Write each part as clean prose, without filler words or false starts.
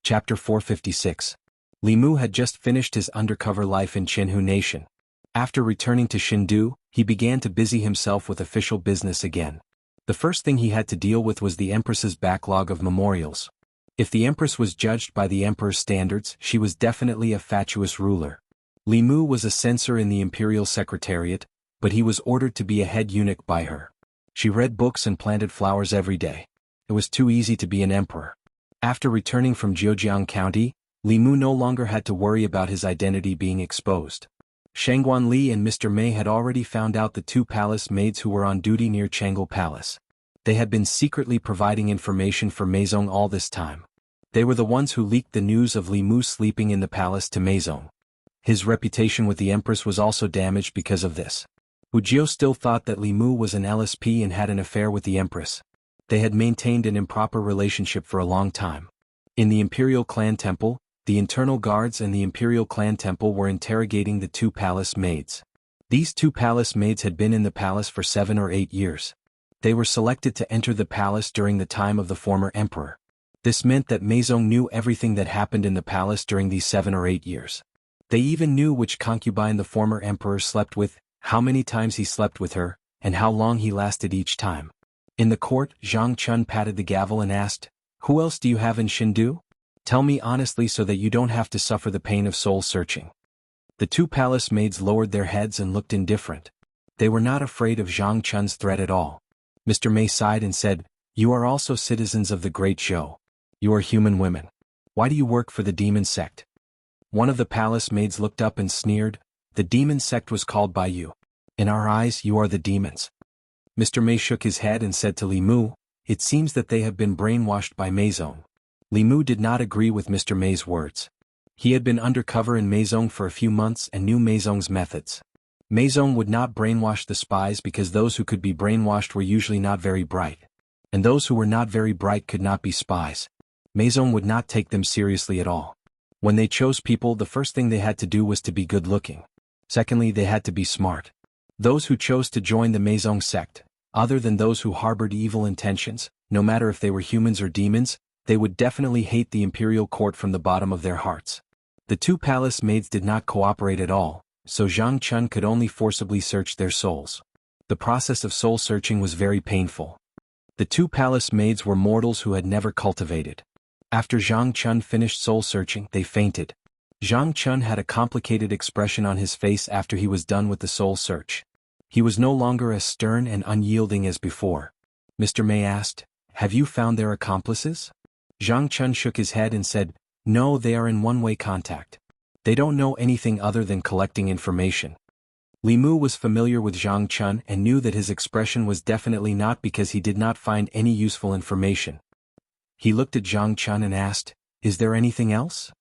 Chapter 456. Li Mu had just finished his undercover life in Qinhu Nation. After returning to Xindu, he began to busy himself with official business again. The first thing he had to deal with was the Empress's backlog of memorials. If the Empress was judged by the Emperor's standards, she was definitely a fatuous ruler. Li Mu was a censor in the Imperial Secretariat, but he was ordered to be a head eunuch by her. She read books and planted flowers every day. It was too easy to be an emperor. After returning from Zhejiang County, Li Mu no longer had to worry about his identity being exposed. Shangguan Li and Mr. Mei had already found out the two palace maids who were on duty near Chang'e Palace. They had been secretly providing information for Meizong all this time. They were the ones who leaked the news of Li Mu sleeping in the palace to Meizong. His reputation with the Empress was also damaged because of this. Hu Jiao still thought that Li Mu was an LSP and had an affair with the Empress. They had maintained an improper relationship for a long time. In the Imperial Clan Temple, the internal guards and the Imperial Clan Temple were interrogating the two palace maids. These two palace maids had been in the palace for 7 or 8 years. They were selected to enter the palace during the time of the former emperor. This meant that Meizong knew everything that happened in the palace during these 7 or 8 years. They even knew which concubine the former emperor slept with, how many times he slept with her, and how long he lasted each time. In the court, Zhang Chun patted the gavel and asked, "Who else do you have in Xindu? Tell me honestly so that you don't have to suffer the pain of soul-searching." The two palace maids lowered their heads and looked indifferent. They were not afraid of Zhang Chun's threat at all. Mr. Mei sighed and said, "You are also citizens of the Great Zhou. You are human women. Why do you work for the demon sect?" One of the palace maids looked up and sneered, "The demon sect was called by you. In our eyes you are the demons." Mr. Mei shook his head and said to Li Mu, "It seems that they have been brainwashed by Meizong." Li Mu did not agree with Mr. Mei's words. He had been undercover in Meizong for a few months and knew Meizong's methods. Meizong would not brainwash the spies because those who could be brainwashed were usually not very bright. And those who were not very bright could not be spies. Meizong would not take them seriously at all. When they chose people, the first thing they had to do was to be good-looking. Secondly, they had to be smart. Those who chose to join the Meizong sect, other than those who harbored evil intentions, no matter if they were humans or demons, they would definitely hate the imperial court from the bottom of their hearts. The two palace maids did not cooperate at all, so Zhang Chun could only forcibly search their souls. The process of soul searching was very painful. The two palace maids were mortals who had never cultivated. After Zhang Chun finished soul searching, they fainted. Zhang Chun had a complicated expression on his face after he was done with the soul search. He was no longer as stern and unyielding as before. Mr. Mei asked, "Have you found their accomplices?" Zhang Chun shook his head and said, "No, they are in one-way contact. They don't know anything other than collecting information." Li Mu was familiar with Zhang Chun and knew that his expression was definitely not because he did not find any useful information. He looked at Zhang Chun and asked, "Is there anything else?"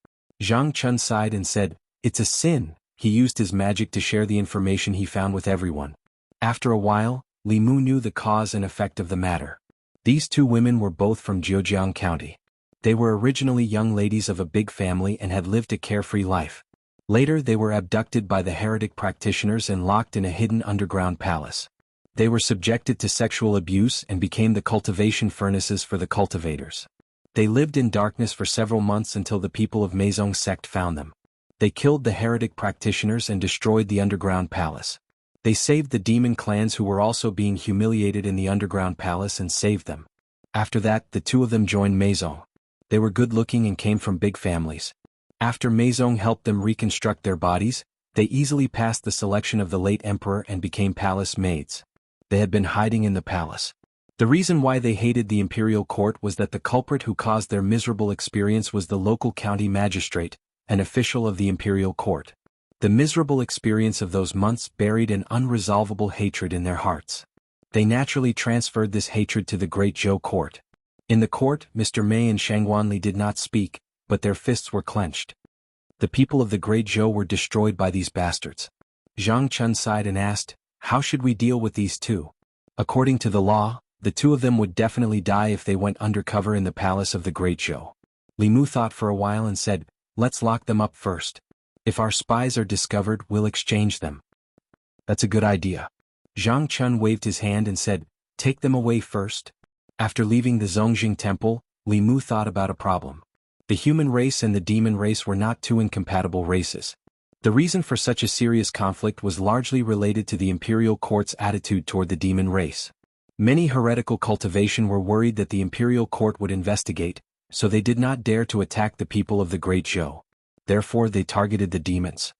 Zhang Chun sighed and said, "It's a sin." He used his magic to share the information he found with everyone. After a while, Li Mu knew the cause and effect of the matter. These two women were both from Zhejiang County. They were originally young ladies of a big family and had lived a carefree life. Later they were abducted by the heretic practitioners and locked in a hidden underground palace. They were subjected to sexual abuse and became the cultivation furnaces for the cultivators. They lived in darkness for several months until the people of Meizong's sect found them. They killed the heretic practitioners and destroyed the underground palace. They saved the demon clans who were also being humiliated in the underground palace and saved them. After that, the two of them joined Meizong. They were good-looking and came from big families. After Meizong helped them reconstruct their bodies, they easily passed the selection of the late emperor and became palace maids. They had been hiding in the palace. The reason why they hated the imperial court was that the culprit who caused their miserable experience was the local county magistrate, an official of the imperial court. The miserable experience of those months buried an unresolvable hatred in their hearts. They naturally transferred this hatred to the Great Zhou court. In the court, Mr. Mei and Shangguan Li did not speak, but their fists were clenched. The people of the Great Zhou were destroyed by these bastards. Zhang Chun sighed and asked, "How should we deal with these two?" According to the law, the two of them would definitely die if they went undercover in the palace of the Great Zhou. Li Mu thought for a while and said, "Let's lock them up first. If our spies are discovered, we'll exchange them." "That's a good idea." Zhang Chun waved his hand and said, "Take them away first." After leaving the Zongjing temple, Li Mu thought about a problem. The human race and the demon race were not two incompatible races. The reason for such a serious conflict was largely related to the imperial court's attitude toward the demon race. Many heretical cultivation were worried that the imperial court would investigate, so they did not dare to attack the people of the Great Zhou. Therefore they targeted the demons.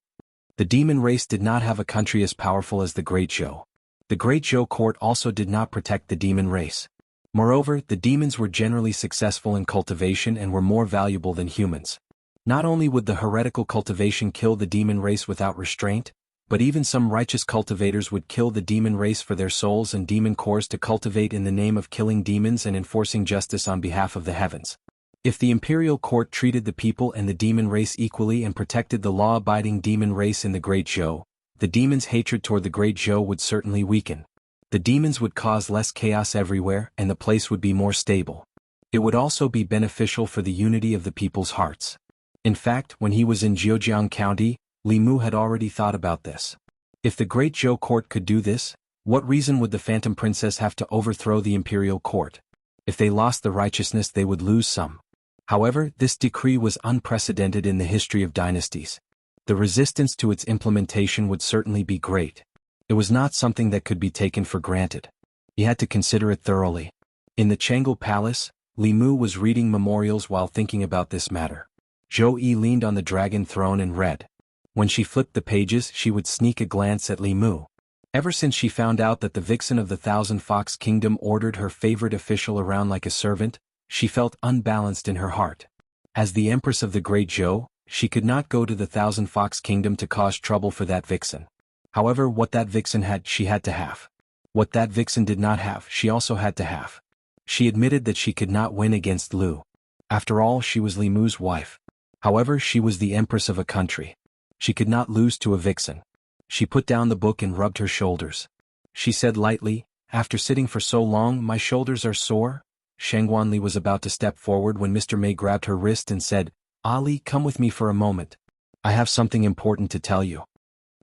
The demon race did not have a country as powerful as the Great Zhou. The Great Zhou court also did not protect the demon race. Moreover, the demons were generally successful in cultivation and were more valuable than humans. Not only would the heretical cultivation kill the demon race without restraint, but even some righteous cultivators would kill the demon race for their souls and demon cores to cultivate in the name of killing demons and enforcing justice on behalf of the heavens. If the imperial court treated the people and the demon race equally and protected the law-abiding demon race in the Great Zhou, the demons' hatred toward the Great Zhou would certainly weaken. The demons would cause less chaos everywhere and the place would be more stable. It would also be beneficial for the unity of the people's hearts. In fact, when he was in Zhejiang County, Li Mu had already thought about this. If the Great Zhou court could do this, what reason would the Phantom Princess have to overthrow the imperial court? If they lost the righteousness, they would lose some. However, this decree was unprecedented in the history of dynasties. The resistance to its implementation would certainly be great. It was not something that could be taken for granted. He had to consider it thoroughly. In the Chang'e Palace, Li Mu was reading memorials while thinking about this matter. Zhou Yi leaned on the dragon throne and read. When she flipped the pages, she would sneak a glance at Li Mu. Ever since she found out that the vixen of the Thousand Fox Kingdom ordered her favorite official around like a servant, she felt unbalanced in her heart. As the Empress of the Great Zhou, she could not go to the Thousand Fox Kingdom to cause trouble for that vixen. However, what that vixen had, she had to have. What that vixen did not have, she also had to have. She admitted that she could not win against Lu. After all, she was Li Mu's wife. However, she was the Empress of a country. She could not lose to a vixen. She put down the book and rubbed her shoulders. She said lightly, "After sitting for so long, my shoulders are sore." Shangguanli was about to step forward when Mr. Mei grabbed her wrist and said, "Ali, come with me for a moment. I have something important to tell you."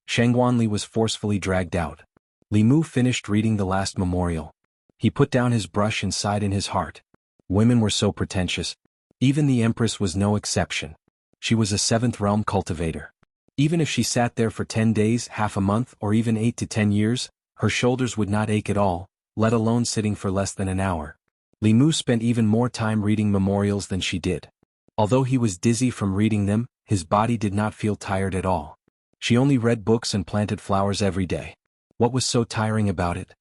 Shangguanli was forcefully dragged out. Li Mu finished reading the last memorial. He put down his brush and sighed in his heart. Women were so pretentious. Even the Empress was no exception. She was a seventh realm cultivator. Even if she sat there for 10 days, half a month, or even 8 to 10 years, her shoulders would not ache at all, let alone sitting for less than an hour. Li Mu spent even more time reading memorials than she did. Although he was dizzy from reading them, his body did not feel tired at all. She only read books and planted flowers every day. What was so tiring about it?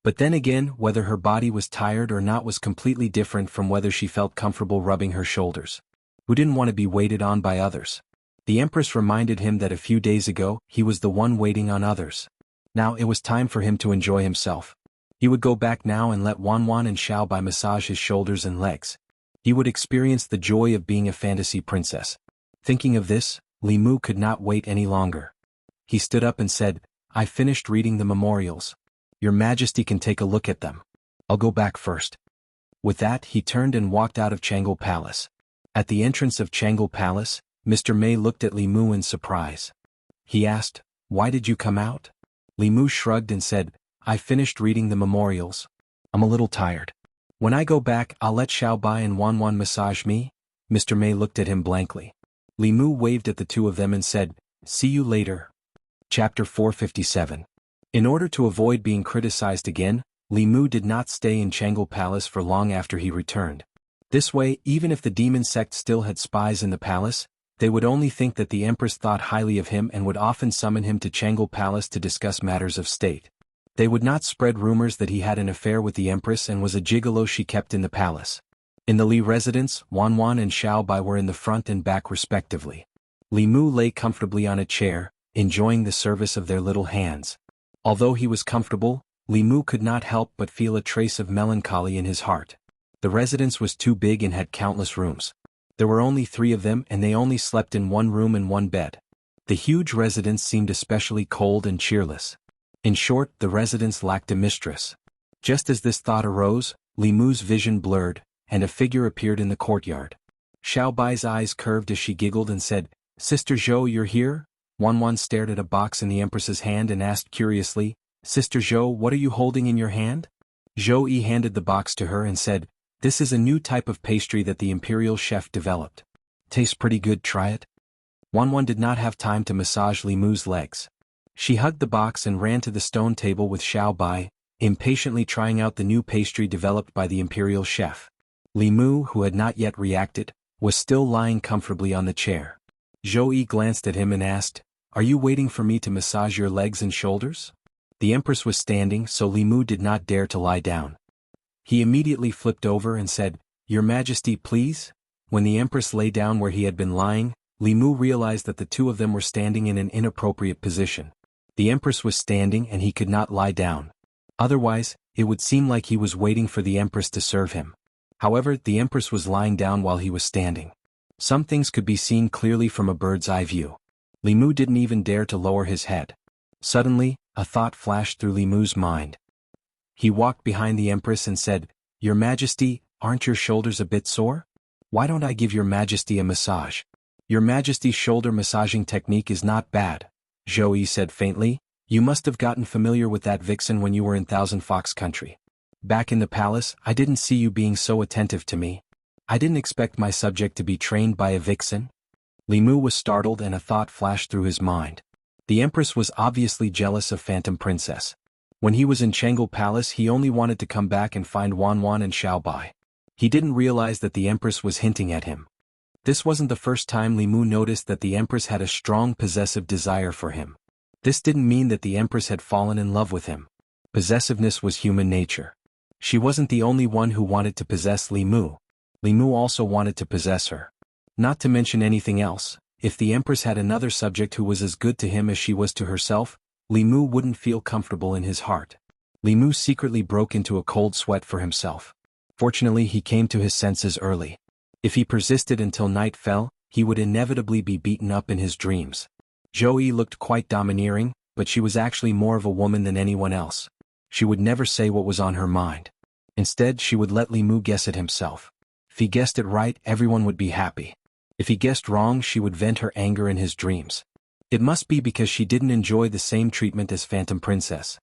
But then again, whether her body was tired or not was completely different from whether she felt comfortable rubbing her shoulders. Who didn't want to be waited on by others? The Empress reminded him that a few days ago, he was the one waiting on others. Now it was time for him to enjoy himself. He would go back now and let Wanwan and Xiaobai massage his shoulders and legs. He would experience the joy of being a fantasy princess. Thinking of this, Li Mu could not wait any longer. He stood up and said, "I finished reading the memorials. Your Majesty can take a look at them. I'll go back first." With that, he turned and walked out of Chang'e Palace. At the entrance of Chang'e Palace, Mr. Mei looked at Li Mu in surprise. He asked, "Why did you come out?" Li Mu shrugged and said, "I finished reading the memorials. I'm a little tired. When I go back, I'll let Xiaobai and Wanwan massage me." Mr. Mei looked at him blankly. Li Mu waved at the two of them and said, "See you later." Chapter 457. In order to avoid being criticized again, Li Mu did not stay in Chang'e Palace for long after he returned. This way, even if the demon sect still had spies in the palace, they would only think that the Empress thought highly of him and would often summon him to Chang'e Palace to discuss matters of state. They would not spread rumors that he had an affair with the Empress and was a gigolo she kept in the palace. In the Li residence, Wanwan and Xiaobai were in the front and back respectively. Li Mu lay comfortably on a chair, enjoying the service of their little hands. Although he was comfortable, Li Mu could not help but feel a trace of melancholy in his heart. The residence was too big and had countless rooms. There were only 3 of them and they only slept in one room and one bed. The huge residence seemed especially cold and cheerless. In short, the residence lacked a mistress. Just as this thought arose, Li Mu's vision blurred, and a figure appeared in the courtyard. Xiaobai's eyes curved as she giggled and said, "Sister Zhou, you're here?" Wanwan stared at a box in the Empress's hand and asked curiously, "Sister Zhou, what are you holding in your hand?" Zhou Yi handed the box to her and said, "This is a new type of pastry that the imperial chef developed. Tastes pretty good, try it? Wanwan did not have time to massage Li Mu's legs. She hugged the box and ran to the stone table with Xiao Bai, impatiently trying out the new pastry developed by the imperial chef. Li Mu, who had not yet reacted, was still lying comfortably on the chair. Zhou Yi glanced at him and asked, "Are you waiting for me to massage your legs and shoulders?" The empress was standing, so Li Mu did not dare to lie down. He immediately flipped over and said, "Your Majesty, please?" When the empress lay down where he had been lying, Li Mu realized that the two of them were standing in an inappropriate position. The empress was standing and he could not lie down. Otherwise, it would seem like he was waiting for the empress to serve him. However, the empress was lying down while he was standing. Some things could be seen clearly from a bird's eye view. Li Mu didn't even dare to lower his head. Suddenly, a thought flashed through Li Mu's mind. He walked behind the empress and said, "Your Majesty, aren't your shoulders a bit sore? Why don't I give your Majesty a massage?" "Your Majesty's shoulder massaging technique is not bad," Zhou Yi said faintly. "You must have gotten familiar with that vixen when you were in Thousand Fox Country. Back in the palace, I didn't see you being so attentive to me. I didn't expect my subject to be trained by a vixen." Li Mu was startled and a thought flashed through his mind. The empress was obviously jealous of Phantom Princess. When he was in Chengel Palace, he only wanted to come back and find Wanwan and Xiao Bai. He didn't realize that the empress was hinting at him. This wasn't the first time Li Mu noticed that the empress had a strong possessive desire for him. This didn't mean that the empress had fallen in love with him. Possessiveness was human nature. She wasn't the only one who wanted to possess Li Mu. Li Mu also wanted to possess her. Not to mention anything else, if the empress had another subject who was as good to him as she was to herself, Li Mu wouldn't feel comfortable in his heart. Li Mu secretly broke into a cold sweat for himself. Fortunately, he came to his senses early. If he persisted until night fell, he would inevitably be beaten up in his dreams. Zhou Yi looked quite domineering, but she was actually more of a woman than anyone else. She would never say what was on her mind. Instead, she would let Li Mu guess it himself. If he guessed it right, everyone would be happy. If he guessed wrong, she would vent her anger in his dreams. It must be because she didn't enjoy the same treatment as Phantom Princess.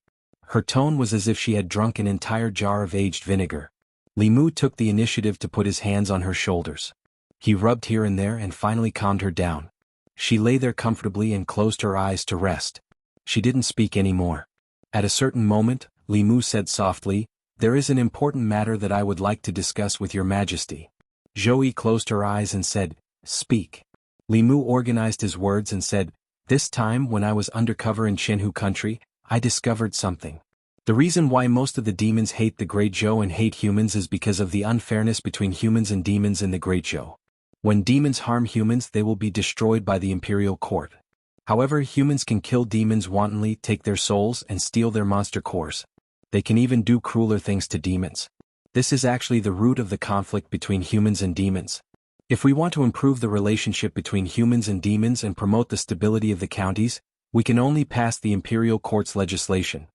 Her tone was as if she had drunk an entire jar of aged vinegar. Li Mu took the initiative to put his hands on her shoulders. He rubbed here and there and finally calmed her down. She lay there comfortably and closed her eyes to rest. She didn't speak anymore. At a certain moment, Li Mu said softly, "There is an important matter that I would like to discuss with your Majesty." Zhou Yi closed her eyes and said, "Speak." Li Mu organized his words and said, "This time when I was undercover in Qinhu country, I discovered something. The reason why most of the demons hate the Great Zhou and hate humans is because of the unfairness between humans and demons in the Great Zhou. When demons harm humans, they will be destroyed by the imperial court. However, humans can kill demons wantonly, take their souls, and steal their monster cores. They can even do crueler things to demons. This is actually the root of the conflict between humans and demons. If we want to improve the relationship between humans and demons and promote the stability of the counties, we can only pass the imperial court's legislation."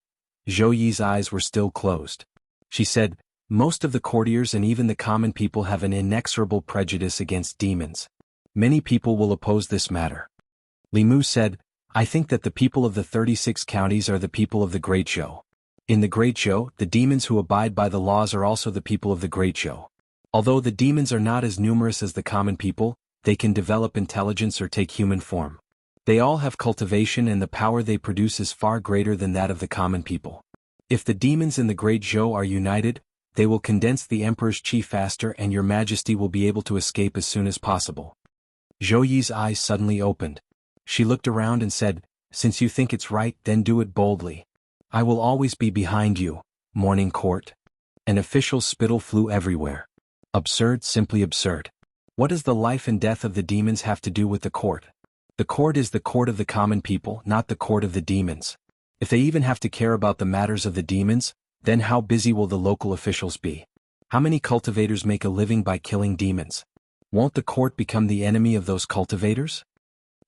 Zhou Yi's eyes were still closed. She said, "Most of the courtiers and even the common people have an inexorable prejudice against demons. Many people will oppose this matter." Li Mu said, "I think that the people of the 36 counties are the people of the Great Zhou. In the Great Zhou, the demons who abide by the laws are also the people of the Great Zhou. Although the demons are not as numerous as the common people, they can develop intelligence or take human form. They all have cultivation and the power they produce is far greater than that of the common people. If the demons in the Great Zhou are united, they will condense the Emperor's chi faster and your Majesty will be able to escape as soon as possible." Zhou Yi's eyes suddenly opened. She looked around and said, "Since you think it's right, then do it boldly. I will always be behind you, Morning Court." An official's spittle flew everywhere. Absurd, simply absurd. What does the life and death of the demons have to do with the court? The court is the court of the common people, not the court of the demons. If they even have to care about the matters of the demons, then how busy will the local officials be? How many cultivators make a living by killing demons? Won't the court become the enemy of those cultivators?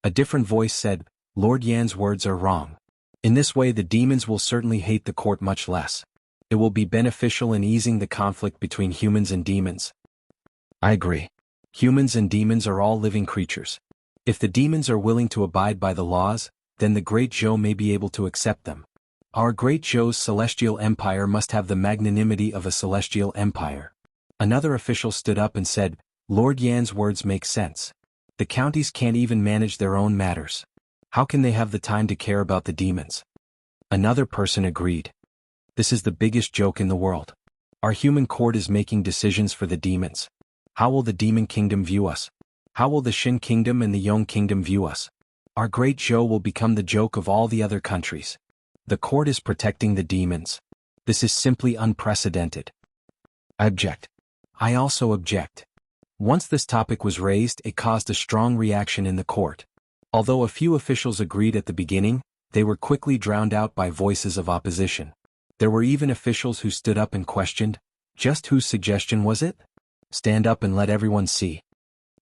A different voice said, "Lord Yan's words are wrong. In this way the demons will certainly hate the court much less. It will be beneficial in easing the conflict between humans and demons." "I agree. Humans and demons are all living creatures. If the demons are willing to abide by the laws, then the Great Zhou may be able to accept them. Our Great Zhou's celestial empire must have the magnanimity of a celestial empire." Another official stood up and said, "Lord Yan's words make sense. The counties can't even manage their own matters. How can they have the time to care about the demons? Another person agreed. This is the biggest joke in the world. Our human court is making decisions for the demons. How will the demon kingdom view us? How will the Shin kingdom and the Yong kingdom view us? Our great Zhou will become the joke of all the other countries. The court is protecting the demons. This is simply unprecedented. I object. I also object. Once this topic was raised, it caused a strong reaction in the court. Although a few officials agreed at the beginning, they were quickly drowned out by voices of opposition. There were even officials who stood up and questioned, just whose suggestion was it? Stand up and let everyone see.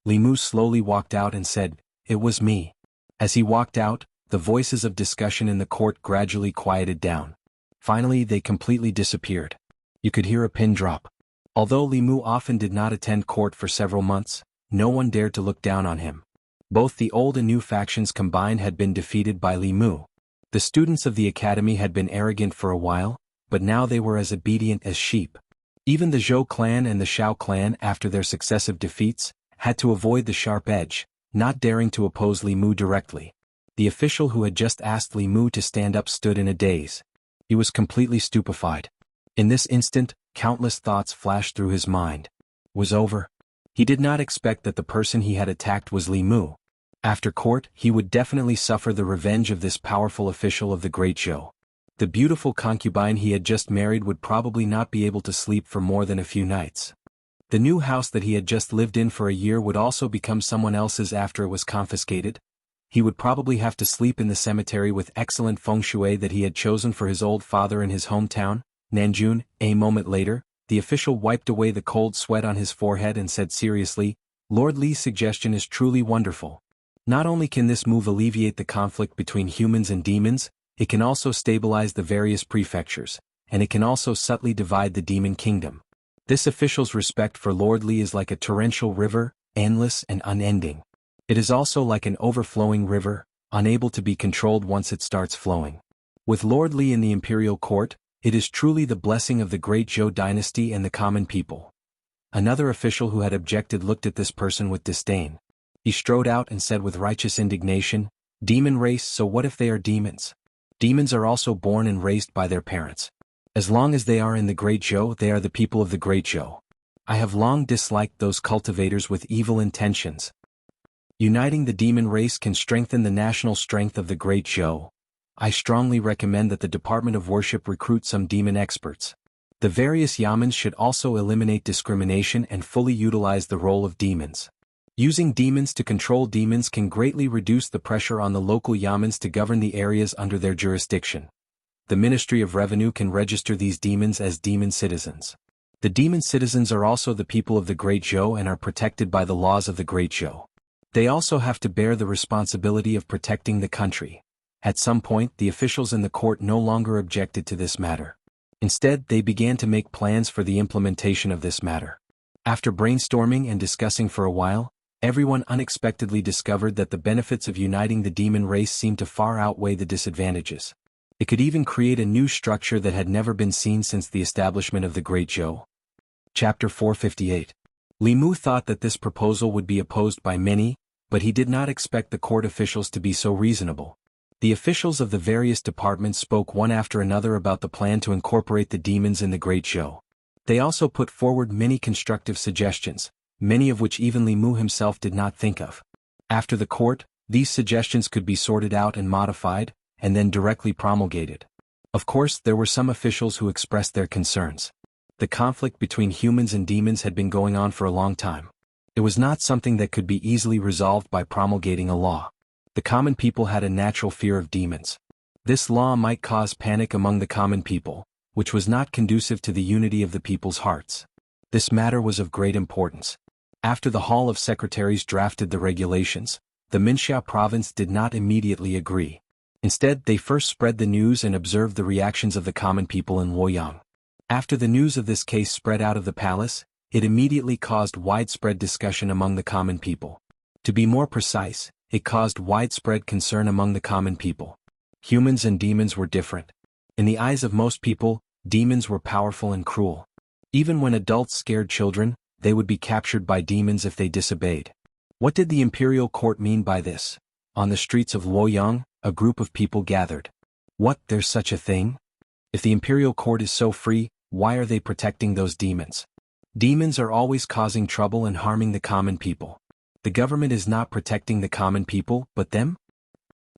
Li Mu slowly walked out and said, "It was me." As he walked out, the voices of discussion in the court gradually quieted down. Finally, they completely disappeared. You could hear a pin drop. Although Li Mu often did not attend court for several months, no one dared to look down on him. Both the old and new factions combined had been defeated by Li Mu. The students of the academy had been arrogant for a while, but now they were as obedient as sheep. Even the Zhou clan and the Xiao clan, after their successive defeats, had to avoid the sharp edge, not daring to oppose Li Mu directly. The official who had just asked Li Mu to stand up stood in a daze. He was completely stupefied. In this instant, countless thoughts flashed through his mind. Was over? He did not expect that the person he had attacked was Li Mu. After court, he would definitely suffer the revenge of this powerful official of the Great Zhou. The beautiful concubine he had just married would probably not be able to sleep for more than a few nights. The new house that he had just lived in for a year would also become someone else's after it was confiscated. He would probably have to sleep in the cemetery with excellent feng shui that he had chosen for his old father in his hometown, Nanjun. A moment later, the official wiped away the cold sweat on his forehead and said seriously, "Lord Li's suggestion is truly wonderful. Not only can this move alleviate the conflict between humans and demons, it can also stabilize the various prefectures, and it can also subtly divide the demon kingdom. This official's respect for Lord Li is like a torrential river, endless and unending. It is also like an overflowing river, unable to be controlled once it starts flowing. With Lord Li in the imperial court, it is truly the blessing of the great Zhou dynasty and the common people." Another official who had objected looked at this person with disdain. He strode out and said with righteous indignation, "Demon race, so what if they are demons? Demons are also born and raised by their parents. As long as they are in the Great Zhou, they are the people of the Great Zhou. I have long disliked those cultivators with evil intentions. Uniting the demon race can strengthen the national strength of the Great Zhou. I strongly recommend that the Department of Worship recruit some demon experts. The various yamens should also eliminate discrimination and fully utilize the role of demons. Using demons to control demons can greatly reduce the pressure on the local yamens to govern the areas under their jurisdiction. The Ministry of Revenue can register these demons as demon citizens. The demon citizens are also the people of the Great Zhou and are protected by the laws of the Great Zhou. They also have to bear the responsibility of protecting the country. At some point, the officials in the court no longer objected to this matter. Instead, they began to make plans for the implementation of this matter. After brainstorming and discussing for a while, everyone unexpectedly discovered that the benefits of uniting the demon race seemed to far outweigh the disadvantages. It could even create a new structure that had never been seen since the establishment of the Great Zhou. Chapter 458. Li Mu thought that this proposal would be opposed by many, but he did not expect the court officials to be so reasonable. The officials of the various departments spoke one after another about the plan to incorporate the demons in the Great Zhou. They also put forward many constructive suggestions, many of which even Li Mu himself did not think of. After the court, these suggestions could be sorted out and modified, and then directly promulgated. Of course, there were some officials who expressed their concerns. The conflict between humans and demons had been going on for a long time. It was not something that could be easily resolved by promulgating a law. The common people had a natural fear of demons. This law might cause panic among the common people, which was not conducive to the unity of the people's hearts. This matter was of great importance. After the Hall of Secretaries drafted the regulations, the Minxia province did not immediately agree. Instead, they first spread the news and observed the reactions of the common people in Luoyang. After the news of this case spread out of the palace, it immediately caused widespread discussion among the common people. To be more precise, it caused widespread concern among the common people. Humans and demons were different. In the eyes of most people, demons were powerful and cruel. Even when adults scared children, they would be captured by demons if they disobeyed. What did the imperial court mean by this? On the streets of Luoyang, a group of people gathered. What, there's such a thing? If the imperial court is so free, why are they protecting those demons? Demons are always causing trouble and harming the common people. The government is not protecting the common people, but them?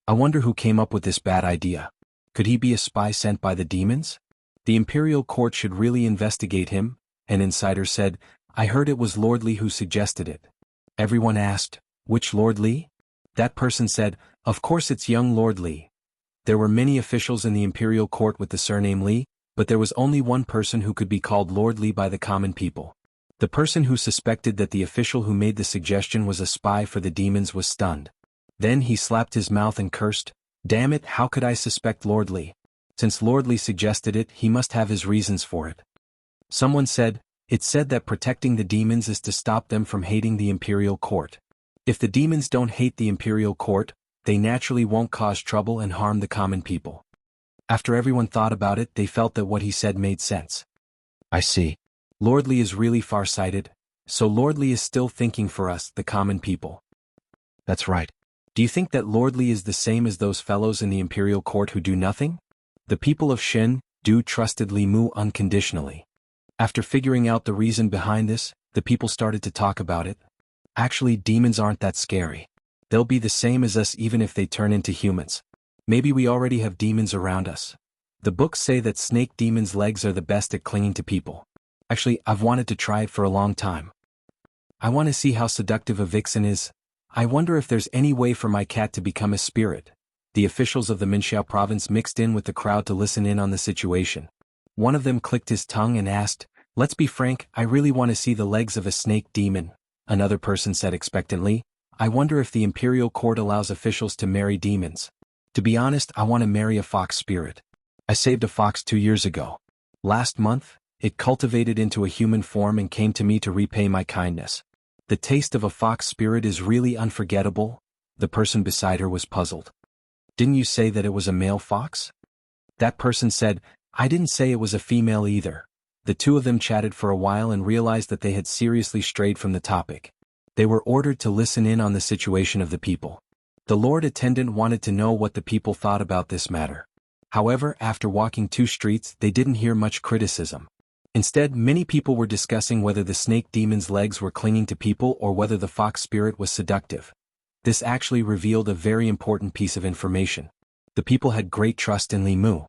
I wonder who came up with this bad idea. Could he be a spy sent by the demons? The imperial court should really investigate him, an insider said. I heard it was Lord Li who suggested it. Everyone asked, which Lord Li? That person said, of course it's young Lord Li. There were many officials in the imperial court with the surname Li, but there was only one person who could be called Lord Li by the common people. The person who suspected that the official who made the suggestion was a spy for the demons was stunned. Then he slapped his mouth and cursed, damn it, how could I suspect Lord Li? Since Lord Li suggested it, he must have his reasons for it. Someone said, it's said that protecting the demons is to stop them from hating the imperial court. If the demons don't hate the imperial court, they naturally won't cause trouble and harm the common people. After everyone thought about it, they felt that what he said made sense. I see. Lord Li is really far-sighted, so Lord Li is still thinking for us, the common people. That's right. Do you think that Lord Li is the same as those fellows in the imperial court who do nothing? The people of Du trusted Li Mu unconditionally. After figuring out the reason behind this, the people started to talk about it. Actually, demons aren't that scary. They'll be the same as us even if they turn into humans. Maybe we already have demons around us. The books say that snake demons' legs are the best at clinging to people. Actually, I've wanted to try it for a long time. I want to see how seductive a vixen is. I wonder if there's any way for my cat to become a spirit. The officials of the Minxiao province mixed in with the crowd to listen in on the situation. One of them clicked his tongue and asked, let's be frank, I really want to see the legs of a snake demon. Another person said expectantly, I wonder if the imperial court allows officials to marry demons. To be honest, I want to marry a fox spirit. I saved a fox 2 years ago. Last month, it cultivated into a human form and came to me to repay my kindness. The taste of a fox spirit is really unforgettable. The person beside her was puzzled. Didn't you say that it was a male fox? That person said, I didn't say it was a female either. The two of them chatted for a while and realized that they had seriously strayed from the topic. They were ordered to listen in on the situation of the people. The Lord Attendant wanted to know what the people thought about this matter. However, after walking 2 streets, they didn't hear much criticism. Instead, many people were discussing whether the snake demon's legs were clinging to people or whether the fox spirit was seductive. This actually revealed a very important piece of information. The people had great trust in Li Mu.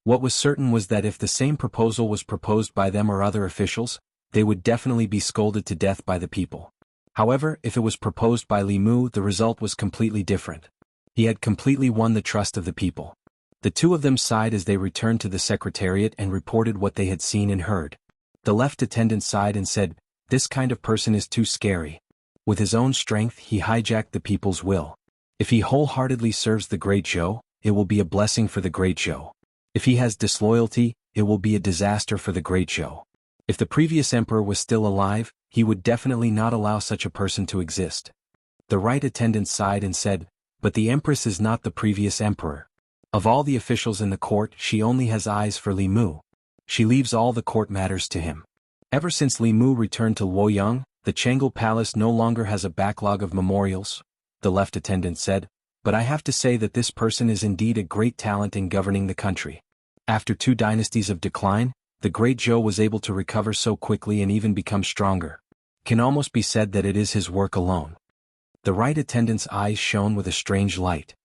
What was certain was that if the same proposal was proposed by them or other officials, they would definitely be scolded to death by the people. However, if it was proposed by Li Mu, the result was completely different. He had completely won the trust of the people. The two of them sighed as they returned to the secretariat and reported what they had seen and heard. The left attendant sighed and said, this kind of person is too scary. With his own strength, he hijacked the people's will. If he wholeheartedly serves the Great Zhou, it will be a blessing for the Great Zhou. If he has disloyalty, it will be a disaster for the Great Zhou. If the previous emperor was still alive, he would definitely not allow such a person to exist. The right attendant sighed and said, but the empress is not the previous emperor. Of all the officials in the court, she only has eyes for Li Mu. She leaves all the court matters to him. Ever since Li Mu returned to Luoyang, the Chang'e Palace no longer has a backlog of memorials, the left attendant said, but I have to say that this person is indeed a great talent in governing the country. After 2 dynasties of decline, the Great Zhou was able to recover so quickly and even become stronger. Can almost be said that it is his work alone. The right attendant's eyes shone with a strange light.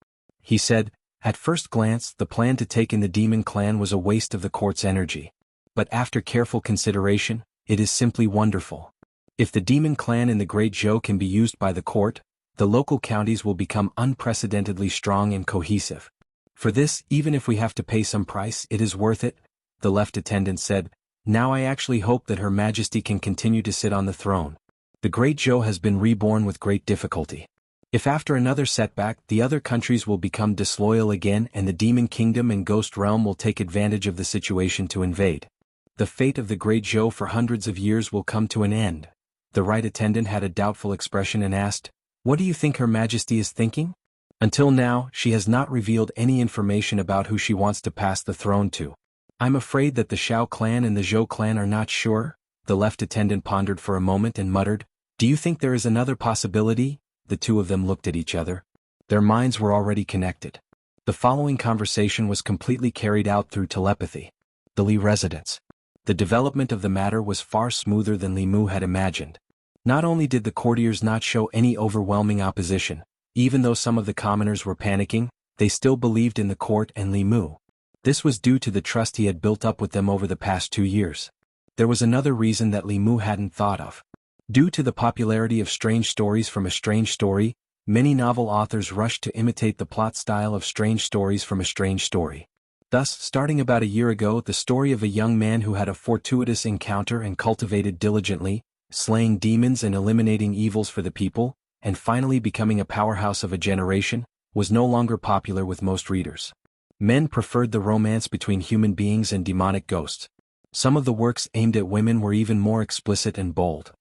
He said, at first glance, the plan to take in the demon clan was a waste of the court's energy. But after careful consideration, it is simply wonderful. If the demon clan in the Great Zhou can be used by the court, the local counties will become unprecedentedly strong and cohesive. For this, even if we have to pay some price, it is worth it, the left attendant said. Now I actually hope that Her Majesty can continue to sit on the throne. The Great Zhou has been reborn with great difficulty. If after another setback, the other countries will become disloyal again and the Demon Kingdom and Ghost Realm will take advantage of the situation to invade, the fate of the Great Zhou for hundreds of years will come to an end. The right attendant had a doubtful expression and asked, what do you think Her Majesty is thinking? Until now, she has not revealed any information about who she wants to pass the throne to. I'm afraid that the Shao clan and the Zhou clan are not sure. The left attendant pondered for a moment and muttered, do you think there is another possibility? the two of them looked at each other. Their minds were already connected. The following conversation was completely carried out through telepathy. The Li residence. The development of the matter was far smoother than Li Mu had imagined. Not only did the courtiers not show any overwhelming opposition, even though some of the commoners were panicking, they still believed in the court and Li Mu. This was due to the trust he had built up with them over the past 2 years. There was another reason that Li Mu hadn't thought of. Due to the popularity of strange stories from A Strange Story, many novel authors rushed to imitate the plot style of strange stories from A Strange Story. Thus, starting about a year ago, the story of a young man who had a fortuitous encounter and cultivated diligently, slaying demons and eliminating evils for the people, and finally becoming a powerhouse of a generation, was no longer popular with most readers. Men preferred the romance between human beings and demonic ghosts. Some of the works aimed at women were even more explicit and bold.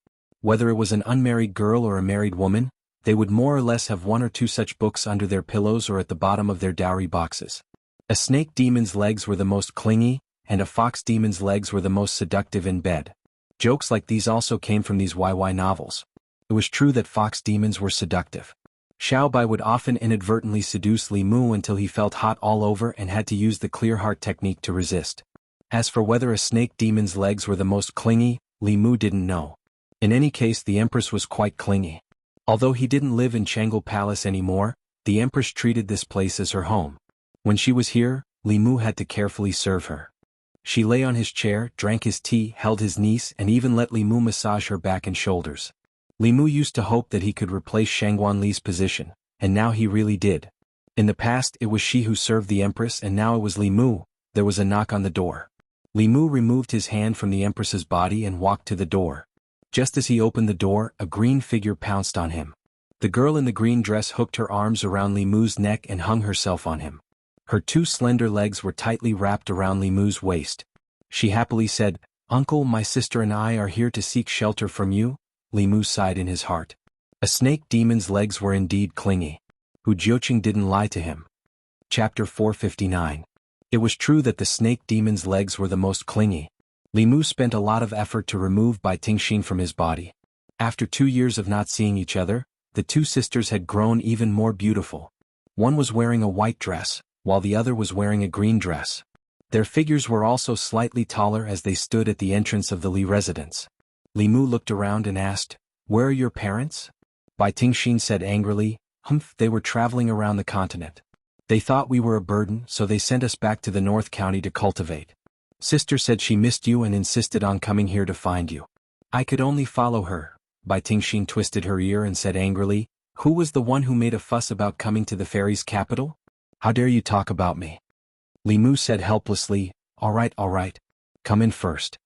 Whether it was an unmarried girl or a married woman, they would more or less have 1 or 2 such books under their pillows or at the bottom of their dowry boxes. A snake demon's legs were the most clingy, and a fox demon's legs were the most seductive in bed. Jokes like these also came from these YY novels. It was true that fox demons were seductive. Xiao Bai would often inadvertently seduce Li Mu until he felt hot all over and had to use the clear heart technique to resist. As for whether a snake demon's legs were the most clingy, Li Mu didn't know. In any case, the Empress was quite clingy. Although he didn't live in Chang'e Palace anymore, the Empress treated this place as her home. When she was here, Li Mu had to carefully serve her. She lay on his chair, drank his tea, held his niece, and even let Li Mu massage her back and shoulders. Li Mu used to hope that he could replace Shangguan Li's position, and now he really did. In the past it was she who served the Empress and now it was Li Mu. There was a knock on the door. Li Mu removed his hand from the Empress's body and walked to the door. Just as he opened the door, a green figure pounced on him. The girl in the green dress hooked her arms around Li Mu's neck and hung herself on him. Her 2 slender legs were tightly wrapped around Li Mu's waist. She happily said, "Uncle, my sister and I are here to seek shelter from you." Li Mu sighed in his heart. A snake demon's legs were indeed clingy. Hu Jiuqing didn't lie to him. Chapter 459. It was true that the snake demon's legs were the most clingy. Li Mu spent a lot of effort to remove Bai Tingxin from his body. After 2 years of not seeing each other, the 2 sisters had grown even more beautiful. One was wearing a white dress, while the other was wearing a green dress. Their figures were also slightly taller as they stood at the entrance of the Li residence. Li Mu looked around and asked, "Where are your parents?" Bai Tingxin said angrily, "Humph, they were traveling around the continent. They thought we were a burden, so they sent us back to the North County to cultivate. Sister said she missed you and insisted on coming here to find you. I could only follow her." Bai Tingxin twisted her ear and said angrily, "Who was the one who made a fuss about coming to the fairies' capital? How dare you talk about me?" Li Mu said helplessly, all right. Come in first."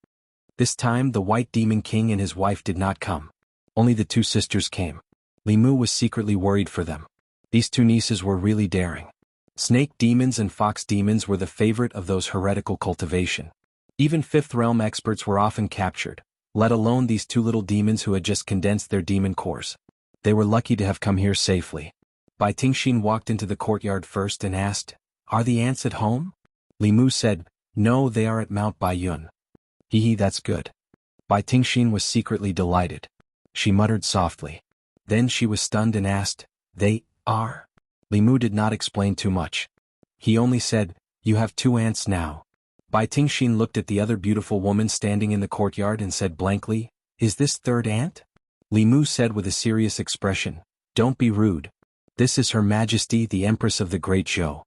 This time the White Demon King and his wife did not come. Only the 2 sisters came. Li Mu was secretly worried for them. These 2 nieces were really daring. Snake demons and fox demons were the favorite of those heretical cultivation. Even 5th realm experts were often captured, let alone these 2 little demons who had just condensed their demon cores. They were lucky to have come here safely. Bai Tingxin walked into the courtyard first and asked, "Are the ants at home?" Li Mu said, "No, they are at Mount Baiyun." "Hee, that's good." Bai Tingxin was secretly delighted. She muttered softly. Then she was stunned and asked, "They are?" Li Mu did not explain too much. He only said, "You have 2 ants now." Bai Tingxin looked at the other beautiful woman standing in the courtyard and said blankly, "Is this 3rd ant?" Li Mu said with a serious expression, "Don't be rude. This is Her Majesty the Empress of the Great Zhou."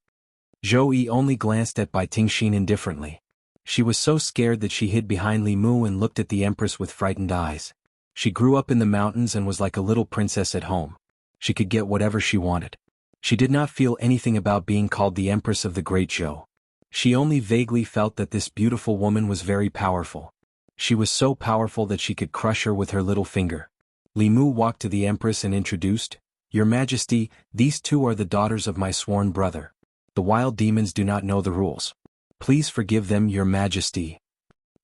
Zhou Yi only glanced at Bai Tingxin indifferently. She was so scared that she hid behind Li Mu and looked at the Empress with frightened eyes. She grew up in the mountains and was like a little princess at home. She could get whatever she wanted. She did not feel anything about being called the Empress of the Great Zhou. She only vaguely felt that this beautiful woman was very powerful. She was so powerful that she could crush her with her little finger. Li Mu walked to the Empress and introduced, "Your Majesty, these 2 are the daughters of my sworn brother. The wild demons do not know the rules. Please forgive them, Your Majesty."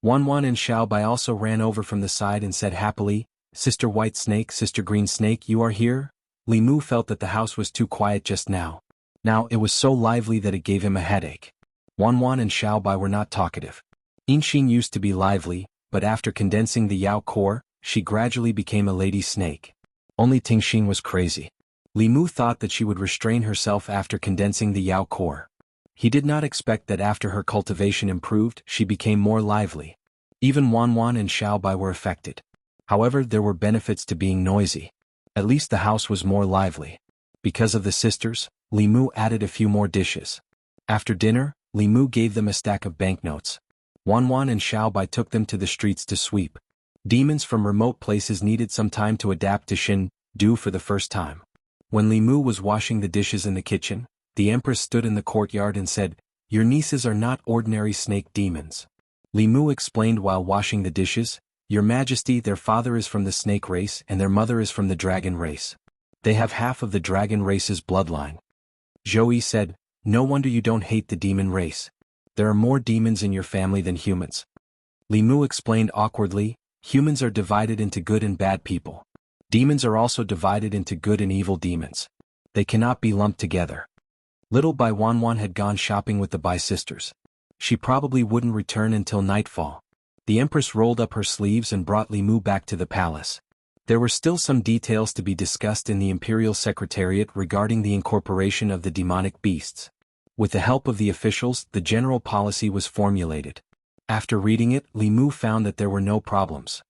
Wan and Xiao Bai also ran over from the side and said happily, "Sister White Snake, Sister Green Snake, you are here?" Li Mu felt that the house was too quiet just now. Now it was so lively that it gave him a headache. Wan and Xiao Bai were not talkative. Inxin used to be lively, but after condensing the Yao core, she gradually became a lady snake. Only Tingxin was crazy. Li Mu thought that she would restrain herself after condensing the Yao core. He did not expect that after her cultivation improved, she became more lively. Even Wanwan and Xiaobai were affected. However, there were benefits to being noisy. At least the house was more lively. Because of the sisters, Li Mu added a few more dishes. After dinner, Li Mu gave them a stack of banknotes. Wanwan and Xiaobai took them to the streets to sweep. Demons from remote places needed some time to adapt to Xin Du for the first time. When Li Mu was washing the dishes in the kitchen, the Empress stood in the courtyard and said, "Your nieces are not ordinary snake demons." Li Mu explained while washing the dishes, "Your Majesty, their father is from the snake race and their mother is from the dragon race. They have half of the dragon race's bloodline." Zhou Yi said, "No wonder you don't hate the demon race. There are more demons in your family than humans." Li Mu explained awkwardly, "Humans are divided into good and bad people. Demons are also divided into good and evil demons. They cannot be lumped together." Little Bai Wanwan had gone shopping with the Bai sisters. She probably wouldn't return until nightfall. The Empress rolled up her sleeves and brought Li Mu back to the palace. There were still some details to be discussed in the Imperial Secretariat regarding the incorporation of the demonic beasts. With the help of the officials, the general policy was formulated. After reading it, Li Mu found that there were no problems.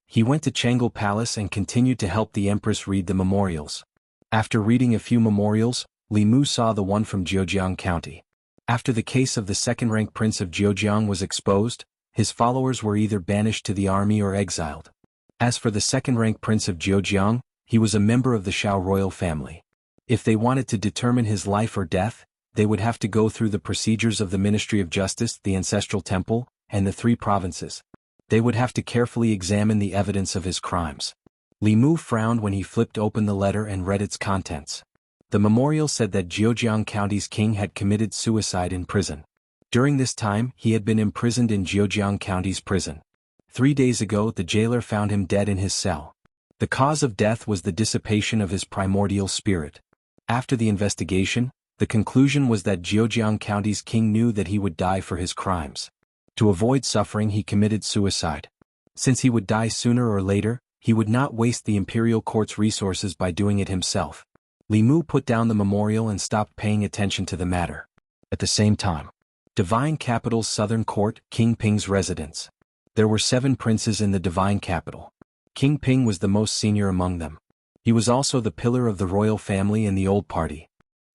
He went to Chengel Palace and continued to help the Empress read the memorials. After reading a few memorials, Li Mu saw the one from Zhejiang County. After the case of the second-rank prince of Zhejiang was exposed, his followers were either banished to the army or exiled. As for the second-rank prince of Zhejiang, he was a member of the Shao royal family. If they wanted to determine his life or death, they would have to go through the procedures of the Ministry of Justice, the Ancestral Temple, and the 3 provinces. They would have to carefully examine the evidence of his crimes. Li Mu frowned when he flipped open the letter and read its contents. The memorial said that Zhejiang County's king had committed suicide in prison. During this time, he had been imprisoned in Zhejiang County's prison. 3 days ago, the jailer found him dead in his cell. The cause of death was the dissipation of his primordial spirit. After the investigation, the conclusion was that Zhejiang County's king knew that he would die for his crimes. To avoid suffering, he committed suicide. Since he would die sooner or later, he would not waste the imperial court's resources by doing it himself. Li Mu put down the memorial and stopped paying attention to the matter. At the same time, Divine Capital's southern court, King Ping's residence. There were 7 princes in the Divine Capital. King Ping was the most senior among them. He was also the pillar of the royal family and the old party.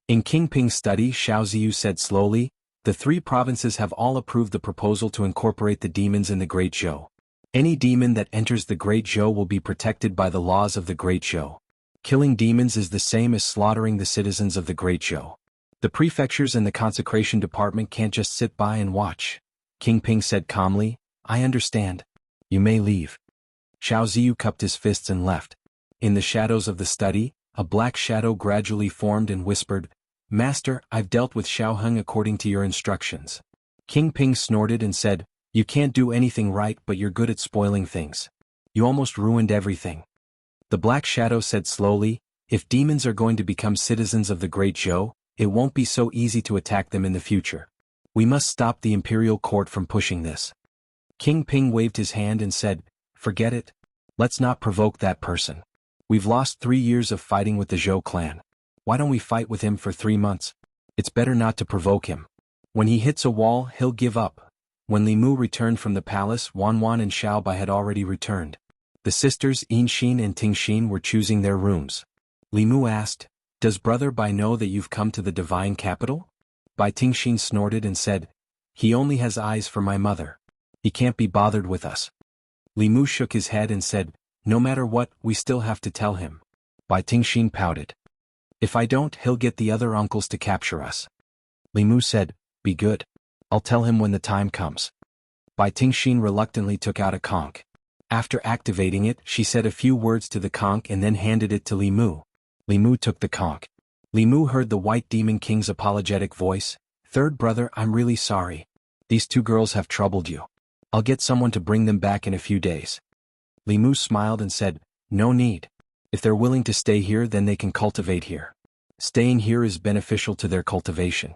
In King Ping's study, Xiao Ziyu said slowly, "The 3 provinces have all approved the proposal to incorporate the demons in the Great Zhou. Any demon that enters the Great Zhou will be protected by the laws of the Great Zhou. Killing demons is the same as slaughtering the citizens of the Great Zhou. The prefectures and the consecration department can't just sit by and watch." King Ping said calmly, "I understand. You may leave." Xiao Ziyu cupped his fists and left. In the shadows of the study, a black shadow gradually formed and whispered, "Master, I've dealt with Xiao Heng according to your instructions." King Ping snorted and said, "You can't do anything right, but you're good at spoiling things. You almost ruined everything." The black shadow said slowly, "If demons are going to become citizens of the Great Zhou, it won't be so easy to attack them in the future. We must stop the imperial court from pushing this." King Ping waved his hand and said, "Forget it. Let's not provoke that person. We've lost 3 years of fighting with the Zhou clan. Why don't we fight with him for 3 months? It's better not to provoke him. When he hits a wall, he'll give up." When Li Mu returned from the palace, Wanwan and Xiaobai had already returned. The sisters Yinxin and Tingxin were choosing their rooms. Li Mu asked, "Does Brother Bai know that you've come to the Divine Capital?" Bai Tingxin snorted and said, "He only has eyes for my mother. He can't be bothered with us." Li Mu shook his head and said, "No matter what, we still have to tell him." Bai Tingxin pouted. "If I don't, he'll get the other uncles to capture us." Li Mu said, "Be good. I'll tell him when the time comes." Bai Tingxin reluctantly took out a conch. After activating it, she said a few words to the conch and then handed it to Li Mu. Li Mu took the conch. Li Mu heard the White Demon King's apologetic voice, "Third brother, I'm really sorry. These 2 girls have troubled you. I'll get someone to bring them back in a few days." Li Mu smiled and said, "No need. If they're willing to stay here, then they can cultivate here. Staying here is beneficial to their cultivation."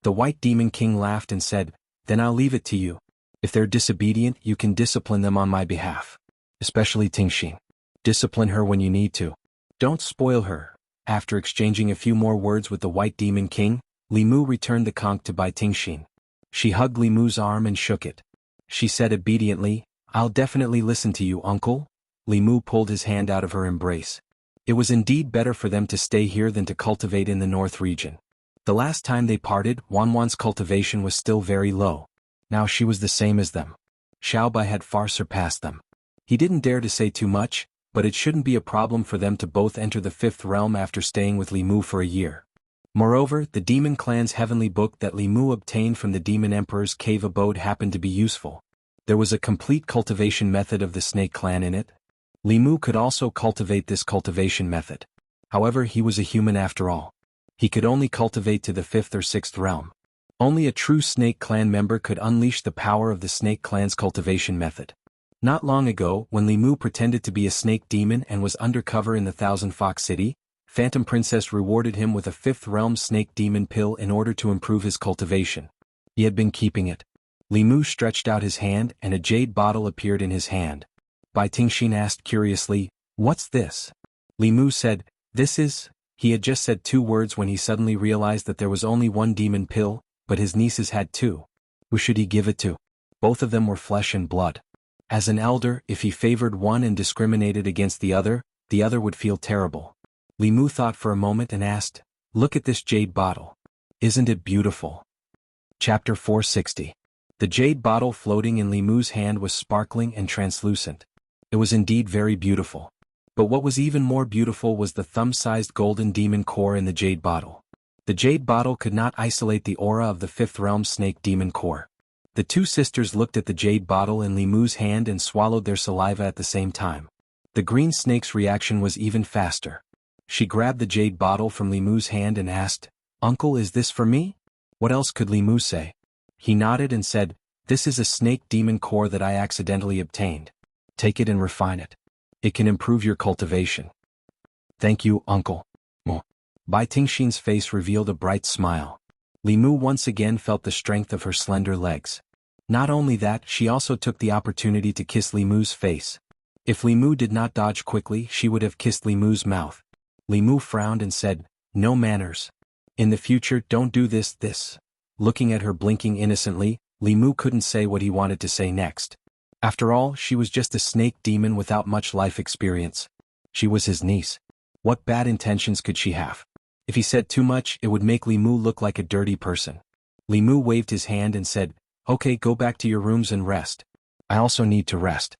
The White Demon King laughed and said, "Then I'll leave it to you. If they're disobedient, you can discipline them on my behalf. Especially Tingxin. Discipline her when you need to. Don't spoil her. After exchanging a few more words with the White Demon King, Li Mu returned the conch to Bai Tingxin. She hugged Li Mu's arm and shook it. She said obediently, "I'll definitely listen to you, uncle." Li Mu pulled his hand out of her embrace. It was indeed better for them to stay here than to cultivate in the north region. The last time they parted, Wanwan's cultivation was still very low. Now she was the same as them. Xiaobai had far surpassed them. He didn't dare to say too much, but it shouldn't be a problem for them to both enter the fifth realm after staying with Li Mu for a year. Moreover, the demon clan's heavenly book that Li Mu obtained from the demon emperor's cave abode happened to be useful. There was a complete cultivation method of the snake clan in it. Li Mu could also cultivate this cultivation method. However, he was a human after all. He could only cultivate to the fifth or sixth realm. Only a true snake clan member could unleash the power of the snake clan's cultivation method. Not long ago, when Li Mu pretended to be a snake demon and was undercover in the Thousand Fox City, Phantom Princess rewarded him with a fifth realm snake demon pill in order to improve his cultivation. He had been keeping it. Li Mu stretched out his hand and a jade bottle appeared in his hand. Bai Tingxin asked curiously, "What's this?" Li Mu said, "This is..." He had just said 2 words when he suddenly realized that there was only one demon pill, but his nieces had 2. Who should he give it to? Both of them were flesh and blood. As an elder, if he favored one and discriminated against the other would feel terrible. Li Mu thought for a moment and asked, "Look at this jade bottle. Isn't it beautiful?" Chapter 460. The jade bottle floating in Li Mu's hand was sparkling and translucent. It was indeed very beautiful. But what was even more beautiful was the thumb-sized golden demon core in the jade bottle. The jade bottle could not isolate the aura of the fifth realm snake demon core. The 2 sisters looked at the jade bottle in Li Mu's hand and swallowed their saliva at the same time. The green snake's reaction was even faster. She grabbed the jade bottle from Li Mu's hand and asked, "Uncle, is this for me?" What else could Li Mu say? He nodded and said, "This is a snake demon core that I accidentally obtained. Take it and refine it. It can improve your cultivation." "Thank you, uncle." Bai Tingxin's face revealed a bright smile. Li Mu once again felt the strength of her slender legs. Not only that, she also took the opportunity to kiss Li Mu's face. If Li Mu did not dodge quickly, she would have kissed Li Mu's mouth. Li Mu frowned and said, "No manners. In the future, don't do this." Looking at her blinking innocently, Li Mu couldn't say what he wanted to say next. After all, she was just a snake demon without much life experience. She was his niece. What bad intentions could she have? If he said too much, it would make Li Mu look like a dirty person. Li Mu waved his hand and said, "Okay, go back to your rooms and rest. I also need to rest."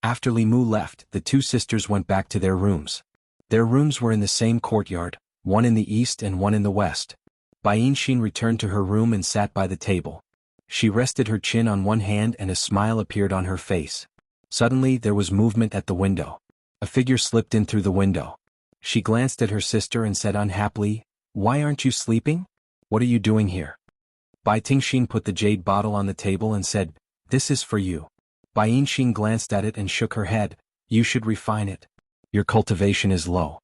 After Li Mu left, the 2 sisters went back to their rooms. Their rooms were in the same courtyard, one in the east and one in the west. Bai Yinxin returned to her room and sat by the table. She rested her chin on one hand and a smile appeared on her face. Suddenly there was movement at the window. A figure slipped in through the window. She glanced at her sister and said unhappily, "Why aren't you sleeping? What are you doing here?" Bai Tingxin put the jade bottle on the table and said, "This is for you." Bai Yinxin glanced at it and shook her head, "You should refine it. Your cultivation is low."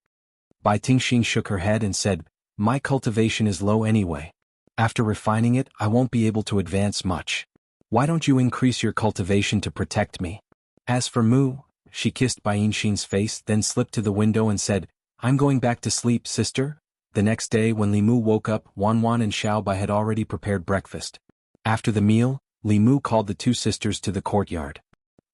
Bai Tingxin shook her head and said, "My cultivation is low anyway. After refining it, I won't be able to advance much. Why don't you increase your cultivation to protect me?" As for Mu, she kissed Bai Yinxin's face, then slipped to the window and said, "I'm going back to sleep, sister." The next day when Li Mu woke up, Wanwan and Xiaobai had already prepared breakfast. After the meal, Li Mu called the 2 sisters to the courtyard.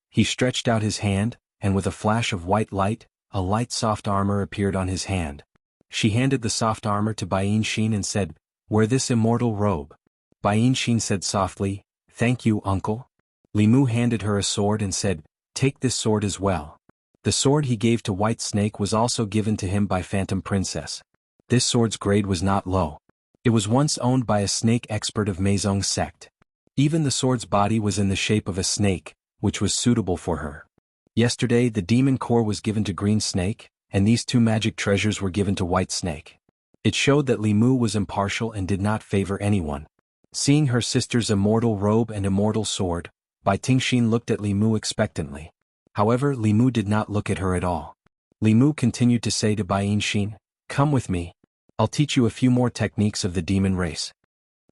He stretched out his hand, and with a flash of white light, a light soft armor appeared on his hand. She handed the soft armor to Bai Yinxin and said, "Wear this immortal robe." Bai Yinxin said softly, "Thank you, uncle." Li Mu handed her a sword and said, "Take this sword as well." The sword he gave to White Snake was also given to him by Phantom Princess. This sword's grade was not low. It was once owned by a snake expert of Meizong's sect. Even the sword's body was in the shape of a snake, which was suitable for her. Yesterday the demon core was given to Green Snake, and these 2 magic treasures were given to White Snake. It showed that Li Mu was impartial and did not favor anyone. Seeing her sister's immortal robe and immortal sword, Bai Tingxin looked at Li Mu expectantly. However, Li Mu did not look at her at all. Li Mu continued to say to Bai Yinxin, "Come with me. I'll teach you a few more techniques of the demon race."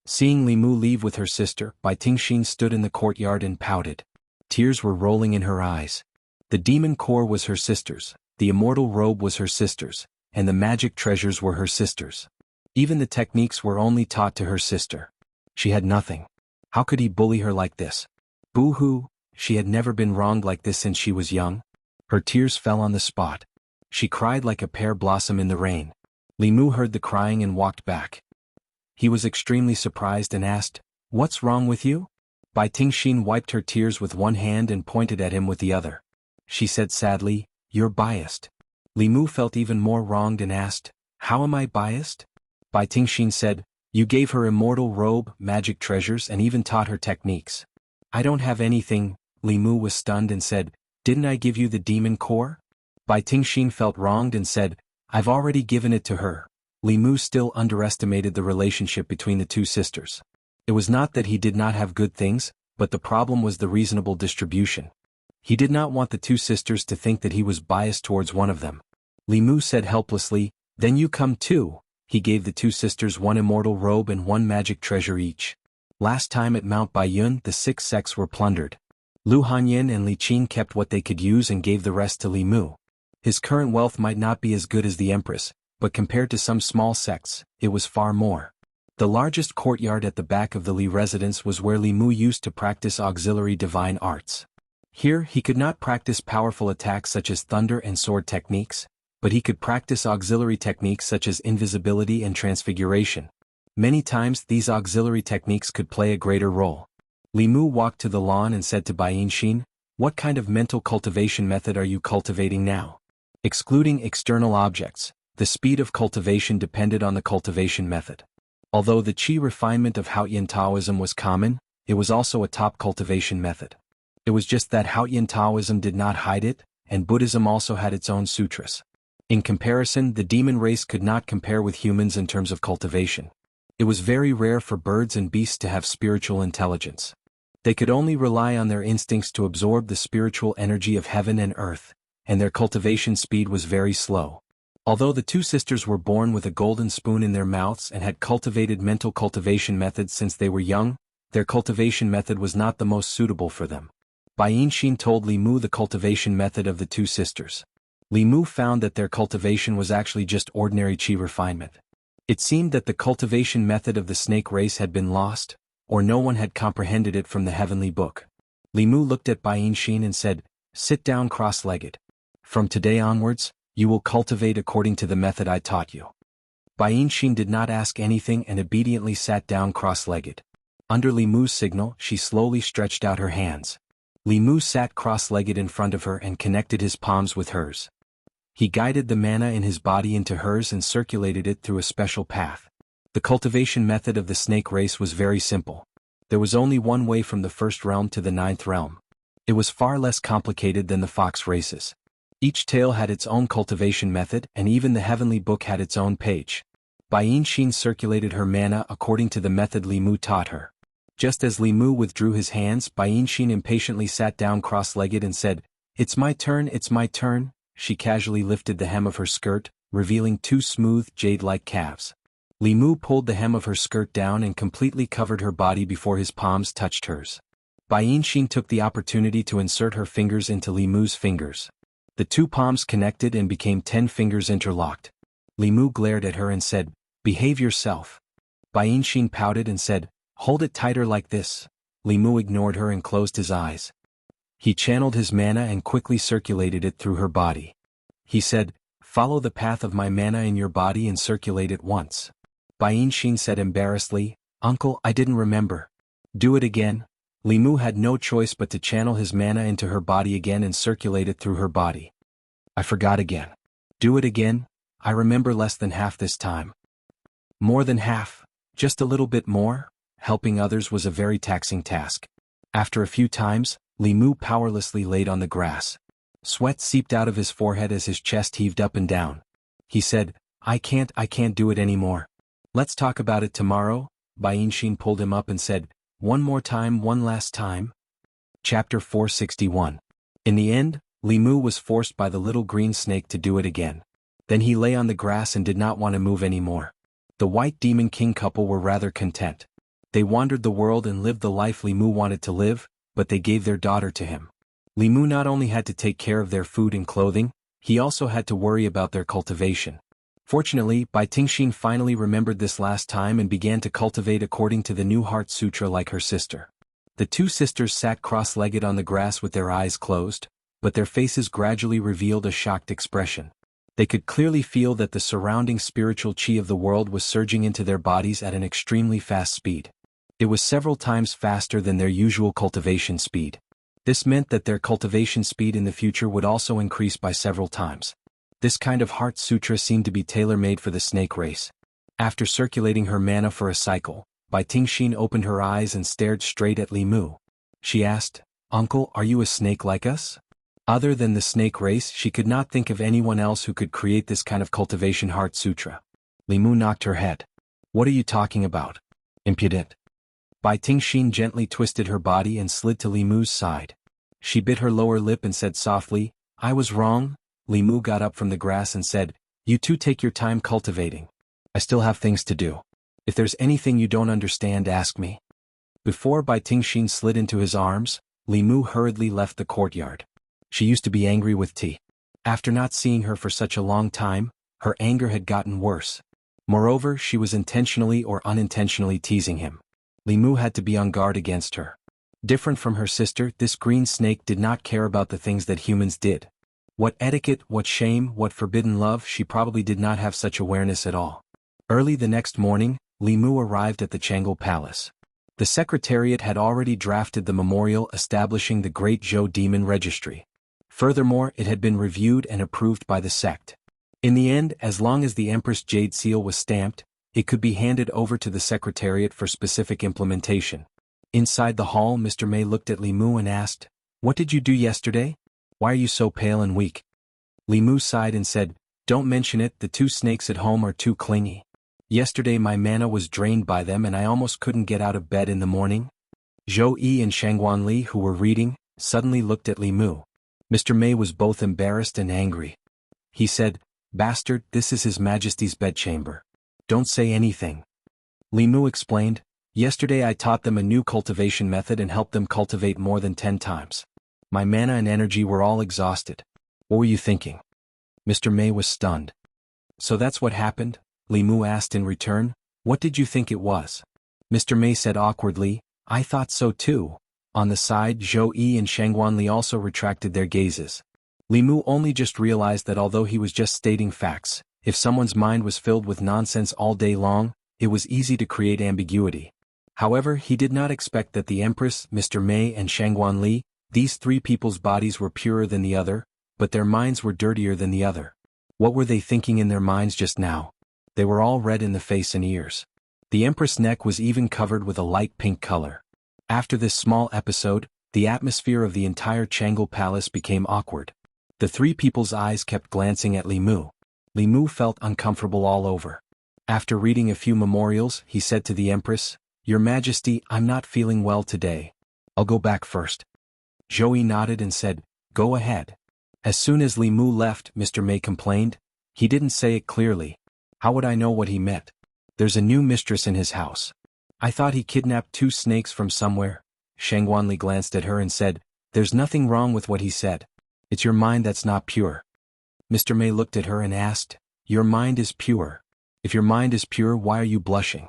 Seeing Li Mu leave with her sister, Bai Tingxin stood in the courtyard and pouted. Tears were rolling in her eyes. The demon core was her sister's, the immortal robe was her sister's, and the magic treasures were her sister's. Even the techniques were only taught to her sister. She had nothing. How could he bully her like this? Boo-hoo, she had never been wronged like this since she was young. Her tears fell on the spot. She cried like a pear blossom in the rain. Li Mu heard the crying and walked back. He was extremely surprised and asked, "What's wrong with you?" Bai Tingxin wiped her tears with one hand and pointed at him with the other. She said sadly, "You're biased." Li Mu felt even more wronged and asked, "How am I biased?" Bai Tingxin said, "You gave her immortal robe, magic treasures and even taught her techniques." "I don't have anything," Li Mu was stunned and said, "Didn't I give you the demon core?" Bai Tingxin felt wronged and said, "I've already given it to her." Li Mu still underestimated the relationship between the two sisters. It was not that he did not have good things, but the problem was the reasonable distribution. He did not want the two sisters to think that he was biased towards one of them. Li Mu said helplessly, "Then you come too." He gave the two sisters one immortal robe and one magic treasure each. Last time at Mount Baiyun the 6 sects were plundered. Lu Hanyin and Li Qin kept what they could use and gave the rest to Li Mu. His current wealth might not be as good as the Empress, but compared to some small sects, it was far more. The largest courtyard at the back of the Li residence was where Li Mu used to practice auxiliary divine arts. Here he could not practice powerful attacks such as thunder and sword techniques, but he could practice auxiliary techniques such as invisibility and transfiguration. Many times these auxiliary techniques could play a greater role. Li Mu walked to the lawn and said to Bai Yinxin, "What kind of mental cultivation method are you cultivating now?" Excluding external objects, the speed of cultivation depended on the cultivation method. Although the qi refinement of Haotian Taoism was common, it was also a top cultivation method. It was just that Haotian Taoism did not hide it, and Buddhism also had its own sutras. In comparison, the demon race could not compare with humans in terms of cultivation. It was very rare for birds and beasts to have spiritual intelligence. They could only rely on their instincts to absorb the spiritual energy of heaven and earth, and their cultivation speed was very slow. Although the two sisters were born with a golden spoon in their mouths and had cultivated mental cultivation methods since they were young, their cultivation method was not the most suitable for them. Bai Yinxin told Li Mu the cultivation method of the two sisters. Li Mu found that their cultivation was actually just ordinary qi refinement. It seemed that the cultivation method of the snake race had been lost, or no one had comprehended it from the heavenly book. Li Mu looked at Bai Yinxin and said, "Sit down cross-legged. From today onwards, you will cultivate according to the method I taught you." Bai Yinxin did not ask anything and obediently sat down cross-legged. Under Li Mu's signal, she slowly stretched out her hands. Li Mu sat cross-legged in front of her and connected his palms with hers. He guided the mana in his body into hers and circulated it through a special path. The cultivation method of the snake race was very simple. There was only one way from the first realm to the 9th realm. It was far less complicated than the fox races. Each tale had its own cultivation method and even the heavenly book had its own page. Bai Yinxin circulated her mana according to the method Li Mu taught her. Just as Li Mu withdrew his hands, Bai Yinxin impatiently sat down cross-legged and said, "It's my turn, it's my turn." She casually lifted the hem of her skirt, revealing 2 smooth, jade-like calves. Li Mu pulled the hem of her skirt down and completely covered her body before his palms touched hers. Bai Yinxin took the opportunity to insert her fingers into Li Mu's fingers. The 2 palms connected and became 10 fingers interlocked. Li Mu glared at her and said, "Behave yourself." Bai Yinxin pouted and said, "Hold it tighter like this." Li Mu ignored her and closed his eyes. He channeled his mana and quickly circulated it through her body. He said, "Follow the path of my mana in your body and circulate it once." Bai Yinxin said embarrassedly, "Uncle, I didn't remember." "Do it again." Li Mu had no choice but to channel his mana into her body again and circulate it through her body. "I forgot again." "Do it again." "I remember less than half this time." "More than half. Just a little bit more." Helping others was a very taxing task. After a few times, Li Mu powerlessly laid on the grass. Sweat seeped out of his forehead as his chest heaved up and down. He said, I can't do it anymore." "Let's talk about it tomorrow." Bai Yinxin pulled him up and said, "One more time, one last time." Chapter 461. In the end, Li Mu was forced by the little green snake to do it again. Then he lay on the grass and did not want to move anymore. The White Demon King couple were rather content. They wandered the world and lived the life Li Mu wanted to live, but they gave their daughter to him. Li Mu not only had to take care of their food and clothing, he also had to worry about their cultivation. Fortunately, Bai Tingxin finally remembered this last time and began to cultivate according to the new Heart Sutra like her sister. The two sisters sat cross-legged on the grass with their eyes closed, but their faces gradually revealed a shocked expression. They could clearly feel that the surrounding spiritual chi of the world was surging into their bodies at an extremely fast speed. It was several times faster than their usual cultivation speed. This meant that their cultivation speed in the future would also increase by several times. This kind of Heart Sutra seemed to be tailor-made for the snake race. After circulating her mana for a cycle, Bai Tingxin opened her eyes and stared straight at Li Mu. She asked, "Uncle, are you a snake like us?" Other than the snake race, she could not think of anyone else who could create this kind of cultivation Heart Sutra. Li Mu knocked her head. "What are you talking about? Impudent." Bai Tingxin gently twisted her body and slid to Li Mu's side. She bit her lower lip and said softly, "I was wrong." Li Mu got up from the grass and said, "You two take your time cultivating. I still have things to do. If there's anything you don't understand, ask me." Before Bai Tingxin slid into his arms, Li Mu hurriedly left the courtyard. She used to be angry with T. After not seeing her for such a long time, her anger had gotten worse. Moreover, she was intentionally or unintentionally teasing him. Li Mu had to be on guard against her. Different from her sister, this green snake did not care about the things that humans did. What etiquette, what shame, what forbidden love, she probably did not have such awareness at all. Early the next morning, Li Mu arrived at the Changel Palace. The Secretariat had already drafted the memorial establishing the Great Zhou Demon Registry. Furthermore, it had been reviewed and approved by the sect. In the end, as long as the Empress Jade Seal was stamped, it could be handed over to the Secretariat for specific implementation. Inside the hall, Mr. May looked at Li Mu and asked, "What did you do yesterday? Why are you so pale and weak?" Li Mu sighed and said, "Don't mention it, the two snakes at home are too clingy. Yesterday my mana was drained by them and I almost couldn't get out of bed in the morning." Zhou Yi and Shangguan Li, who were reading, suddenly looked at Li Mu. Mr. May was both embarrassed and angry. He said, "Bastard, this is His Majesty's bedchamber. Don't say anything." Li Mu explained, "Yesterday I taught them a new cultivation method and helped them cultivate more than 10 times. My mana and energy were all exhausted. What were you thinking?" Mr. May was stunned. "So that's what happened?" Li Mu asked in return. "What did you think it was?" Mr. May said awkwardly, "I thought so too." On the side, Zhou Yi and Shangguan Li also retracted their gazes. Li Mu only just realized that although he was just stating facts, if someone's mind was filled with nonsense all day long, it was easy to create ambiguity. However, he did not expect that the Empress, Mr. May and Shangguan Li, these three people's bodies were purer than the other, but their minds were dirtier than the other. What were they thinking in their minds just now? They were all red in the face and ears. The Empress' neck was even covered with a light pink color. After this small episode, the atmosphere of the entire Changel Palace became awkward. The three people's eyes kept glancing at Li Mu. Li Mu felt uncomfortable all over. After reading a few memorials, he said to the Empress, "Your Majesty, I'm not feeling well today. I'll go back first." Zhou Yi nodded and said, "Go ahead." As soon as Li Mu left, Mr. May complained, "He didn't say it clearly. How would I know what he meant? There's a new mistress in his house. I thought he kidnapped 2 snakes from somewhere." Shangguan Li glanced at her and said, "There's nothing wrong with what he said. It's your mind that's not pure." Mr. May looked at her and asked, "Your mind is pure. If your mind is pure, why are you blushing?"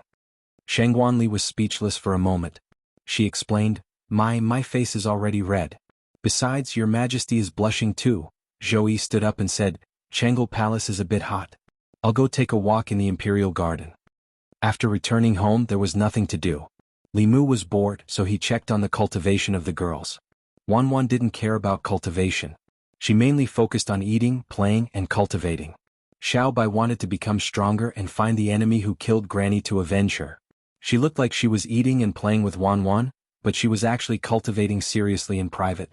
Shangguan Li was speechless for a moment. She explained, My face is already red. Besides, your Majesty is blushing too." Zhou Yi stood up and said, "Changel Palace is a bit hot. I'll go take a walk in the Imperial Garden." After returning home, there was nothing to do. Li Mu was bored, so he checked on the cultivation of the girls. Wanwan didn't care about cultivation. She mainly focused on eating, playing, and cultivating. Xiao Bai wanted to become stronger and find the enemy who killed Granny to avenge her. She looked like she was eating and playing with Wanwan, but she was actually cultivating seriously in private.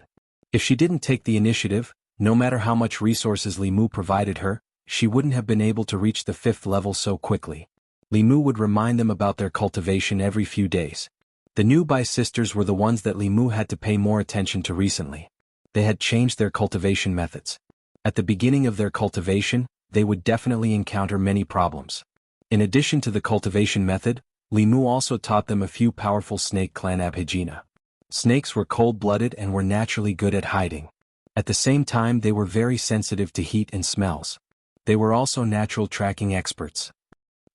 If she didn't take the initiative, no matter how much resources Li Mu provided her, she wouldn't have been able to reach the 5th level so quickly. Li Mu would remind them about their cultivation every few days. The new Bai sisters were the ones that Li Mu had to pay more attention to recently. They had changed their cultivation methods. At the beginning of their cultivation, they would definitely encounter many problems. In addition to the cultivation method, Li Mu also taught them a few powerful snake clan abhijna. Snakes were cold-blooded and were naturally good at hiding. At the same time, they were very sensitive to heat and smells. They were also natural tracking experts.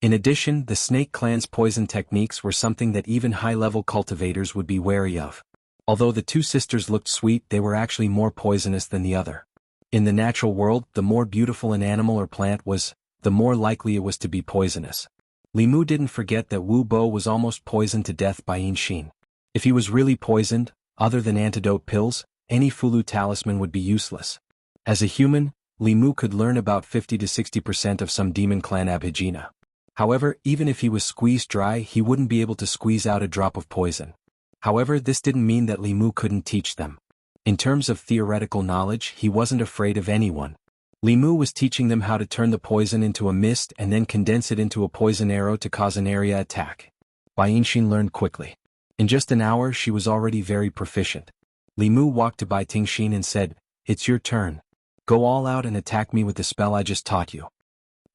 In addition, the snake clan's poison techniques were something that even high-level cultivators would be wary of. Although the two sisters looked sweet, they were actually more poisonous than the other. In the natural world, the more beautiful an animal or plant was, the more likely it was to be poisonous. Li Mu didn't forget that Wu Bo was almost poisoned to death by Yin Xin. If he was really poisoned, other than antidote pills, any Fulu talisman would be useless. As a human, Li Mu could learn about 50 to 60% of some demon clan abhijna. However, even if he was squeezed dry, he wouldn't be able to squeeze out a drop of poison. However, this didn't mean that Li Mu couldn't teach them. In terms of theoretical knowledge, he wasn't afraid of anyone. Li Mu was teaching them how to turn the poison into a mist and then condense it into a poison arrow to cause an area attack. Bai Yinxin learned quickly. In just an hour, she was already very proficient. Li Mu walked to Bai Tingxin and said, "It's your turn. Go all out and attack me with the spell I just taught you."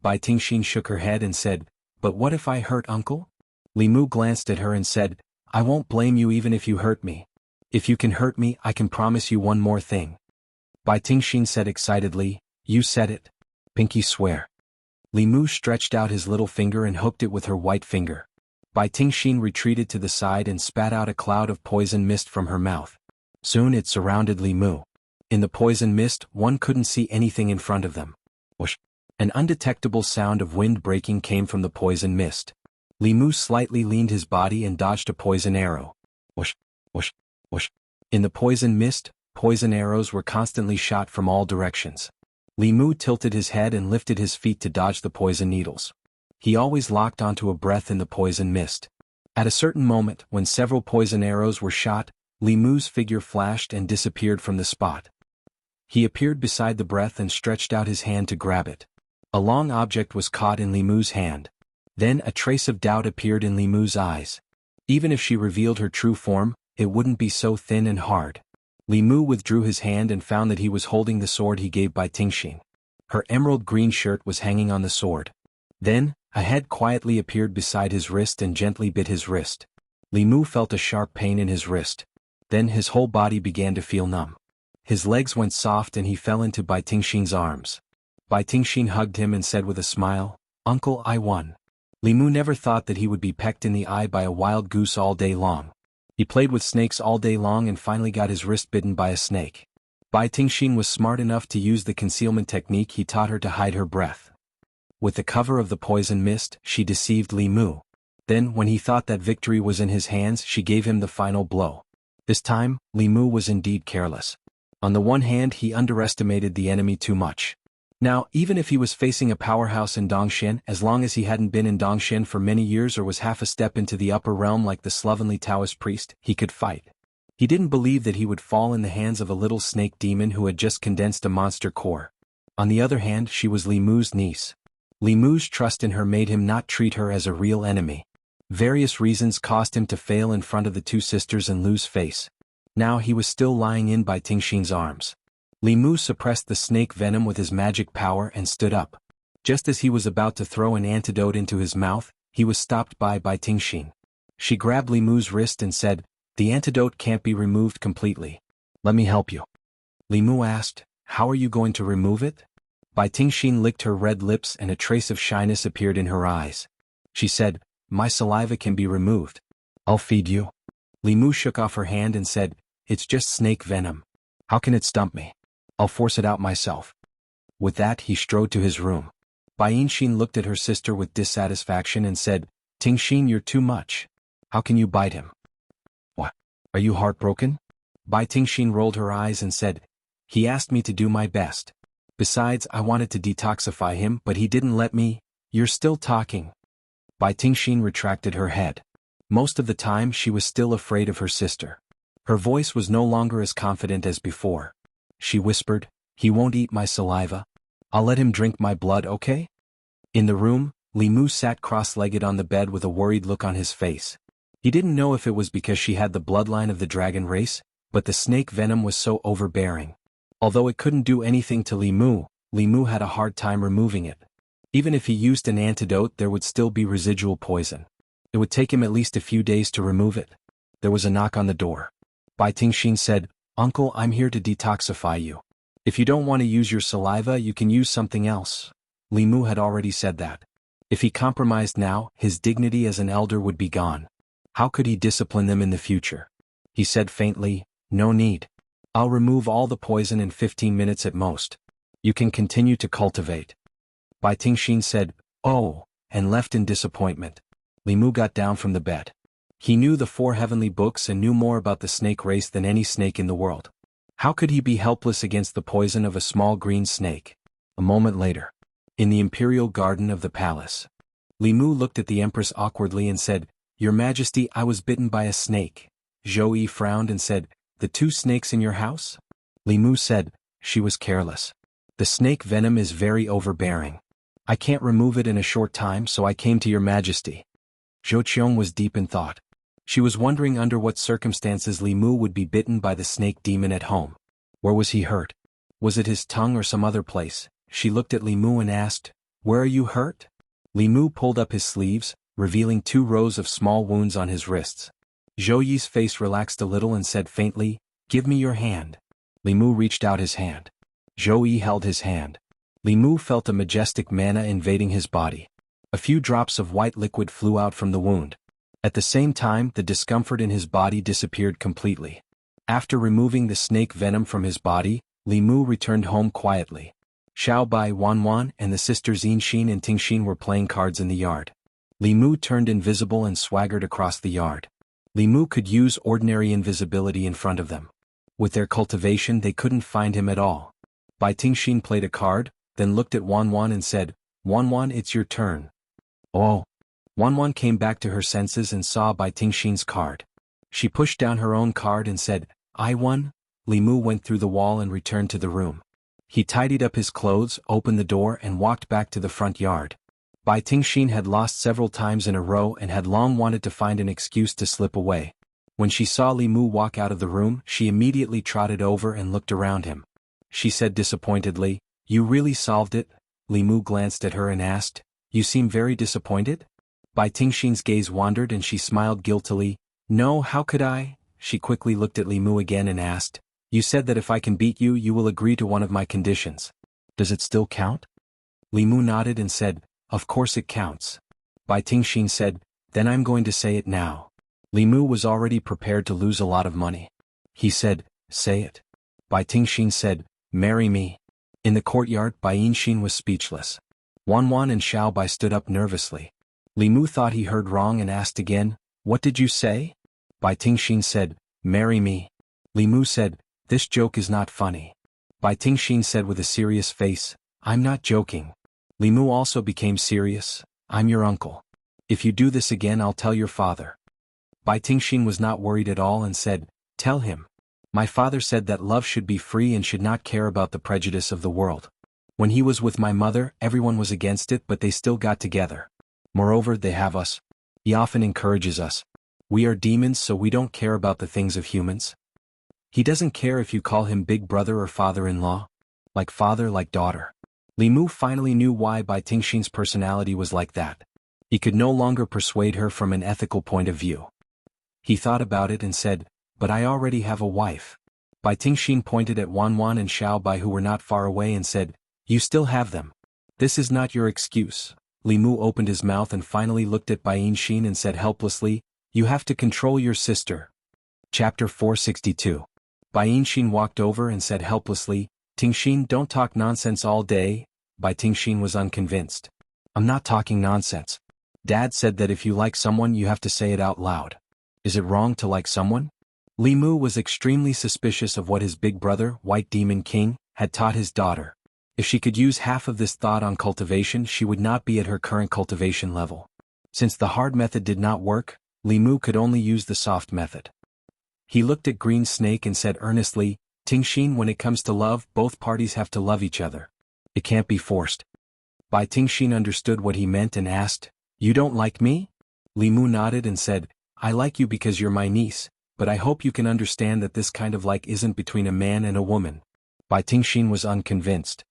Bai Tingxin shook her head and said, "But what if I hurt uncle?" Li Mu glanced at her and said, "I won't blame you even if you hurt me. If you can hurt me, I can promise you one more thing." Bai Tingxin said excitedly, "You said it. Pinky swear." Li Mu stretched out his little finger and hooked it with her white finger. Bai Tingxin retreated to the side and spat out a cloud of poison mist from her mouth. Soon it surrounded Li Mu. In the poison mist, one couldn't see anything in front of them. Whoosh! An undetectable sound of wind breaking came from the poison mist. Li Mu slightly leaned his body and dodged a poison arrow. Whoosh! Whoosh! Whoosh! In the poison mist, poison arrows were constantly shot from all directions. Li Mu tilted his head and lifted his feet to dodge the poison needles. He always locked onto a breath in the poison mist. At a certain moment, when several poison arrows were shot, Li Mu's figure flashed and disappeared from the spot. He appeared beside the breath and stretched out his hand to grab it. A long object was caught in Li Mu's hand. Then a trace of doubt appeared in Li Mu's eyes. Even if she revealed her true form, it wouldn't be so thin and hard. Li Mu withdrew his hand and found that he was holding the sword he gave Bai Tingxin. Her emerald green shirt was hanging on the sword. Then, a head quietly appeared beside his wrist and gently bit his wrist. Li Mu felt a sharp pain in his wrist. Then his whole body began to feel numb. His legs went soft and he fell into Bai Tingxin's arms. Bai Tingxin hugged him and said with a smile, "Uncle, I won." Li Mu never thought that he would be pecked in the eye by a wild goose all day long. He played with snakes all day long and finally got his wrist bitten by a snake. Bai Tingxin was smart enough to use the concealment technique he taught her to hide her breath. With the cover of the poison mist, she deceived Li Mu. Then, when he thought that victory was in his hands, she gave him the final blow. This time, Li Mu was indeed careless. On the one hand, he underestimated the enemy too much. Now, even if he was facing a powerhouse in Dongshan, as long as he hadn't been in Dongshan for many years or was half a step into the upper realm like the slovenly Taoist priest, he could fight. He didn't believe that he would fall in the hands of a little snake demon who had just condensed a monster core. On the other hand, she was Li Mu's niece. Li Mu's trust in her made him not treat her as a real enemy. Various reasons caused him to fail in front of the two sisters and lose face. Now he was still lying in Bai Tingxin's arms. Li Mu suppressed the snake venom with his magic power and stood up. Just as he was about to throw an antidote into his mouth, he was stopped by Bai Tingxin. She grabbed Li Mu's wrist and said, "The antidote can't be removed completely. Let me help you." Li Mu asked, "How are you going to remove it?" Bai Tingxin licked her red lips and a trace of shyness appeared in her eyes. She said, "My saliva can be removed. I'll feed you." Li Mu shook off her hand and said, "It's just snake venom. How can it stump me? I'll force it out myself." With that, he strode to his room. Bai Yinxin looked at her sister with dissatisfaction and said, "Tingxin, you're too much. How can you bite him?" "What? Are you heartbroken?" Bai Tingxin rolled her eyes and said, "He asked me to do my best. Besides, I wanted to detoxify him, but he didn't let me." "You're still talking." Bai Tingxin retracted her head. Most of the time, she was still afraid of her sister. Her voice was no longer as confident as before. She whispered, "He won't eat my saliva. I'll let him drink my blood, okay?" In the room, Li Mu sat cross-legged on the bed with a worried look on his face. He didn't know if it was because she had the bloodline of the dragon race, but the snake venom was so overbearing. Although it couldn't do anything to Li Mu had a hard time removing it. Even if he used an antidote, there would still be residual poison. It would take him at least a few days to remove it. There was a knock on the door. Bai Tingxin said, "Uncle, I'm here to detoxify you. If you don't want to use your saliva, you can use something else. Li Mu had already said that. If he compromised now, his dignity as an elder would be gone. How could he discipline them in the future? He said faintly, "No need. I'll remove all the poison in 15 minutes at most. You can continue to cultivate." Bai Tingxin said, "Oh," and left in disappointment. Li Mu got down from the bed. He knew the 4 heavenly books and knew more about the snake race than any snake in the world. How could he be helpless against the poison of a small green snake? A moment later, in the imperial garden of the palace, Li Mu looked at the empress awkwardly and said, "Your Majesty, I was bitten by a snake." Zhou Yi frowned and said, "The 2 snakes in your house?" Li Mu said, "She was careless. The snake venom is very overbearing. I can't remove it in a short time, so I came to your Majesty." Zhou Qiong was deep in thought. She was wondering under what circumstances Li Mu would be bitten by the snake demon at home. Where was he hurt? Was it his tongue or some other place? She looked at Li Mu and asked, "Where are you hurt?" Li Mu pulled up his sleeves, revealing 2 rows of small wounds on his wrists. Zhou Yi's face relaxed a little and said faintly, "Give me your hand." Li Mu reached out his hand. Zhou Yi held his hand. Li Mu felt a majestic mana invading his body. A few drops of white liquid flew out from the wound. At the same time, the discomfort in his body disappeared completely. After removing the snake venom from his body, Li Mu returned home quietly. Xiao Bai, Wanwan, and the sisters Yinxin and Tingxin were playing cards in the yard. Li Mu turned invisible and swaggered across the yard. Li Mu could use ordinary invisibility in front of them. With their cultivation they couldn't find him at all. Bai Tingxin played a card, then looked at Wanwan and said, "Wanwan, it's your turn." "Oh." Wanwan came back to her senses and saw Bai Tingxin's card. She pushed down her own card and said, "I won." Li Mu went through the wall and returned to the room. He tidied up his clothes, opened the door and walked back to the front yard. Bai Tingxin had lost several times in a row and had long wanted to find an excuse to slip away. When she saw Li Mu walk out of the room, she immediately trotted over and looked around him. She said disappointedly, "You really solved it?" Li Mu glanced at her and asked, "You seem very disappointed?" Bai Tingxin's gaze wandered and she smiled guiltily. "No, how could I?" She quickly looked at Li Mu again and asked, "You said that if I can beat you, you will agree to one of my conditions. Does it still count?" Li Mu nodded and said, "Of course it counts." Bai Tingxin said, "Then I'm going to say it now." Li Mu was already prepared to lose a lot of money. He said, "Say it." Bai Tingxin said, "Marry me." In the courtyard, Bai Yinxin was speechless. Wanwan and Xiao Bai stood up nervously. Li Mu thought he heard wrong and asked again, "What did you say?" Bai Tingxin said, "Marry me." Li Mu said, "This joke is not funny." Bai Tingxin said with a serious face, "I'm not joking." Li Mu also became serious, "I'm your uncle. If you do this again, I'll tell your father." Bai Tingxin was not worried at all and said, "Tell him. My father said that love should be free and should not care about the prejudice of the world. When he was with my mother, everyone was against it, but they still got together. Moreover, they have us. He often encourages us. We are demons, so we don't care about the things of humans. He doesn't care if you call him big brother or father-in-law. Like father, like daughter." Li Mu finally knew why Bai Tingxin's personality was like that. He could no longer persuade her from an ethical point of view. He thought about it and said, "But I already have a wife." Bai Tingxin pointed at Wanwan and Xiao Bai who were not far away and said, "You still have them. This is not your excuse." Li Mu opened his mouth and finally looked at Bai Yinxin and said helplessly, "You have to control your sister." Chapter 462. Bai Yinxin walked over and said helplessly, "Tingxin, don't talk nonsense all day." Bai Tingxin was unconvinced. "I'm not talking nonsense. Dad said that if you like someone you have to say it out loud. Is it wrong to like someone?" Li Mu was extremely suspicious of what his big brother, White Demon King, had taught his daughter. If she could use half of this thought on cultivation, she would not be at her current cultivation level. Since the hard method did not work, Li Mu could only use the soft method. He looked at Green Snake and said earnestly, "Tingxin, when it comes to love, both parties have to love each other. It can't be forced." Bai Tingxin understood what he meant and asked, "You don't like me?" Li Mu nodded and said, "I like you because you're my niece, but I hope you can understand that this kind of like isn't between a man and a woman." Bai Tingxin was unconvinced.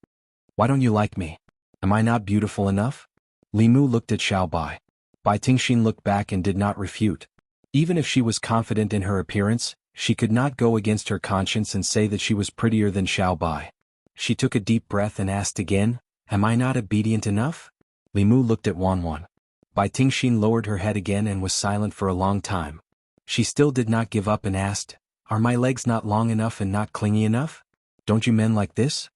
"Why don't you like me? Am I not beautiful enough?" Li Mu looked at Xiao Bai. Bai Tingxin looked back and did not refute. Even if she was confident in her appearance, she could not go against her conscience and say that she was prettier than Xiao Bai. She took a deep breath and asked again, Am I not obedient enough? Li Mu looked at Wanwan. Bai Tingxin lowered her head again and was silent for a long time. She still did not give up and asked, Are my legs not long enough and not clingy enough? Don't you men like this?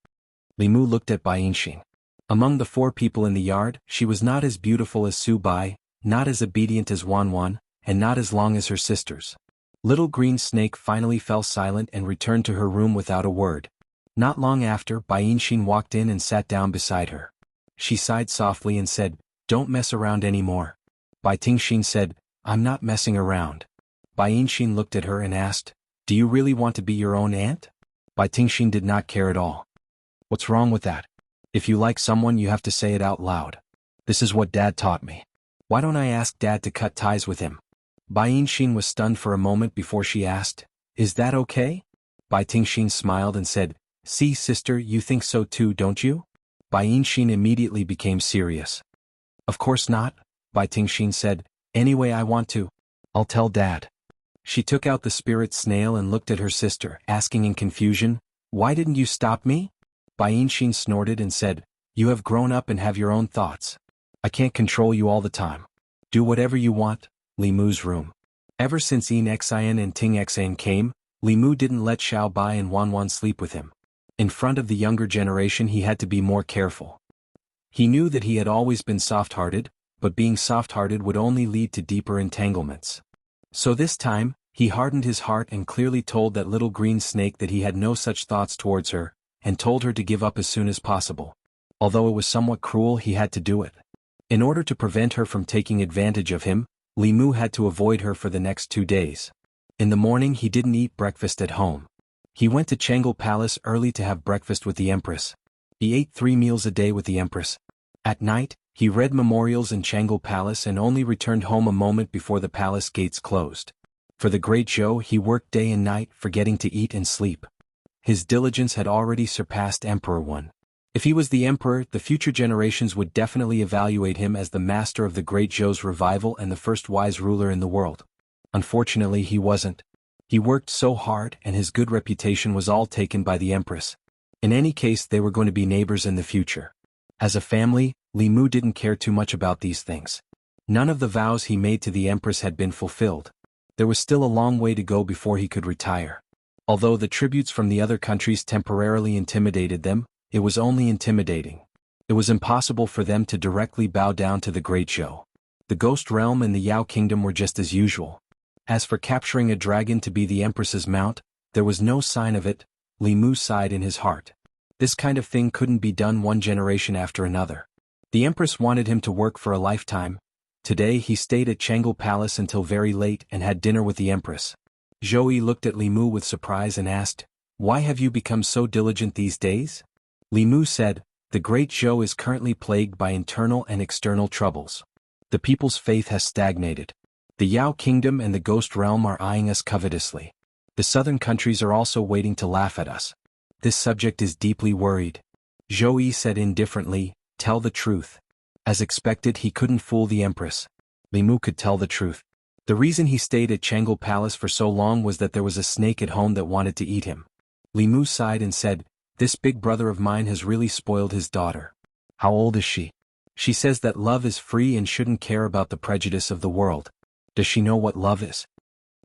Li Mu looked at Bai Yinxin. Among the 4 people in the yard, she was not as beautiful as Su Bai, not as obedient as Wanwan, and not as long as her sisters. Little Green Snake finally fell silent and returned to her room without a word. Not long after, Bai Yinxin walked in and sat down beside her. She sighed softly and said, Don't mess around anymore. Bai Tingxin said, I'm not messing around. Bai Yinxin looked at her and asked, Do you really want to be your own aunt? Bai Tingxin did not care at all. What's wrong with that? If you like someone you have to say it out loud. This is what Dad taught me. Why don't I ask Dad to cut ties with him? Bai Yinxin was stunned for a moment before she asked, Is that okay? Bai Tingxin smiled and said, See sister, you think so too, don't you? Bai Yinxin immediately became serious. Of course not, Bai Tingxin said, Anyway I want to. I'll tell Dad. She took out the spirit snail and looked at her sister, asking in confusion, Why didn't you stop me? Bai Yinxin snorted and said, You have grown up and have your own thoughts. I can't control you all the time. Do whatever you want. Li Mu's room. Ever since Yin Xian and Ting Xian came, Li Mu didn't let Xiao Bai and Wanwan sleep with him. In front of the younger generation he had to be more careful. He knew that he had always been soft-hearted, but being soft-hearted would only lead to deeper entanglements. So this time, he hardened his heart and clearly told that little green snake that he had no such thoughts towards her, and told her to give up as soon as possible. Although it was somewhat cruel, he had to do it. In order to prevent her from taking advantage of him, Li Mu had to avoid her for the next 2 days. In the morning he didn't eat breakfast at home. He went to Changel Palace early to have breakfast with the Empress. He ate 3 meals a day with the Empress. At night, he read memorials in Changel Palace and only returned home a moment before the palace gates closed. For the Great Zhou he worked day and night, forgetting to eat and sleep. His diligence had already surpassed Emperor One. If he was the emperor, the future generations would definitely evaluate him as the master of the Great Zhou's revival and the first wise ruler in the world. Unfortunately he wasn't. He worked so hard and his good reputation was all taken by the Empress. In any case they were going to be neighbors in the future. As a family, Li Mu didn't care too much about these things. None of the vows he made to the Empress had been fulfilled. There was still a long way to go before he could retire. Although the tributes from the other countries temporarily intimidated them, it was only intimidating. It was impossible for them to directly bow down to the Great Zhou. The Ghost Realm and the Yao Kingdom were just as usual. As for capturing a dragon to be the Empress's mount, there was no sign of it. Li Mu sighed in his heart. This kind of thing couldn't be done one generation after another. The Empress wanted him to work for a lifetime. Today he stayed at Changel Palace until very late and had dinner with the Empress. Zhou Yi looked at Li Mu with surprise and asked, Why have you become so diligent these days? Li Mu said, The Great Zhou is currently plagued by internal and external troubles. The people's faith has stagnated. The Yao Kingdom and the Ghost Realm are eyeing us covetously. The southern countries are also waiting to laugh at us. This subject is deeply worried. Zhou Yi said indifferently, Tell the truth. As expected he couldn't fool the Empress. Li Mu could tell the truth. The reason he stayed at Changel Palace for so long was that there was a snake at home that wanted to eat him. Li Mu sighed and said, This big brother of mine has really spoiled his daughter. How old is she? She says that love is free and shouldn't care about the prejudice of the world. Does she know what love is?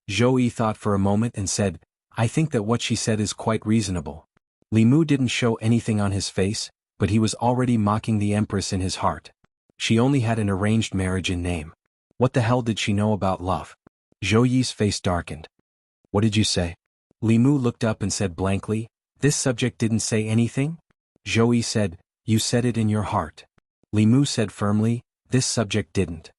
Zhou Yi thought for a moment and said, I think that what she said is quite reasonable. Li Mu didn't show anything on his face, but he was already mocking the Empress in his heart. She only had an arranged marriage in name. What the hell did she know about love? Zhou Yi's face darkened. What did you say? Li Mu looked up and said blankly, This subject didn't say anything? Zhou Yi said, You said it in your heart. Li Mu said firmly, This subject didn't.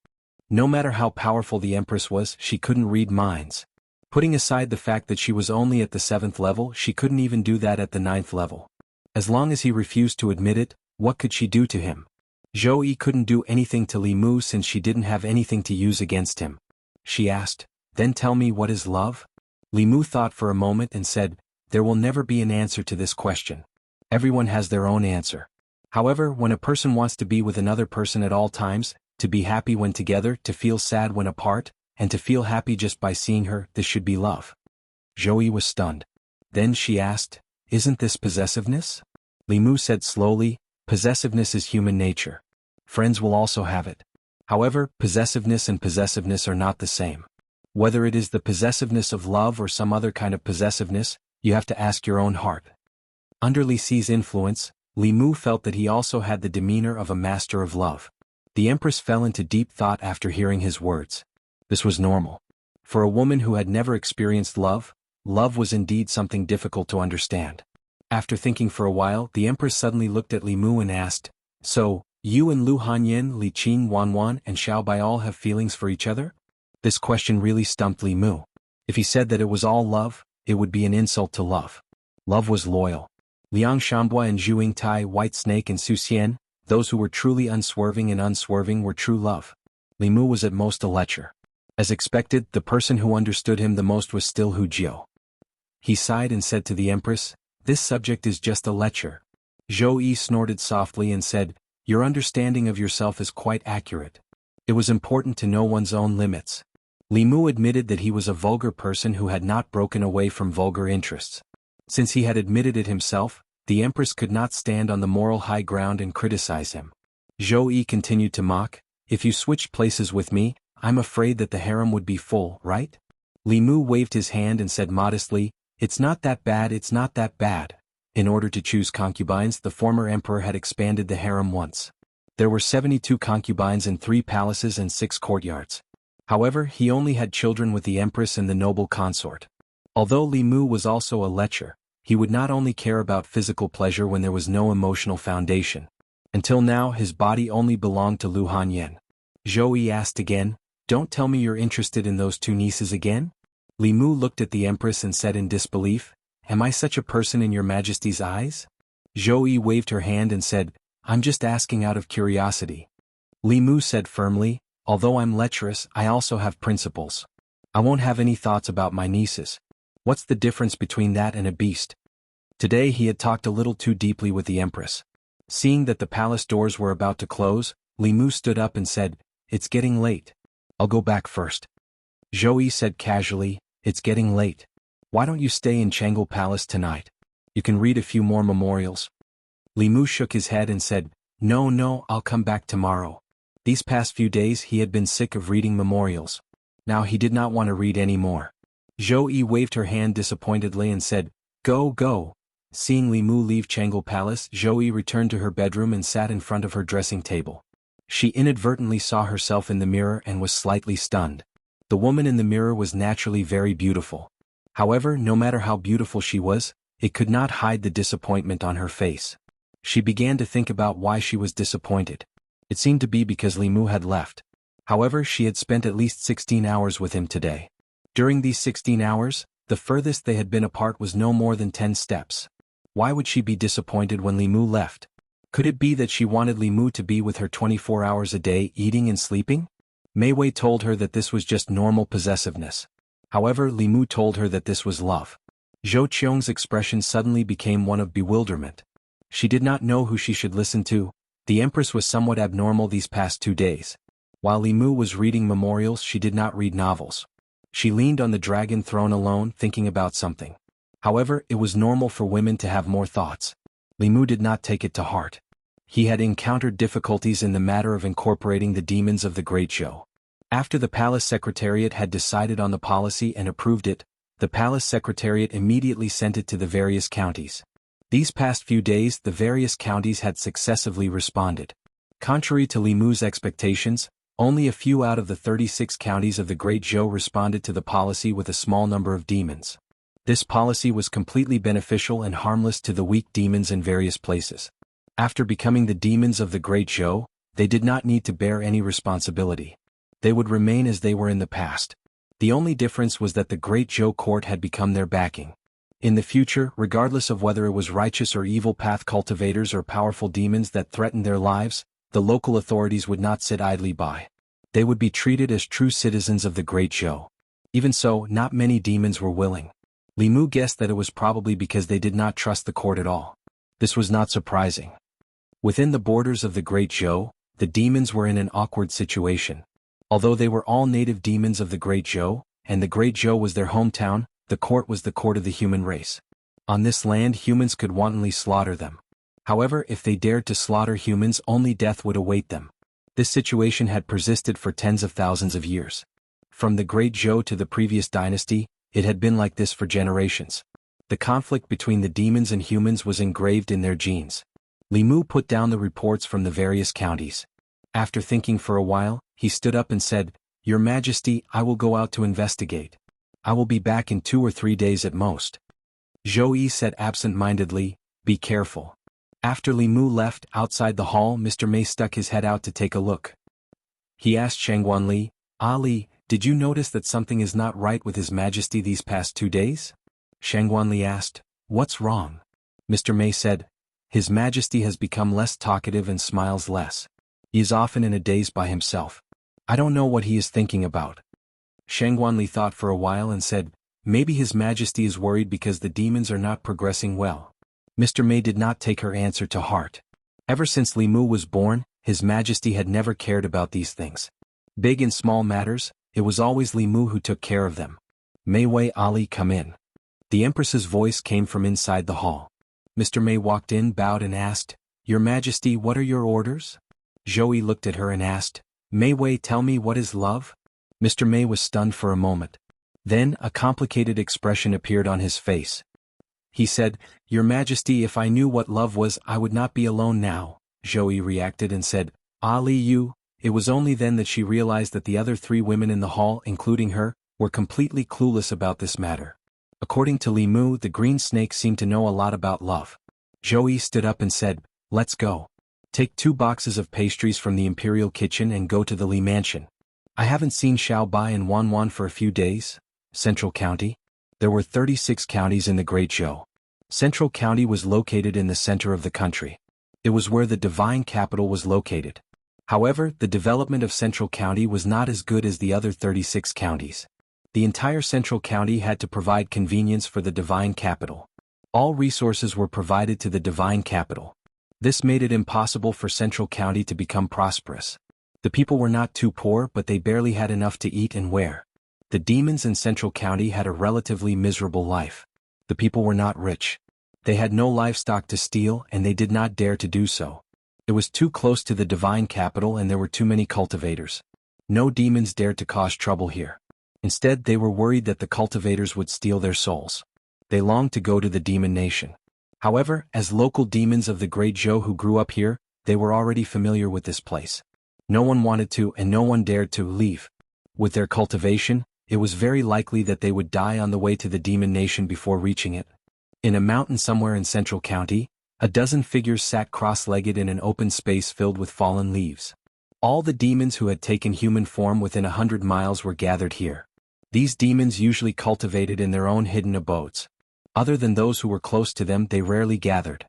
No matter how powerful the Empress was, she couldn't read minds. Putting aside the fact that she was only at the 7th level, she couldn't even do that at the 9th level. As long as he refused to admit it, what could she do to him? Zhou Yi couldn't do anything to Li Mu since she didn't have anything to use against him. She asked, Then tell me, what is love? Li Mu thought for a moment and said, There will never be an answer to this question. Everyone has their own answer. However, when a person wants to be with another person at all times, to be happy when together, to feel sad when apart, and to feel happy just by seeing her, this should be love. Zhou Yi was stunned. Then she asked, Isn't this possessiveness? Li Mu said slowly, Possessiveness is human nature. Friends will also have it. However, possessiveness and possessiveness are not the same. Whether it is the possessiveness of love or some other kind of possessiveness, you have to ask your own heart. Under Li Si's influence, Li Mu felt that he also had the demeanor of a master of love. The Empress fell into deep thought after hearing his words. This was normal. For a woman who had never experienced love, love was indeed something difficult to understand. After thinking for a while, the Empress suddenly looked at Li Mu and asked, "So, you and Lu Hanyan, Li Qing Wanwan and Xiao Bai all have feelings for each other?" This question really stumped Li Mu. If he said that it was all love, it would be an insult to love. Love was loyal. Liang Shambua and Zhu Yingtai, White Snake and Su Xian, those who were truly unswerving and unswerving were true love. Li Mu was at most a lecher. As expected, the person who understood him the most was still Hu Jiu. He sighed and said to the Empress, "This subject is just a lecher." Zhou Yi snorted softly and said, "Your understanding of yourself is quite accurate. It was important to know one's own limits." Li Mu admitted that he was a vulgar person who had not broken away from vulgar interests. Since he had admitted it himself, the Empress could not stand on the moral high ground and criticize him. Zhou Yi continued to mock, "If you switched places with me, I'm afraid that the harem would be full, right?" Li Mu waved his hand and said modestly, "It's not that bad, it's not that bad." In order to choose concubines, the former emperor had expanded the harem once. There were 72 concubines in 3 palaces and 6 courtyards. However, he only had children with the Empress and the noble consort. Although Li Mu was also a lecher, he would not only care about physical pleasure when there was no emotional foundation. Until now, his body only belonged to Lu Hanyan. Zhou Yi asked again, "Don't tell me you're interested in those 2 nieces again?" Li Mu looked at the Empress and said in disbelief, "Am I such a person in your Majesty's eyes?" Zhou Yi waved her hand and said, "I'm just asking out of curiosity." Li Mu said firmly, "Although I'm lecherous, I also have principles. I won't have any thoughts about my nieces. What's the difference between that and a beast?" Today he had talked a little too deeply with the Empress. Seeing that the palace doors were about to close, Li Mu stood up and said, "It's getting late. I'll go back first." Zhou Yi said casually, "It's getting late. Why don't you stay in Chang'an Palace tonight? You can read a few more memorials." Li Mu shook his head and said, No, I'll come back tomorrow." These past few days he had been sick of reading memorials. Now he did not want to read any more. Zhou Yi waved her hand disappointedly and said, "Go, go." Seeing Li Mu leave Chang'an Palace, Zhou Yi returned to her bedroom and sat in front of her dressing table. She inadvertently saw herself in the mirror and was slightly stunned. The woman in the mirror was naturally very beautiful. However, no matter how beautiful she was, it could not hide the disappointment on her face. She began to think about why she was disappointed. It seemed to be because Li Mu had left. However, she had spent at least 16 hours with him today. During these 16 hours, the furthest they had been apart was no more than 10 steps. Why would she be disappointed when Li Mu left? Could it be that she wanted Li Mu to be with her 24 hours a day eating and sleeping? Mei Wei told her that this was just normal possessiveness. However, Li Mu told her that this was love. Zhou Qiong's expression suddenly became one of bewilderment. She did not know who she should listen to. The Empress was somewhat abnormal these past 2 days. While Li Mu was reading memorials, she did not read novels. She leaned on the dragon throne alone, thinking about something. However, it was normal for women to have more thoughts. Li Mu did not take it to heart. He had encountered difficulties in the matter of incorporating the demons of the Great Zhou. After the palace secretariat had decided on the policy and approved it, the palace secretariat immediately sent it to the various counties. These past few days, the various counties had successively responded. Contrary to Li Mu's expectations, only a few out of the 36 counties of the Great Zhou responded to the policy with a small number of demons. This policy was completely beneficial and harmless to the weak demons in various places. After becoming the demons of the Great Zhou, they did not need to bear any responsibility. They would remain as they were in the past. The only difference was that the Great Zhou court had become their backing. In the future, regardless of whether it was righteous or evil path cultivators or powerful demons that threatened their lives, the local authorities would not sit idly by. They would be treated as true citizens of the Great Zhou. Even so, not many demons were willing. Li Mu guessed that it was probably because they did not trust the court at all. This was not surprising. Within the borders of the Great Zhou, the demons were in an awkward situation. Although they were all native demons of the Great Zhou, and the Great Zhou was their hometown, the court was the court of the human race. On this land, humans could wantonly slaughter them. However, if they dared to slaughter humans, only death would await them. This situation had persisted for tens of thousands of years. From the Great Zhou to the previous dynasty, it had been like this for generations. The conflict between the demons and humans was engraved in their genes. Li Mu put down the reports from the various counties. After thinking for a while, he stood up and said, "Your Majesty, I will go out to investigate. I will be back in 2 or 3 days at most." Zhou Yi said absent-mindedly, "Be careful." After Li Mu left, outside the hall, Mr. Mei stuck his head out to take a look. He asked Shangguanli, "Ali, did you notice that something is not right with His Majesty these past 2 days?" Shangguanli asked, "What's wrong?" Mr. Mei said, "His Majesty has become less talkative and smiles less. He is often in a daze by himself. I don't know what he is thinking about." Shangguanli thought for a while and said, "Maybe His Majesty is worried because the demons are not progressing well." Mr. Mei did not take her answer to heart. Ever since Li Mu was born, His Majesty had never cared about these things. Big and small matters, it was always Li Mu who took care of them. "Mei Wei, Ali, come in." The Empress's voice came from inside the hall. Mr. Mei walked in, bowed and asked, "Your Majesty, what are your orders?" Zhou Yi looked at her and asked, "Mei Wei, tell me, what is love?" Mr. Mei was stunned for a moment. Then a complicated expression appeared on his face. He said, "Your Majesty, if I knew what love was, I would not be alone now." Zhou Yi reacted and said, "Ali, you." It was only then that she realized that the other 3 women in the hall, including her, were completely clueless about this matter. According to Li Mu, the green snake seemed to know a lot about love. Zhou Yi stood up and said, "Let's go. Take 2 boxes of pastries from the imperial kitchen and go to the Li mansion. I haven't seen Xiaobai and Wanwan for a few days." Central County? There were 36 counties in the Great Zhou. Central County was located in the center of the country. It was where the divine capital was located. However, the development of Central County was not as good as the other 36 counties. The entire Central County had to provide convenience for the divine capital. All resources were provided to the divine capital. This made it impossible for Central County to become prosperous. The people were not too poor, but they barely had enough to eat and wear. The demons in Central County had a relatively miserable life. The people were not rich. They had no livestock to steal, and they did not dare to do so. It was too close to the divine capital and there were too many cultivators. No demons dared to cause trouble here. Instead, they were worried that the cultivators would steal their souls. They longed to go to the demon nation. However, as local demons of the Great Zhou who grew up here, they were already familiar with this place. No one wanted to and no one dared to leave. With their cultivation, it was very likely that they would die on the way to the demon nation before reaching it. In a mountain somewhere in Central County, a dozen figures sat cross-legged in an open space filled with fallen leaves. All the demons who had taken human form within 100 miles were gathered here. These demons usually cultivated in their own hidden abodes. Other than those who were close to them, they rarely gathered.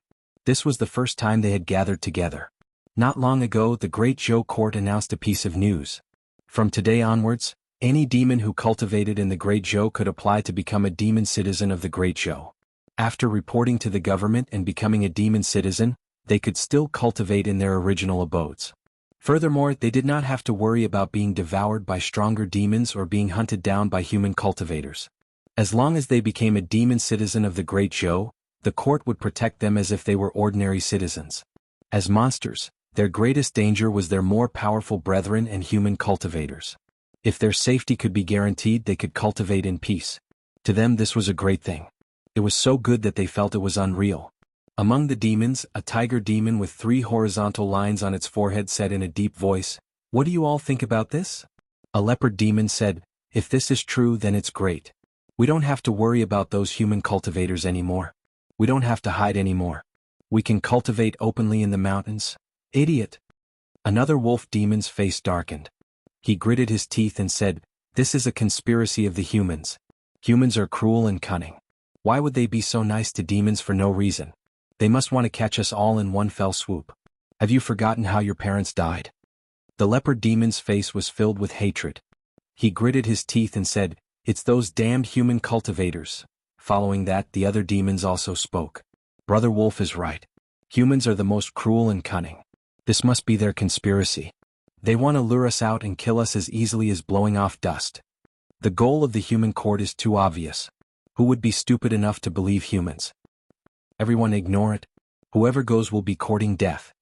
This was the first time they had gathered together. Not long ago, the Great Zhou court announced a piece of news. From today onwards, any demon who cultivated in the Great Zhou could apply to become a demon citizen of the Great Zhou. After reporting to the government and becoming a demon citizen, they could still cultivate in their original abodes. Furthermore, they did not have to worry about being devoured by stronger demons or being hunted down by human cultivators. As long as they became a demon citizen of the Great Zhou, the court would protect them as if they were ordinary citizens. As monsters, their greatest danger was their more powerful brethren and human cultivators. If their safety could be guaranteed, they could cultivate in peace. To them, this was a great thing. It was so good that they felt it was unreal. Among the demons, a tiger demon with 3 horizontal lines on its forehead said in a deep voice, "What do you all think about this?" A leopard demon said, "If this is true, then it's great. We don't have to worry about those human cultivators anymore. We don't have to hide anymore. We can cultivate openly in the mountains." "Idiot!" Another wolf demon's face darkened. He gritted his teeth and said, "This is a conspiracy of the humans. Humans are cruel and cunning. Why would they be so nice to demons for no reason? They must want to catch us all in one fell swoop. Have you forgotten how your parents died?" The leopard demon's face was filled with hatred. He gritted his teeth and said, "It's those damned human cultivators." Following that, the other demons also spoke. "Brother Wolf is right. Humans are the most cruel and cunning. This must be their conspiracy. They want to lure us out and kill us as easily as blowing off dust. The goal of the human court is too obvious. Who would be stupid enough to believe humans? Everyone ignore it. Whoever goes will be courting death.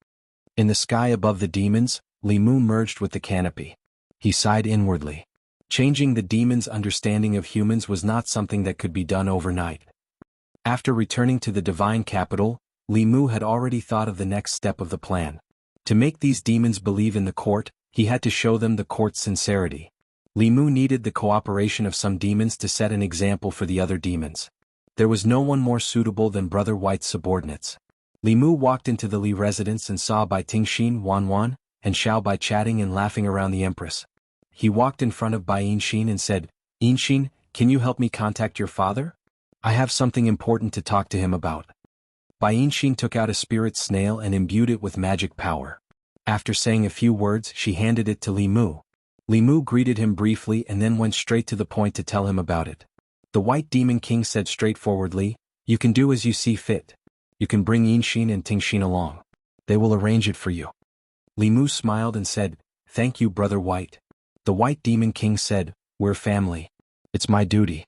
In the sky above the demons, Li Mu merged with the canopy. He sighed inwardly. Changing the demons' understanding of humans was not something that could be done overnight. After returning to the divine capital, Li Mu had already thought of the next step of the plan. To make these demons believe in the court, he had to show them the court's sincerity. Li Mu needed the cooperation of some demons to set an example for the other demons. There was no one more suitable than Brother White's subordinates. Li Mu walked into the Li residence and saw Bai Tingxin, Wan Wan, and Xiao Bai chatting and laughing around the empress. He walked in front of Bai Yinxin and said, "Yinxin, can you help me contact your father? I have something important to talk to him about." Bai Yinxin took out a spirit snail and imbued it with magic power. After saying a few words, she handed it to Li Mu. Li Mu greeted him briefly and then went straight to the point to tell him about it. The White Demon King said straightforwardly, "You can do as you see fit. You can bring Yinxin and Tingxin along. They will arrange it for you." Li Mu smiled and said, "Thank you, Brother White." The White Demon King said, "We're family. It's my duty."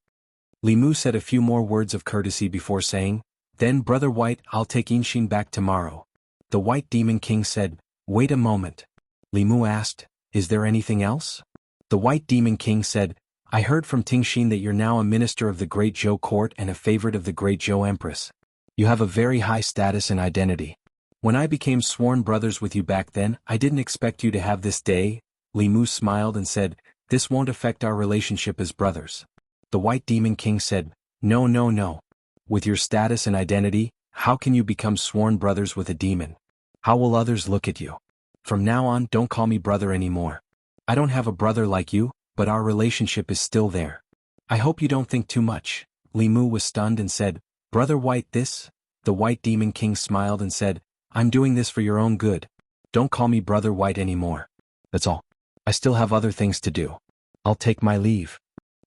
Li Mu said a few more words of courtesy before saying, "Then Brother White, I'll take Yinxin back tomorrow." The White Demon King said, "Wait a moment." Li Mu asked, "Is there anything else?" The White Demon King said, "I heard from Tingxin that you're now a minister of the Great Zhou court and a favorite of the Great Zhou Empress. You have a very high status and identity. When I became sworn brothers with you back then, I didn't expect you to have this day." Li Mu smiled and said, "This won't affect our relationship as brothers." The White Demon King said, "No, no, no. With your status and identity, how can you become sworn brothers with a demon? How will others look at you? From now on, don't call me brother anymore. I don't have a brother like you, but our relationship is still there. I hope you don't think too much." Li Mu was stunned and said, "Brother White, this?" The White Demon King smiled and said, "I'm doing this for your own good. Don't call me Brother White anymore. That's all. I still have other things to do. I'll take my leave."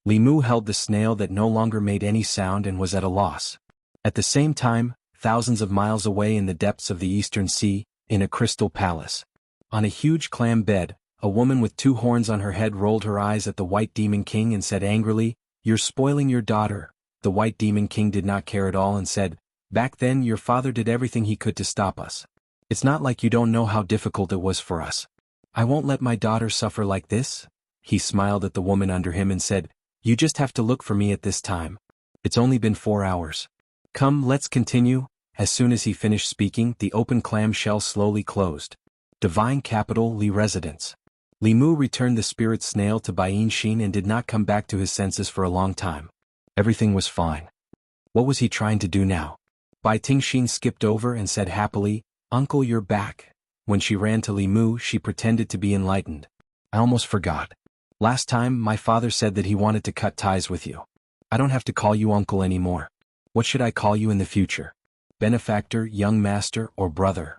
Li Mu held the snail that no longer made any sound and was at a loss. At the same time, thousands of miles away in the depths of the Eastern Sea, in a crystal palace. On a huge clam bed, a woman with two horns on her head rolled her eyes at the White Demon King and said angrily, "You're spoiling your daughter." The White Demon King did not care at all and said, "Back then your father did everything he could to stop us. It's not like you don't know how difficult it was for us. I won't let my daughter suffer like this." He smiled at the woman under him and said, "You just have to look for me at this time. It's only been 4 hours. Come, let's continue." As soon as he finished speaking, the open clam shell slowly closed. Divine Capital, Li Residence. Li Mu returned the spirit snail to Bai Yinxin and did not come back to his senses for a long time. Everything was fine. What was he trying to do now? Bai Tingxin skipped over and said happily, "Uncle, you're back." When she ran to Li Mu, she pretended to be enlightened. "I almost forgot. Last time, my father said that he wanted to cut ties with you. I don't have to call you uncle anymore. What should I call you in the future? Benefactor, young master, or brother?"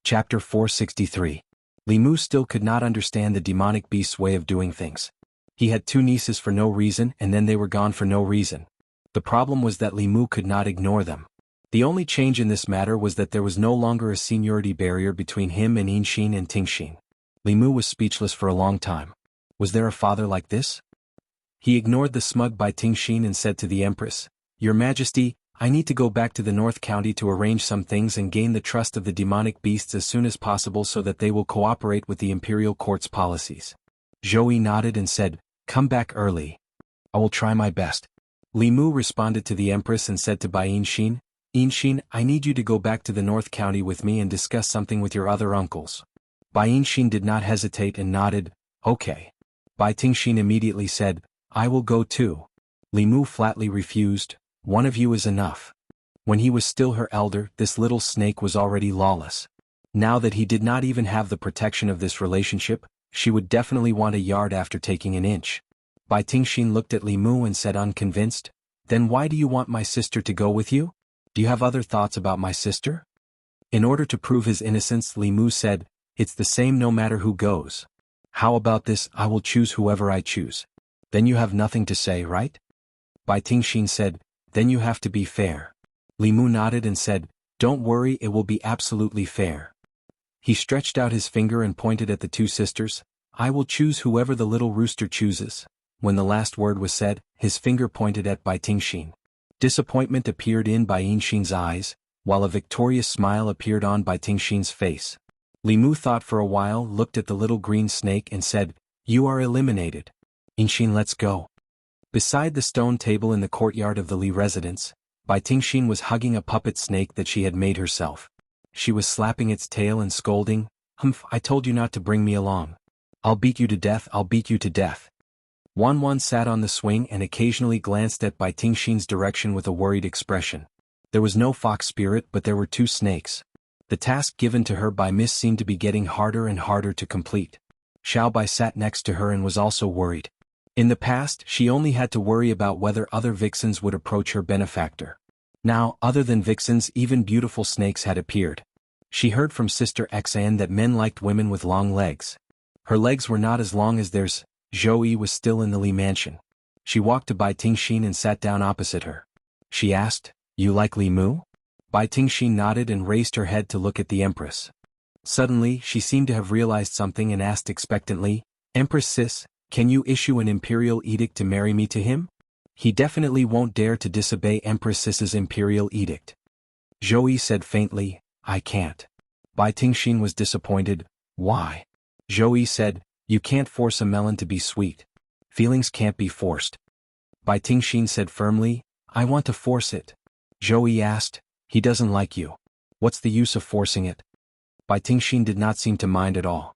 Chapter 463. Li Mu still could not understand the demonic beast's way of doing things. He had 2 nieces for no reason and then they were gone for no reason. The problem was that Li Mu could not ignore them. The only change in this matter was that there was no longer a seniority barrier between him and Yinxin and Tingxin. Li Mu was speechless for a long time. Was there a father like this? He ignored the smug Bai Tingxin and said to the Empress, "Your Majesty, I need to go back to the North County to arrange some things and gain the trust of the demonic beasts as soon as possible so that they will cooperate with the Imperial Court's policies." Zhou Yi nodded and said, "Come back early. I will try my best." Li Mu responded to the Empress and said to Bai Yinxin, "Yinxin, I need you to go back to the North County with me and discuss something with your other uncles." Bai Yinxin did not hesitate and nodded, "Okay." Bai Tingxin immediately said, "I will go too." Li Mu flatly refused, "One of you is enough." When he was still her elder, this little snake was already lawless. Now that he did not even have the protection of this relationship, she would definitely want a yard after taking an inch. Bai Tingxin looked at Li Mu and said unconvinced, "Then why do you want my sister to go with you? Do you have other thoughts about my sister?" In order to prove his innocence, Li Mu said, "It's the same no matter who goes. How about this, I will choose whoever I choose. Then you have nothing to say, right?" Bai Tingxin said, "Then you have to be fair." Li Mu nodded and said, "Don't worry, it will be absolutely fair." He stretched out his finger and pointed at the 2 sisters, "I will choose whoever the little rooster chooses." When the last word was said, his finger pointed at Bai Tingxin. Disappointment appeared in Bai Yinxin's eyes. while a victorious smile appeared on Bai Tingxin's face. Li Mu thought for a while, looked at the little green snake and said, "You are eliminated. Inxin, let's go." Beside the stone table in the courtyard of the Li residence, Bai Tingxin was hugging a puppet snake that she had made herself. She was slapping its tail and scolding, "Humph, I told you not to bring me along. I'll beat you to death, I'll beat you to death." Wan sat on the swing and occasionally glanced at Bai Tingxin's direction with a worried expression. There was no fox spirit, but there were 2 snakes. The task given to her by Miss seemed to be getting harder and harder to complete. Xiao Bai sat next to her and was also worried. In the past, she only had to worry about whether other vixens would approach her benefactor. Now, other than vixens, even beautiful snakes had appeared. She heard from Sister Xan that men liked women with long legs. Her legs were not as long as theirs. Zhou Yi was still in the Li mansion. She walked to Bai Tingxin and sat down opposite her. She asked, "You like Li Mu?" Bai Tingxin nodded and raised her head to look at the Empress. Suddenly, she seemed to have realized something and asked expectantly, "Empress Sis, can you issue an imperial edict to marry me to him? He definitely won't dare to disobey Empress Sis's imperial edict." Zhou Yi said faintly, "I can't." Bai Tingxin was disappointed. "Why?" Zhou Yi said, "You can't force a melon to be sweet. Feelings can't be forced." Bai Tingxin said firmly, "I want to force it." Zhou Yi asked, "He doesn't like you. What's the use of forcing it?" Bai Tingxin did not seem to mind at all.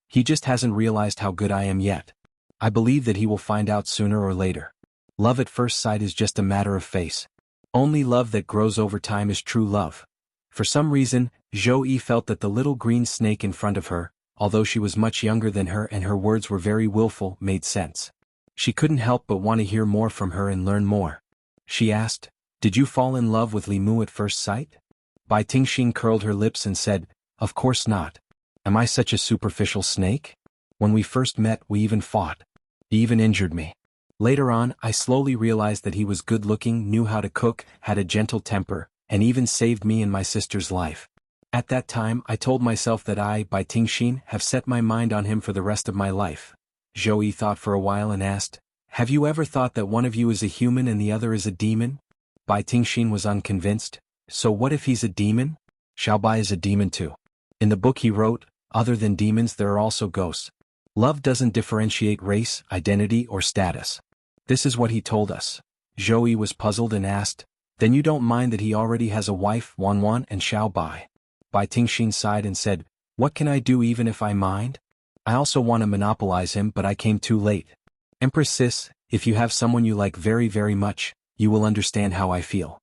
"He just hasn't realized how good I am yet. I believe that he will find out sooner or later. Love at first sight is just a matter of face. Only love that grows over time is true love." For some reason, Zhou Yi felt that the little green snake in front of her, although she was much younger than her and her words were very willful, made sense. She couldn't help but want to hear more from her and learn more. She asked, "Did you fall in love with Li Mu at first sight?" Bai Tingxin curled her lips and said, "Of course not. Am I such a superficial snake? When we first met, we even fought. He even injured me. Later on, I slowly realized that he was good-looking, knew how to cook, had a gentle temper, and even saved me and my sister's life. At that time, I told myself that I, Bai Tingxin, have set my mind on him for the rest of my life." Zhou Yi thought for a while and asked, "Have you ever thought that one of you is a human and the other is a demon?" Bai Tingxin was unconvinced. "So what if he's a demon?" "Xiao Bai is a demon too. In the book he wrote, other than demons there are also ghosts. Love doesn't differentiate race, identity, or status. This is what he told us." Zhou Yi was puzzled and asked, "Then you don't mind that he already has a wife, Wan and Xiao Bai?" Bai Tingxin sighed and said, "What can I do even if I mind? I also want to monopolize him, but I came too late. Empress Sis, if you have someone you like very very much, you will understand how I feel."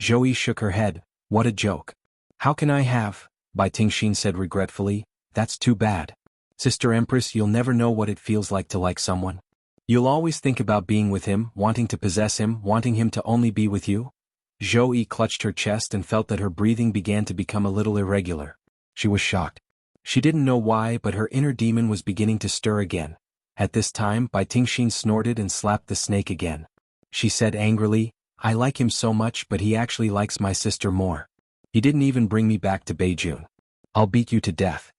Zhou Yi shook her head. "What a joke. How can I have?" Bai Tingxin said regretfully, "That's too bad. Sister Empress, you'll never know what it feels like to like someone. You'll always think about being with him, wanting to possess him, wanting him to only be with you." Zhou Yi clutched her chest and felt that her breathing began to become a little irregular. She was shocked. She didn't know why, but her inner demon was beginning to stir again. At this time, Bai Tingxin snorted and slapped the snake again. She said angrily, "I like him so much, but he actually likes my sister more. He didn't even bring me back to Beijing. I'll beat you to death."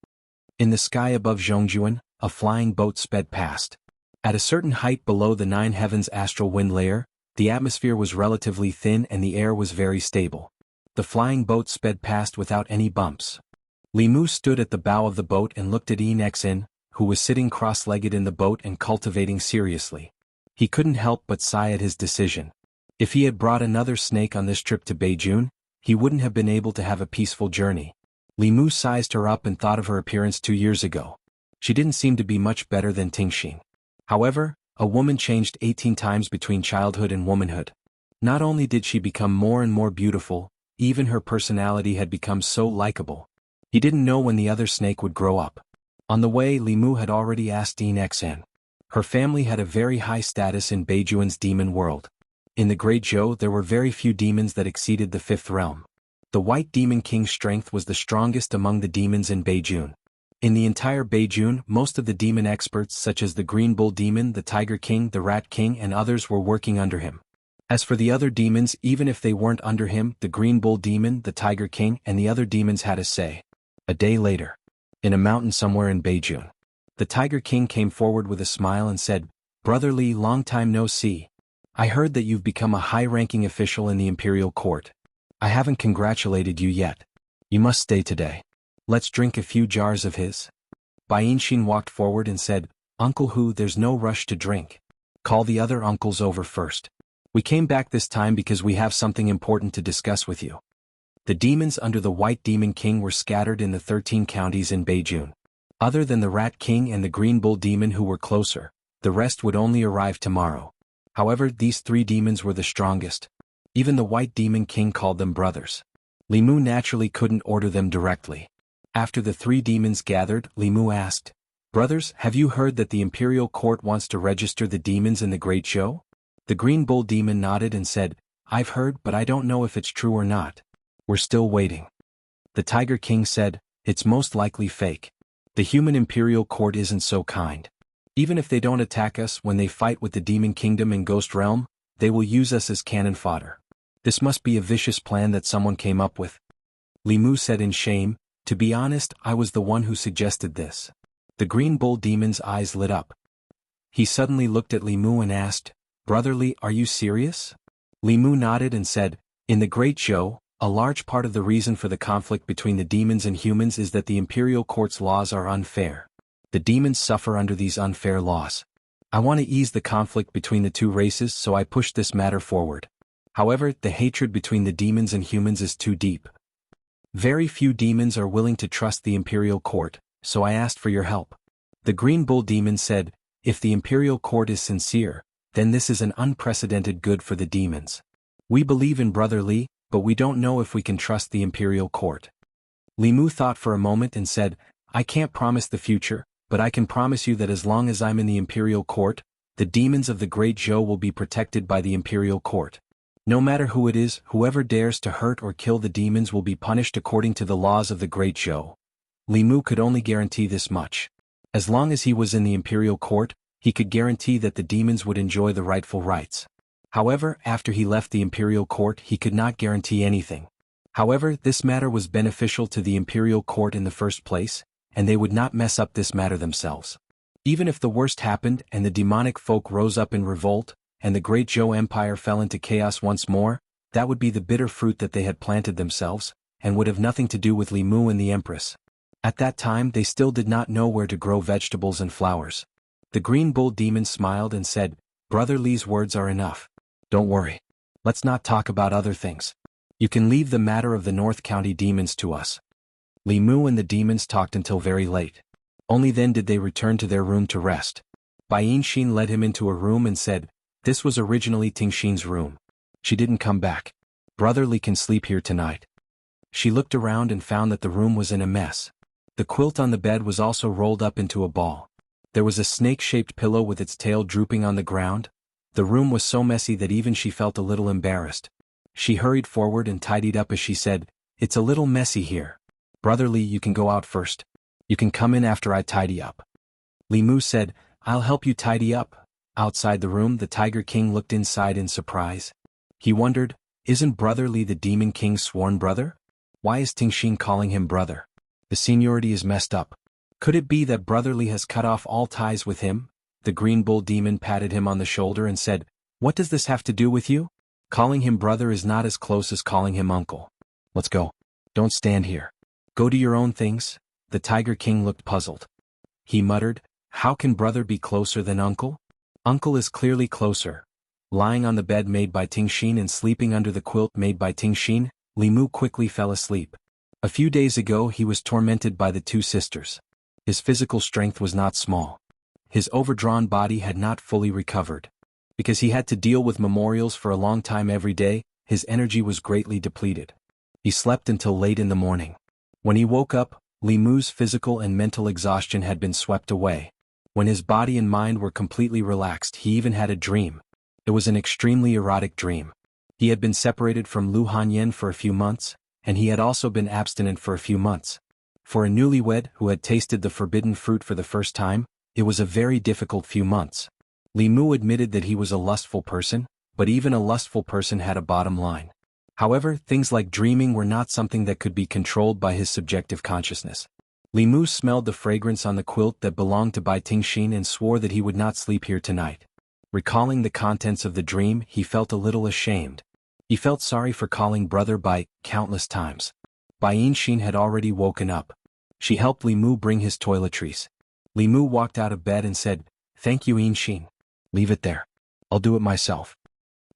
In the sky above Zhongjuan, a flying boat sped past. At a certain height below the 9 heavens astral wind layer, the atmosphere was relatively thin and the air was very stable. The flying boat sped past without any bumps. Li Mu stood at the bow of the boat and looked at Nexin, who was sitting cross-legged in the boat and cultivating seriously. He couldn't help but sigh at his decision. If he had brought another snake on this trip to Beijing, he wouldn't have been able to have a peaceful journey. Li Mu sized her up and thought of her appearance 2 years ago. She didn't seem to be much better than Tingxin. However, a woman changed 18 times between childhood and womanhood. Not only did she become more and more beautiful, even her personality had become so likable. He didn't know when the other snake would grow up. On the way, Li Mu had already asked Nexin. Her family had a very high status in Beijing's demon world. In the Great Zhou there were very few demons that exceeded the 5th realm. The White Demon King's strength was the strongest among the demons in Beijing. In the entire Beijing, most of the demon experts such as the Green Bull Demon, the Tiger King, the Rat King and others were working under him. As for the other demons, even if they weren't under him, the Green Bull Demon, the Tiger King and the other demons had a say. A day later, in a mountain somewhere in Beijing, the Tiger King came forward with a smile and said, "Brother Li, long time no see. I heard that you've become a high-ranking official in the imperial court. I haven't congratulated you yet. You must stay today. Let's drink a few jars of his. Bainxin walked forward and said, Uncle Hu, there's no rush to drink. Call the other uncles over first. We came back this time because we have something important to discuss with you. The demons under the White Demon King were scattered in the 13 counties in Beijing. Other than the Rat King and the Green Bull Demon who were closer, the rest would only arrive tomorrow. However, these 3 demons were the strongest. Even the White Demon King called them brothers. Li Mu naturally couldn't order them directly. After the 3 demons gathered, Li Mu asked, Brothers, have you heard that the Imperial Court wants to register the demons in the Great Show? The Green Bull Demon nodded and said, I've heard, but I don't know if it's true or not. We're still waiting. The Tiger King said, It's most likely fake. The human Imperial Court isn't so kind. Even if they don't attack us when they fight with the Demon Kingdom and Ghost Realm, they will use us as cannon fodder. This must be a vicious plan that someone came up with. Li Mu said in shame, To be honest, I was the one who suggested this. The Green Bull Demon's eyes lit up. He suddenly looked at Li Mu and asked, Brother Li, are you serious? Li Mu nodded and said, In the Great Show, a large part of the reason for the conflict between the demons and humans is that the Imperial Court's laws are unfair. The demons suffer under these unfair laws. I want to ease the conflict between the 2 races, so I pushed this matter forward. However, the hatred between the demons and humans is too deep. Very few demons are willing to trust the Imperial Court, so I asked for your help. The Green Bull Demon said, If the Imperial Court is sincere, then this is an unprecedented good for the demons. We believe in Brother Li, but we don't know if we can trust the Imperial Court. Li Mu thought for a moment and said, I can't promise the future, but I can promise you that as long as I'm in the Imperial Court, the demons of the Great Zhou will be protected by the Imperial Court. No matter who it is, whoever dares to hurt or kill the demons will be punished according to the laws of the Great Zhou. Li Mu could only guarantee this much. As long as he was in the Imperial Court, he could guarantee that the demons would enjoy the rightful rights. However, after he left the Imperial Court, he could not guarantee anything. However, this matter was beneficial to the Imperial Court in the first place, and they would not mess up this matter themselves. Even if the worst happened and the demonic folk rose up in revolt, and the Great Zhou Empire fell into chaos once more, that would be the bitter fruit that they had planted themselves, and would have nothing to do with Li Mu and the Empress. At that time they still did not know where to grow vegetables and flowers. The Green Bull Demon smiled and said, Brother Li's words are enough. Don't worry. Let's not talk about other things. You can leave the matter of the North County demons to us. Li Mu and the demons talked until very late. Only then did they return to their room to rest. Bainxin led him into a room and said, This was originally Tingxin's room. She didn't come back. Brother Li can sleep here tonight. She looked around and found that the room was in a mess. The quilt on the bed was also rolled up into a ball. There was a snake-shaped pillow with its tail drooping on the ground. The room was so messy that even she felt a little embarrassed. She hurried forward and tidied up as she said, It's a little messy here. Brother Li, you can go out first. You can come in after I tidy up. Li Mu said, I'll help you tidy up. Outside the room, the Tiger King looked inside in surprise. He wondered, Isn't Brother Li the Demon King's sworn brother? Why is Tingxin calling him brother? The seniority is messed up. Could it be that Brother Li has cut off all ties with him? The Green Bull Demon patted him on the shoulder and said, What does this have to do with you? Calling him brother is not as close as calling him uncle. Let's go. Don't stand here. Go do your own things. The Tiger King looked puzzled. He muttered, How can brother be closer than uncle? Uncle is clearly closer. Lying on the bed made by Tingxin and sleeping under the quilt made by Tingxin, Li Mu quickly fell asleep. A few days ago he was tormented by the 2 sisters. His physical strength was not small. His overdrawn body had not fully recovered. Because he had to deal with memorials for a long time every day, his energy was greatly depleted. He slept until late in the morning. When he woke up, Li Mu's physical and mental exhaustion had been swept away. When his body and mind were completely relaxed, he even had a dream. It was an extremely erotic dream. He had been separated from Lu Hanyan for a few months, and he had also been abstinent for a few months. For a newlywed who had tasted the forbidden fruit for the first time, it was a very difficult few months. Li Mu admitted that he was a lustful person, but even a lustful person had a bottom line. However, things like dreaming were not something that could be controlled by his subjective consciousness. Li Mu smelled the fragrance on the quilt that belonged to Bai Tingxin and swore that he would not sleep here tonight. Recalling the contents of the dream, he felt a little ashamed. He felt sorry for calling brother by countless times. Bai Yinxin had already woken up. She helped Li Mu bring his toiletries. Li Mu walked out of bed and said, "Thank you, Yinxin. Leave it there. I'll do it myself."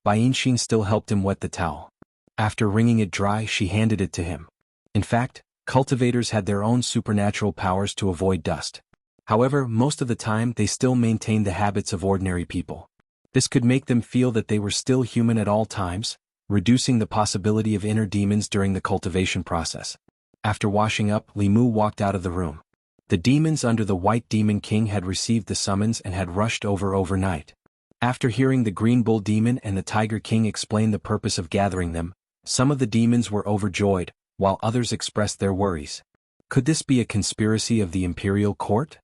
Bai Yinxin still helped him wet the towel. After wringing it dry, she handed it to him. In fact, cultivators had their own supernatural powers to avoid dust. However, most of the time they still maintained the habits of ordinary people. This could make them feel that they were still human at all times, reducing the possibility of inner demons during the cultivation process. After washing up, Li Mu walked out of the room. The demons under the White Demon King had received the summons and had rushed over overnight. After hearing the Green Bull Demon and the Tiger King explain the purpose of gathering them, some of the demons were overjoyed, while others expressed their worries. Could this be a conspiracy of the imperial court?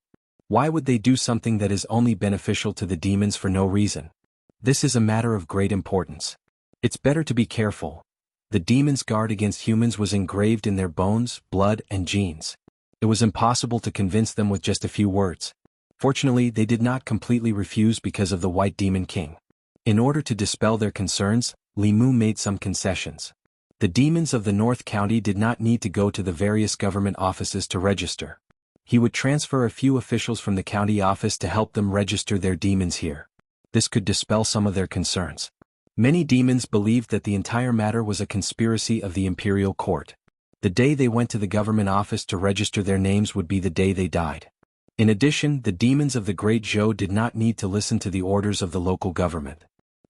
Why would they do something that is only beneficial to the demons for no reason? This is a matter of great importance. It's better to be careful. The demons' guard against humans was engraved in their bones, blood, and genes. It was impossible to convince them with just a few words. Fortunately, they did not completely refuse because of the White Demon King. In order to dispel their concerns, Li Mu made some concessions. The demons of the North County did not need to go to the various government offices to register. He would transfer a few officials from the county office to help them register their demons here. This could dispel some of their concerns. Many demons believed that the entire matter was a conspiracy of the imperial court. The day they went to the government office to register their names would be the day they died. In addition, the demons of the Great Zhou did not need to listen to the orders of the local government.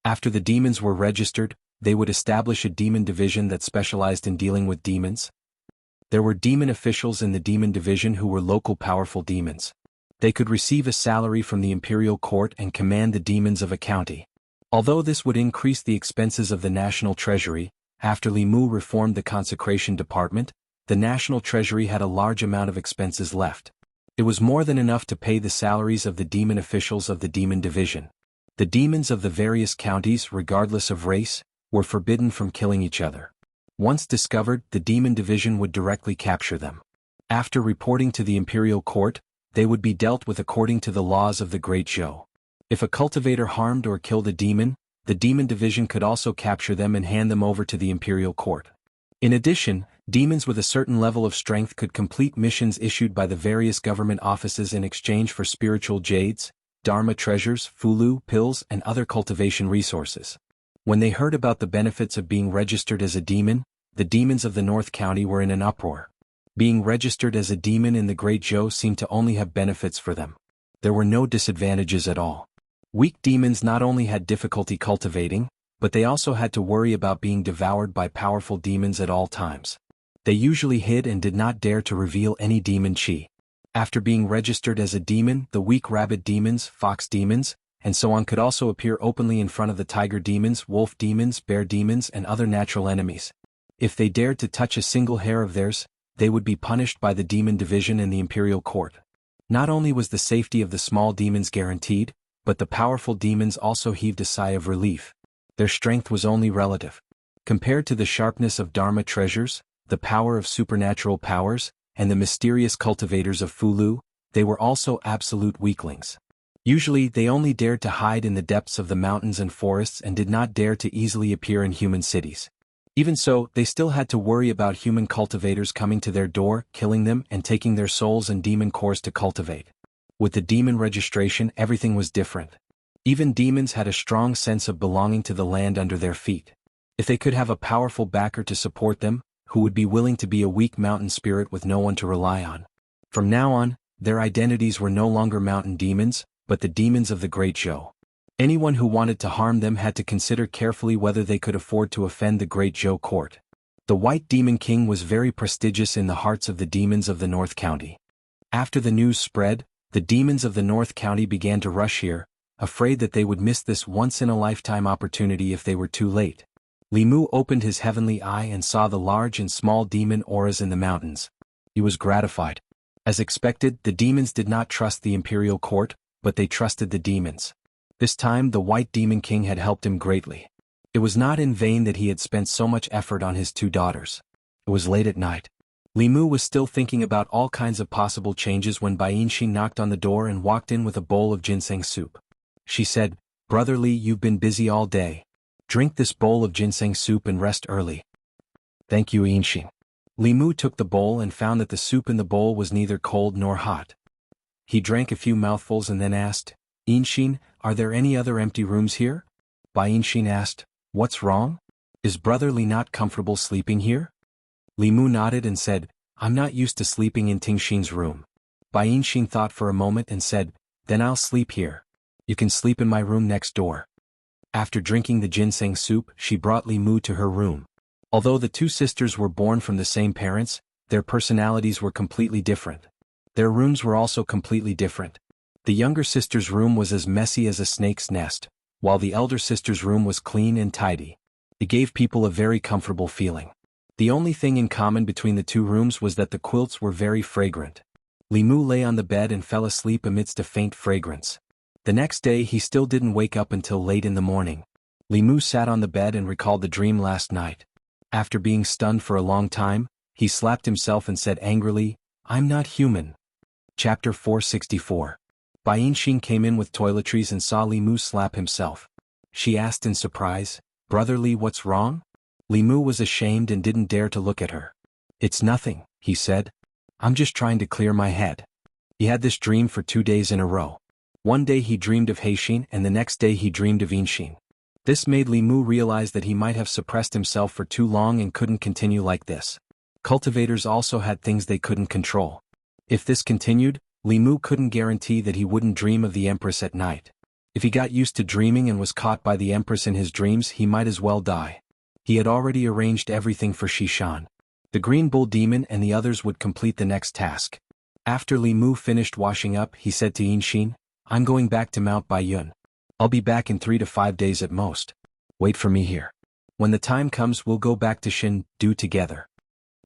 After the demons were registered, they would establish a demon division that specialized in dealing with demons. There were demon officials in the demon division who were local powerful demons. They could receive a salary from the imperial court and command the demons of a county. Although this would increase the expenses of the national treasury, after Li Mu reformed the consecration department, the national treasury had a large amount of expenses left. It was more than enough to pay the salaries of the demon officials of the demon division. The demons of the various counties, regardless of race, were forbidden from killing each other. Once discovered, the demon division would directly capture them. After reporting to the imperial court, they would be dealt with according to the laws of the Great Zhou. If a cultivator harmed or killed a demon, the demon division could also capture them and hand them over to the imperial court. In addition, demons with a certain level of strength could complete missions issued by the various government offices in exchange for spiritual jades, dharma treasures, fulu pills, and other cultivation resources. When they heard about the benefits of being registered as a demon, the demons of the North County were in an uproar. Being registered as a demon in the Great Zhou seemed to only have benefits for them. There were no disadvantages at all. Weak demons not only had difficulty cultivating, but they also had to worry about being devoured by powerful demons at all times. They usually hid and did not dare to reveal any demon chi. After being registered as a demon, the weak rabbit demons, fox demons, and so on could also appear openly in front of the tiger demons, wolf demons, bear demons, and other natural enemies. If they dared to touch a single hair of theirs, they would be punished by the demon division and the imperial court. Not only was the safety of the small demons guaranteed, but the powerful demons also heaved a sigh of relief. Their strength was only relative. Compared to the sharpness of dharma treasures, the power of supernatural powers, and the mysterious cultivators of fulu, they were also absolute weaklings. Usually they only dared to hide in the depths of the mountains and forests and did not dare to easily appear in human cities. Even so, they still had to worry about human cultivators coming to their door, killing them, and taking their souls and demon cores to cultivate. With the demon registration, everything was different. Even demons had a strong sense of belonging to the land under their feet. If they could have a powerful backer to support them, who would be willing to be a weak mountain spirit with no one to rely on. From now on, their identities were no longer mountain demons, but the demons of the Great Zhou. Anyone who wanted to harm them had to consider carefully whether they could afford to offend the Great Zhou court. The White Demon King was very prestigious in the hearts of the demons of the North County. After the news spread, the demons of the North County began to rush here, afraid that they would miss this once-in-a-lifetime opportunity if they were too late. Li Mu opened his heavenly eye and saw the large and small demon auras in the mountains. He was gratified. As expected, the demons did not trust the imperial court, but they trusted the demons. This time the White Demon King had helped him greatly. It was not in vain that he had spent so much effort on his two daughters. It was late at night. Li Mu was still thinking about all kinds of possible changes when Bai Yinxin knocked on the door and walked in with a bowl of ginseng soup. She said, "Brother Li, you've been busy all day. Drink this bowl of ginseng soup and rest early. Thank you, Yinshin. Li Mu took the bowl and found that the soup in the bowl was neither cold nor hot. He drank a few mouthfuls and then asked, Yinshin, are there any other empty rooms here? Bai Yinshin asked, what's wrong? Is Brother Li not comfortable sleeping here? Li Mu nodded and said, I'm not used to sleeping in Tingxin's room. Bai Yinshin thought for a moment and said, then I'll sleep here. You can sleep in my room next door. After drinking the ginseng soup, she brought Li Mu to her room. Although the two sisters were born from the same parents, their personalities were completely different. Their rooms were also completely different. The younger sister's room was as messy as a snake's nest, while the elder sister's room was clean and tidy. It gave people a very comfortable feeling. The only thing in common between the two rooms was that the quilts were very fragrant. Li Mu lay on the bed and fell asleep amidst a faint fragrance. The next day he still didn't wake up until late in the morning. Li Mu sat on the bed and recalled the dream last night. After being stunned for a long time, he slapped himself and said angrily, I'm not human. Chapter 464. Bai Yinshin came in with toiletries and saw Li Mu slap himself. She asked in surprise, Brother Li, what's wrong? Li Mu was ashamed and didn't dare to look at her. It's nothing, he said. I'm just trying to clear my head. He had this dream for 2 days in a row. One day he dreamed of Heixin and the next day he dreamed of Yinshin. This made Li Mu realize that he might have suppressed himself for too long and couldn't continue like this. Cultivators also had things they couldn't control. If this continued, Li Mu couldn't guarantee that he wouldn't dream of the Empress at night. If he got used to dreaming and was caught by the Empress in his dreams, he might as well die. He had already arranged everything for Shishan. The Green Bull Demon and the others would complete the next task. After Li Mu finished washing up, he said to Yinshin, I'm going back to Mount Baiyun. I'll be back in 3 to 5 days at most. Wait for me here. When the time comes, we'll go back to Shin-do together.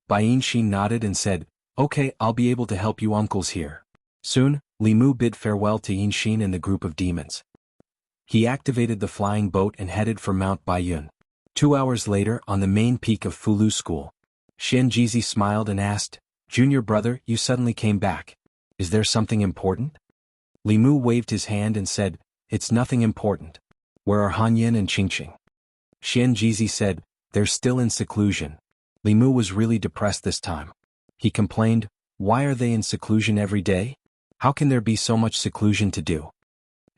Bai Yinshin nodded and said, okay, I'll be able to help you uncles here. Soon, Li Mu bid farewell to Yinshin and the group of demons. He activated the flying boat and headed for Mount Baiyun. 2 hours later, on the main peak of Fulu School, Xian Jizi smiled and asked, Junior brother, you suddenly came back. Is there something important? Li Mu waved his hand and said, it's nothing important. Where are Han Yin and Qingqing? Xian Jizi said, they're still in seclusion. Li Mu was really depressed this time. He complained, why are they in seclusion every day? How can there be so much seclusion to do?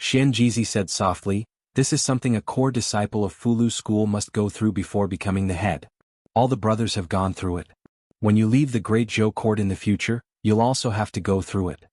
Xian Jizi said softly, this is something a core disciple of Fulu School must go through before becoming the head. All the brothers have gone through it. When you leave the Great Zhou Court in the future, you'll also have to go through it.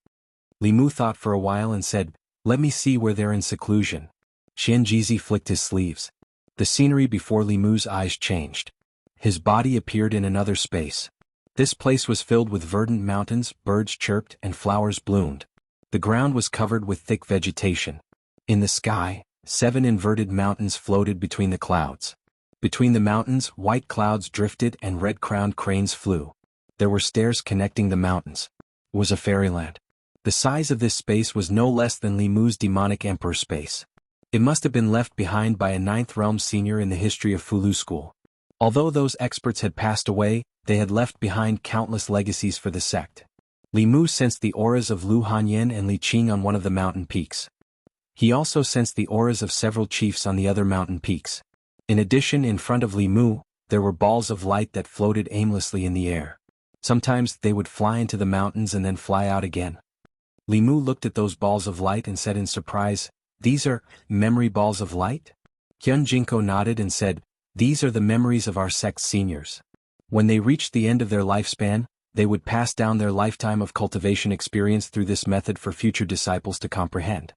Li Mu thought for a while and said, let me see where they're in seclusion. Xian Jizi flicked his sleeves. The scenery before Li Mu's eyes changed. His body appeared in another space. This place was filled with verdant mountains, birds chirped, and flowers bloomed. The ground was covered with thick vegetation. In the sky, 7 inverted mountains floated between the clouds. Between the mountains, white clouds drifted and red-crowned cranes flew. There were stairs connecting the mountains. It was a fairyland. The size of this space was no less than Li Mu's demonic emperor space. It must have been left behind by a 9th realm senior in the history of Fulu School. Although those experts had passed away, they had left behind countless legacies for the sect. Li Mu sensed the auras of Lu Hanyin and Li Qing on one of the mountain peaks. He also sensed the auras of several chiefs on the other mountain peaks. In addition, in front of Li Mu, there were balls of light that floated aimlessly in the air. Sometimes they would fly into the mountains and then fly out again. Li Mu looked at those balls of light and said in surprise, these are memory balls of light? Hyun Jinko nodded and said, these are the memories of our sect's seniors. When they reached the end of their lifespan, they would pass down their lifetime of cultivation experience through this method for future disciples to comprehend.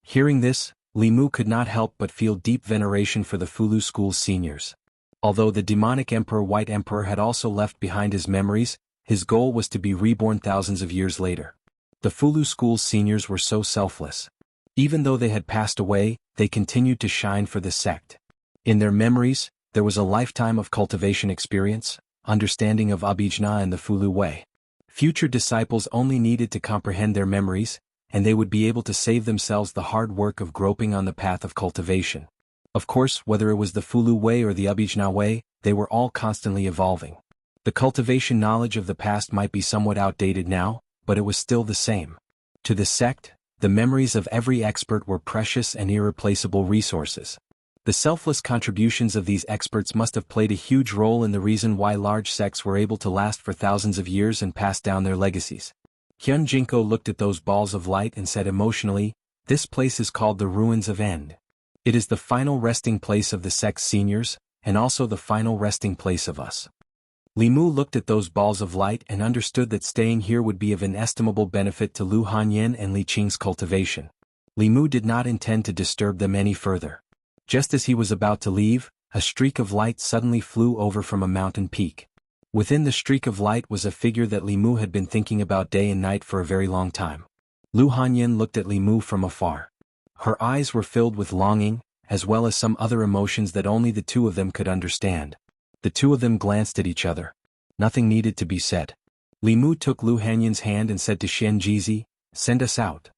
Hearing this, Li Mu could not help but feel deep veneration for the Fulu School's seniors. Although the demonic emperor White Emperor had also left behind his memories, his goal was to be reborn thousands of years later. The Fulu School's seniors were so selfless. Even though they had passed away, they continued to shine for the sect. In their memories, there was a lifetime of cultivation experience, understanding of Abhijna and the Fulu way. Future disciples only needed to comprehend their memories, and they would be able to save themselves the hard work of groping on the path of cultivation. Of course, whether it was the Fulu way or the Abhijna way, they were all constantly evolving. The cultivation knowledge of the past might be somewhat outdated now, but it was still the same. To the sect, the memories of every expert were precious and irreplaceable resources. The selfless contributions of these experts must have played a huge role in the reason why large sects were able to last for thousands of years and pass down their legacies. Hyun Jinko looked at those balls of light and said emotionally, "This place is called the Ruins of End. It is the final resting place of the sect's seniors, and also the final resting place of us." Li Mu looked at those balls of light and understood that staying here would be of inestimable benefit to Lu Hanyan and Li Qing's cultivation. Li Mu did not intend to disturb them any further. Just as he was about to leave, a streak of light suddenly flew over from a mountain peak. Within the streak of light was a figure that Li Mu had been thinking about day and night for a very long time. Lu Hanyan looked at Li Mu from afar. Her eyes were filled with longing, as well as some other emotions that only the two of them could understand. The two of them glanced at each other. Nothing needed to be said. Li Mu took Lu Hanyan's hand and said to Xian Jizi, "Send us out."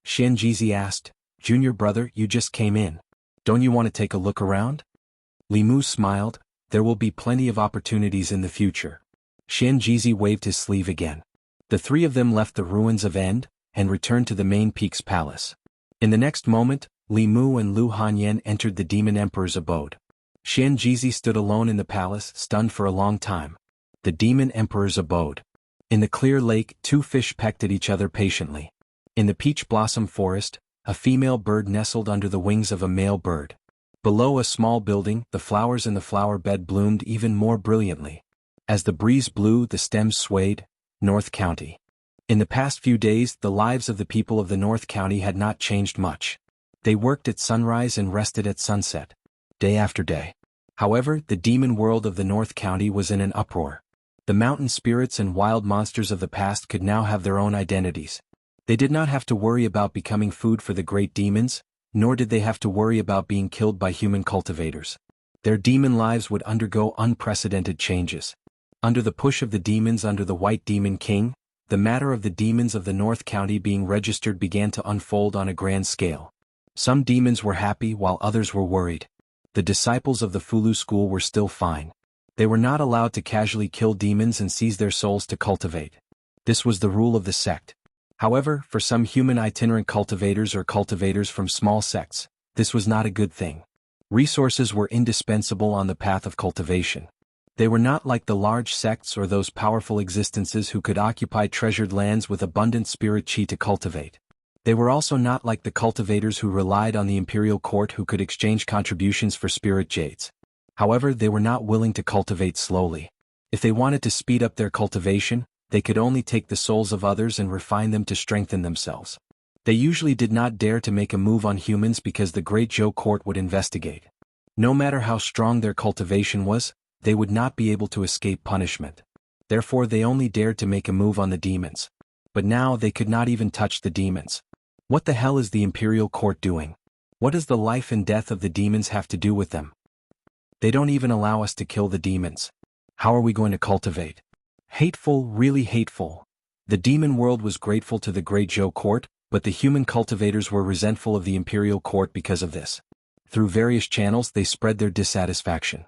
Xian Jizi asked, "Junior brother, you just came in. Don't you want to take a look around?" Li Mu smiled, "There will be plenty of opportunities in the future." Xian Jizi waved his sleeve again. The three of them left the Ruins of End, and returned to the main peak's palace. In the next moment, Li Mu and Lu Hanyan entered the Demon Emperor's abode. Xian Jizi stood alone in the palace, stunned for a long time. The Demon Emperor's abode. In the clear lake, two fish pecked at each other patiently. In the peach blossom forest, a female bird nestled under the wings of a male bird. Below a small building, the flowers in the flower bed bloomed even more brilliantly. As the breeze blew, the stems swayed. North County. In the past few days, the lives of the people of the North County had not changed much. They worked at sunrise and rested at sunset, day after day. However, the demon world of the North County was in an uproar. The mountain spirits and wild monsters of the past could now have their own identities. They did not have to worry about becoming food for the great demons, nor did they have to worry about being killed by human cultivators. Their demon lives would undergo unprecedented changes. Under the push of the demons under the White Demon King, the matter of the demons of the North County being registered began to unfold on a grand scale. Some demons were happy while others were worried. The disciples of the Fulu school were still fine. They were not allowed to casually kill demons and seize their souls to cultivate. This was the rule of the sect. However, for some human itinerant cultivators or cultivators from small sects, this was not a good thing. Resources were indispensable on the path of cultivation. They were not like the large sects or those powerful existences who could occupy treasured lands with abundant spirit chi to cultivate. They were also not like the cultivators who relied on the imperial court who could exchange contributions for spirit jades. However, they were not willing to cultivate slowly. If they wanted to speed up their cultivation, they could only take the souls of others and refine them to strengthen themselves. They usually did not dare to make a move on humans because the Great Zhou court would investigate. No matter how strong their cultivation was, they would not be able to escape punishment. Therefore they only dared to make a move on the demons. But now they could not even touch the demons. What the hell is the imperial court doing? What does the life and death of the demons have to do with them? They don't even allow us to kill the demons. How are we going to cultivate? Hateful, really hateful. The demon world was grateful to the Great Zhou court, but the human cultivators were resentful of the imperial court because of this. Through various channels they spread their dissatisfaction.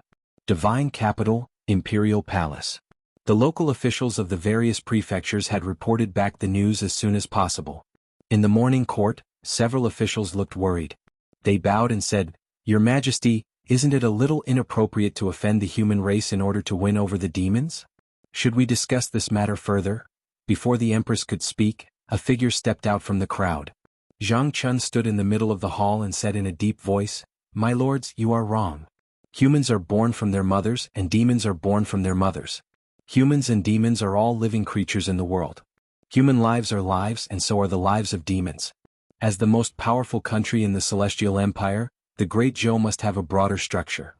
Divine Capital, Imperial Palace. The local officials of the various prefectures had reported back the news as soon as possible. In the morning court, several officials looked worried. They bowed and said, "Your Majesty, isn't it a little inappropriate to offend the human race in order to win over the demons? Should we discuss this matter further?" Before the Empress could speak, a figure stepped out from the crowd. Zhang Chun stood in the middle of the hall and said in a deep voice, "My lords, you are wrong. Humans are born from their mothers and demons are born from their mothers. Humans and demons are all living creatures in the world. Human lives are lives and so are the lives of demons. As the most powerful country in the Celestial Empire, the Great Zhou must have a broader structure.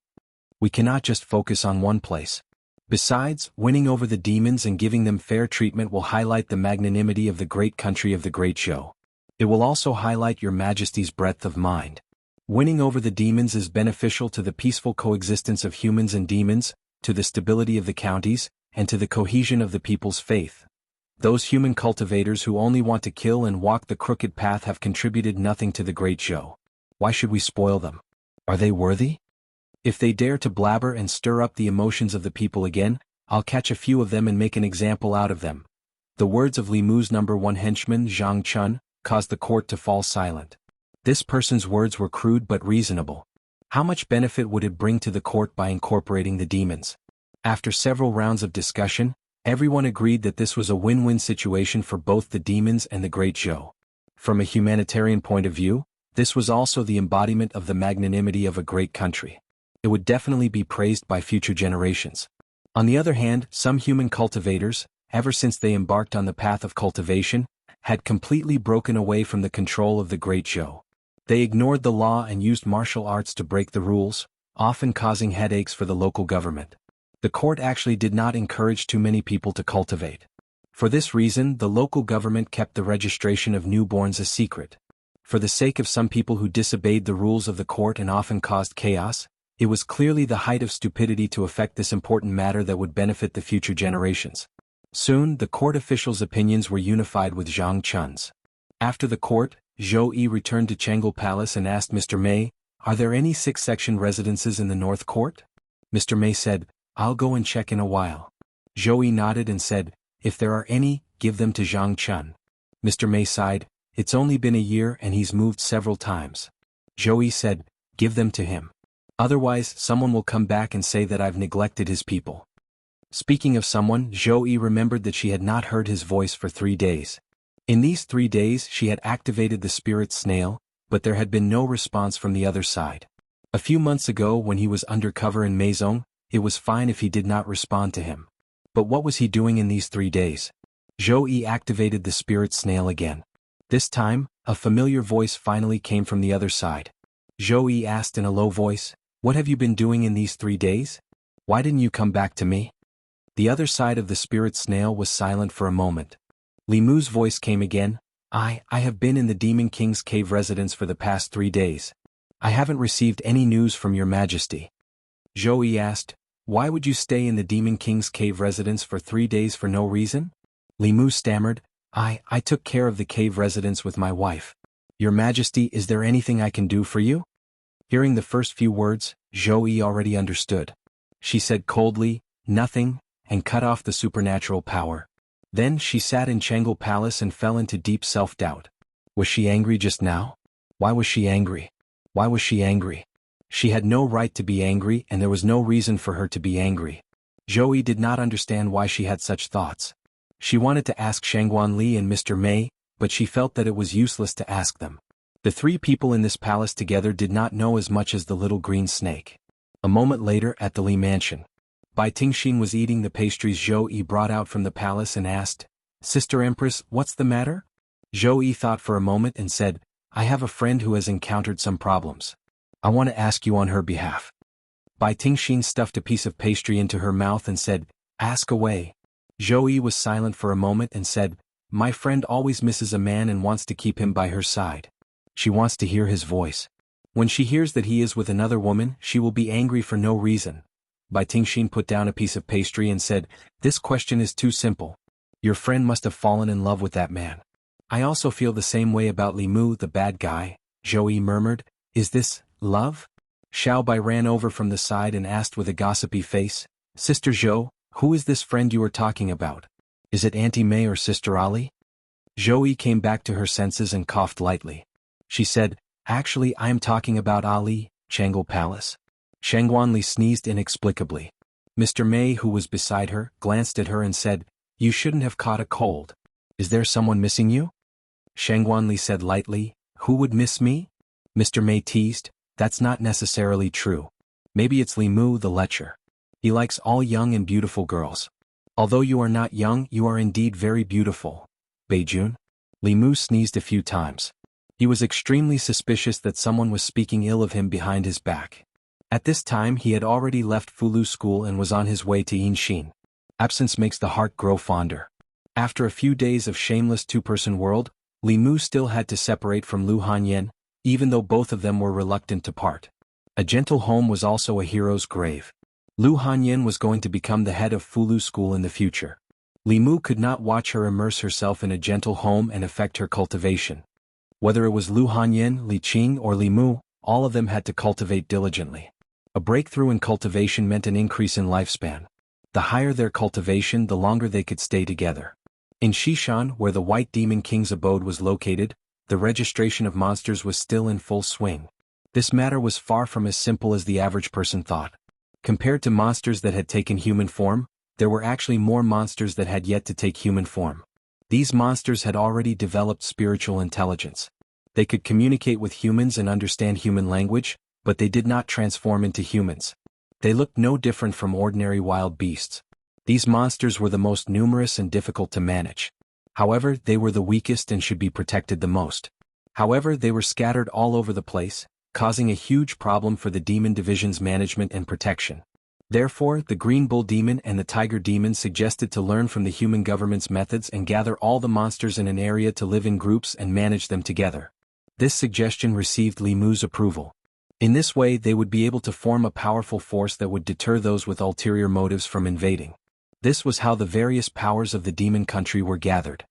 We cannot just focus on one place. Besides, winning over the demons and giving them fair treatment will highlight the magnanimity of the great country of the Great Zhou. It will also highlight your Majesty's breadth of mind. Winning over the demons is beneficial to the peaceful coexistence of humans and demons, to the stability of the counties, and to the cohesion of the people's faith. Those human cultivators who only want to kill and walk the crooked path have contributed nothing to the Great Zhou. Why should we spoil them? Are they worthy? If they dare to blabber and stir up the emotions of the people again, I'll catch a few of them and make an example out of them." The words of Li Mu's #1 henchman Zhang Chun caused the court to fall silent. This person's words were crude but reasonable. How much benefit would it bring to the court by incorporating the demons? After several rounds of discussion, everyone agreed that this was a win-win situation for both the demons and the Great Zhou. From a humanitarian point of view, this was also the embodiment of the magnanimity of a great country. It would definitely be praised by future generations. On the other hand, some human cultivators, ever since they embarked on the path of cultivation, had completely broken away from the control of the Great Zhou. They ignored the law and used martial arts to break the rules, often causing headaches for the local government. The court actually did not encourage too many people to cultivate. For this reason, the local government kept the registration of newborns a secret. For the sake of some people who disobeyed the rules of the court and often caused chaos, it was clearly the height of stupidity to affect this important matter that would benefit the future generations. Soon, the court officials' opinions were unified with Zhang Chun's. After the court, Zhou Yi returned to Chengel Palace and asked Mr. Mei, "Are there any six-section residences in the North Court?" Mr. Mei said, "I'll go and check in a while." Zhou Yi nodded and said, "If there are any, give them to Zhang Chun." Mr. Mei sighed, "It's only been a year and he's moved several times." Zhou Yi said, "Give them to him. Otherwise, someone will come back and say that I've neglected his people." Speaking of someone, Zhou Yi remembered that she had not heard his voice for 3 days. In these 3 days she had activated the spirit snail, but there had been no response from the other side. A few months ago when he was undercover in Meizong, it was fine if he did not respond to him. But what was he doing in these 3 days? Zhou Yi activated the spirit snail again. This time, a familiar voice finally came from the other side. Zhou Yi asked in a low voice, "What have you been doing in these 3 days? Why didn't you come back to me?" The other side of the spirit snail was silent for a moment. Li Mu's voice came again, I have been in the Demon King's cave residence for the past 3 days. I haven't received any news from your majesty." Zhou Yi asked, "Why would you stay in the Demon King's cave residence for 3 days for no reason?" Li Mu stammered, I took care of the cave residence with my wife. Your majesty, is there anything I can do for you?" Hearing the first few words, Zhou Yi already understood. She said coldly, "Nothing," and cut off the supernatural power. Then she sat in Chengel Palace and fell into deep self-doubt. Was she angry just now? Why was she angry? Why was she angry? She had no right to be angry and there was no reason for her to be angry. Zhou Yi did not understand why she had such thoughts. She wanted to ask Shangguan Li and Mr. Mei, but she felt that it was useless to ask them. The 3 people in this palace together did not know as much as the little green snake. A moment later at the Li mansion, Bai Tingxin was eating the pastries Zhou Yi brought out from the palace and asked, "Sister Empress, what's the matter?" Zhou Yi thought for a moment and said, "I have a friend who has encountered some problems. I want to ask you on her behalf." Bai Tingxin stuffed a piece of pastry into her mouth and said, "Ask away." Zhou Yi was silent for a moment and said, "My friend always misses a man and wants to keep him by her side. She wants to hear his voice. When she hears that he is with another woman, she will be angry for no reason." Bai Tingxin put down a piece of pastry and said, "This question is too simple. Your friend must have fallen in love with that man." "I also feel the same way about Li Mu, the bad guy," Zhou Yi murmured. "Is this love?" Xiao Bai ran over from the side and asked with a gossipy face, "Sister Zhou, who is this friend you are talking about? Is it Auntie Mei or Sister Ali?" Zhou Yi came back to her senses and coughed lightly. She said, "Actually I am talking about Ali, Chengel Palace." Shangguan Li sneezed inexplicably. Mr. Mei, who was beside her, glanced at her and said, "You shouldn't have caught a cold. Is there someone missing you?" Shangguan Li said lightly, "Who would miss me?" Mr. Mei teased, "That's not necessarily true. Maybe it's Li Mu the lecher. He likes all young and beautiful girls. Although you are not young, you are indeed very beautiful. Beijun." Li Mu sneezed a few times. He was extremely suspicious that someone was speaking ill of him behind his back. At this time he had already left Fulu School and was on his way to Yinxin. Absence makes the heart grow fonder. After a few days of shameless two-person world, Li Mu still had to separate from Lu Hanyan, even though both of them were reluctant to part. A gentle home was also a hero's grave. Lu Hanyan was going to become the head of Fulu School in the future. Li Mu could not watch her immerse herself in a gentle home and affect her cultivation. Whether it was Lu Hanyan, Li Qing or Li Mu, all of them had to cultivate diligently. A breakthrough in cultivation meant an increase in lifespan. The higher their cultivation, the longer they could stay together. In Xishan, where the White Demon King's abode was located, the registration of monsters was still in full swing. This matter was far from as simple as the average person thought. Compared to monsters that had taken human form, there were actually more monsters that had yet to take human form. These monsters had already developed spiritual intelligence. They could communicate with humans and understand human language, but they did not transform into humans. They looked no different from ordinary wild beasts. These monsters were the most numerous and difficult to manage. However, they were the weakest and should be protected the most. However, they were scattered all over the place, causing a huge problem for the demon division's management and protection. Therefore, the Green Bull Demon and the Tiger Demon suggested to learn from the human government's methods and gather all the monsters in an area to live in groups and manage them together. This suggestion received Li Mu's approval. In this way, they would be able to form a powerful force that would deter those with ulterior motives from invading. This was how the various powers of the demon country were gathered.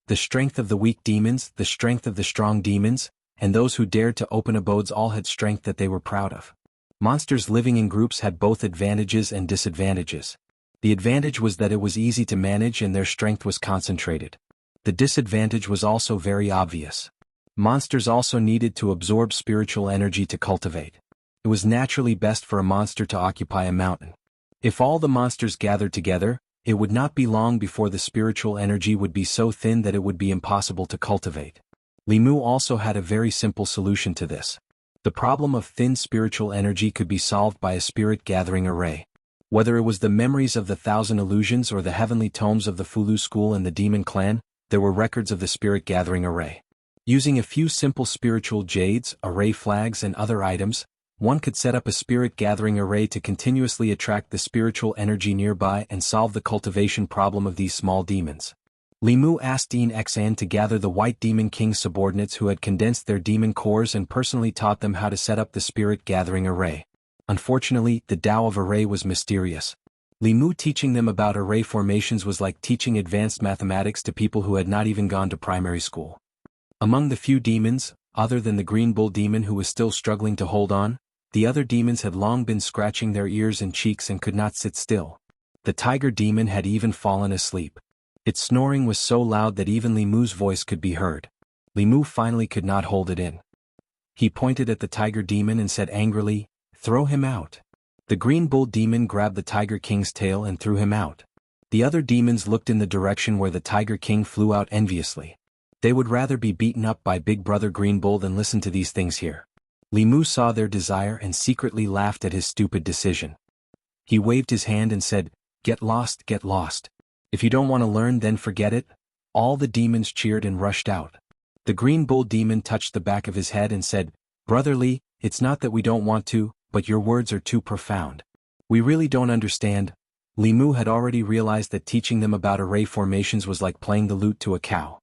The strength of the weak demons, the strength of the strong demons, and those who dared to open abodes all had strength that they were proud of. Monsters living in groups had both advantages and disadvantages. The advantage was that it was easy to manage and their strength was concentrated. The disadvantage was also very obvious. Monsters also needed to absorb spiritual energy to cultivate. It was naturally best for a monster to occupy a mountain. If all the monsters gathered together, it would not be long before the spiritual energy would be so thin that it would be impossible to cultivate. Li Mu also had a very simple solution to this. The problem of thin spiritual energy could be solved by a spirit-gathering array. Whether it was the memories of the Thousand Illusions or the heavenly tomes of the Fulu School and the Demon Clan, there were records of the spirit-gathering array. Using a few simple spiritual jades, array flags and other items, one could set up a spirit-gathering array to continuously attract the spiritual energy nearby and solve the cultivation problem of these small demons. Li Mu asked Dean Xan to gather the White Demon King's subordinates who had condensed their demon cores and personally taught them how to set up the spirit-gathering array. Unfortunately, the Tao of array was mysterious. Li Mu teaching them about array formations was like teaching advanced mathematics to people who had not even gone to primary school. Among the few demons, other than the Green Bull Demon who was still struggling to hold on, the other demons had long been scratching their ears and cheeks and could not sit still. The Tiger Demon had even fallen asleep. Its snoring was so loud that even Li Mu's voice could be heard. Li Mu finally could not hold it in. He pointed at the Tiger Demon and said angrily, "Throw him out." The Green Bull Demon grabbed the Tiger King's tail and threw him out. The other demons looked in the direction where the Tiger King flew out enviously. They would rather be beaten up by Big Brother Green Bull than listen to these things here. Li Mu saw their desire and secretly laughed at his stupid decision. He waved his hand and said, "Get lost, get lost. If you don't want to learn, then forget it." All the demons cheered and rushed out. The Green Bull Demon touched the back of his head and said, "Brother Li, it's not that we don't want to, but your words are too profound. We really don't understand." Li Mu had already realized that teaching them about array formations was like playing the lute to a cow.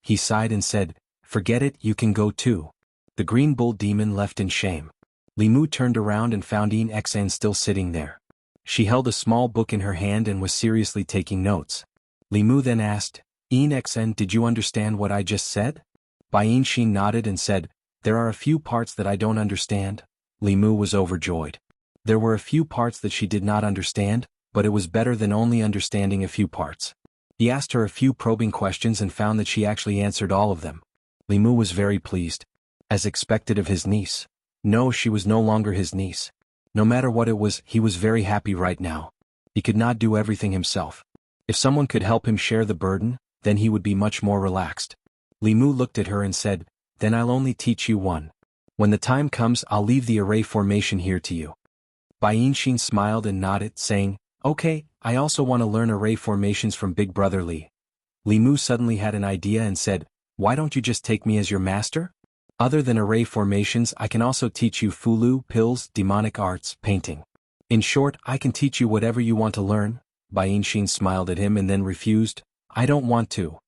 He sighed and said, "Forget it, you can go too." The Green Bull Demon left in shame. Li Mu turned around and found Yin Xan still sitting there. She held a small book in her hand and was seriously taking notes. Li Mu then asked, "Yin Xan, did you understand what I just said?" Bai Yinshin nodded and said, "There are a few parts that I don't understand." Li Mu was overjoyed. There were a few parts that she did not understand, but it was better than only understanding a few parts. He asked her a few probing questions and found that she actually answered all of them. Li Mu was very pleased. As expected of his niece. No, she was no longer his niece. No matter what it was, he was very happy right now. He could not do everything himself. If someone could help him share the burden, then he would be much more relaxed. Li Mu looked at her and said, "Then I'll only teach you one. When the time comes, I'll leave the array formation here to you." Bai Yinshin smiled and nodded, saying, "Okay, I also want to learn array formations from Big Brother Li." Li Mu suddenly had an idea and said, "Why don't you just take me as your master? Other than array formations, I can also teach you Fulu, pills, demonic arts, painting. In short, I can teach you whatever you want to learn." Bai Yinshin smiled at him and then refused, "I don't want to."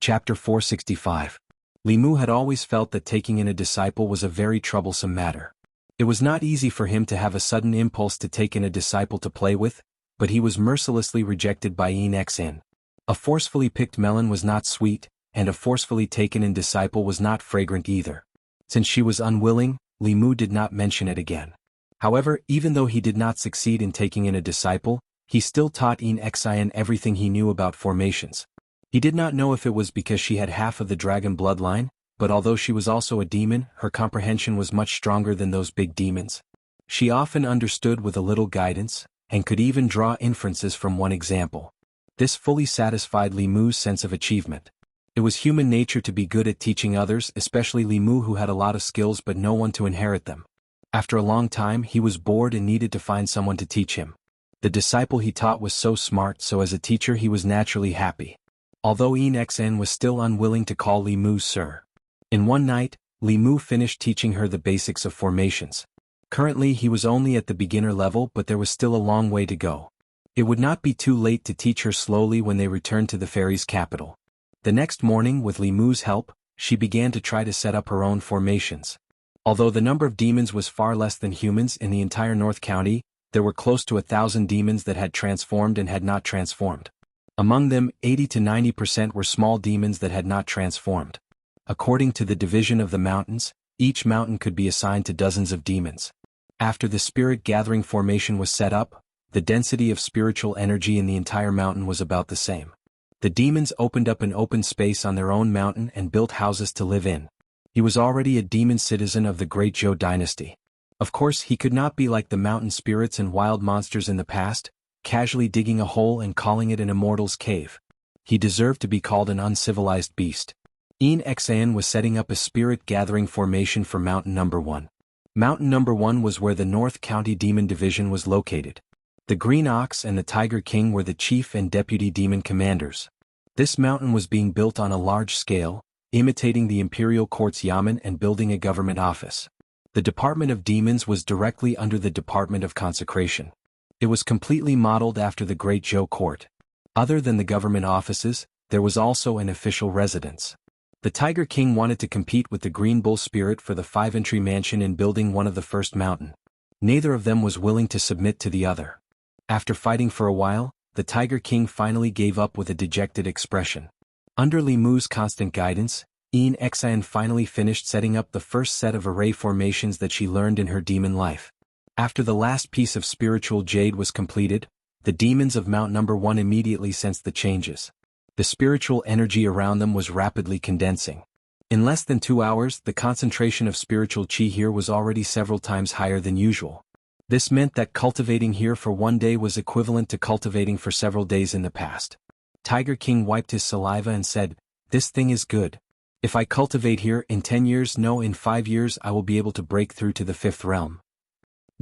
Chapter 465. Li Mu had always felt that taking in a disciple was a very troublesome matter. It was not easy for him to have a sudden impulse to take in a disciple to play with, but he was mercilessly rejected by Yin Xan. A forcefully picked melon was not sweet, and a forcefully taken in disciple was not fragrant either. Since she was unwilling, Li Mu did not mention it again. However, even though he did not succeed in taking in a disciple, he still taught Yin Xian everything he knew about formations. He did not know if it was because she had half of the dragon bloodline, but although she was also a demon, her comprehension was much stronger than those big demons. She often understood with a little guidance, and could even draw inferences from one example. This fully satisfied Li Mu's sense of achievement. It was human nature to be good at teaching others, especially Li Mu, who had a lot of skills but no one to inherit them. After a long time he was bored and needed to find someone to teach him. The disciple he taught was so smart, so as a teacher he was naturally happy. Although Xn was still unwilling to call Li Mu sir. In one night, Li Mu finished teaching her the basics of formations. Currently he was only at the beginner level, but there was still a long way to go. It would not be too late to teach her slowly when they returned to the fairy's capital. The next morning, with Li Mu's help, she began to try to set up her own formations. Although the number of demons was far less than humans in the entire North County, there were close to 1,000 demons that had transformed and had not transformed. Among them, 80 to 90% were small demons that had not transformed. According to the division of the mountains, each mountain could be assigned to dozens of demons. After the spirit gathering formation was set up, the density of spiritual energy in the entire mountain was about the same. The demons opened up an open space on their own mountain and built houses to live in. He was already a demon citizen of the Great Zhou dynasty. Of course he could not be like the mountain spirits and wild monsters in the past, casually digging a hole and calling it an immortal's cave. He deserved to be called an uncivilized beast. Xan was setting up a spirit gathering formation for Mountain Number 1. Mountain Number 1 was where the North County Demon Division was located. The Green Ox and the Tiger King were the chief and deputy demon commanders. This mountain was being built on a large scale, imitating the Imperial Court's Yamen and building a government office. The Department of Demons was directly under the Department of Consecration. It was completely modeled after the Great Zhou Court. Other than the government offices, there was also an official residence. The Tiger King wanted to compete with the Green Bull Spirit for the 5-entry mansion in building one of the first mountain. Neither of them was willing to submit to the other. After fighting for a while, the Tiger King finally gave up with a dejected expression. Under Li Mu's constant guidance, Xan finally finished setting up the first set of array formations that she learned in her demon life. After the last piece of spiritual jade was completed, the demons of Mount Number 1 immediately sensed the changes. The spiritual energy around them was rapidly condensing. In less than 2 hours, the concentration of spiritual chi here was already several times higher than usual. This meant that cultivating here for one day was equivalent to cultivating for several days in the past. Tiger King wiped his saliva and said, "This thing is good. If I cultivate here in 10 years, no, in 5 years I will be able to break through to the 5th realm."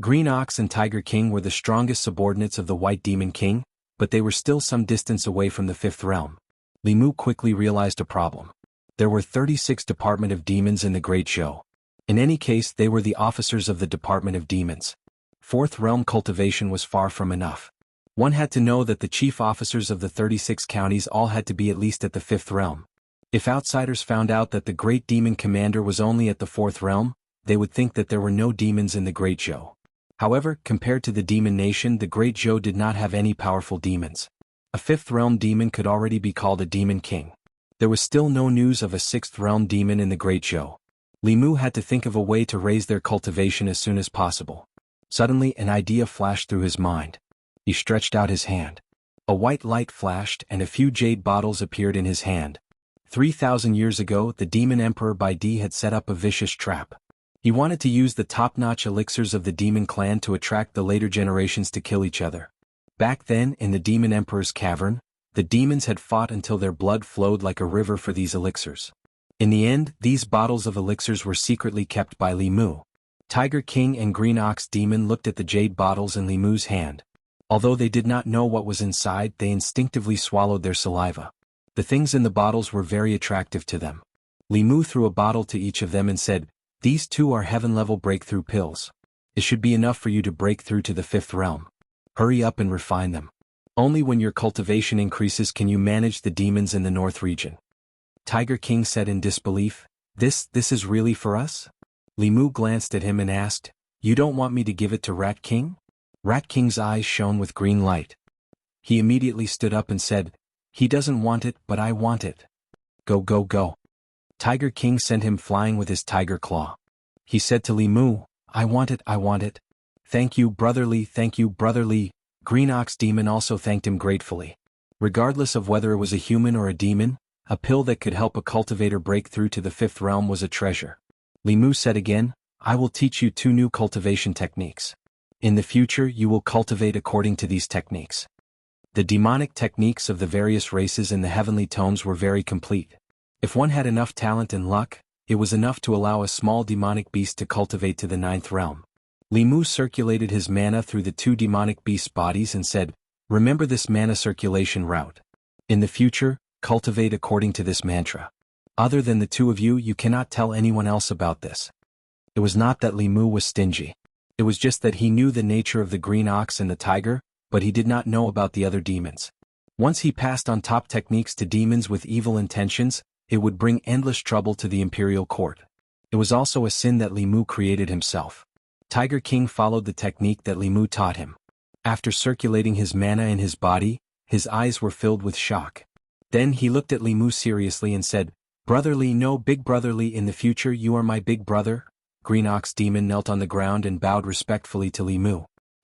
Green Ox and Tiger King were the strongest subordinates of the White Demon King, but they were still some distance away from the 5th realm. Li Mu quickly realized a problem. There were 36 Department of Demons in the Great Zhou. In any case, they were the officers of the Department of Demons. 4th realm cultivation was far from enough. One had to know that the chief officers of the 36 counties all had to be at least at the 5th realm. If outsiders found out that the Great Demon Commander was only at the 4th realm, they would think that there were no demons in the Great Zhou. However, compared to the demon nation, the Great Zhou did not have any powerful demons. A 5th realm demon could already be called a demon king. There was still no news of a 6th realm demon in the Great Zhou. Li Mu had to think of a way to raise their cultivation as soon as possible. Suddenly an idea flashed through his mind. He stretched out his hand. A white light flashed and a few jade bottles appeared in his hand. 3,000 years ago, the demon emperor Baidi had set up a vicious trap. He wanted to use the top-notch elixirs of the demon clan to attract the later generations to kill each other. Back then, in the demon emperor's cavern, the demons had fought until their blood flowed like a river for these elixirs. In the end, these bottles of elixirs were secretly kept by Li Mu. Tiger King and Green Ox Demon looked at the jade bottles in Li Mu's hand. Although they did not know what was inside, they instinctively swallowed their saliva. The things in the bottles were very attractive to them. Li Mu threw a bottle to each of them and said, "These two are heaven-level breakthrough pills. It should be enough for you to break through to the 5th realm. Hurry up and refine them. Only when your cultivation increases can you manage the demons in the North region." Tiger King said in disbelief, This is really for us?" Li Mu glanced at him and asked, "You don't want me to give it to Rat King?" Rat King's eyes shone with green light. He immediately stood up and said, "He doesn't want it, but I want it. Go, go, go." Tiger King sent him flying with his tiger claw. He said to Li Mu, I want it, I want it. Thank you, brotherly, thank you, brotherly." Green Ox Demon also thanked him gratefully. Regardless of whether it was a human or a demon, A pill that could help a cultivator break through to the fifth realm was a treasure. Li Mu said again, I will teach you 2 new cultivation techniques. In the future you will cultivate according to these techniques. The demonic techniques of the various races in the heavenly tomes were very complete. If one had enough talent and luck, it was enough to allow a small demonic beast to cultivate to the 9th realm. Li Mu circulated his mana through the 2 demonic beast bodies and said, remember this mana circulation route. In the future, cultivate according to this mantra. Other than the 2 of you, you cannot tell anyone else about this. It was not that Li Mu was stingy. It was just that he knew the nature of the green ox and the tiger, but he did not know about the other demons. Once he passed on top techniques to demons with evil intentions, it would bring endless trouble to the imperial court. It was also a sin that Li Mu created himself. Tiger King followed the technique that Li Mu taught him. After circulating his mana in his body, his eyes were filled with shock. Then he looked at Li Mu seriously and said, Brotherly, no, big brotherly, in the future you are my big brother. Green Ox Demon knelt on the ground and bowed respectfully to Li Mu.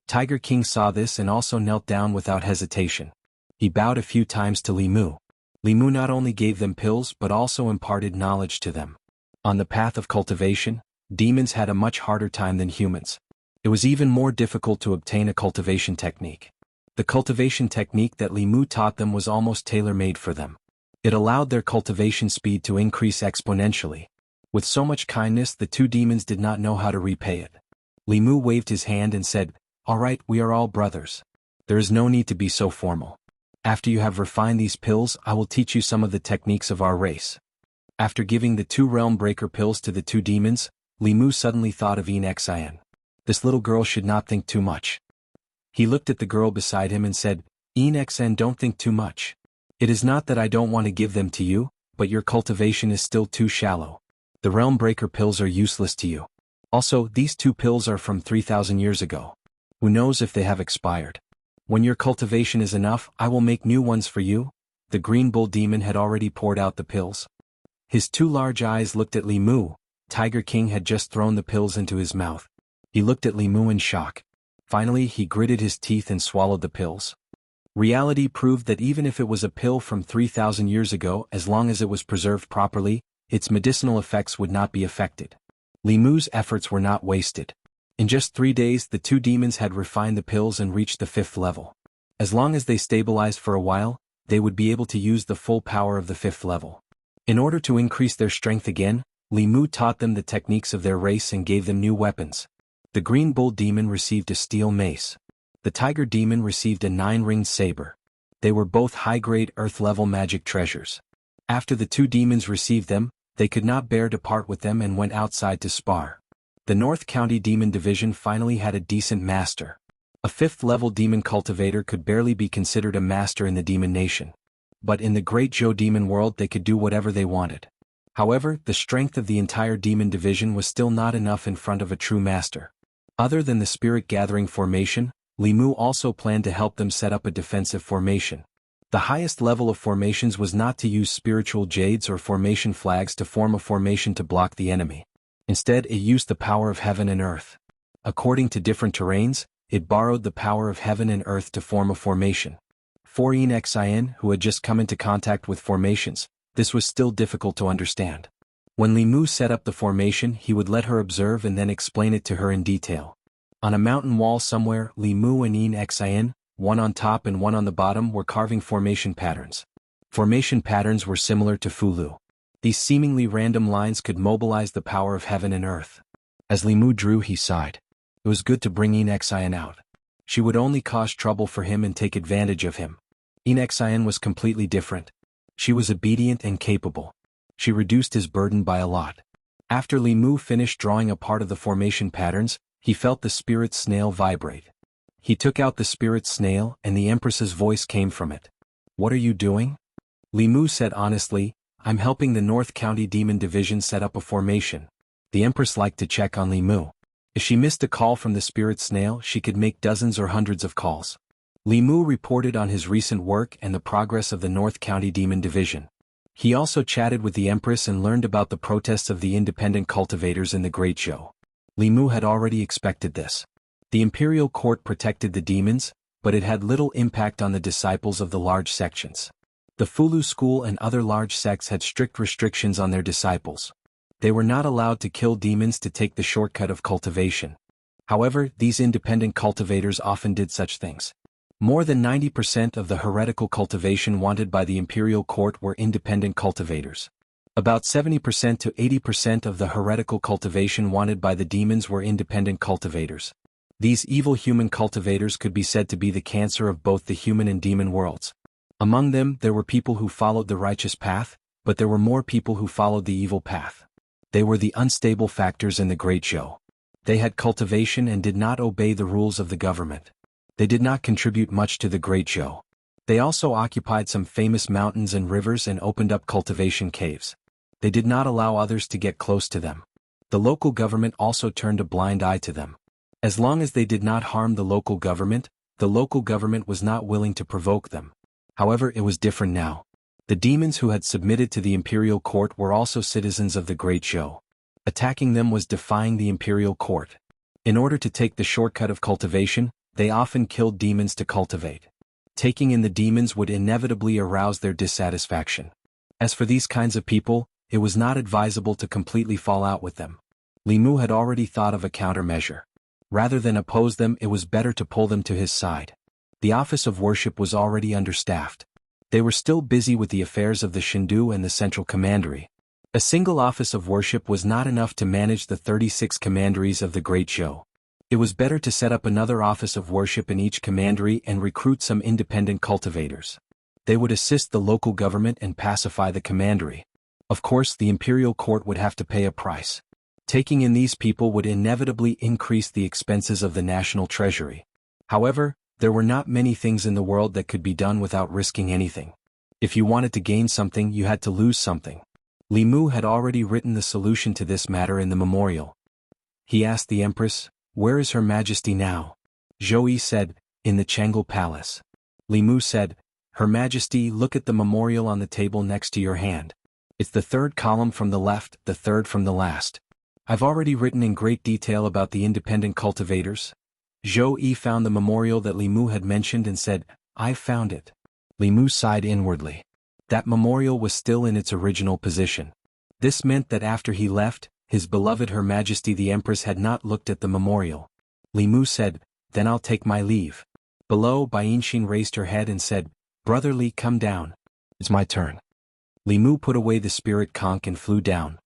Tiger King saw this and also knelt down without hesitation. He bowed a few times to Li Mu. Li Mu not only gave them pills but also imparted knowledge to them. On the path of cultivation, demons had a much harder time than humans. It was even more difficult to obtain a cultivation technique. The cultivation technique that Li Mu taught them was almost tailor-made for them. It allowed their cultivation speed to increase exponentially. With so much kindness, the 2 demons did not know how to repay it. Li Mu waved his hand and said, all right, we are all brothers. There is no need to be so formal. After you have refined these pills, I will teach you some of the techniques of our race. After giving the 2 realm breaker pills to the 2 demons, Li Mu suddenly thought of Yin. This little girl should not think too much. He looked at the girl beside him and said, Yin, don't think too much. It is not that I don't want to give them to you, but your cultivation is still too shallow. The realm breaker pills are useless to you. Also, these 2 pills are from 3,000 years ago. Who knows if they have expired? When your cultivation is enough, I will make new ones for you. The green bull demon had already poured out the pills. His 2 large eyes looked at Li Mu. Tiger King had just thrown the pills into his mouth. He looked at Li Mu in shock. Finally, he gritted his teeth and swallowed the pills. Reality proved that even if it was a pill from 3,000 years ago, as long as it was preserved properly, its medicinal effects would not be affected. Li Mu's efforts were not wasted. In just 3 days, the 2 demons had refined the pills and reached the 5th level. As long as they stabilized for a while, they would be able to use the full power of the 5th level. In order to increase their strength again, Li Mu taught them the techniques of their race and gave them new weapons. The green bull demon received a steel mace. The tiger demon received a 9-ringed saber. They were both high-grade earth-level magic treasures. After the 2 demons received them, they could not bear to part with them and went outside to spar. The North County Demon Division finally had a decent master. A 5th-level demon cultivator could barely be considered a master in the demon nation. But in the Great Zhou demon world they could do whatever they wanted. However, the strength of the entire demon division was still not enough in front of a true master. Other than the spirit gathering formation, Li Mu also planned to help them set up a defensive formation. The highest level of formations was not to use spiritual jades or formation flags to form a formation to block the enemy. Instead, it used the power of heaven and earth. According to different terrains, it borrowed the power of heaven and earth to form a formation. For Yin, who had just come into contact with formations, this was still difficult to understand. When Li Mu set up the formation, he would let her observe and then explain it to her in detail. On a mountain wall somewhere, Li Mu and Yin, one on top and one on the bottom, were carving formation patterns. Formation patterns were similar to Fulu. These seemingly random lines could mobilize the power of heaven and earth. As Li Mu drew, he sighed. It was good to bring Yin out. She would only cause trouble for him and take advantage of him. Yin was completely different. She was obedient and capable. She reduced his burden by a lot. After Li Mu finished drawing a part of the formation patterns, he felt the spirit snail vibrate. He took out the spirit snail and the Empress's voice came from it. What are you doing? Li Mu said honestly, I'm helping the North County Demon Division set up a formation. The Empress liked to check on Li Mu. If she missed a call from the spirit snail, she could make dozens or hundreds of calls. Li Mu reported on his recent work and the progress of the North County Demon Division. He also chatted with the Empress and learned about the protests of the independent cultivators in the Great Zhou. Li Mu had already expected this. The imperial court protected the demons, but it had little impact on the disciples of the large sections. The Fulu school and other large sects had strict restrictions on their disciples. They were not allowed to kill demons to take the shortcut of cultivation. However, these independent cultivators often did such things. More than 90% of the heretical cultivation wanted by the imperial court were independent cultivators. About 70% to 80% of the heretical cultivation wanted by the demons were independent cultivators. These evil human cultivators could be said to be the cancer of both the human and demon worlds. Among them, there were people who followed the righteous path, but there were more people who followed the evil path. They were the unstable factors in the Great Show. They had cultivation and did not obey the rules of the government. They did not contribute much to the Great Show. They also occupied some famous mountains and rivers and opened up cultivation caves. They did not allow others to get close to them. The local government also turned a blind eye to them. As long as they did not harm the local government was not willing to provoke them. However, it was different now. The demons who had submitted to the imperial court were also citizens of the Great Show. Attacking them was defying the imperial court. In order to take the shortcut of cultivation, they often killed demons to cultivate. Taking in the demons would inevitably arouse their dissatisfaction. As for these kinds of people, it was not advisable to completely fall out with them. Li Mu had already thought of a countermeasure. Rather than oppose them, it was better to pull them to his side. The office of worship was already understaffed. They were still busy with the affairs of the Shindu and the central commandery. A single office of worship was not enough to manage the 36 commanderies of the Great Show. It was better to set up another office of worship in each commandery and recruit some independent cultivators. They would assist the local government and pacify the commandery. Of course, the imperial court would have to pay a price. Taking in these people would inevitably increase the expenses of the national treasury. However, there were not many things in the world that could be done without risking anything. If you wanted to gain something, you had to lose something. Li Mu had already written the solution to this matter in the memorial. He asked the Empress, "Where is Her Majesty now?" Zhou Yi said, "In the Changel Palace." Li Mu said, "Her Majesty, look at the memorial on the table next to your hand. It's the third column from the left, the third from the last. I've already written in great detail about the independent cultivators." Zhou Yi found the memorial that Li Mu had mentioned and said, "I've found it." Li Mu sighed inwardly. That memorial was still in its original position. This meant that after he left, his beloved Her Majesty the Empress had not looked at the memorial. Li Mu said, "Then I'll take my leave." Below, Bainxin raised her head and said, "Brother Li, come down. It's my turn." Li Mu put away the spirit conch and flew down.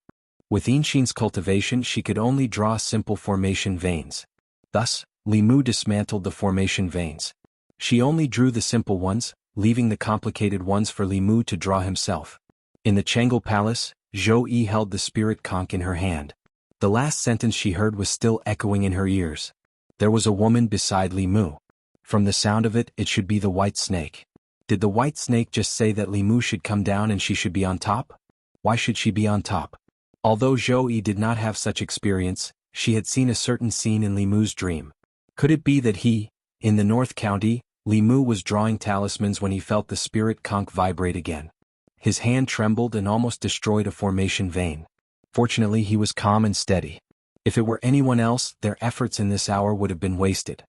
With Inxin's cultivation, she could only draw simple formation veins. Thus, Li Mu dismantled the formation veins. She only drew the simple ones, leaving the complicated ones for Li Mu to draw himself. In the Changel Palace, Zhou Yi held the spirit conch in her hand. The last sentence she heard was still echoing in her ears. There was a woman beside Li Mu. From the sound of it, it should be the white snake. Did the white snake just say that Li Mu should come down and she should be on top? Why should she be on top? Although Zhou Yi did not have such experience, she had seen a certain scene in Li Mu's dream. Could it be that he, in the North County, Li Mu was drawing talismans when he felt the spirit conch vibrate again? His hand trembled and almost destroyed a formation vein. Fortunately, he was calm and steady. If it were anyone else, their efforts in this hour would have been wasted.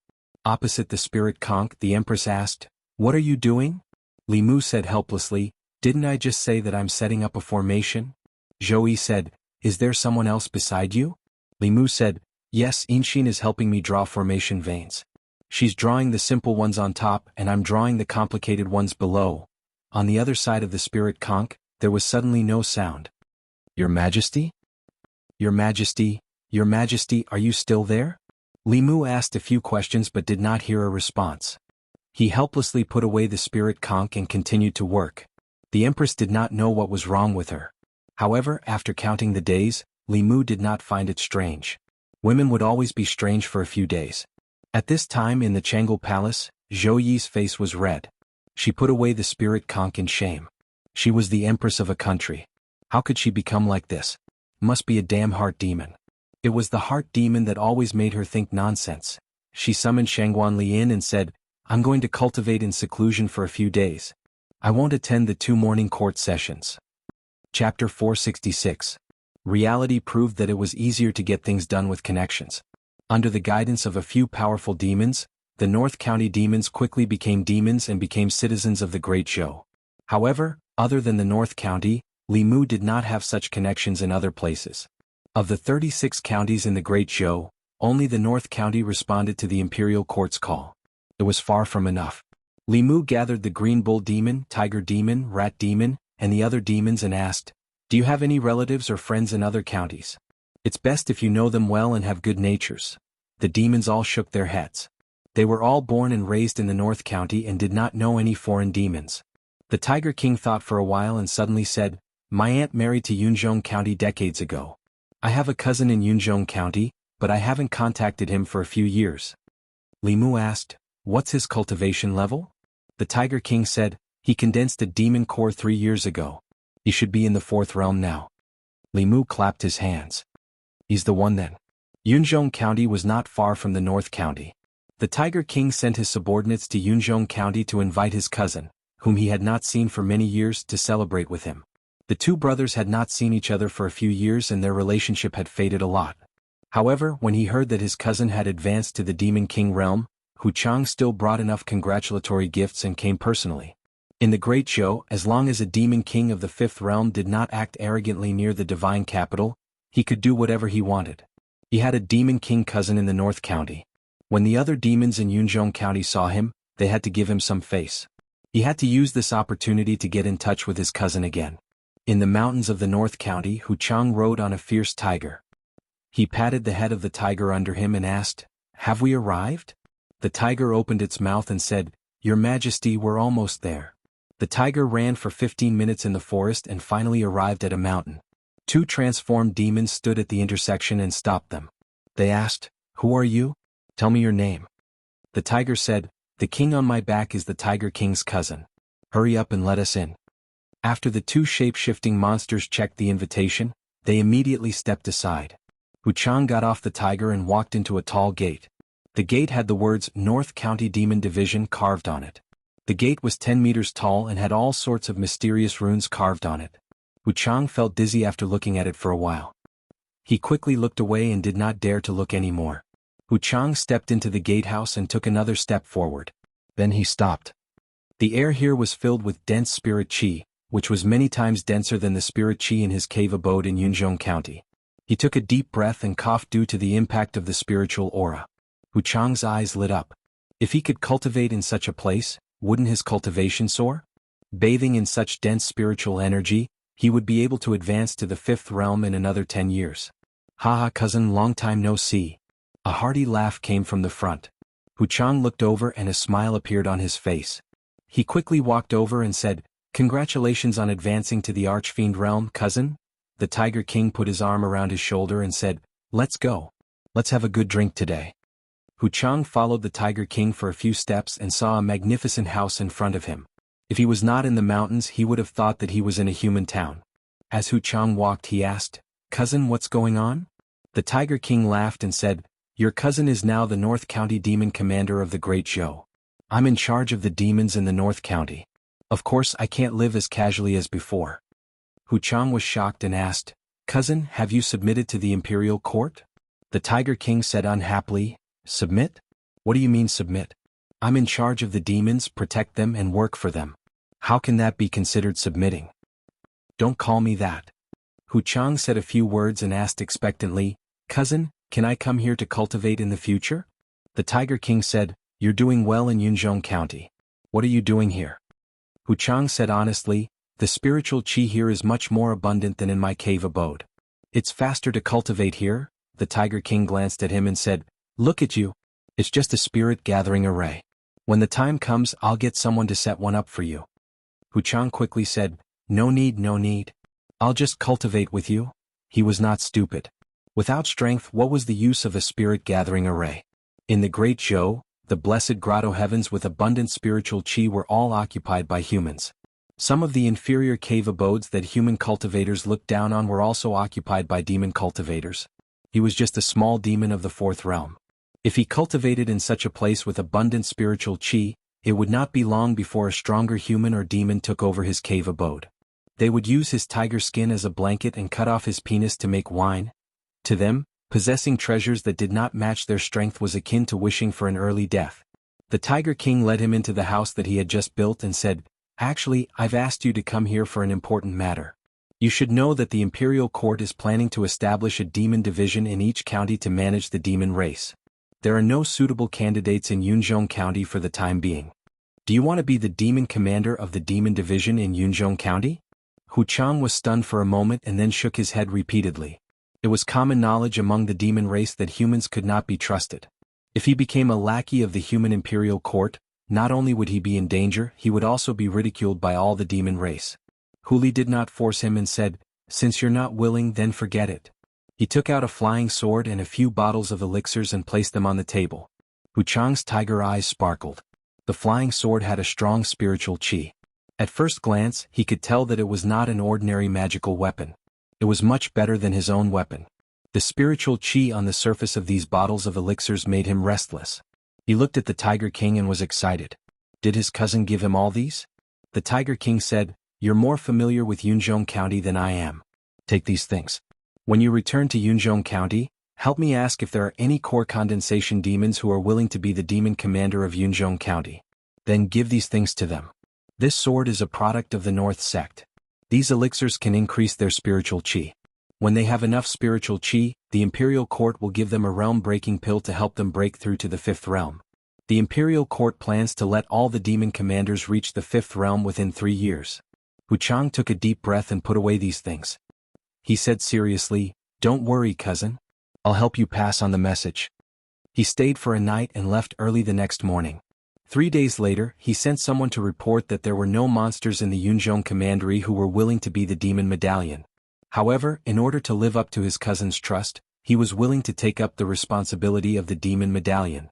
Opposite the spirit conch, the Empress asked, "What are you doing?" Li Mu said helplessly, "Didn't I just say that I'm setting up a formation?" Zhou Yi said, "Is there someone else beside you?" Li Mu said, "Yes, Inxin is helping me draw formation veins. She's drawing the simple ones on top and I'm drawing the complicated ones below." On the other side of the spirit conch, there was suddenly no sound. "Your Majesty? Your Majesty, Your Majesty, are you still there?" Li Mu asked a few questions but did not hear a response. He helplessly put away the spirit conch and continued to work. The Empress did not know what was wrong with her. However, after counting the days, Li Mu did not find it strange. Women would always be strange for a few days. At this time in the Changel Palace, Zhou Yi's face was red. She put away the spirit conch in shame. She was the Empress of a country. How could she become like this? Must be a damn heart demon. It was the heart demon that always made her think nonsense. She summoned Shangguan Li in and said, "I'm going to cultivate in seclusion for a few days. I won't attend the 2 morning court sessions." Chapter 466. Reality proved that it was easier to get things done with connections. Under the guidance of a few powerful demons, the North County demons quickly became demons and became citizens of the Great Show. However, other than the North County, Limu did not have such connections in other places. Of the 36 counties in the Great Zhou, only the North County responded to the imperial court's call. It was far from enough. Limu gathered the Green Bull Demon, Tiger Demon, Rat Demon, and the other demons and asked, "Do you have any relatives or friends in other counties? It's best if you know them well and have good natures." The demons all shook their heads. They were all born and raised in the North County and did not know any foreign demons. The Tiger King thought for a while and suddenly said, "My aunt married to Yunzhong County decades ago. I have a cousin in Yunzhong County, but I haven't contacted him for a few years." Limu asked, "What's his cultivation level?" The Tiger King said, "He condensed a demon core 3 years ago. He should be in the 4th realm now." Limu clapped his hands. "He's the one then." Yunzhong County was not far from the North County. The Tiger King sent his subordinates to Yunzhong County to invite his cousin, whom he had not seen for many years, to celebrate with him. The two brothers had not seen each other for a few years and their relationship had faded a lot. However, when he heard that his cousin had advanced to the Demon King realm, Wuchang still brought enough congratulatory gifts and came personally. In the Great Zhou, as long as a Demon King of the 5th realm did not act arrogantly near the divine capital, he could do whatever he wanted. He had a Demon King cousin in the North County. When the other demons in Yunzhong County saw him, they had to give him some face. He had to use this opportunity to get in touch with his cousin again. In the mountains of the North County, Wuchang rode on a fierce tiger. He patted the head of the tiger under him and asked, "Have we arrived?" The tiger opened its mouth and said, "Your Majesty, we're almost there." The tiger ran for 15 minutes in the forest and finally arrived at a mountain. Two transformed demons stood at the intersection and stopped them. They asked, "Who are you? Tell me your name." The tiger said, "The king on my back is the Tiger King's cousin. Hurry up and let us in." After the two shape-shifting monsters checked the invitation, they immediately stepped aside. Wuchang got off the tiger and walked into a tall gate. The gate had the words North County Demon Division carved on it. The gate was 10 meters tall and had all sorts of mysterious runes carved on it. Wuchang felt dizzy after looking at it for a while. He quickly looked away and did not dare to look anymore. Wuchang stepped into the gatehouse and took another step forward. Then he stopped. The air here was filled with dense spirit qi, which was many times denser than the spirit qi in his cave abode in Yunzhong County. He took a deep breath and coughed due to the impact of the spiritual aura. Wuchang's eyes lit up. If he could cultivate in such a place, wouldn't his cultivation soar? Bathing in such dense spiritual energy, he would be able to advance to the 5th realm in another 10 years. "Haha, cousin, long time no see." A hearty laugh came from the front. Wuchang looked over and a smile appeared on his face. He quickly walked over and said, "Congratulations on advancing to the Archfiend realm, cousin." The Tiger King put his arm around his shoulder and said, "Let's go. Let's have a good drink today." Wuchang followed the Tiger King for a few steps and saw a magnificent house in front of him. If he was not in the mountains, he would have thought that he was in a human town. As Wuchang walked, he asked, "Cousin, what's going on?" The Tiger King laughed and said, "Your cousin is now the North County Demon Commander of the Great Zhou. I'm in charge of the demons in the North County. Of course, I can't live as casually as before." Wuchang was shocked and asked, "Cousin, have you submitted to the imperial court?" The Tiger King said unhappily, "Submit? What do you mean submit? I'm in charge of the demons, protect them and work for them. How can that be considered submitting?" "Don't call me that." Wuchang said a few words and asked expectantly, "Cousin, can I come here to cultivate in the future?" The Tiger King said, "You're doing well in Yunzhong County. What are you doing here?" Wuchang said honestly, "The spiritual qi here is much more abundant than in my cave abode. It's faster to cultivate here." The Tiger King glanced at him and said, "Look at you. It's just a spirit gathering array. When the time comes, I'll get someone to set one up for you." Wuchang quickly said, "No need, no need. I'll just cultivate with you." He was not stupid. Without strength, what was the use of a spirit gathering array? In the Great Zhou, the blessed grotto heavens with abundant spiritual qi were all occupied by humans. Some of the inferior cave abodes that human cultivators looked down on were also occupied by demon cultivators. He was just a small demon of the 4th realm. If he cultivated in such a place with abundant spiritual qi, it would not be long before a stronger human or demon took over his cave abode. They would use his tiger skin as a blanket and cut off his penis to make wine. To them, possessing treasures that did not match their strength was akin to wishing for an early death. The Tiger King led him into the house that he had just built and said, Actually, I've asked you to come here for an important matter. You should know that the Imperial Court is planning to establish a demon division in each county to manage the demon race. There are no suitable candidates in Yunzhong County for the time being. Do you want to be the demon commander of the demon division in Yunzhong County? Hu Chang was stunned for a moment and then shook his head repeatedly. It was common knowledge among the demon race that humans could not be trusted. If he became a lackey of the human Imperial Court, not only would he be in danger, he would also be ridiculed by all the demon race. Hu Li did not force him and said, "Since you're not willing, then forget it." He took out a flying sword and a few bottles of elixirs and placed them on the table. Hu Chang's tiger eyes sparkled. The flying sword had a strong spiritual qi. At first glance, he could tell that it was not an ordinary magical weapon. It was much better than his own weapon. The spiritual qi on the surface of these bottles of elixirs made him restless. He looked at the Tiger King and was excited. Did his cousin give him all these? The Tiger King said, "You're more familiar with Yunzhong County than I am. Take these things. When you return to Yunzhong County, help me ask if there are any core condensation demons who are willing to be the demon commander of Yunzhong County. Then give these things to them." This sword is a product of the North Sect. These elixirs can increase their spiritual qi. When they have enough spiritual qi, the Imperial Court will give them a realm-breaking pill to help them break through to the 5th realm. The Imperial Court plans to let all the demon commanders reach the 5th realm within 3 years. Hu Chang took a deep breath and put away these things. He said seriously, "Don't worry, cousin. I'll help you pass on the message." He stayed for a night and left early the next morning. 3 days later, he sent someone to report that there were no monsters in the Yunzhong Commandery who were willing to be the demon medallion. However, in order to live up to his cousin's trust, he was willing to take up the responsibility of the demon medallion.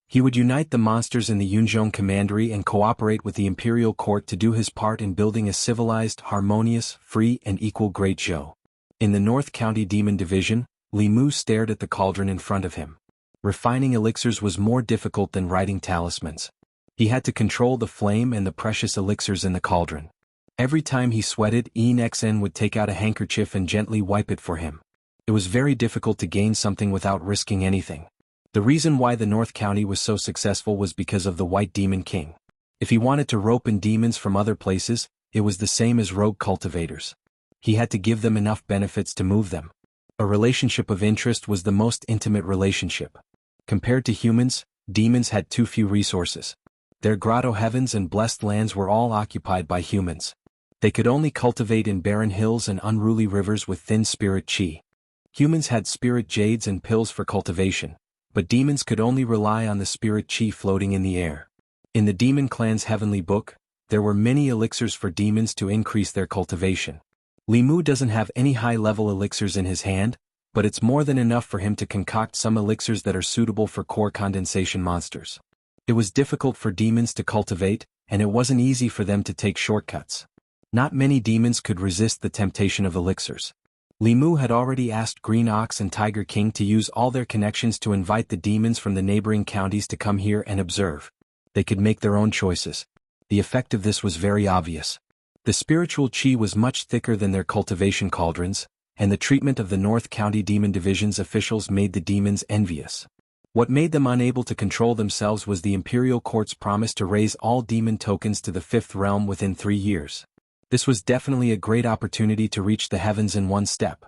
He would unite the monsters in the Yunzhong Commandery and cooperate with the Imperial Court to do his part in building a civilized, harmonious, free and equal Great Zhou. In the North County Demon Division, Li Mu stared at the cauldron in front of him. Refining elixirs was more difficult than writing talismans. He had to control the flame and the precious elixirs in the cauldron. Every time he sweated, Enxen would take out a handkerchief and gently wipe it for him. It was very difficult to gain something without risking anything. The reason why the North County was so successful was because of the White Demon King. If he wanted to rope in demons from other places, it was the same as rogue cultivators. He had to give them enough benefits to move them. A relationship of interest was the most intimate relationship. Compared to humans, demons had too few resources. Their grotto heavens and blessed lands were all occupied by humans. They could only cultivate in barren hills and unruly rivers with thin spirit qi. Humans had spirit jades and pills for cultivation, but demons could only rely on the spirit qi floating in the air. In the demon clan's heavenly book, there were many elixirs for demons to increase their cultivation. Li Mu doesn't have any high-level elixirs in his hand, but it's more than enough for him to concoct some elixirs that are suitable for core condensation monsters. It was difficult for demons to cultivate, and it wasn't easy for them to take shortcuts. Not many demons could resist the temptation of elixirs. Li Mu had already asked Green Ox and Tiger King to use all their connections to invite the demons from the neighboring counties to come here and observe. They could make their own choices. The effect of this was very obvious. The spiritual qi was much thicker than their cultivation cauldrons, and the treatment of the North County Demon Division's officials made the demons envious. What made them unable to control themselves was the Imperial Court's promise to raise all demon tokens to the 5th realm within 3 years. This was definitely a great opportunity to reach the heavens in one step.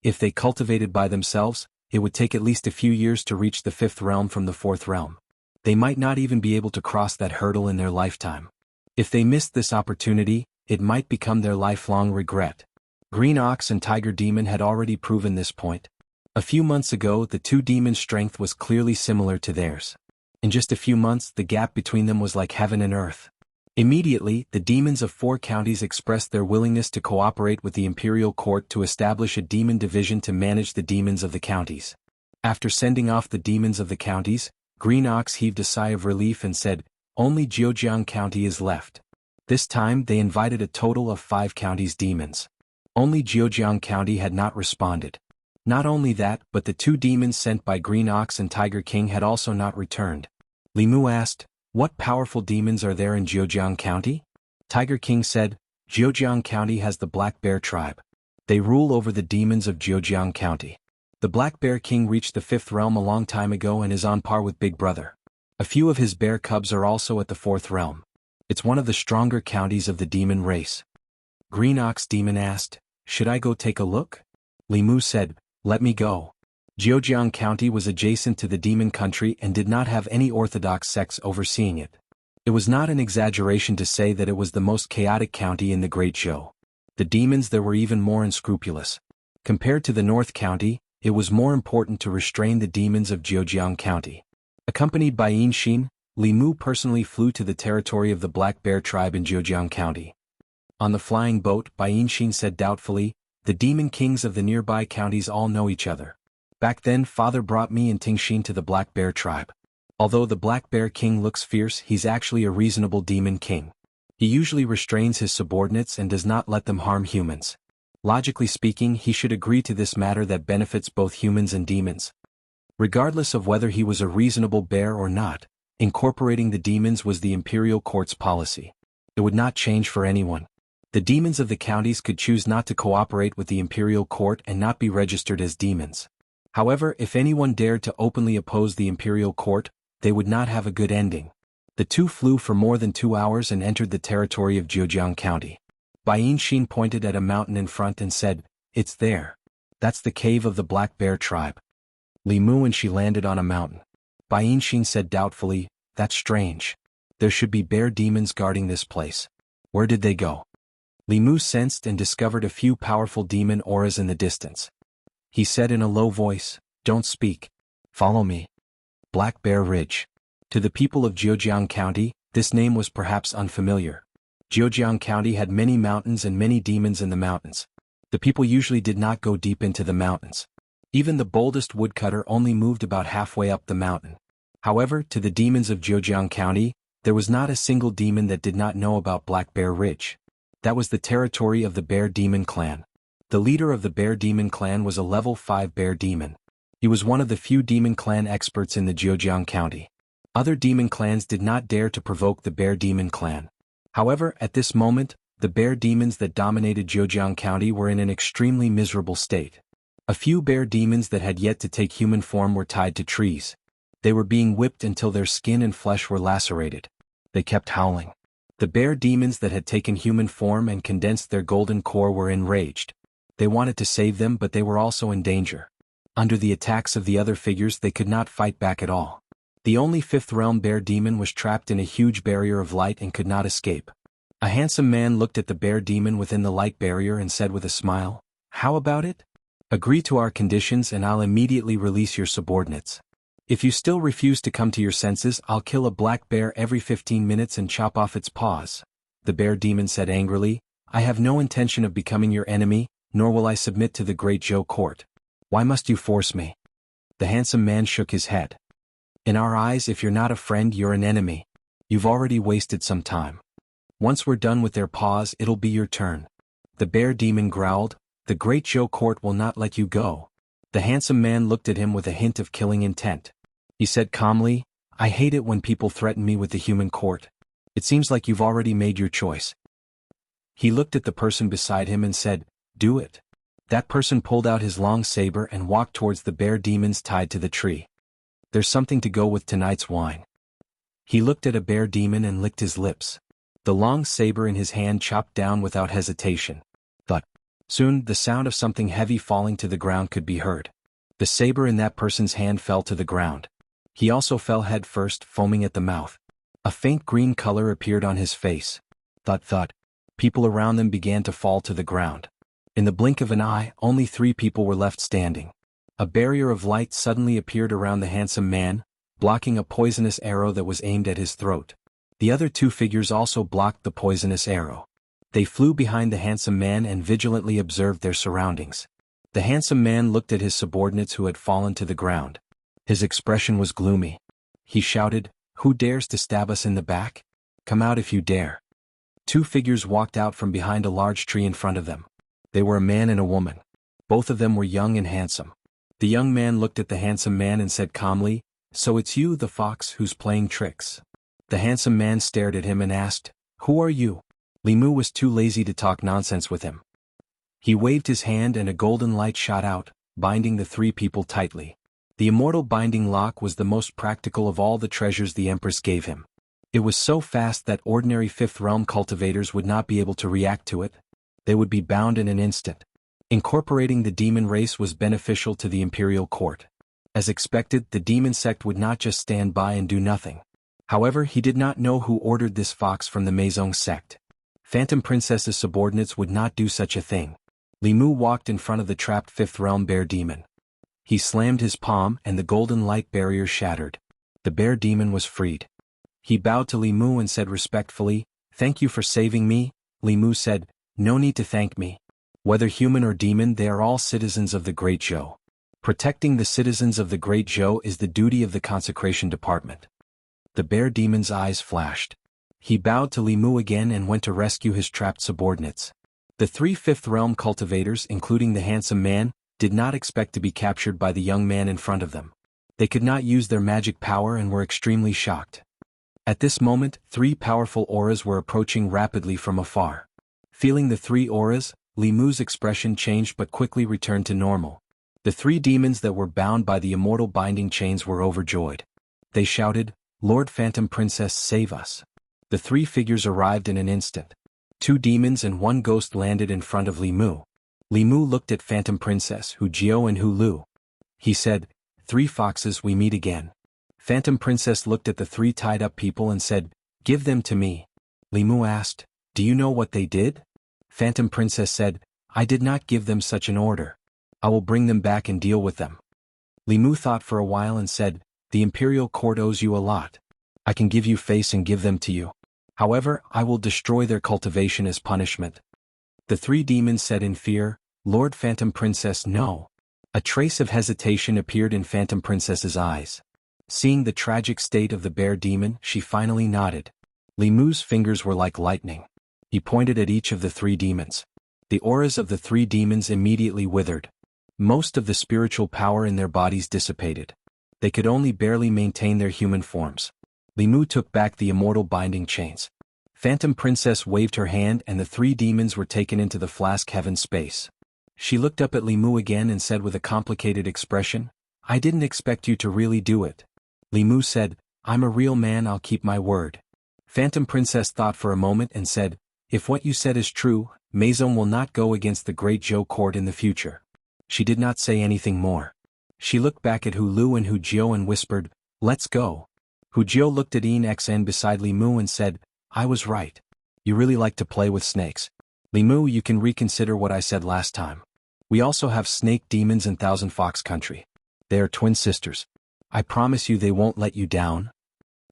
If they cultivated by themselves, it would take at least a few years to reach the 5th realm from the 4th realm. They might not even be able to cross that hurdle in their lifetime. If they missed this opportunity, it might become their lifelong regret. Green Ox and Tiger Demon had already proven this point. A few months ago, the two demons' strength was clearly similar to theirs. In just a few months, the gap between them was like heaven and earth. Immediately, the demons of 4 counties expressed their willingness to cooperate with the Imperial Court to establish a demon division to manage the demons of the counties. After sending off the demons of the counties, Green Ox heaved a sigh of relief and said, "Only Zhejiang County is left." This time, they invited a total of 5 counties' demons. Only Zhejiang County had not responded. Not only that, but the 2 demons sent by Green Ox and Tiger King had also not returned. Li Mu asked, "What powerful demons are there in Zhejiang County?" Tiger King said, "Zhejiang County has the Black Bear tribe. They rule over the demons of Zhejiang County. The Black Bear King reached the 5th realm a long time ago and is on par with Big Brother. A few of his bear cubs are also at the 4th realm. It's one of the stronger counties of the demon race. Green Ox Demon asked, "Should I go take a look?" Li Mu said, "Let me go." Zhejiang County was adjacent to the demon country and did not have any orthodox sects overseeing it. It was not an exaggeration to say that it was the most chaotic county in the Great Zhou. The demons there were even more unscrupulous. Compared to the North County, it was more important to restrain the demons of Zhejiang County. Accompanied by Yinxin, Li Mu personally flew to the territory of the Black Bear tribe in Zhejiang County. On the flying boat, Bai Yinxin said doubtfully, "The demon kings of the nearby counties all know each other. Back then father brought me and Tingxin to the Black Bear tribe. Although the Black Bear king looks fierce, he's actually a reasonable demon king. He usually restrains his subordinates and does not let them harm humans. Logically speaking, he should agree to this matter that benefits both humans and demons." Regardless of whether he was a reasonable bear or not, incorporating the demons was the imperial court's policy. It would not change for anyone. The demons of the counties could choose not to cooperate with the imperial court and not be registered as demons. However, if anyone dared to openly oppose the imperial court, they would not have a good ending. The two flew for more than 2 hours and entered the territory of Zhejiang County. Bai Yinxin pointed at a mountain in front and said, "It's there. That's the cave of the Black Bear tribe." Li Mu and she landed on a mountain. Bai Yinxin said doubtfully, "That's strange. There should be bear demons guarding this place. Where did they go?" Li Mu sensed and discovered a few powerful demon auras in the distance. He said in a low voice, "Don't speak. Follow me." Black Bear Ridge. To the people of Zhejiang County, this name was perhaps unfamiliar. Zhejiang County had many mountains and many demons in the mountains. The people usually did not go deep into the mountains. Even the boldest woodcutter only moved about halfway up the mountain. However, to the demons of Zhejiang County, there was not a single demon that did not know about Black Bear Ridge. That was the territory of the Bear Demon Clan. The leader of the Bear Demon Clan was a level 5 bear demon. He was one of the few demon clan experts in the Zhejiang County. Other demon clans did not dare to provoke the Bear Demon Clan. However, at this moment, the bear demons that dominated Zhejiang County were in an extremely miserable state. A few bear demons that had yet to take human form were tied to trees. They were being whipped until their skin and flesh were lacerated. They kept howling. The bear demons that had taken human form and condensed their golden core were enraged. They wanted to save them, but they were also in danger. Under the attacks of the other figures, they could not fight back at all. The only 5th realm bear demon was trapped in a huge barrier of light and could not escape. A handsome man looked at the bear demon within the light barrier and said with a smile, "How about it? Agree to our conditions and I'll immediately release your subordinates. If you still refuse to come to your senses, I'll kill a black bear every 15 minutes and chop off its paws." The bear demon said angrily, "I have no intention of becoming your enemy, nor will I submit to the Great Zhou court. Why must you force me?" The handsome man shook his head. "In our eyes, if you're not a friend, you're an enemy. You've already wasted some time. Once we're done with their paws, it'll be your turn." The bear demon growled, "The Great Zhou court will not let you go." The handsome man looked at him with a hint of killing intent. He said calmly, "I hate it when people threaten me with the human court. It seems like you've already made your choice." He looked at the person beside him and said, "Do it." That person pulled out his long saber and walked towards the bear demons tied to the tree. "There's something to go with tonight's wine." He looked at a bear demon and licked his lips. The long saber in his hand chopped down without hesitation. Thud. Soon, the sound of something heavy falling to the ground could be heard. The saber in that person's hand fell to the ground. He also fell head first, foaming at the mouth. A faint green color appeared on his face. Thud thud. People around them began to fall to the ground. In the blink of an eye, only 3 people were left standing. A barrier of light suddenly appeared around the handsome man, blocking a poisonous arrow that was aimed at his throat. The other 2 figures also blocked the poisonous arrow. They flew behind the handsome man and vigilantly observed their surroundings. The handsome man looked at his subordinates who had fallen to the ground. His expression was gloomy. He shouted, "Who dares to stab us in the back? Come out if you dare." 2 figures walked out from behind a large tree in front of them. They were a man and a woman. Both of them were young and handsome. The young man looked at the handsome man and said calmly, "So it's you, the fox, who's playing tricks." The handsome man stared at him and asked, "Who are you?" Li Mu was too lazy to talk nonsense with him. He waved his hand and a golden light shot out, binding the 3 people tightly. The immortal binding lock was the most practical of all the treasures the Empress gave him. It was so fast that ordinary Fifth Realm cultivators would not be able to react to it. They would be bound in an instant. Incorporating the demon race was beneficial to the imperial court. As expected, the demon sect would not just stand by and do nothing. However, he did not know who ordered this fox from the Maison sect. Phantom Princess's subordinates would not do such a thing. Li Mu walked in front of the trapped Fifth Realm bear demon. He slammed his palm and the golden light barrier shattered. The bear demon was freed. He bowed to Li Mu and said respectfully, "Thank you for saving me." Li Mu said, "No need to thank me. Whether human or demon, they are all citizens of the Great Zhou. Protecting the citizens of the Great Zhou is the duty of the Consecration Department." The bear demon's eyes flashed. He bowed to Li Mu again and went to rescue his trapped subordinates. The three Fifth Realm cultivators, including the handsome man, did not expect to be captured by the young man in front of them. They could not use their magic power and were extremely shocked. At this moment, three powerful auras were approaching rapidly from afar. Feeling the three auras, Li Mu's expression changed but quickly returned to normal. The three demons that were bound by the immortal binding chains were overjoyed. They shouted, "Lord Phantom Princess, save us." The three figures arrived in an instant. Two demons and one ghost landed in front of Li Mu. Li Mu looked at Phantom Princess, Hu Jiao and Hu Lu. He said, "Three foxes, we meet again." Phantom Princess looked at the three tied-up people and said, "Give them to me." Li Mu asked, "Do you know what they did?" Phantom Princess said, "I did not give them such an order. I will bring them back and deal with them." Li Mu thought for a while and said, "The Imperial Court owes you a lot. I can give you face and give them to you. However, I will destroy their cultivation as punishment." The three demons said in fear, "Lord Phantom Princess, no." A trace of hesitation appeared in Phantom Princess's eyes. Seeing the tragic state of the bear demon, she finally nodded. Li Mu's fingers were like lightning. He pointed at each of the three demons. The auras of the three demons immediately withered. Most of the spiritual power in their bodies dissipated. They could only barely maintain their human forms. Li Mu took back the immortal binding chains. Phantom Princess waved her hand and the three demons were taken into the flask heaven space. She looked up at Li Mu again and said with a complicated expression, "I didn't expect you to really do it." Li Mu said, "I'm a real man, I'll keep my word." Phantom Princess thought for a moment and said, "If what you said is true, Maison will not go against the Great Zhou court in the future." She did not say anything more. She looked back at Hu Lu and Hu Jiao and whispered, "Let's go." Hu Jiao looked at Yin Xn beside Li Mu and said, "I was right. You really like to play with snakes. Li Mu, you can reconsider what I said last time. We also have snake demons in Thousand Fox Country. They are twin sisters. I promise you they won't let you down."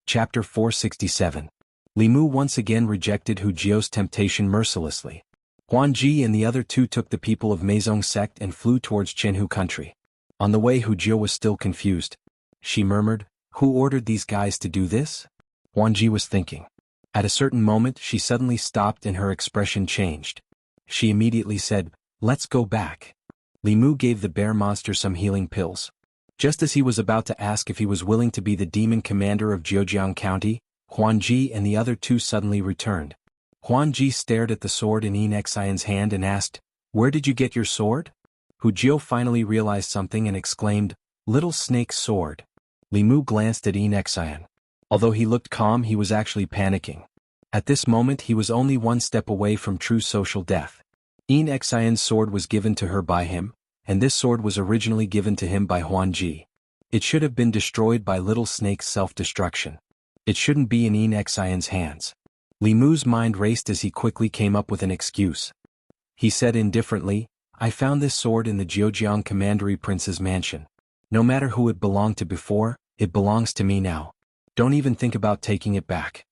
Chapter 467. Li Mu once again rejected Hu Jiao's temptation mercilessly. Huan Ji and the other two took the people of Maison sect and flew towards Chenhu country. On the way, Hu Jiao was still confused. She murmured, "Who ordered these guys to do this?" Huan Ji was thinking. At a certain moment, she suddenly stopped and her expression changed. She immediately said, "Let's go back." Li Mu gave the bear monster some healing pills. Just as he was about to ask if he was willing to be the demon commander of Zhejiang County, Huan Ji and the other two suddenly returned. Huan Ji stared at the sword in Yin Xian's hand and asked, "Where did you get your sword?" Hu Jiao finally realized something and exclaimed, "Little snake's sword." Li Mu glanced at Yin Xian. Although he looked calm, he was actually panicking. At this moment he was only one step away from true social death. Yin Xian's sword was given to her by him, and this sword was originally given to him by Huan Ji. It should have been destroyed by Little Snake's self-destruction. It shouldn't be in Yin Xian's hands. Li Mu's mind raced as he quickly came up with an excuse. He said indifferently, "I found this sword in the Zhejiang Commandery Prince's mansion. No matter who it belonged to before, it belongs to me now. Don't even think about taking it back."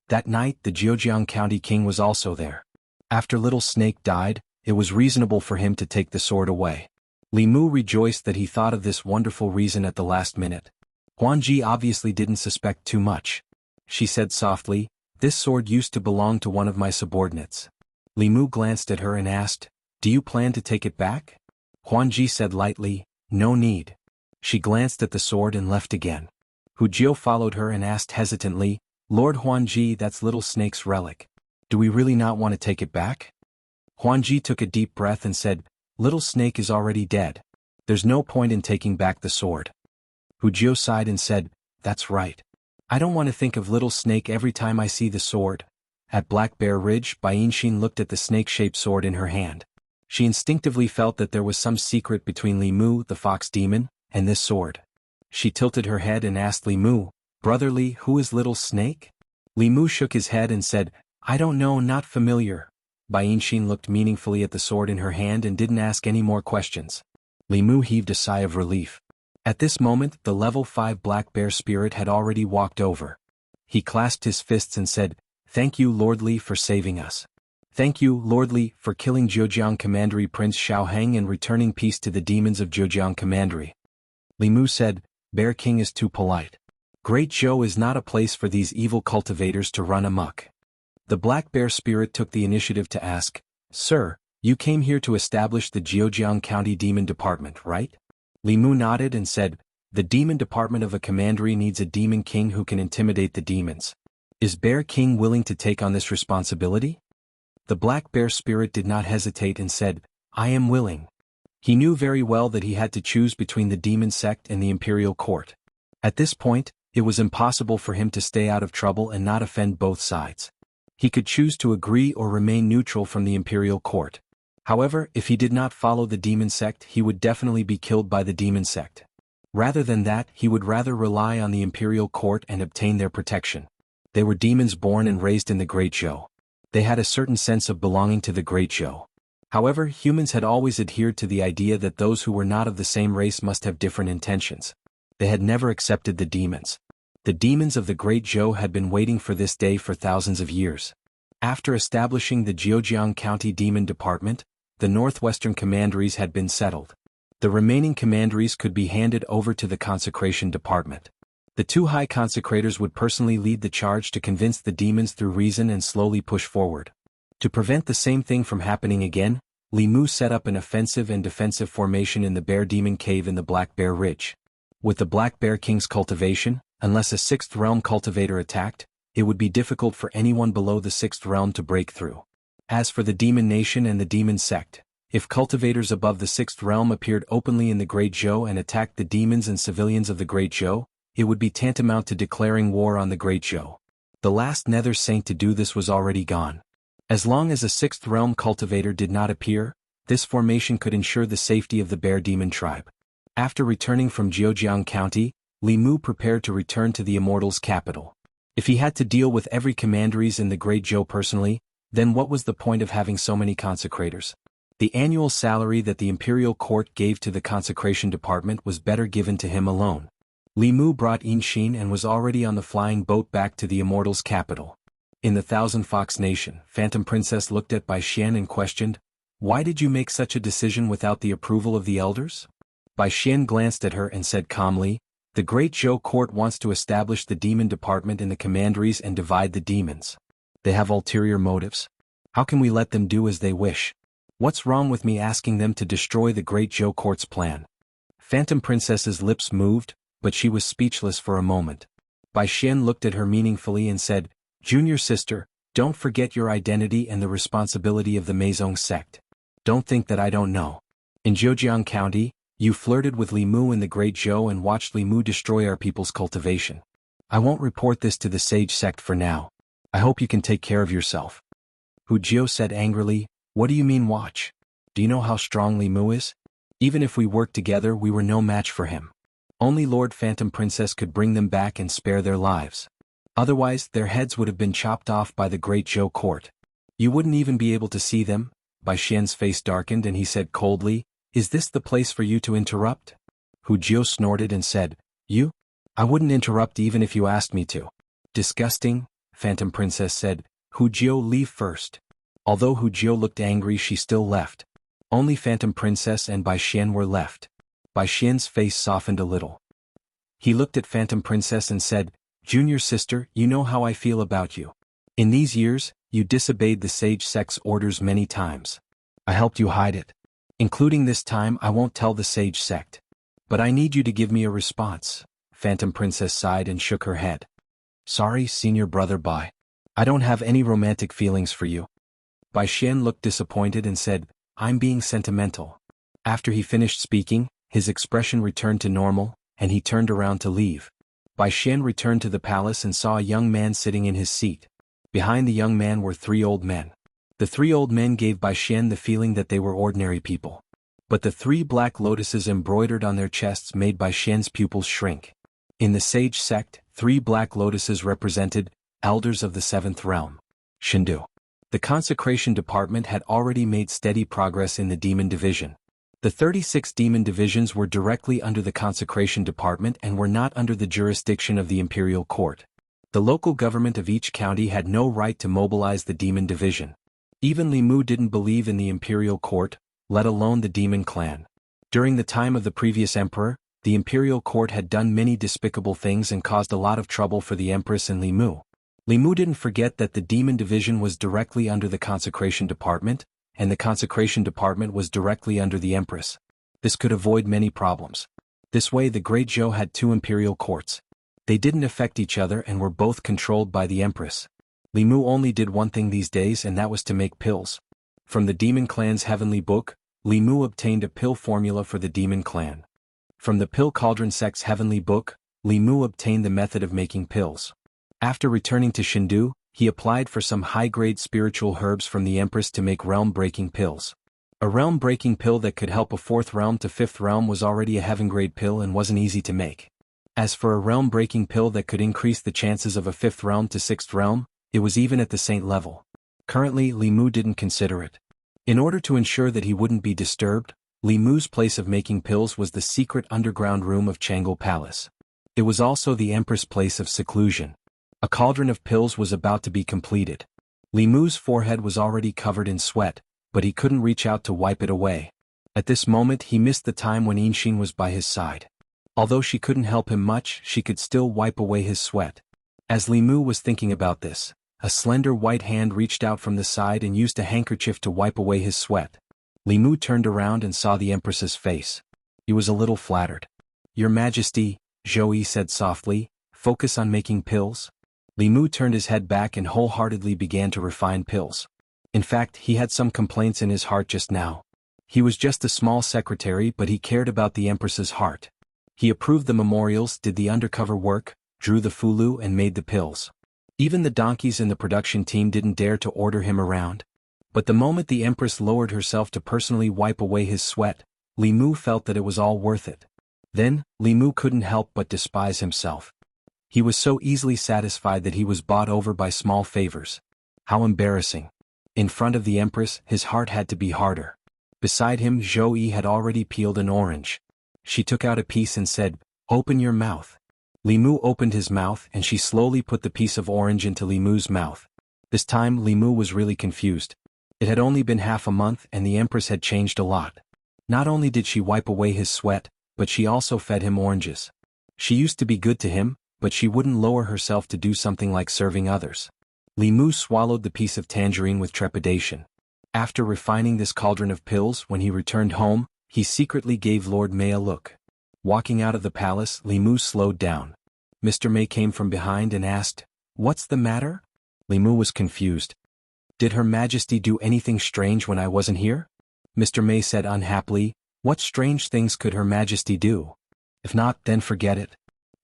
That night the Zhejiang County King was also there. After Little Snake died, it was reasonable for him to take the sword away. Li Mu rejoiced that he thought of this wonderful reason at the last minute. Huan Ji obviously didn't suspect too much. She said softly, "This sword used to belong to one of my subordinates." Li Mu glanced at her and asked, "Do you plan to take it back?" Huan Ji said lightly, "No need." She glanced at the sword and left again. Hu Jiao followed her and asked hesitantly, "Lord Huan Ji, that's Little Snake's relic. Do we really not want to take it back?" Huan Ji took a deep breath and said, "Little Snake is already dead. There's no point in taking back the sword." Hu Jiao sighed and said, "That's right. I don't want to think of Little Snake every time I see the sword. At Black Bear Ridge, Bainxin looked at the snake-shaped sword in her hand. She instinctively felt that there was some secret between Li Mu, the fox demon, and this sword. She tilted her head and asked Li Mu, "Brother Li, who is Little Snake?" Li Mu shook his head and said, "I don't know, not familiar." Bainxin looked meaningfully at the sword in her hand and didn't ask any more questions. Li Mu heaved a sigh of relief. At this moment, the level 5 black bear spirit had already walked over. He clasped his fists and said, "Thank you, Lord Li, for saving us. Thank you, Lord Li, for killing Zhejiang Commandery Prince Xiaoheng and returning peace to the demons of Zhejiang Commandery." Li Mu said, "Bear King is too polite. Great Zhou is not a place for these evil cultivators to run amok." The black bear spirit took the initiative to ask, "Sir, you came here to establish the Zhejiang County Demon Department, right?" Li Mu nodded and said, "The demon department of a commandery needs a demon king who can intimidate the demons. Is Bear King willing to take on this responsibility?" The black bear spirit did not hesitate and said, "I am willing." He knew very well that he had to choose between the demon sect and the imperial court. At this point, it was impossible for him to stay out of trouble and not offend both sides. He could choose to agree or remain neutral from the imperial court. However, if he did not follow the demon sect, he would definitely be killed by the demon sect. Rather than that, he would rather rely on the imperial court and obtain their protection. They were demons born and raised in the Great Zhou. They had a certain sense of belonging to the Great Zhou. However, humans had always adhered to the idea that those who were not of the same race must have different intentions. They had never accepted the demons. The demons of the Great Zhou had been waiting for this day for thousands of years. After establishing the Zhejiang County Demon Department, the northwestern commanderies had been settled. The remaining commanderies could be handed over to the consecration department. The two high consecrators would personally lead the charge to convince the demons through reason and slowly push forward. To prevent the same thing from happening again, Li Mu set up an offensive and defensive formation in the Bear Demon Cave in the Black Bear Ridge. With the Black Bear King's cultivation, unless a 6th realm cultivator attacked, it would be difficult for anyone below the 6th realm to break through. As for the Demon Nation and the Demon Sect, if cultivators above the 6th realm appeared openly in the Great Zhou and attacked the demons and civilians of the Great Zhou, it would be tantamount to declaring war on the Great Zhou. The last Nether Saint to do this was already gone. As long as a 6th realm cultivator did not appear, this formation could ensure the safety of the Bear Demon tribe. After returning from Zhejiang County, Li Mu prepared to return to the Immortals' capital. If he had to deal with every commanderies in the Great Zhou personally, then what was the point of having so many consecrators? The annual salary that the imperial court gave to the consecration department was better given to him alone. Li Mu brought Yinxin and was already on the flying boat back to the Immortals' capital. In the Thousand Fox Nation, Phantom Princess looked at Bai Xian and questioned, "Why did you make such a decision without the approval of the elders?" Bai Xian glanced at her and said calmly, "The Great Zhou court wants to establish the demon department in the commanderies and divide the demons. They have ulterior motives. How can we let them do as they wish? What's wrong with me asking them to destroy the Great Zhou court's plan?" Phantom Princess's lips moved, but she was speechless for a moment. Bai Xian looked at her meaningfully and said, "Junior sister, don't forget your identity and the responsibility of the Meizong sect. Don't think that I don't know. In Zhejiang County, you flirted with Li Mu in the Great Zhou and watched Li Mu destroy our people's cultivation. I won't report this to the Sage sect for now. I hope you can take care of yourself." Hu Jiao said angrily, "What do you mean watch? Do you know how strong Li Mu is? Even if we worked together, we were no match for him. Only Lord Phantom Princess could bring them back and spare their lives. Otherwise, their heads would have been chopped off by the Great Zhou court. You wouldn't even be able to see them." Bai Xian's face darkened and he said coldly, "Is this the place for you to interrupt?" Hu Jiao snorted and said, "You? I wouldn't interrupt even if you asked me to." "Disgusting," Phantom Princess said. "Hu Jiao, leave first." Although Hu Jiao looked angry, she still left. Only Phantom Princess and Bai Xian were left. Bai Xian's face softened a little. He looked at Phantom Princess and said, "Junior sister, you know how I feel about you. In these years, you disobeyed the Sage sect's orders many times. I helped you hide it. Including this time, I won't tell the Sage sect. But I need you to give me a response." Phantom Princess sighed and shook her head. "Sorry, senior brother Bai. I don't have any romantic feelings for you." Bai Xian looked disappointed and said, "I'm being sentimental." After he finished speaking, his expression returned to normal, and he turned around to leave. Bai Xian returned to the palace and saw a young man sitting in his seat. Behind the young man were 3 old men. The 3 old men gave Bai Xian the feeling that they were ordinary people. But the 3 black lotuses embroidered on their chests made Bai Xian's pupils shrink. In the sage sect, 3 black lotuses represented elders of the 7th realm. Shindu. The consecration department had already made steady progress in the demon division. The 36 demon divisions were directly under the consecration department and were not under the jurisdiction of the imperial court. The local government of each county had no right to mobilize the demon division. Even Li Mu didn't believe in the imperial court, let alone the demon clan. During the time of the previous emperor, the imperial court had done many despicable things and caused a lot of trouble for the empress and Li Mu. Li Mu didn't forget that the demon division was directly under the consecration department, and the consecration department was directly under the empress. This could avoid many problems. This way the Great Zhou had 2 imperial courts. They didn't affect each other and were both controlled by the empress. Li Mu only did one thing these days, and that was to make pills. From the demon clan's heavenly book, Li Mu obtained a pill formula for the demon clan. From the pill cauldron sect's heavenly book, Li Mu obtained the method of making pills. After returning to Shindu, he applied for some high-grade spiritual herbs from the empress to make realm-breaking pills. A realm-breaking pill that could help a 4th realm to 5th realm was already a heaven-grade pill and wasn't easy to make. As for a realm-breaking pill that could increase the chances of a 5th realm to 6th realm, it was even at the saint level. Currently, Li Mu didn't consider it. In order to ensure that he wouldn't be disturbed, Li Mu's place of making pills was the secret underground room of Chang'e Palace. It was also the empress' place of seclusion. A cauldron of pills was about to be completed. Li Mu's forehead was already covered in sweat, but he couldn't reach out to wipe it away. At this moment he missed the time when Yinxin was by his side. Although she couldn't help him much, she could still wipe away his sweat. As Li Mu was thinking about this, a slender white hand reached out from the side and used a handkerchief to wipe away his sweat. Li Mu turned around and saw the empress's face. He was a little flattered. "Your Majesty," Zhou Yi said softly, "focus on making pills?" Li Mu turned his head back and wholeheartedly began to refine pills. In fact, he had some complaints in his heart just now. He was just a small secretary, but he cared about the empress's heart. He approved the memorials, did the undercover work, drew the fulu and made the pills. Even the donkeys in the production team didn't dare to order him around. But the moment the empress lowered herself to personally wipe away his sweat, Li Mu felt that it was all worth it. Then, Li Mu couldn't help but despise himself. He was so easily satisfied that he was bought over by small favors. How embarrassing. In front of the empress, his heart had to be harder. Beside him, Zhou Yi had already peeled an orange. She took out a piece and said, "Open your mouth." Li Mu opened his mouth and she slowly put the piece of orange into Li Mu's mouth. This time Li Mu was really confused. It had only been half a month and the empress had changed a lot. Not only did she wipe away his sweat, but she also fed him oranges. She used to be good to him, but she wouldn't lower herself to do something like serving others. Li Mu swallowed the piece of tangerine with trepidation. After refining this cauldron of pills, when he returned home, he secretly gave Lord Mei a look. Walking out of the palace, Li Mu slowed down. Mr. Mei came from behind and asked, "What's the matter?" Li Mu was confused. "Did Her Majesty do anything strange when I wasn't here?" Mr. Mei said unhappily, "What strange things could Her Majesty do? If not, then forget it."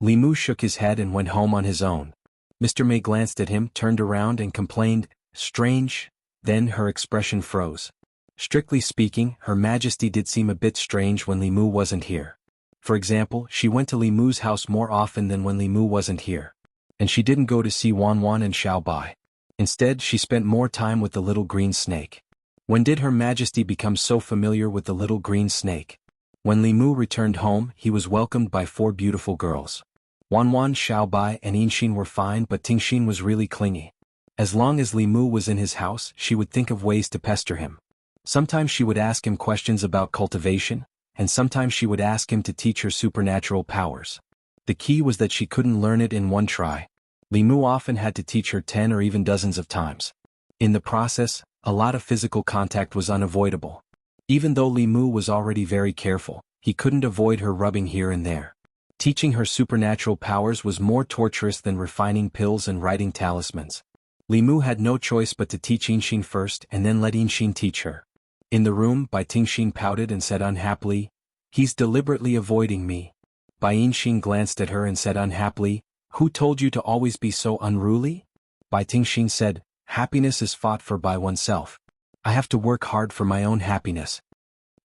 Li Mu shook his head and went home on his own. Mr. Mei glanced at him, turned around and complained, "Strange?" Then her expression froze. Strictly speaking, Her Majesty did seem a bit strange when Li Mu wasn't here. For example, she went to Li Mu's house more often than when Li Mu wasn't here. And she didn't go to see Wan Wan and Xiao Bai. Instead, she spent more time with the little green snake. When did Her Majesty become so familiar with the little green snake? When Li Mu returned home, he was welcomed by 4 beautiful girls. Wan Wan, Xiao Bai and Yinxin were fine, but Tingxin was really clingy. As long as Li Mu was in his house, she would think of ways to pester him. Sometimes she would ask him questions about cultivation, and sometimes she would ask him to teach her supernatural powers. The key was that she couldn't learn it in one try. Li Mu often had to teach her 10 or even dozens of times. In the process, a lot of physical contact was unavoidable. Even though Li Mu was already very careful, he couldn't avoid her rubbing here and there. Teaching her supernatural powers was more torturous than refining pills and writing talismans. Li Mu had no choice but to teach Yinxin first and then let Yinxin teach her. In the room, Bai Tingxin pouted and said unhappily, "He's deliberately avoiding me." Bai Yinxin glanced at her and said unhappily, "Who told you to always be so unruly?" Bai Tingxin said, "Happiness is fought for by oneself. I have to work hard for my own happiness."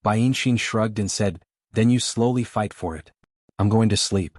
Bai Yinxin shrugged and said, "Then you slowly fight for it. I'm going to sleep."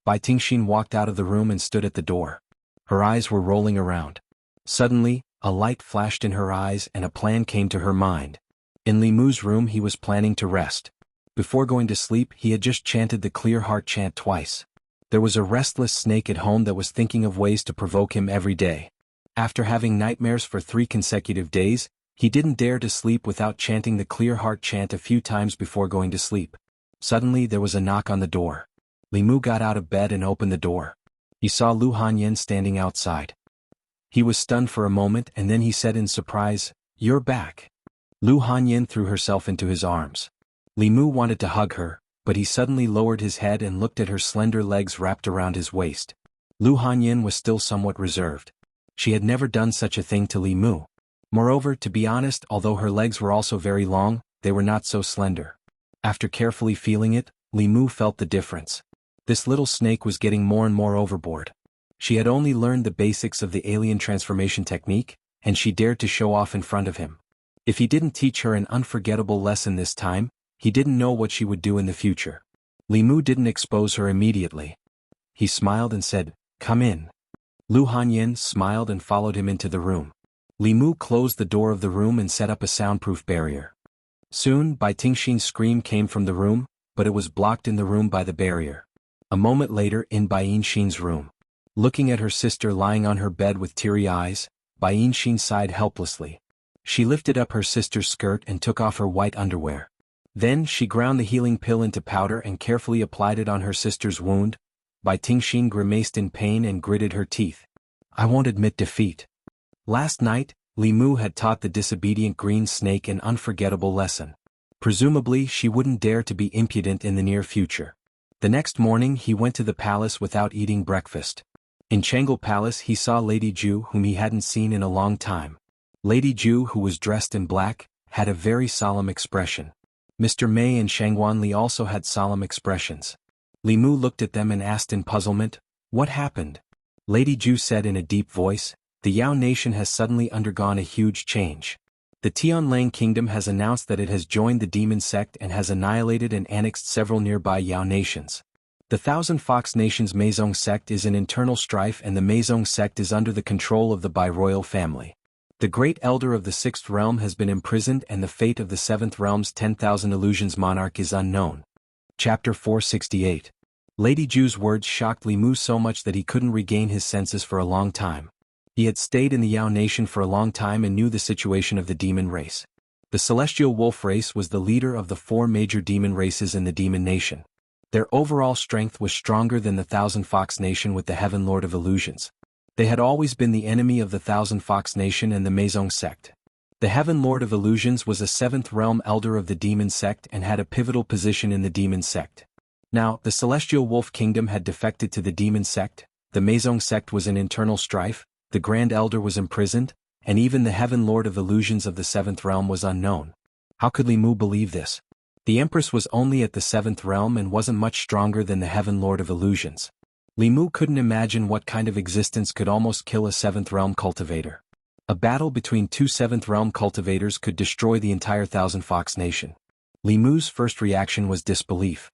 Bai Tingxin walked out of the room and stood at the door. Her eyes were rolling around. Suddenly, a light flashed in her eyes and a plan came to her mind. In Li Mu's room he was planning to rest. Before going to sleep he had just chanted the clear heart chant twice. There was a restless snake at home that was thinking of ways to provoke him every day. After having nightmares for 3 consecutive days, he didn't dare to sleep without chanting the clear heart chant a few times before going to sleep. Suddenly there was a knock on the door. Li Mu got out of bed and opened the door. He saw Lu Hanyan standing outside. He was stunned for a moment and then he said in surprise, "You're back." Lu Hanyan threw herself into his arms. Li Mu wanted to hug her, but he suddenly lowered his head and looked at her slender legs wrapped around his waist. Lu Hanyan was still somewhat reserved. She had never done such a thing to Li Mu. Moreover, to be honest, although her legs were also very long, they were not so slender. After carefully feeling it, Li Mu felt the difference. This little snake was getting more and more overboard. She had only learned the basics of the alien transformation technique, and she dared to show off in front of him. If he didn't teach her an unforgettable lesson this time, he didn't know what she would do in the future. Li Mu didn't expose her immediately. He smiled and said, "Come in." Lu Hanyan smiled and followed him into the room. Li Mu closed the door of the room and set up a soundproof barrier. Soon, Bai Tingxin's scream came from the room, but it was blocked in the room by the barrier. A moment later, in Bai Yinxin's room. Looking at her sister lying on her bed with teary eyes, Bai Yinxin sighed helplessly. She lifted up her sister's skirt and took off her white underwear. Then she ground the healing pill into powder and carefully applied it on her sister's wound. Bai Tingxin grimaced in pain and gritted her teeth. "I won't admit defeat." Last night, Li Mu had taught the disobedient green snake an unforgettable lesson. Presumably she wouldn't dare to be impudent in the near future. The next morning he went to the palace without eating breakfast. In Changel Palace he saw Lady Ju, whom he hadn't seen in a long time. Lady Ju, who was dressed in black, had a very solemn expression. Mr. Mei and Shangwan Li also had solemn expressions. Li Mu looked at them and asked in puzzlement, "What happened?" Lady Ju said in a deep voice, "The Yao nation has suddenly undergone a huge change. The Tianlang kingdom has announced that it has joined the demon sect and has annihilated and annexed several nearby Yao nations. The Thousand Fox Nation's Meizong sect is in internal strife and the Meizong sect is under the control of the Bai royal family. The great elder of the 6th realm has been imprisoned and the fate of the 7th realm's 10,000 illusions monarch is unknown." Chapter 468. Lady Ju's words shocked Li Mu so much that he couldn't regain his senses for a long time. He had stayed in the Yao nation for a long time and knew the situation of the demon race. The celestial wolf race was the leader of the 4 major demon races in the demon nation. Their overall strength was stronger than the Thousand Fox Nation with the Heaven Lord of Illusions. They had always been the enemy of the Thousand Fox Nation and the Meizong sect. The Heaven Lord of Illusions was a 7th realm elder of the demon sect and had a pivotal position in the demon sect. Now, the celestial wolf kingdom had defected to the demon sect, the Meizong sect was in internal strife, the Grand Elder was imprisoned, and even the Heaven Lord of Illusions of the 7th realm was unknown. How could Li Mu believe this? The Empress was only at the 7th realm and wasn't much stronger than the Heaven Lord of Illusions. Li Mu couldn't imagine what kind of existence could almost kill a 7th realm cultivator. A battle between 2 7th realm cultivators could destroy the entire Thousand Fox Nation. Li Mu's first reaction was disbelief.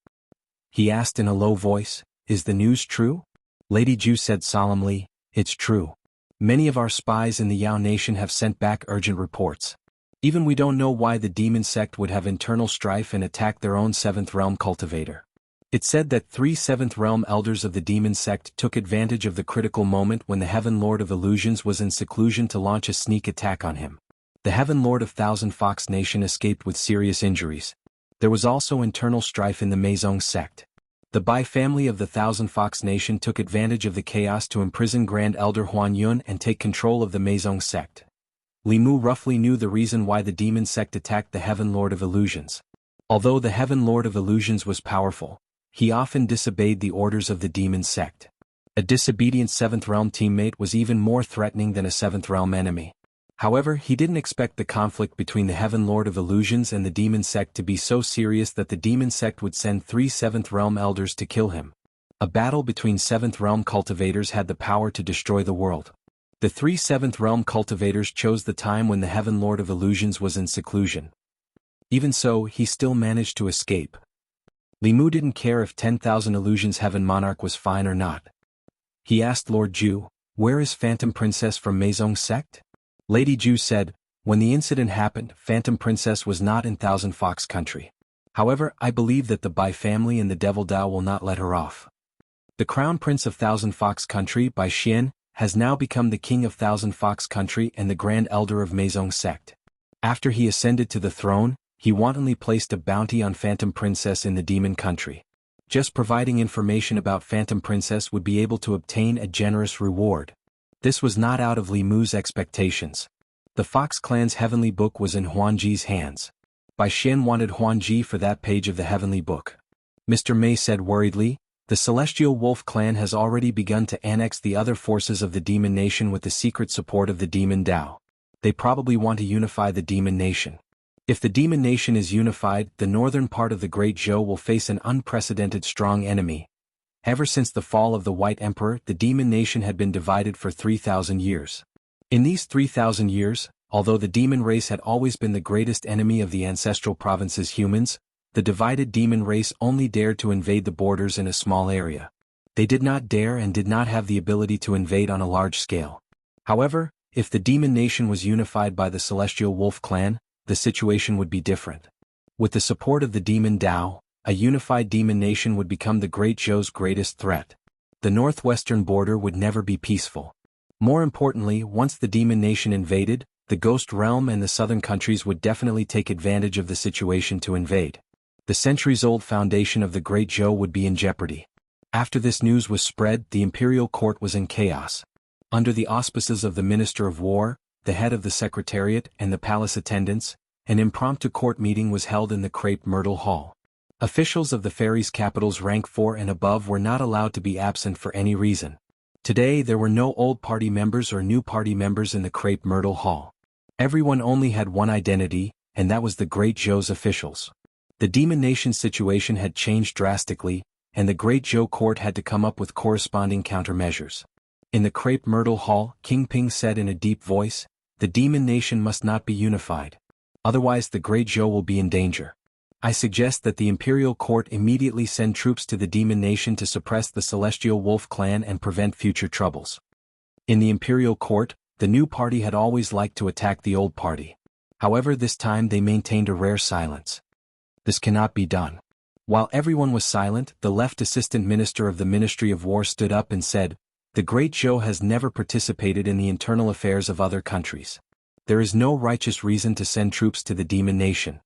He asked in a low voice, "Is the news true?" Lady Ju said solemnly, "It's true. Many of our spies in the Yao nation have sent back urgent reports. Even we don't know why the demon sect would have internal strife and attack their own 7th realm cultivator. It said that 3 7th realm elders of the demon sect took advantage of the critical moment when the Heaven Lord of Illusions was in seclusion to launch a sneak attack on him. The Heaven Lord of Thousand Fox Nation escaped with serious injuries. There was also internal strife in the Meizong sect. The Bai family of the Thousand Fox Nation took advantage of the chaos to imprison Grand Elder Huan Yun and take control of the Meizong sect. Li Mu roughly knew the reason why the demon sect attacked the Heaven Lord of Illusions. Although the Heaven Lord of Illusions was powerful, he often disobeyed the orders of the demon sect. A disobedient 7th realm teammate was even more threatening than a 7th realm enemy. However, he didn't expect the conflict between the Heaven Lord of Illusions and the demon sect to be so serious that the demon sect would send 3 Seventh Realm elders to kill him. A battle between 7th Realm cultivators had the power to destroy the world. The 3 7th Realm cultivators chose the time when the Heaven Lord of Illusions was in seclusion. Even so, he still managed to escape. Li Mu didn't care if 10,000 Illusions Heaven Monarch was fine or not. He asked Lord Ju, "Where is Phantom Princess from Meizong sect?" Lady Ju said, "When the incident happened, Phantom Princess was not in Thousand Fox Country. However, I believe that the Bai family and the Devil Dao will not let her off." The Crown Prince of Thousand Fox Country, Bai Xian, has now become the King of Thousand Fox Country and the Grand Elder of Meizong sect. After he ascended to the throne, he wantonly placed a bounty on Phantom Princess in the Demon Country. Just providing information about Phantom Princess would be able to obtain a generous reward. This was not out of Li Mu's expectations. The Fox clan's heavenly book was in Huanji's hands. Bai Xian wanted Huanji for that page of the heavenly book. Mr. Mei said worriedly, "The Celestial Wolf clan has already begun to annex the other forces of the Demon Nation with the secret support of the Demon Dao. They probably want to unify the Demon Nation. If the Demon Nation is unified, the northern part of the Great Zhou will face an unprecedented strong enemy. Ever since the fall of the White Emperor, the Demon Nation had been divided for 3,000 years. In these 3,000 years, although the demon race had always been the greatest enemy of the ancestral province's humans, the divided demon race only dared to invade the borders in a small area. They did not dare and did not have the ability to invade on a large scale. However, if the Demon Nation was unified by the Celestial Wolf clan, the situation would be different. With the support of the Demon Dao, a unified Demon Nation would become the Great Zhou's greatest threat. The northwestern border would never be peaceful. More importantly, once the Demon Nation invaded, the Ghost Realm and the southern countries would definitely take advantage of the situation to invade. The centuries-old foundation of the Great Zhou would be in jeopardy. After this news was spread, the imperial court was in chaos. Under the auspices of the Minister of War, the head of the Secretariat and the palace attendants, an impromptu court meeting was held in the Crepe Myrtle Hall. Officials of the fairies' capitals rank 4 and above were not allowed to be absent for any reason. Today there were no old party members or new party members in the Crepe Myrtle Hall. Everyone only had one identity, and that was the Great Zhou's officials. The Demon Nation's situation had changed drastically, and the Great Zhou court had to come up with corresponding countermeasures. In the Crepe Myrtle Hall, King Ping said in a deep voice, "The Demon Nation must not be unified. Otherwise the Great Zhou will be in danger. I suggest that the Imperial Court immediately send troops to the Demon Nation to suppress the Celestial Wolf clan and prevent future troubles." In the Imperial Court, the new party had always liked to attack the old party. However, this time they maintained a rare silence. This cannot be done. While everyone was silent, the left assistant minister of the Ministry of War stood up and said, "The Great Zhou has never participated in the internal affairs of other countries. There is no righteous reason to send troops to the Demon Nation.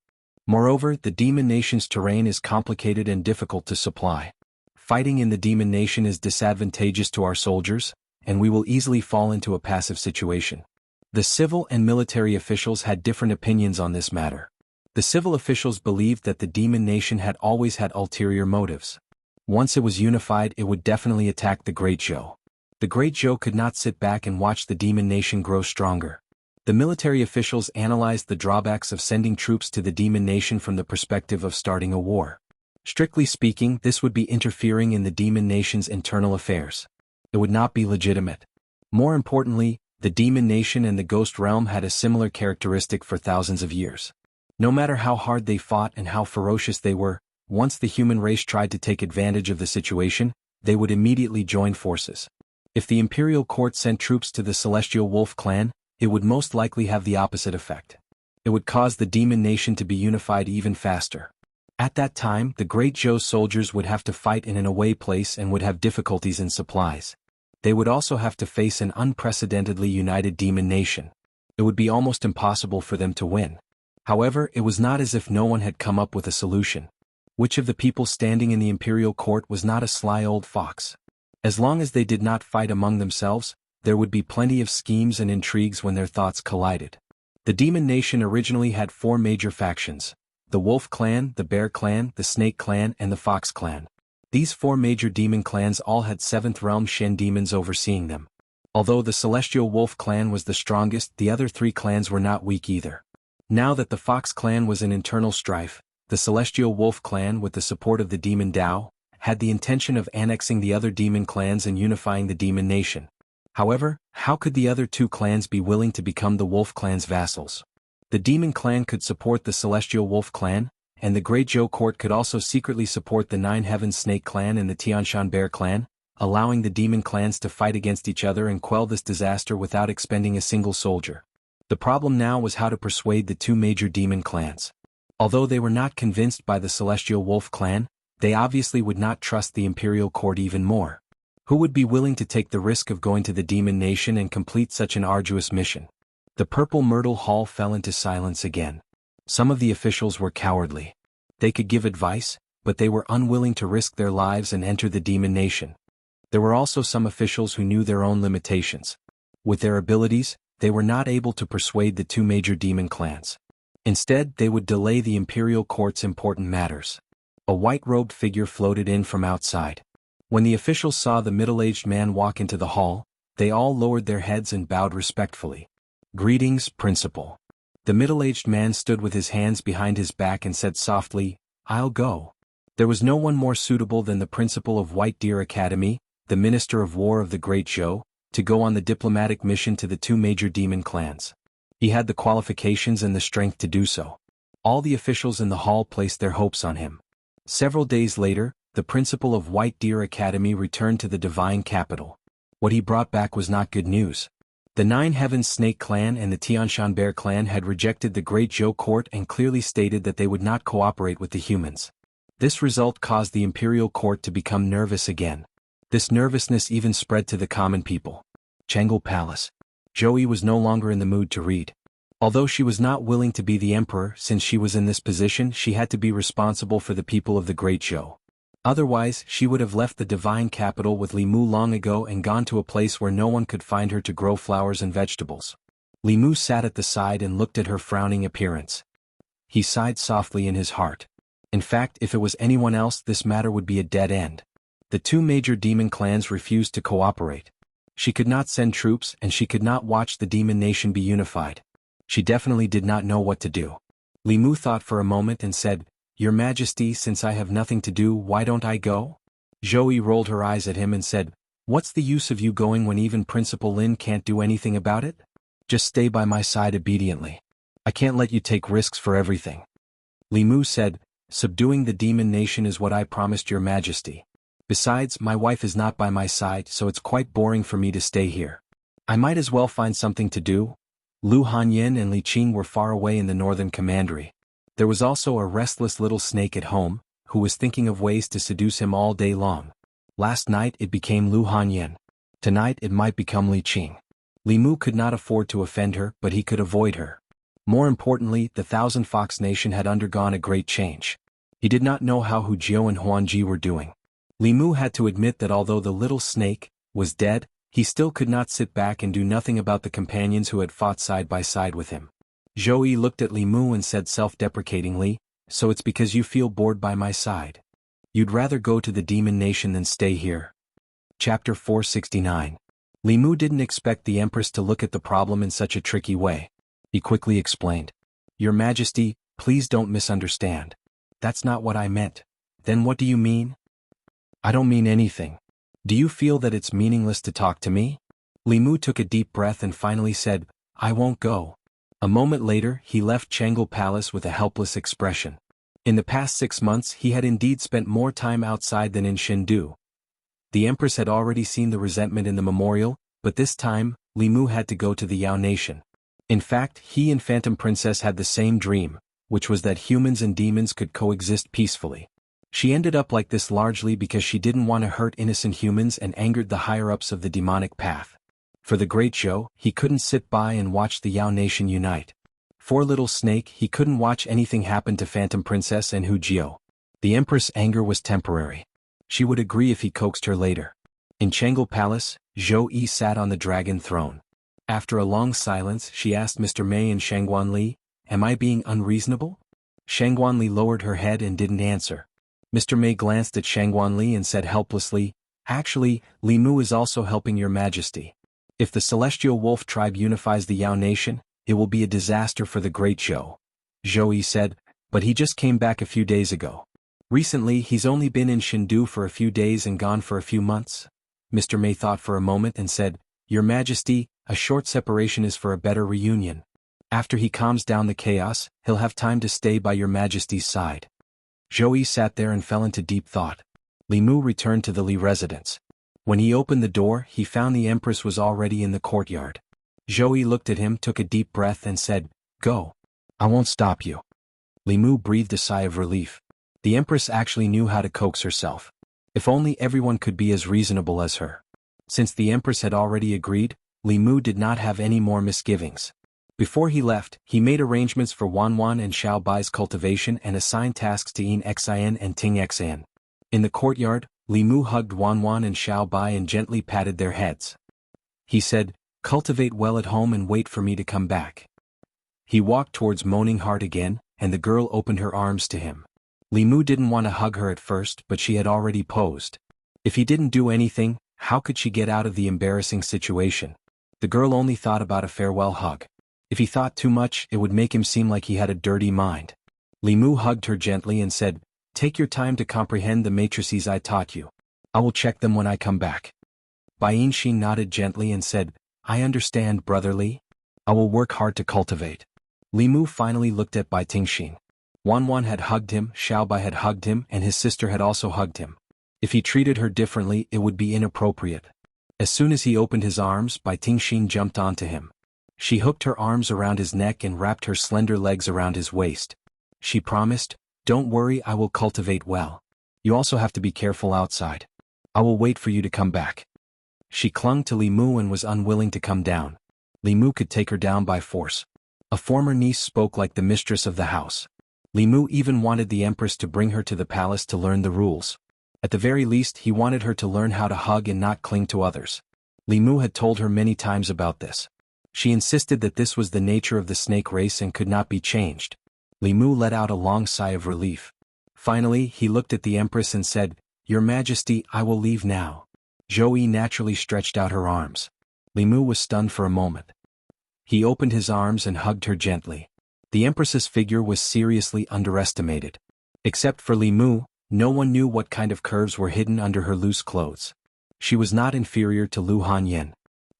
Moreover, the Demon Nation's terrain is complicated and difficult to supply. Fighting in the Demon Nation is disadvantageous to our soldiers, and we will easily fall into a passive situation." The civil and military officials had different opinions on this matter. The civil officials believed that the Demon Nation had always had ulterior motives. Once it was unified, it would definitely attack the Great Zhou. The Great Zhou could not sit back and watch the Demon Nation grow stronger. The military officials analyzed the drawbacks of sending troops to the Demon Nation from the perspective of starting a war. Strictly speaking, this would be interfering in the Demon Nation's internal affairs. It would not be legitimate. More importantly, the Demon Nation and the Ghost Realm had a similar characteristic for thousands of years. No matter how hard they fought and how ferocious they were, once the human race tried to take advantage of the situation, they would immediately join forces. If the Imperial Court sent troops to the Celestial Wolf clan, it would most likely have the opposite effect. It would cause the Demon Nation to be unified even faster. At that time, the Great Zhou soldiers would have to fight in an away place and would have difficulties in supplies. They would also have to face an unprecedentedly united Demon Nation. It would be almost impossible for them to win. However, it was not as if no one had come up with a solution. Which of the people standing in the Imperial Court was not a sly old fox? As long as they did not fight among themselves, there would be plenty of schemes and intrigues when their thoughts collided. The Demon Nation originally had 4 major factions: the Wolf Clan, the Bear Clan, the Snake Clan, and the Fox Clan. These 4 major demon clans all had 7th Realm Shen demons overseeing them. Although the Celestial Wolf clan was the strongest, the other three clans were not weak either. Now that the Fox clan was in internal strife, the Celestial Wolf clan, with the support of the Demon Tao, had the intention of annexing the other demon clans and unifying the demon nation. However, how could the other two clans be willing to become the Wolf clan's vassals? The Demon clan could support the Celestial Wolf clan, and the Great Zhou court could also secretly support the Nine Heavens Snake clan and the Tianshan Bear clan, allowing the demon clans to fight against each other and quell this disaster without expending a single soldier. The problem now was how to persuade the two major demon clans. Although they were not convinced by the Celestial Wolf clan, they obviously would not trust the Imperial Court even more. Who would be willing to take the risk of going to the Demon Nation and complete such an arduous mission? The Purple Myrtle Hall fell into silence again. Some of the officials were cowardly. They could give advice, but they were unwilling to risk their lives and enter the Demon Nation. There were also some officials who knew their own limitations. With their abilities, they were not able to persuade the two major demon clans. Instead, they would delay the Imperial Court's important matters. A white-robed figure floated in from outside. When the officials saw the middle-aged man walk into the hall, they all lowered their heads and bowed respectfully. "Greetings, Principal." The middle-aged man stood with his hands behind his back and said softly, "I'll go." There was no one more suitable than the principal of White Deer Academy, the Minister of War of the Great Zhou, to go on the diplomatic mission to the two major demon clans. He had the qualifications and the strength to do so. All the officials in the hall placed their hopes on him. Several days later, the principal of White Deer Academy returned to the divine capital. What he brought back was not good news. The Nine Heavens Snake clan and the Tianshan Bear clan had rejected the Great Zhou court and clearly stated that they would not cooperate with the humans. This result caused the Imperial Court to become nervous again. This nervousness even spread to the common people. Changel Palace. Zhou was no longer in the mood to read. Although she was not willing to be the emperor, since she was in this position, she had to be responsible for the people of the Great Zhou. Otherwise, she would have left the divine capital with Li Mu long ago and gone to a place where no one could find her to grow flowers and vegetables. Li Mu sat at the side and looked at her frowning appearance. He sighed softly in his heart. In fact, if it was anyone else, this matter would be a dead end. The two major demon clans refused to cooperate. She could not send troops, and she could not watch the demon nation be unified. She definitely did not know what to do. Li Mu thought for a moment and said, "Your Majesty, since I have nothing to do, why don't I go?" Zhou rolled her eyes at him and said, "What's the use of you going when even Principal Lin can't do anything about it? Just stay by my side obediently. I can't let you take risks for everything." Li Mu said, "Subduing the demon nation is what I promised your Majesty. Besides, my wife is not by my side, so it's quite boring for me to stay here. I might as well find something to do." Lu Hanyin and Li Qing were far away in the northern commandery. There was also a restless little snake at home, who was thinking of ways to seduce him all day long. Last night it became Lu Hanyin. Tonight it might become Li Qing. Li Mu could not afford to offend her, but he could avoid her. More importantly, the Thousand Fox Nation had undergone a great change. He did not know how Hu Jiao and Huanji were doing. Li Mu had to admit that although the little snake was dead, he still could not sit back and do nothing about the companions who had fought side by side with him. Zhou looked at Li Mu and said self-deprecatingly, "So it's because you feel bored by my side. You'd rather go to the demon nation than stay here." Chapter 469. Li Mu didn't expect the Empress to look at the problem in such a tricky way. He quickly explained, "Your Majesty, please don't misunderstand. That's not what I meant." "Then what do you mean?" "I don't mean anything. Do you feel that it's meaningless to talk to me?" Li Mu took a deep breath and finally said, "I won't go." A moment later, he left Changel Palace with a helpless expression. In the past 6 months, he had indeed spent more time outside than in Chengdu. The Empress had already seen the resentment in the memorial, but this time, Li Mu had to go to the Yao Nation. In fact, he and Phantom Princess had the same dream, which was that humans and demons could coexist peacefully. She ended up like this largely because she didn't want to hurt innocent humans and angered the higher-ups of the demonic path. For the Great Zhou, he couldn't sit by and watch the Yao Nation unite. For Little Snake, he couldn't watch anything happen to Phantom Princess and Hu Jiao. The Empress' anger was temporary. She would agree if he coaxed her later. In Changel Palace, Zhou sat on the dragon throne. After a long silence, she asked Mr. Mei and Shangguan Li, "Am I being unreasonable?" Shangguan Li lowered her head and didn't answer. Mr. Mei glanced at Shangguan Li and said helplessly, "Actually, Li Mu is also helping your Majesty." If the celestial wolf tribe unifies the Yao nation, it will be a disaster for the great Zhou. Zhou Yi said, but he just came back a few days ago. Recently he's only been in Chengdu for a few days and gone for a few months. Mr. Mei thought for a moment and said, Your Majesty, a short separation is for a better reunion. After he calms down the chaos, he'll have time to stay by Your Majesty's side. Zhou Yi sat there and fell into deep thought. Li Mu returned to the Li residence. When he opened the door, he found the Empress was already in the courtyard. Zhou Yi looked at him, took a deep breath and said, Go. I won't stop you. Li Mu breathed a sigh of relief. The Empress actually knew how to coax herself. If only everyone could be as reasonable as her. Since the Empress had already agreed, Li Mu did not have any more misgivings. Before he left, he made arrangements for Wanwan and Xiao Bai's cultivation and assigned tasks to Yin Xian and Ting Xian. In the courtyard, Li Mu hugged Wanwan and Xiao Bai and gently patted their heads. He said, Cultivate well at home and wait for me to come back. He walked towards Moaning Heart again, and the girl opened her arms to him. Li Mu didn't want to hug her at first, but she had already posed. If he didn't do anything, how could she get out of the embarrassing situation? The girl only thought about a farewell hug. If he thought too much, it would make him seem like he had a dirty mind. Li Mu hugged her gently and said, Take your time to comprehend the matrices I taught you. I will check them when I come back. Bai Yinxin nodded gently and said, I understand, Brother Li. I will work hard to cultivate. Li Mu finally looked at Bai Tingxin. Wanwan had hugged him, Xiao Bai had hugged him, and his sister had also hugged him. If he treated her differently, it would be inappropriate. As soon as he opened his arms, Bai Tingxin jumped onto him. She hooked her arms around his neck and wrapped her slender legs around his waist. She promised, Don't worry, I will cultivate well. You also have to be careful outside. I will wait for you to come back. She clung to Li Mu and was unwilling to come down. Li Mu could take her down by force. A former niece spoke like the mistress of the house. Li Mu even wanted the Empress to bring her to the palace to learn the rules. At the very least, he wanted her to learn how to hug and not cling to others. Li Mu had told her many times about this. She insisted that this was the nature of the snake race and could not be changed. Li Mu let out a long sigh of relief. Finally, he looked at the Empress and said, Your Majesty, I will leave now. Zhou Yi naturally stretched out her arms. Li Mu was stunned for a moment. He opened his arms and hugged her gently. The Empress's figure was seriously underestimated. Except for Li Mu, no one knew what kind of curves were hidden under her loose clothes. She was not inferior to Lu Hanyan.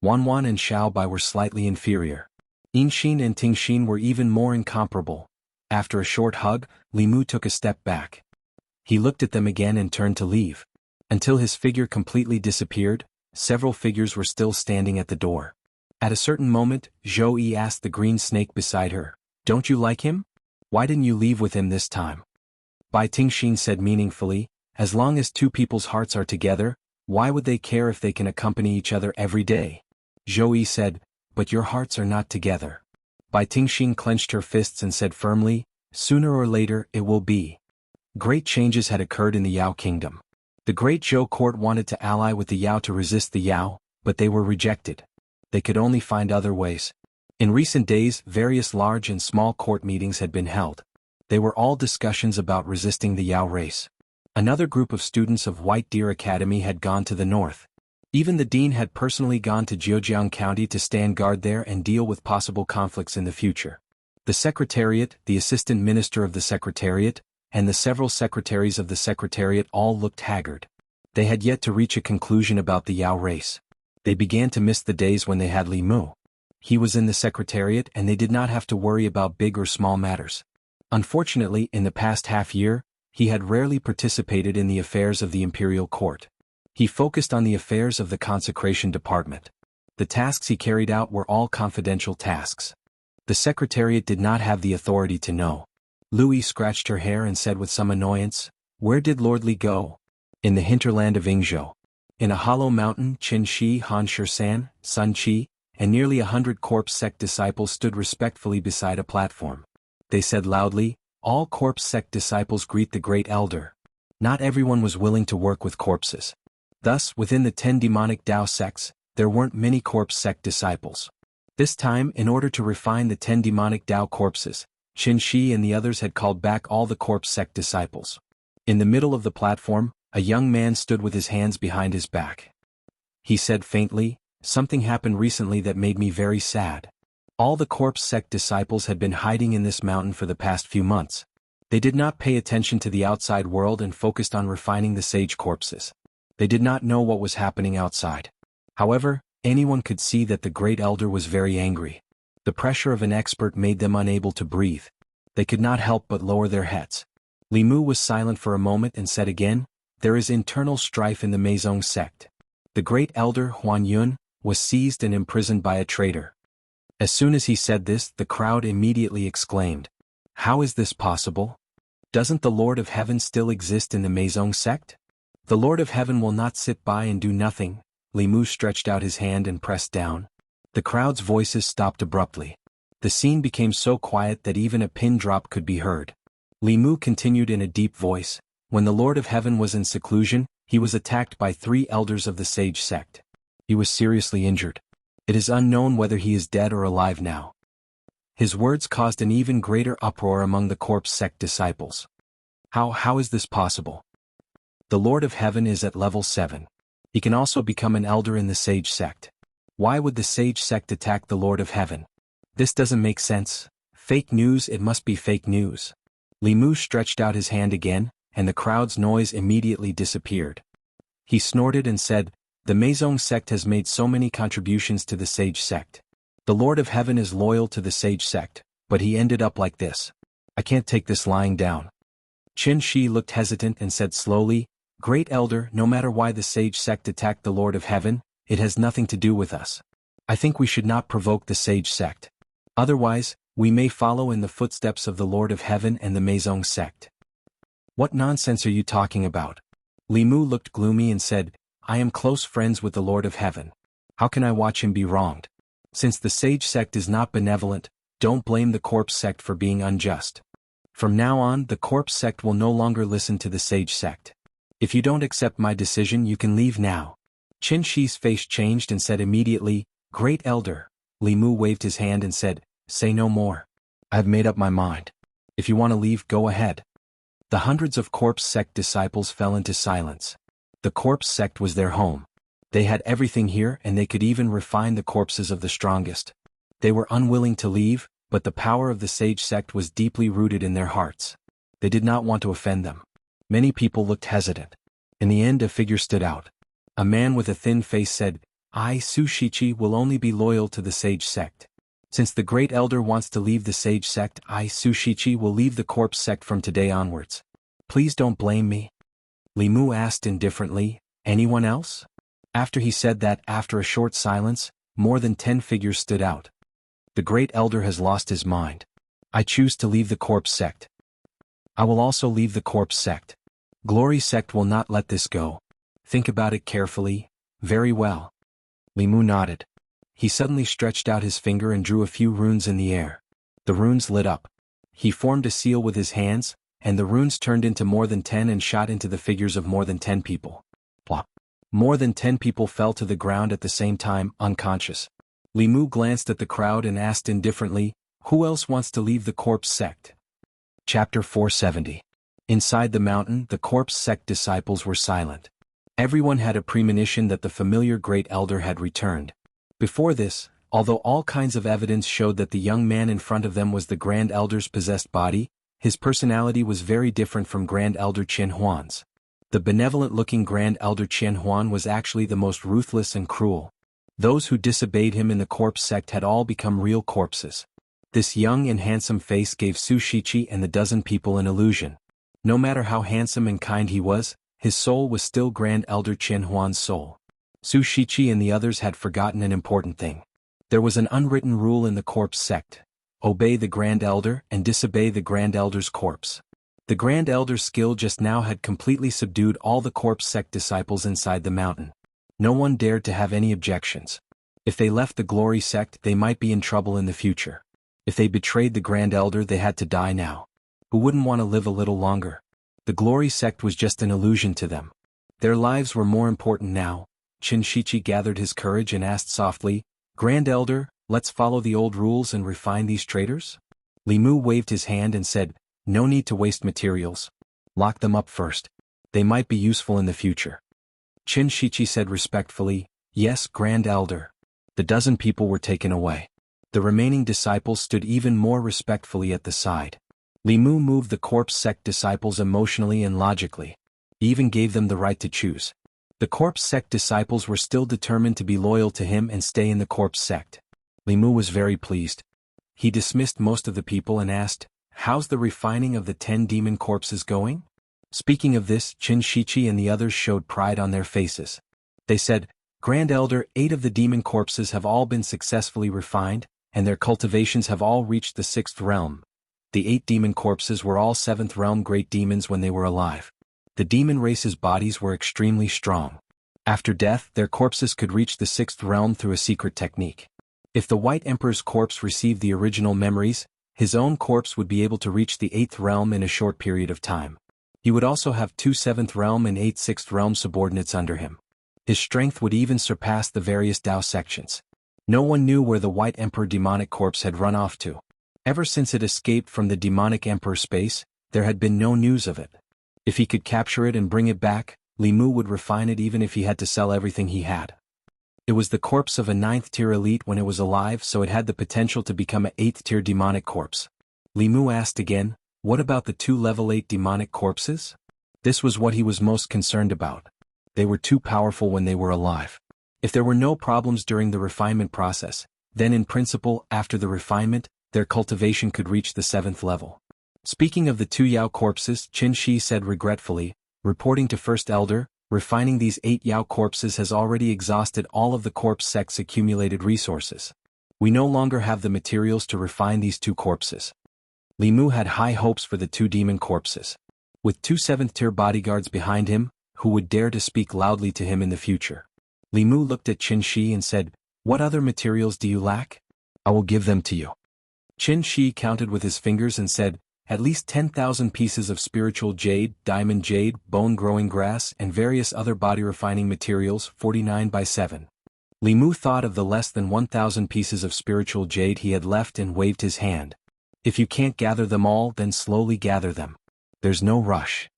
Wanwan and Xiao Bai were slightly inferior. Yinxin and Tingxin were even more incomparable. After a short hug, Li Mu took a step back. He looked at them again and turned to leave. Until his figure completely disappeared, several figures were still standing at the door. At a certain moment, Zhou Yi asked the green snake beside her, Don't you like him? Why didn't you leave with him this time? Bai Tingxin said meaningfully, As long as two people's hearts are together, why would they care if they can accompany each other every day? Zhou Yi said, But your hearts are not together. Bai Tingxin clenched her fists and said firmly, Sooner or later, it will be. Great changes had occurred in the Yao kingdom. The great Zhou court wanted to ally with the Yao to resist the Yao, but they were rejected. They could only find other ways. In recent days, various large and small court meetings had been held. They were all discussions about resisting the Yao race. Another group of students of White Deer Academy had gone to the north. Even the dean had personally gone to Zhejiang County to stand guard there and deal with possible conflicts in the future. The Secretariat, the Assistant Minister of the Secretariat, and the several secretaries of the Secretariat all looked haggard. They had yet to reach a conclusion about the Yao race. They began to miss the days when they had Li Mu. He was in the Secretariat and they did not have to worry about big or small matters. Unfortunately, in the past half-year, he had rarely participated in the affairs of the imperial court. He focused on the affairs of the consecration department. The tasks he carried out were all confidential tasks. The Secretariat did not have the authority to know. Louis scratched her hair and said with some annoyance, Where did Lord Li go? In the hinterland of Yingzhou. In a hollow mountain, Qin Shi, Han Shisan, Sun Qi, and nearly 100 corpse sect disciples stood respectfully beside a platform. They said loudly, All corpse sect disciples greet the great elder. Not everyone was willing to work with corpses. Thus, within the 10 demonic Dao sects, there weren't many corpse sect disciples. This time, in order to refine the 10 demonic Dao corpses, Qin Shi and the others had called back all the corpse sect disciples. In the middle of the platform, a young man stood with his hands behind his back. He said faintly, Something happened recently that made me very sad. All the corpse sect disciples had been hiding in this mountain for the past few months. They did not pay attention to the outside world and focused on refining the sage corpses. They did not know what was happening outside. However, anyone could see that the great elder was very angry. The pressure of an expert made them unable to breathe. They could not help but lower their heads. Li Mu was silent for a moment and said again, "There is internal strife in the Meizong sect. The great elder, Huan Yun, was seized and imprisoned by a traitor." As soon as he said this, the crowd immediately exclaimed, "How is this possible? Doesn't the Lord of Heaven still exist in the Meizong sect?" "The Lord of Heaven will not sit by and do nothing." Li Mu stretched out his hand and pressed down. The crowd's voices stopped abruptly. The scene became so quiet that even a pin drop could be heard. Li Mu continued in a deep voice, "When the Lord of Heaven was in seclusion, he was attacked by 3 elders of the sage sect. He was seriously injured. It is unknown whether he is dead or alive now." His words caused an even greater uproar among the corpse sect disciples. How is this possible? The Lord of Heaven is at level 7. He can also become an elder in the sage sect. Why would the sage sect attack the Lord of Heaven? This doesn't make sense. Fake news, it must be fake news. Li Mu stretched out his hand again, and the crowd's noise immediately disappeared. He snorted and said, "The Meizong sect has made so many contributions to the sage sect. The Lord of Heaven is loyal to the sage sect, but he ended up like this. I can't take this lying down." Qin Shi looked hesitant and said slowly, "Great Elder, no matter why the sage sect attacked the Lord of Heaven, it has nothing to do with us. I think we should not provoke the sage sect. Otherwise, we may follow in the footsteps of the Lord of Heaven and the Meizong sect." "What nonsense are you talking about?" Li Mu looked gloomy and said, "I am close friends with the Lord of Heaven. How can I watch him be wronged? Since the sage sect is not benevolent, don't blame the corpse sect for being unjust. From now on, the corpse sect will no longer listen to the sage sect. If you don't accept my decision, you can leave now." Qin Shi's face changed and said immediately, "Great Elder." Li Mu waved his hand and said, "Say no more. I have made up my mind. If you want to leave, go ahead." The hundreds of corpse sect disciples fell into silence. The corpse sect was their home. They had everything here and they could even refine the corpses of the strongest. They were unwilling to leave, but the power of the sage sect was deeply rooted in their hearts. They did not want to offend them. Many people looked hesitant. In the end, a figure stood out. A man with a thin face said, "I, Su Shichi, will only be loyal to the sage sect. Since the great elder wants to leave the sage sect, I, Su Shichi, will leave the corpse sect from today onwards. Please don't blame me." Li Mu asked indifferently, "Anyone else?" After he said that, after a short silence, more than 10 figures stood out. "The great elder has lost his mind. I choose to leave the corpse sect." "I will also leave the corpse sect. Glory sect will not let this go. Think about it carefully." "Very well." Li Mu nodded. He suddenly stretched out his finger and drew a few runes in the air. The runes lit up. He formed a seal with his hands, and the runes turned into more than 10 and shot into the figures of more than 10 people. Plop. More than 10 people fell to the ground at the same time, unconscious. Li Mu glanced at the crowd and asked indifferently, "Who else wants to leave the corpse sect?" Chapter 470. Inside the mountain, the corpse sect disciples were silent. Everyone had a premonition that the familiar great elder had returned. Before this, although all kinds of evidence showed that the young man in front of them was the Grand Elder's possessed body, his personality was very different from Grand Elder Qian Huan's. The benevolent-looking Grand Elder Qian Huan was actually the most ruthless and cruel. Those who disobeyed him in the corpse sect had all become real corpses. This young and handsome face gave Su Shichi and the dozen people an illusion. No matter how handsome and kind he was, his soul was still Grand Elder Qian Huan's soul. Su Shichi and the others had forgotten an important thing. There was an unwritten rule in the corpse sect: obey the Grand Elder and disobey the Grand Elder's corpse. The Grand Elder's skill just now had completely subdued all the corpse sect disciples inside the mountain. No one dared to have any objections. If they left the Glory sect, they might be in trouble in the future. If they betrayed the Grand Elder, they had to die now. Who wouldn't want to live a little longer? The Glory sect was just an illusion to them. Their lives were more important now. Qin Shichi gathered his courage and asked softly, "Grand Elder, let's follow the old rules and refine these traitors?" Li Mu waved his hand and said, "No need to waste materials. Lock them up first. They might be useful in the future." Qin Shichi said respectfully, Yes, Grand Elder. The dozen people were taken away. The remaining disciples stood even more respectfully at the side. Li Mu moved the corpse sect disciples emotionally and logically. He even gave them the right to choose. The corpse sect disciples were still determined to be loyal to him and stay in the corpse sect. Li Mu was very pleased. He dismissed most of the people and asked, "How's the refining of the 10 demon corpses going?" Speaking of this, Qin Shichi and the others showed pride on their faces. They said, "Grand Elder, 8 of the demon corpses have all been successfully refined, and their cultivations have all reached the 6th realm. The 8 demon corpses were all 7th realm great demons when they were alive. The demon race's bodies were extremely strong. After death, their corpses could reach the 6th realm through a secret technique. If the White Emperor's corpse received the original memories, his own corpse would be able to reach the 8th realm in a short period of time. He would also have 2 7th realm and 8 6th realm subordinates under him. His strength would even surpass the various Dao sections. No one knew where the White Emperor demonic corpse had run off to. Ever since it escaped from the demonic Emperor space, there had been no news of it. If he could capture it and bring it back, Li Mu would refine it even if he had to sell everything he had. It was the corpse of a 9th tier elite when it was alive, so it had the potential to become an 8th tier demonic corpse. Li Mu asked again, "What about the 2 level 8 demonic corpses?" This was what he was most concerned about. They were too powerful when they were alive. If there were no problems during the refinement process, then in principle, after the refinement, their cultivation could reach the 7th level. Speaking of the 2 Yao corpses, Qin Shi said regretfully, reporting to First Elder, "Refining these 8 Yao corpses has already exhausted all of the corpse sect's accumulated resources. We no longer have the materials to refine these 2 corpses." Li Mu had high hopes for the 2 demon corpses. With 2 7th tier bodyguards behind him, who would dare to speak loudly to him in the future. Li Mu looked at Qin Shi and said, "What other materials do you lack? I will give them to you." Qin Shi counted with his fingers and said, "At least 10,000 pieces of spiritual jade, diamond jade, bone-growing grass, and various other body-refining materials, 49 by 7. Li Mu thought of the less than 1,000 pieces of spiritual jade he had left and waved his hand. "If you can't gather them all, then slowly gather them. There's no rush."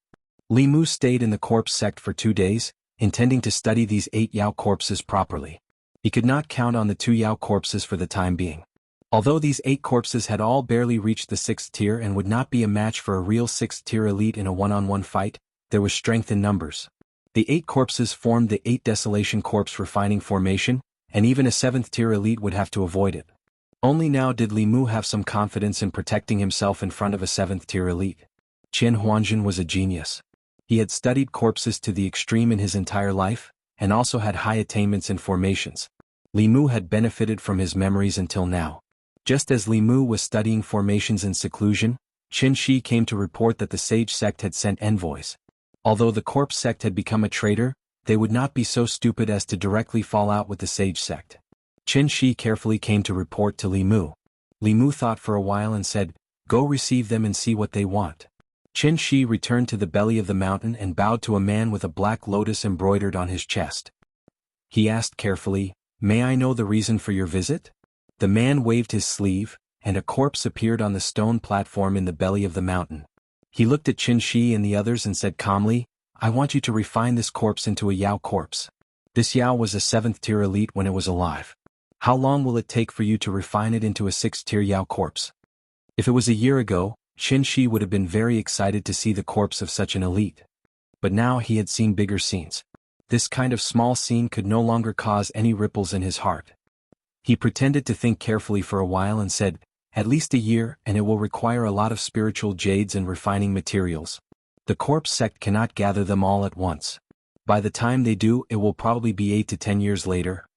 Li Mu stayed in the corpse sect for 2 days, intending to study these 8 Yao corpses properly. He could not count on the 2 Yao corpses for the time being. Although these 8 corpses had all barely reached the 6th tier and would not be a match for a real 6th tier elite in a one-on-one fight, there was strength in numbers. The 8 corpses formed the 8 Desolation Corpse refining formation, and even a 7th tier elite would have to avoid it. Only now did Li Mu have some confidence in protecting himself in front of a 7th tier elite. Qian Huanjun was a genius. He had studied corpses to the extreme in his entire life, and also had high attainments in formations. Li Mu had benefited from his memories until now. Just as Li Mu was studying formations in seclusion, Qin Shi came to report that the Sage sect had sent envoys. Although the corpse sect had become a traitor, they would not be so stupid as to directly fall out with the Sage sect. Qin Shi carefully came to report to Li Mu. Li Mu thought for a while and said, "Go receive them and see what they want." Qin Shi returned to the belly of the mountain and bowed to a man with a black lotus embroidered on his chest. He asked carefully, "May I know the reason for your visit?" The man waved his sleeve, and a corpse appeared on the stone platform in the belly of the mountain. He looked at Qin Shi and the others and said calmly, "I want you to refine this corpse into a Yao corpse. This Yao was a 7th tier elite when it was alive. How long will it take for you to refine it into a 6th tier Yao corpse?" If it was a year ago, Qin Shi would have been very excited to see the corpse of such an elite. But now he had seen bigger scenes. This kind of small scene could no longer cause any ripples in his heart. He pretended to think carefully for a while and said, "At least a year, and it will require a lot of spiritual jades and refining materials. The corpse sect cannot gather them all at once. By the time they do, it will probably be 8 to 10 years later."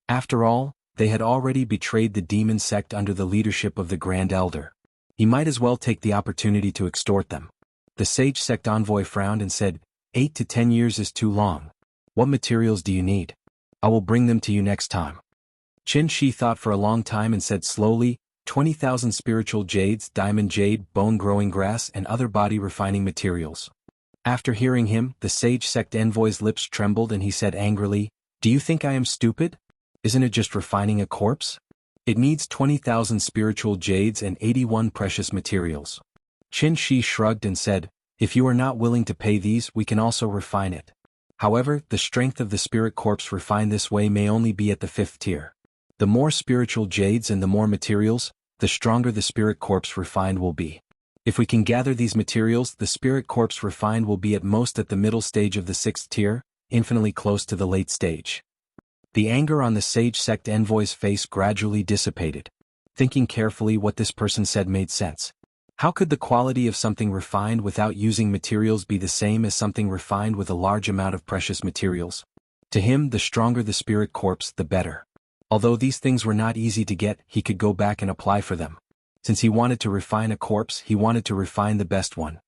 After all, they had already betrayed the demon sect under the leadership of the Grand Elder. He might as well take the opportunity to extort them. The Sage sect envoy frowned and said, 8 to 10 years is too long. What materials do you need? I will bring them to you next time." Qin Shi thought for a long time and said slowly, 20,000 spiritual jades, diamond jade, bone-growing grass, and other body-refining materials. After hearing him, the Sage sect envoy's lips trembled and he said angrily, "Do you think I am stupid? Isn't it just refining a corpse? It needs 20,000 spiritual jades and 81 precious materials." Qin Shi shrugged and said, "If you are not willing to pay these, we can also refine it. However, the strength of the spirit corpse refined this way may only be at the 5th tier. The more spiritual jades and the more materials, the stronger the spirit corpse refined will be. If we can gather these materials, the spirit corpse refined will be at most at the middle stage of the 6th tier, infinitely close to the late stage. The anger on the sage sect envoy's face gradually dissipated. Thinking carefully, what this person said made sense. How could the quality of something refined without using materials be the same as something refined with a large amount of precious materials? To him, the stronger the spirit corpse, the better. Although these things were not easy to get, he could go back and apply for them. Since he wanted to refine a corpse, he wanted to refine the best one.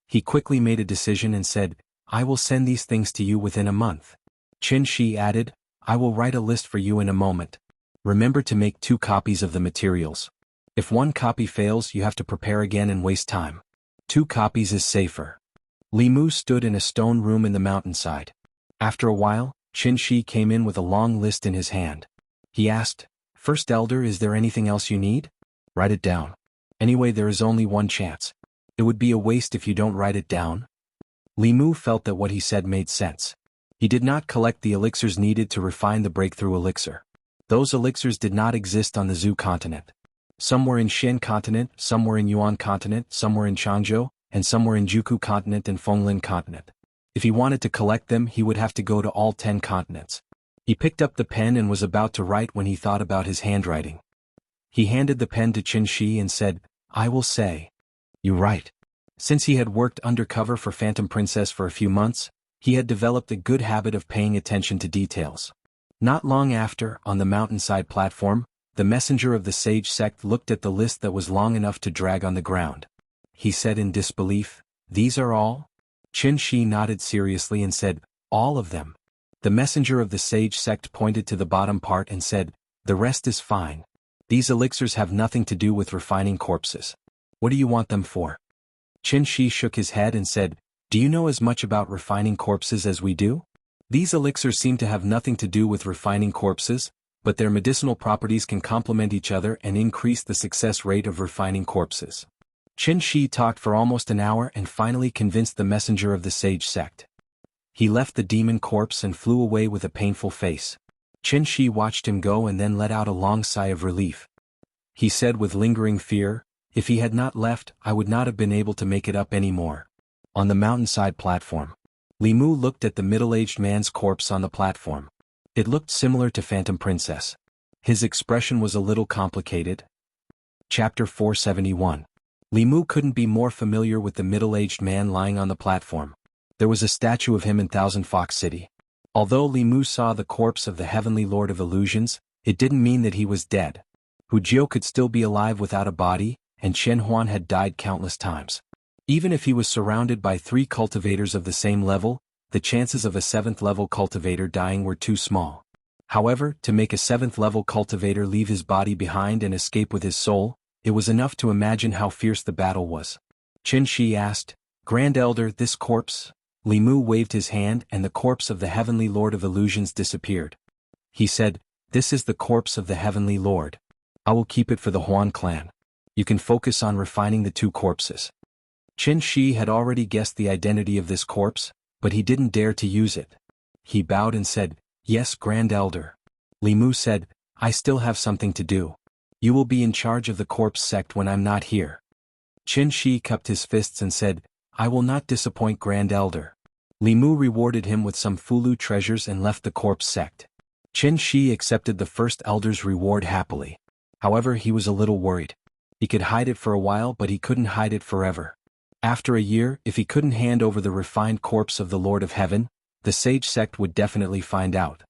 He quickly made a decision and said, "I will send these things to you within a month." Qin Shi added, "I will write a list for you in a moment. Remember to make 2 copies of the materials. If 1 copy fails, you have to prepare again and waste time. 2 copies is safer." Li Mu stood in a stone room in the mountainside. After a while, Qin Shi came in with a long list in his hand. He asked, "First Elder, is there anything else you need? Write it down. Anyway, there is only 1 chance. It would be a waste if you don't write it down." Li Mu felt that what he said made sense. He did not collect the elixirs needed to refine the breakthrough elixir. Those elixirs did not exist on the Zhu continent. Some were in Shen continent, some were in Yuan continent, some were in Changzhou, and some were in Juku continent and Fenglin continent. If he wanted to collect them, he would have to go to all 10 continents. He picked up the pen and was about to write when he thought about his handwriting. He handed the pen to Qin Shi and said, "I will say. You write." Since he had worked undercover for Phantom Princess for a few months, he had developed a good habit of paying attention to details. Not long after, on the mountainside platform, the messenger of the sage sect looked at the list that was long enough to drag on the ground. He said in disbelief, "These are all?" Qin Shi nodded seriously and said, "All of them." The messenger of the sage sect pointed to the bottom part and said, "The rest is fine. These elixirs have nothing to do with refining corpses. What do you want them for?" Qin Shi shook his head and said, "Do you know as much about refining corpses as we do? These elixirs seem to have nothing to do with refining corpses, but their medicinal properties can complement each other and increase the success rate of refining corpses." Qin Shi talked for almost an hour and finally convinced the messenger of the sage sect. He left the demon corpse and flew away with a painful face. Qin Shi watched him go and then let out a long sigh of relief. He said with lingering fear, "If he had not left, I would not have been able to make it up anymore." On the mountainside platform, Li Mu looked at the middle-aged man's corpse on the platform. It looked similar to Phantom Princess. His expression was a little complicated. Chapter 471. Li Mu couldn't be more familiar with the middle-aged man lying on the platform. There was a statue of him in Thousand Fox City. Although Li Mu saw the corpse of the Heavenly Lord of Illusions, it didn't mean that he was dead. Hu Jiu could still be alive without a body, and Chen Huan had died countless times. Even if he was surrounded by 3 cultivators of the same level, the chances of a 7th-level cultivator dying were too small. However, to make a 7th-level cultivator leave his body behind and escape with his soul, it was enough to imagine how fierce the battle was. Qin Shi asked, "Grand Elder, this corpse?" Li Mu waved his hand and the corpse of the Heavenly Lord of Illusions disappeared. He said, "This is the corpse of the Heavenly Lord. I will keep it for the Huan clan. You can focus on refining the 2 corpses." Qin Shi had already guessed the identity of this corpse, but he didn't dare to use it. He bowed and said, "Yes, Grand Elder." Li Mu said, "I still have something to do. You will be in charge of the corpse sect when I'm not here." Qin Shi cupped his fists and said, "I will not disappoint, Grand Elder." Li Mu rewarded him with some Fulu treasures and left the corpse sect. Qin Shi accepted the first elder's reward happily. However, he was a little worried. He could hide it for a while, but he couldn't hide it forever. After a year, if he couldn't hand over the refined corpse of the Lord of Heaven, the sage sect would definitely find out.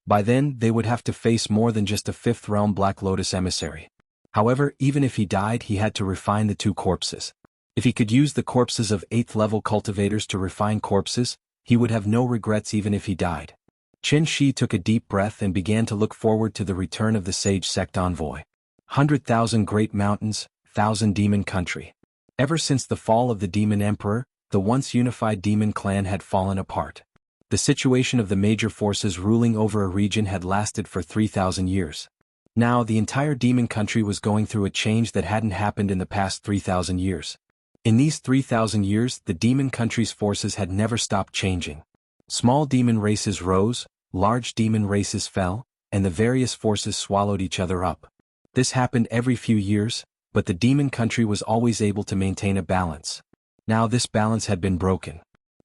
By then, they would have to face more than just a 5th realm Black Lotus emissary. However, even if he died, he had to refine the 2 corpses. If he could use the corpses of 8th-level cultivators to refine corpses, he would have no regrets even if he died. Qin Shi took a deep breath and began to look forward to the return of the sage sect envoy. 100,000 great mountains, 1,000 demon country. Ever since the fall of the demon emperor, the once unified demon clan had fallen apart. The situation of the major forces ruling over a region had lasted for 3,000 years. Now the entire demon country was going through a change that hadn't happened in the past 3,000 years. In these 3,000 years, the demon country's forces had never stopped changing. Small demon races rose, large demon races fell, and the various forces swallowed each other up. This happened every few years, but the demon country was always able to maintain a balance. Now this balance had been broken.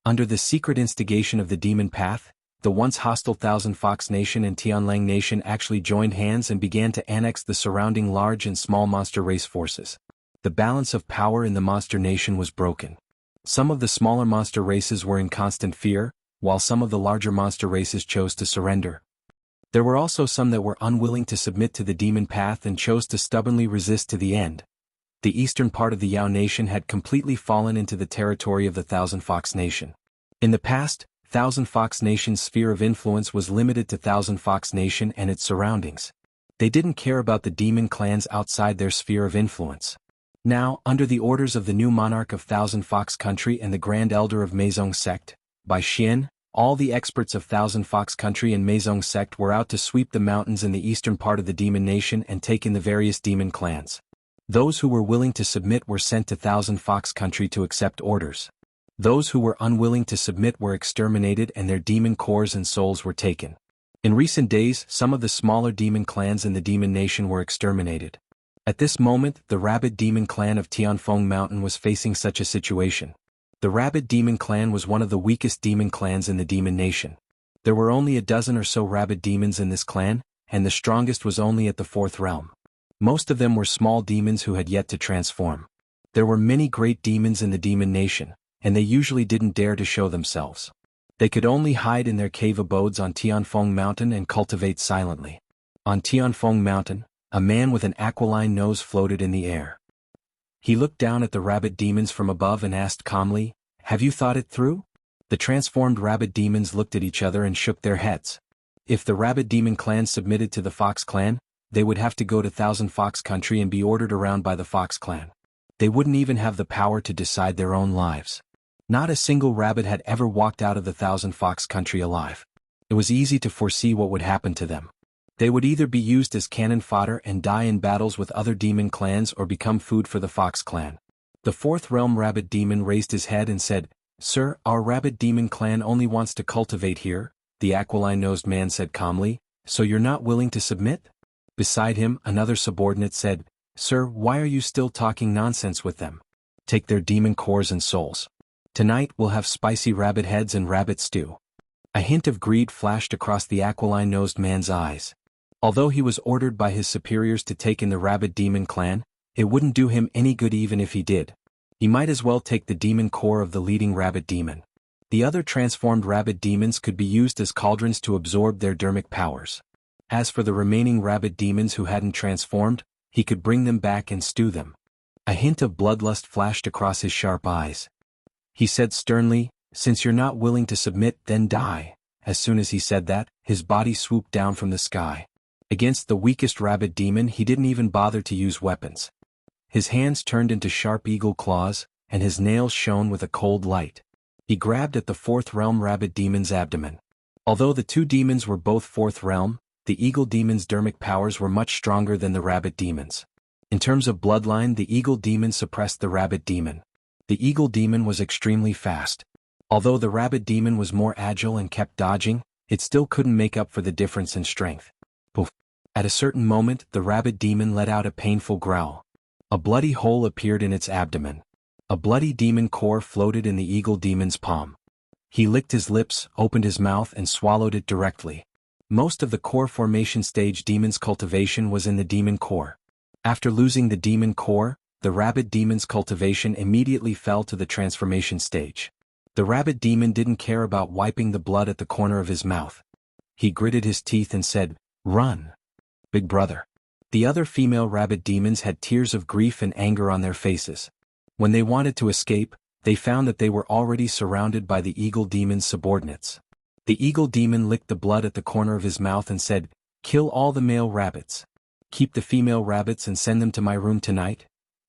Under the secret instigation of the demon path, the once hostile Thousand Fox Nation and Tianlang Nation actually joined hands and began to annex the surrounding large and small monster race forces. The balance of power in the monster nation was broken. Some of the smaller monster races were in constant fear, while some of the larger monster races chose to surrender. There were also some that were unwilling to submit to the demon path and chose to stubbornly resist to the end. The eastern part of the Yao Nation had completely fallen into the territory of the Thousand Fox Nation. In the past, Thousand Fox Nation's sphere of influence was limited to Thousand Fox Nation and its surroundings. They didn't care about the demon clans outside their sphere of influence. Now, under the orders of the new monarch of Thousand Fox Country and the Grand Elder of Meizong Sect, by Xian, all the experts of Thousand Fox Country and Meizong Sect were out to sweep the mountains in the eastern part of the demon nation and take in the various demon clans. Those who were willing to submit were sent to Thousand Fox Country to accept orders. Those who were unwilling to submit were exterminated and their demon cores and souls were taken. In recent days, some of the smaller demon clans in the demon nation were exterminated. At this moment, the rabid demon clan of Tianfeng Mountain was facing such a situation. The rabid demon clan was one of the weakest demon clans in the demon nation. There were only a dozen or so rabid demons in this clan, and the strongest was only at the fourth realm. Most of them were small demons who had yet to transform. There were many great demons in the demon nation, and they usually didn't dare to show themselves. They could only hide in their cave abodes on Tianfeng Mountain and cultivate silently. On Tianfeng Mountain, a man with an aquiline nose floated in the air. He looked down at the rabbit demons from above and asked calmly, "Have you thought it through?" The transformed rabbit demons looked at each other and shook their heads. If the rabbit demon clan submitted to the Fox clan, they would have to go to Thousand Fox Country and be ordered around by the Fox clan. They wouldn't even have the power to decide their own lives. Not a single rabbit had ever walked out of the Thousand Fox Country alive. It was easy to foresee what would happen to them. They would either be used as cannon fodder and die in battles with other demon clans or become food for the Fox clan. The fourth realm rabbit demon raised his head and said, "Sir, our rabbit demon clan only wants to cultivate here," the aquiline-nosed man said calmly, "so you're not willing to submit?" Beside him, another subordinate said, "Sir, why are you still talking nonsense with them? Take their demon cores and souls. Tonight we'll have spicy rabbit heads and rabbit stew." A hint of greed flashed across the aquiline-nosed man's eyes. Although he was ordered by his superiors to take in the rabbit demon clan, it wouldn't do him any good even if he did. He might as well take the demon core of the leading rabbit demon. The other transformed rabbit demons could be used as cauldrons to absorb their dermic powers. As for the remaining rabbit demons who hadn't transformed, he could bring them back and stew them. A hint of bloodlust flashed across his sharp eyes. He said sternly, "Since you're not willing to submit, then die." As soon as he said that, his body swooped down from the sky. Against the weakest rabbit demon he didn't even bother to use weapons. His hands turned into sharp eagle claws, and his nails shone with a cold light. He grabbed at the fourth realm rabbit demon's abdomen. Although the two demons were both fourth realm, the eagle demon's dermic powers were much stronger than the rabbit demon's. In terms of bloodline, the eagle demon suppressed the rabbit demon. The eagle demon was extremely fast. Although the rabbit demon was more agile and kept dodging, it still couldn't make up for the difference in strength. Poof. At a certain moment, the rabbit demon let out a painful growl. A bloody hole appeared in its abdomen. A bloody demon core floated in the eagle demon's palm. He licked his lips, opened his mouth and swallowed it directly. Most of the core formation stage demon's cultivation was in the demon core. After losing the demon core, the rabbit demon's cultivation immediately fell to the transformation stage. The rabbit demon didn't care about wiping the blood at the corner of his mouth. He gritted his teeth and said, "Run, big brother." The other female rabbit demons had tears of grief and anger on their faces. When they wanted to escape, they found that they were already surrounded by the eagle demon's subordinates. The eagle demon licked the blood at the corner of his mouth and said, "Kill all the male rabbits. Keep the female rabbits and send them to my room tonight."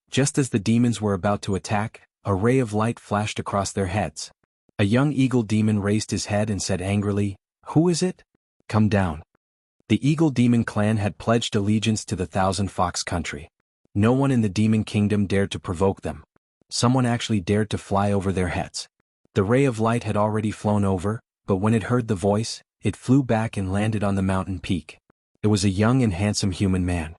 Just as the demons were about to attack, a ray of light flashed across their heads. A young eagle demon raised his head and said angrily, "Who is it? Come down." The eagle demon clan had pledged allegiance to the Thousand Fox Country. No one in the demon kingdom dared to provoke them. Someone actually dared to fly over their heads. The ray of light had already flown over, but when it heard the voice, it flew back and landed on the mountain peak. It was a young and handsome human man.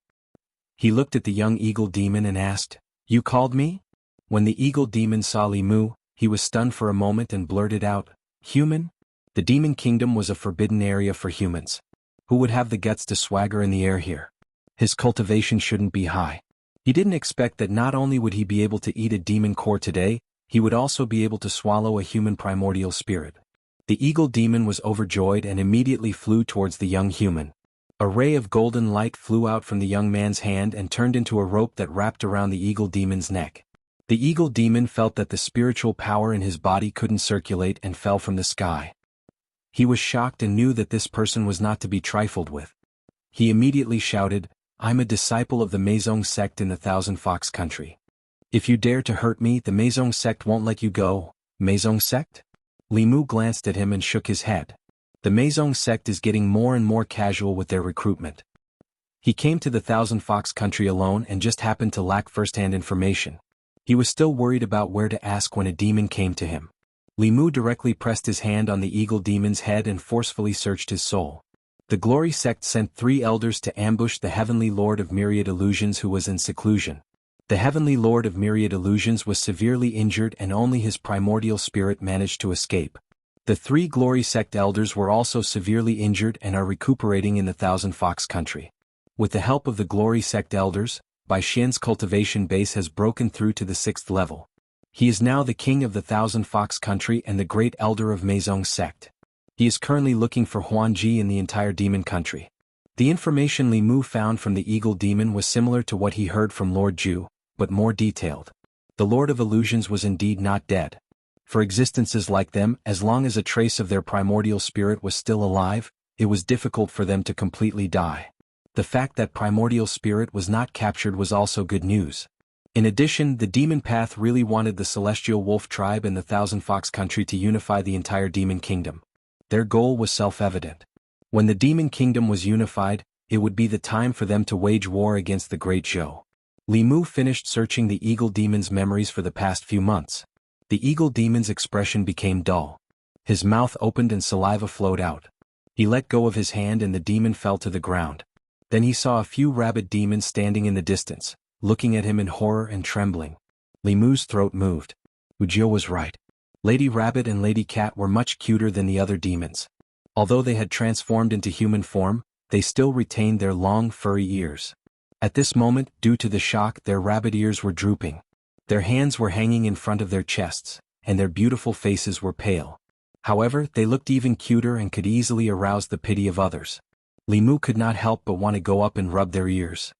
He looked at the young eagle demon and asked, "You called me?" When the eagle demon saw Li Mu, he was stunned for a moment and blurted out, "Human?" The demon kingdom was a forbidden area for humans. Who would have the guts to swagger in the air here? His cultivation shouldn't be high. He didn't expect that not only would he be able to eat a demon core today, he would also be able to swallow a human primordial spirit. The eagle demon was overjoyed and immediately flew towards the young human. A ray of golden light flew out from the young man's hand and turned into a rope that wrapped around the eagle demon's neck. The eagle demon felt that the spiritual power in his body couldn't circulate and fell from the sky. He was shocked and knew that this person was not to be trifled with. He immediately shouted, "I'm a disciple of the Meizong sect in the Thousand Fox country. If you dare to hurt me, the Meizong sect won't let you go." Meizong sect? Li Mu glanced at him and shook his head. The Meizong sect is getting more and more casual with their recruitment. He came to the Thousand Fox country alone and just happened to lack first-hand information. He was still worried about where to ask when a demon came to him. Li Mu directly pressed his hand on the eagle demon's head and forcefully searched his soul. The Glory sect sent 3 elders to ambush the Heavenly Lord of Myriad Illusions, who was in seclusion. The Heavenly Lord of Myriad Illusions was severely injured and only his primordial spirit managed to escape. The 3 Glory sect elders were also severely injured and are recuperating in the Thousand Fox country. With the help of the Glory sect elders, Bai Xian's cultivation base has broken through to the 6th level. He is now the king of the Thousand Fox country and the great elder of Meizong sect. He is currently looking for Huanji in the entire demon country. The information Li Mu found from the eagle demon was similar to what he heard from Lord Ju, but more detailed. The Lord of Illusions was indeed not dead. For existences like them, as long as a trace of their primordial spirit was still alive, it was difficult for them to completely die. The fact that primordial spirit was not captured was also good news. In addition, the demon path really wanted the Celestial Wolf tribe and the Thousand Fox country to unify the entire demon kingdom. Their goal was self-evident. When the demon kingdom was unified, it would be the time for them to wage war against the Great Zhou. Li Mu finished searching the eagle demon's memories for the past few months. The eagle demon's expression became dull. His mouth opened and saliva flowed out. He let go of his hand and the demon fell to the ground. Then he saw a few rabbit demons standing in the distance, looking at him in horror and trembling. Li Mu's throat moved. Wuxia was right. Lady Rabbit and Lady Cat were much cuter than the other demons. Although they had transformed into human form, they still retained their long furry ears. At this moment, due to the shock, their rabbit ears were drooping. Their hands were hanging in front of their chests, and their beautiful faces were pale. However, they looked even cuter and could easily arouse the pity of others. Li Mu could not help but want to go up and rub their ears.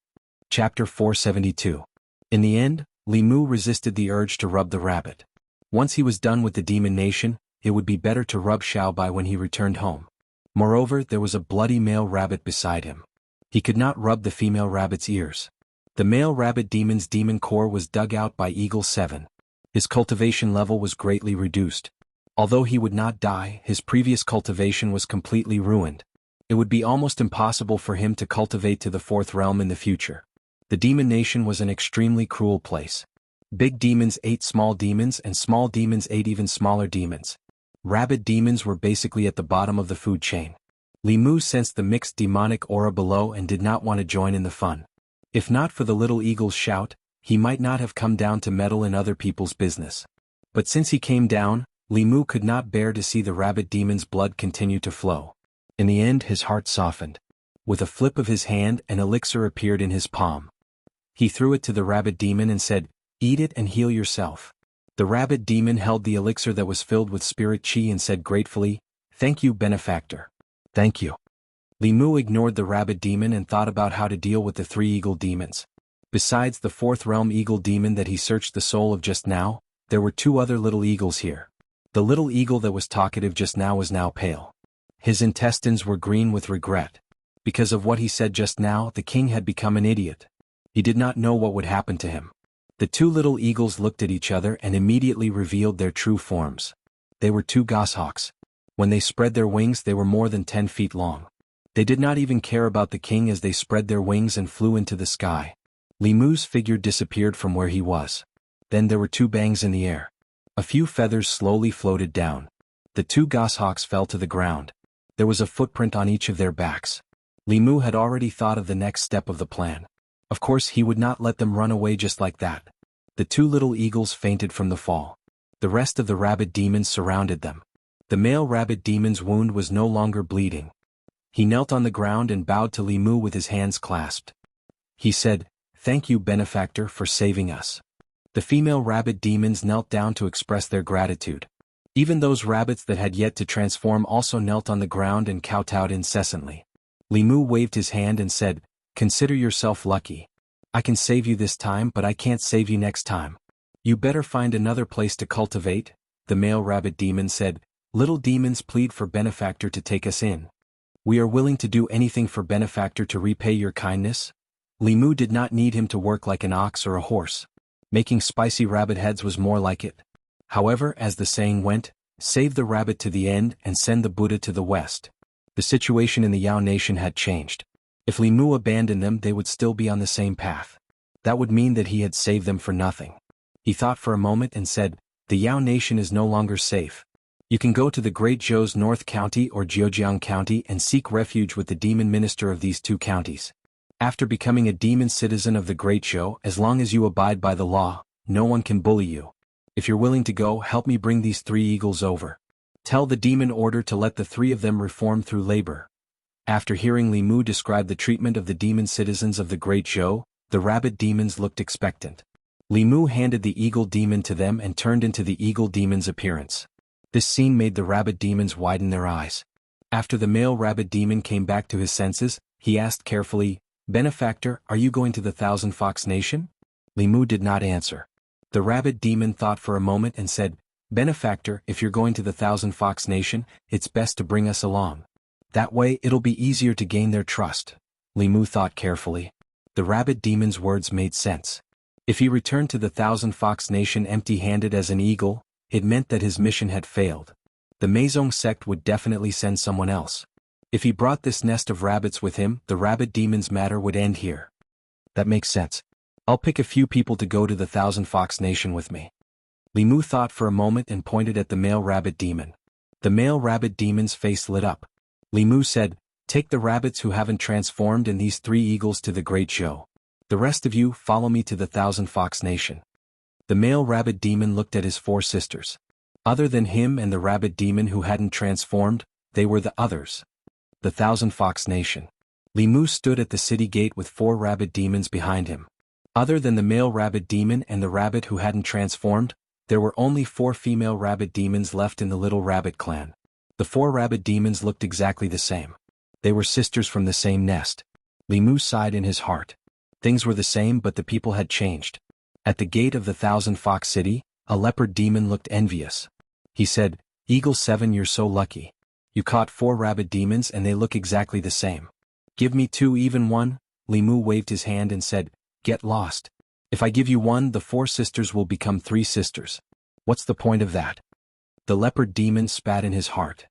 Chapter 472. In the end, Li Mu resisted the urge to rub the rabbit. Once he was done with the demon nation, it would be better to rub Xiaobai when he returned home. Moreover, there was a bloody male rabbit beside him. He could not rub the female rabbit's ears. The male rabbit demon's demon core was dug out by Eagle 7. His cultivation level was greatly reduced. Although he would not die, his previous cultivation was completely ruined. It would be almost impossible for him to cultivate to the 4th realm in the future. The demon nation was an extremely cruel place. Big demons ate small demons and small demons ate even smaller demons. Rabbit demons were basically at the bottom of the food chain. Li Mu sensed the mixed demonic aura below and did not want to join in the fun. If not for the little eagle's shout, he might not have come down to meddle in other people's business. But since he came down, Li Mu could not bear to see the rabbit demon's blood continue to flow. In the end, his heart softened. With a flip of his hand, an elixir appeared in his palm. He threw it to the rabbit demon and said, "Eat it and heal yourself." The rabbit demon held the elixir that was filled with spirit chi and said gratefully, "Thank you, benefactor." "Thank you." Li Mu ignored the rabbit demon and thought about how to deal with the 3 eagle demons. Besides the 4th realm eagle demon that he searched the soul of just now, there were 2 other little eagles here. The little eagle that was talkative just now was now pale. His intestines were green with regret. Because of what he said just now, the king had become an idiot. He did not know what would happen to him. The 2 little eagles looked at each other and immediately revealed their true forms. They were 2 goshawks. When they spread their wings, they were more than 10 feet long. They did not even care about the king as they spread their wings and flew into the sky. Li Mu's figure disappeared from where he was. Then there were 2 bangs in the air. A few feathers slowly floated down. The two goshawks fell to the ground. There was a footprint on each of their backs. Li Mu had already thought of the next step of the plan. Of course he would not let them run away just like that. The two little eagles fainted from the fall. The rest of the rabbit demons surrounded them. The male rabbit demon's wound was no longer bleeding. He knelt on the ground and bowed to Li Mu with his hands clasped. He said, "Thank you, benefactor, for saving us." The female rabbit demons knelt down to express their gratitude. Even those rabbits that had yet to transform also knelt on the ground and kowtowed incessantly. Li Mu waved his hand and said, "Consider yourself lucky. I can save you this time, but I can't save you next time. You better find another place to cultivate," the male rabbit demon said. "Little demons plead for benefactor to take us in. We are willing to do anything for benefactor to repay your kindness." Li Mu did not need him to work like an ox or a horse. Making spicy rabbit heads was more like it. However, as the saying went, save the rabbit to the end and send the Buddha to the west. The situation in the Yao nation had changed. If Li Mu abandoned them, they would still be on the same path. That would mean that he had saved them for nothing. He thought for a moment and said, "The Yao nation is no longer safe. You can go to the Great Zhou's North County or Zhejiang County and seek refuge with the demon minister of these two counties. After becoming a demon citizen of the Great Zhou, as long as you abide by the law, no one can bully you. If you're willing to go, help me bring these three eagles over. Tell the demon order to let the three of them reform through labor." After hearing Li Mu describe the treatment of the demon citizens of the Great Zhou, the rabbit demons looked expectant. Li Mu handed the eagle demon to them and turned into the eagle demon's appearance. This scene made the rabbit demons widen their eyes. After the male rabbit demon came back to his senses, he asked carefully, "Benefactor, are you going to the Thousand Fox Nation?" Li Mu did not answer. The rabbit demon thought for a moment and said, "Benefactor, if you're going to the Thousand Fox Nation, it's best to bring us along. That way it'll be easier to gain their trust." Li Mu thought carefully. The rabbit demon's words made sense. If he returned to the Thousand Fox Nation empty-handed as an eagle, it meant that his mission had failed. The Meizong sect would definitely send someone else. If he brought this nest of rabbits with him, the rabbit demon's matter would end here. That makes sense. I'll pick a few people to go to the Thousand Fox Nation with me. Li Mu thought for a moment and pointed at the male rabbit demon. The male rabbit demon's face lit up. Li Mu said, "Take the rabbits who haven't transformed and these three eagles to the Great Zhou. The rest of you follow me to the Thousand Fox Nation." The male rabbit demon looked at his four sisters. Other than him and the rabbit demon who hadn't transformed, they were the others. The Thousand Fox Nation. Li Mu stood at the city gate with four rabbit demons behind him. Other than the male rabbit demon and the rabbit who hadn't transformed, there were only four female rabbit demons left in the little rabbit clan. The four rabbit demons looked exactly the same. They were sisters from the same nest. Li Mu sighed in his heart. Things were the same, but the people had changed. At the gate of the Thousand Fox City, a leopard demon looked envious. He said, "Eagle 7, you're so lucky. You caught four rabbit demons and they look exactly the same. Give me two, even one." Li Mu waved his hand and said, "Get lost. If I give you one, the four sisters will become three sisters. What's the point of that?" The leopard demon spat in his heart.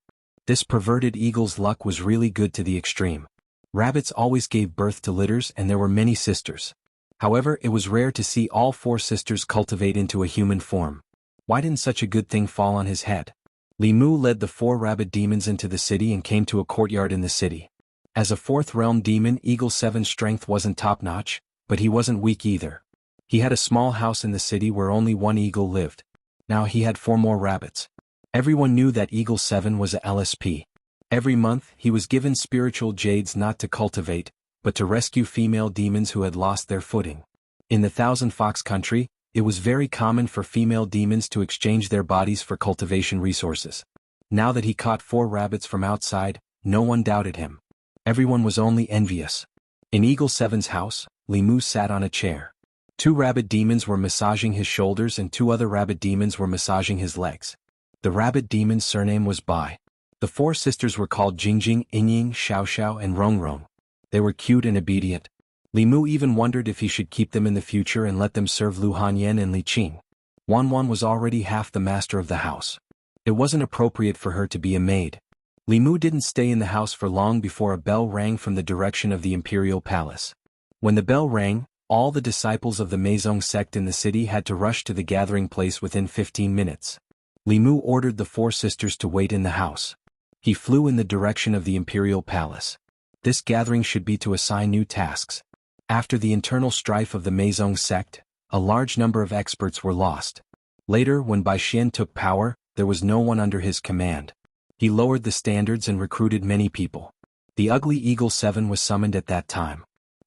This perverted eagle's luck was really good to the extreme. Rabbits always gave birth to litters and there were many sisters. However, it was rare to see all four sisters cultivate into a human form. Why didn't such a good thing fall on his head? Li Mu led the four rabbit demons into the city and came to a courtyard in the city. As a fourth realm demon, Eagle 7's strength wasn't top-notch, but he wasn't weak either. He had a small house in the city where only one eagle lived. Now he had four more rabbits. Everyone knew that Eagle 7 was a LSP. Every month, he was given spiritual jades not to cultivate, but to rescue female demons who had lost their footing. In the Thousand Fox country, it was very common for female demons to exchange their bodies for cultivation resources. Now that he caught four rabbits from outside, no one doubted him. Everyone was only envious. In Eagle 7's house, Li Mu sat on a chair. Two rabbit demons were massaging his shoulders and two other rabbit demons were massaging his legs. The rabbit demon's surname was Bai. The four sisters were called Jingjing, Yingying, Xiaoxiao and Rongrong. They were cute and obedient. Li Mu even wondered if he should keep them in the future and let them serve Lu Hanyan and Li Qing. Wanwan was already half the master of the house. It wasn't appropriate for her to be a maid. Li Mu didn't stay in the house for long before a bell rang from the direction of the imperial palace. When the bell rang, all the disciples of the Meizong sect in the city had to rush to the gathering place within 15 minutes. Li Mu ordered the four sisters to wait in the house. He flew in the direction of the imperial palace. This gathering should be to assign new tasks. After the internal strife of the Meizong sect, a large number of experts were lost. Later, when Bai Xian took power, there was no one under his command. He lowered the standards and recruited many people. The ugly Eagle 7 was summoned at that time.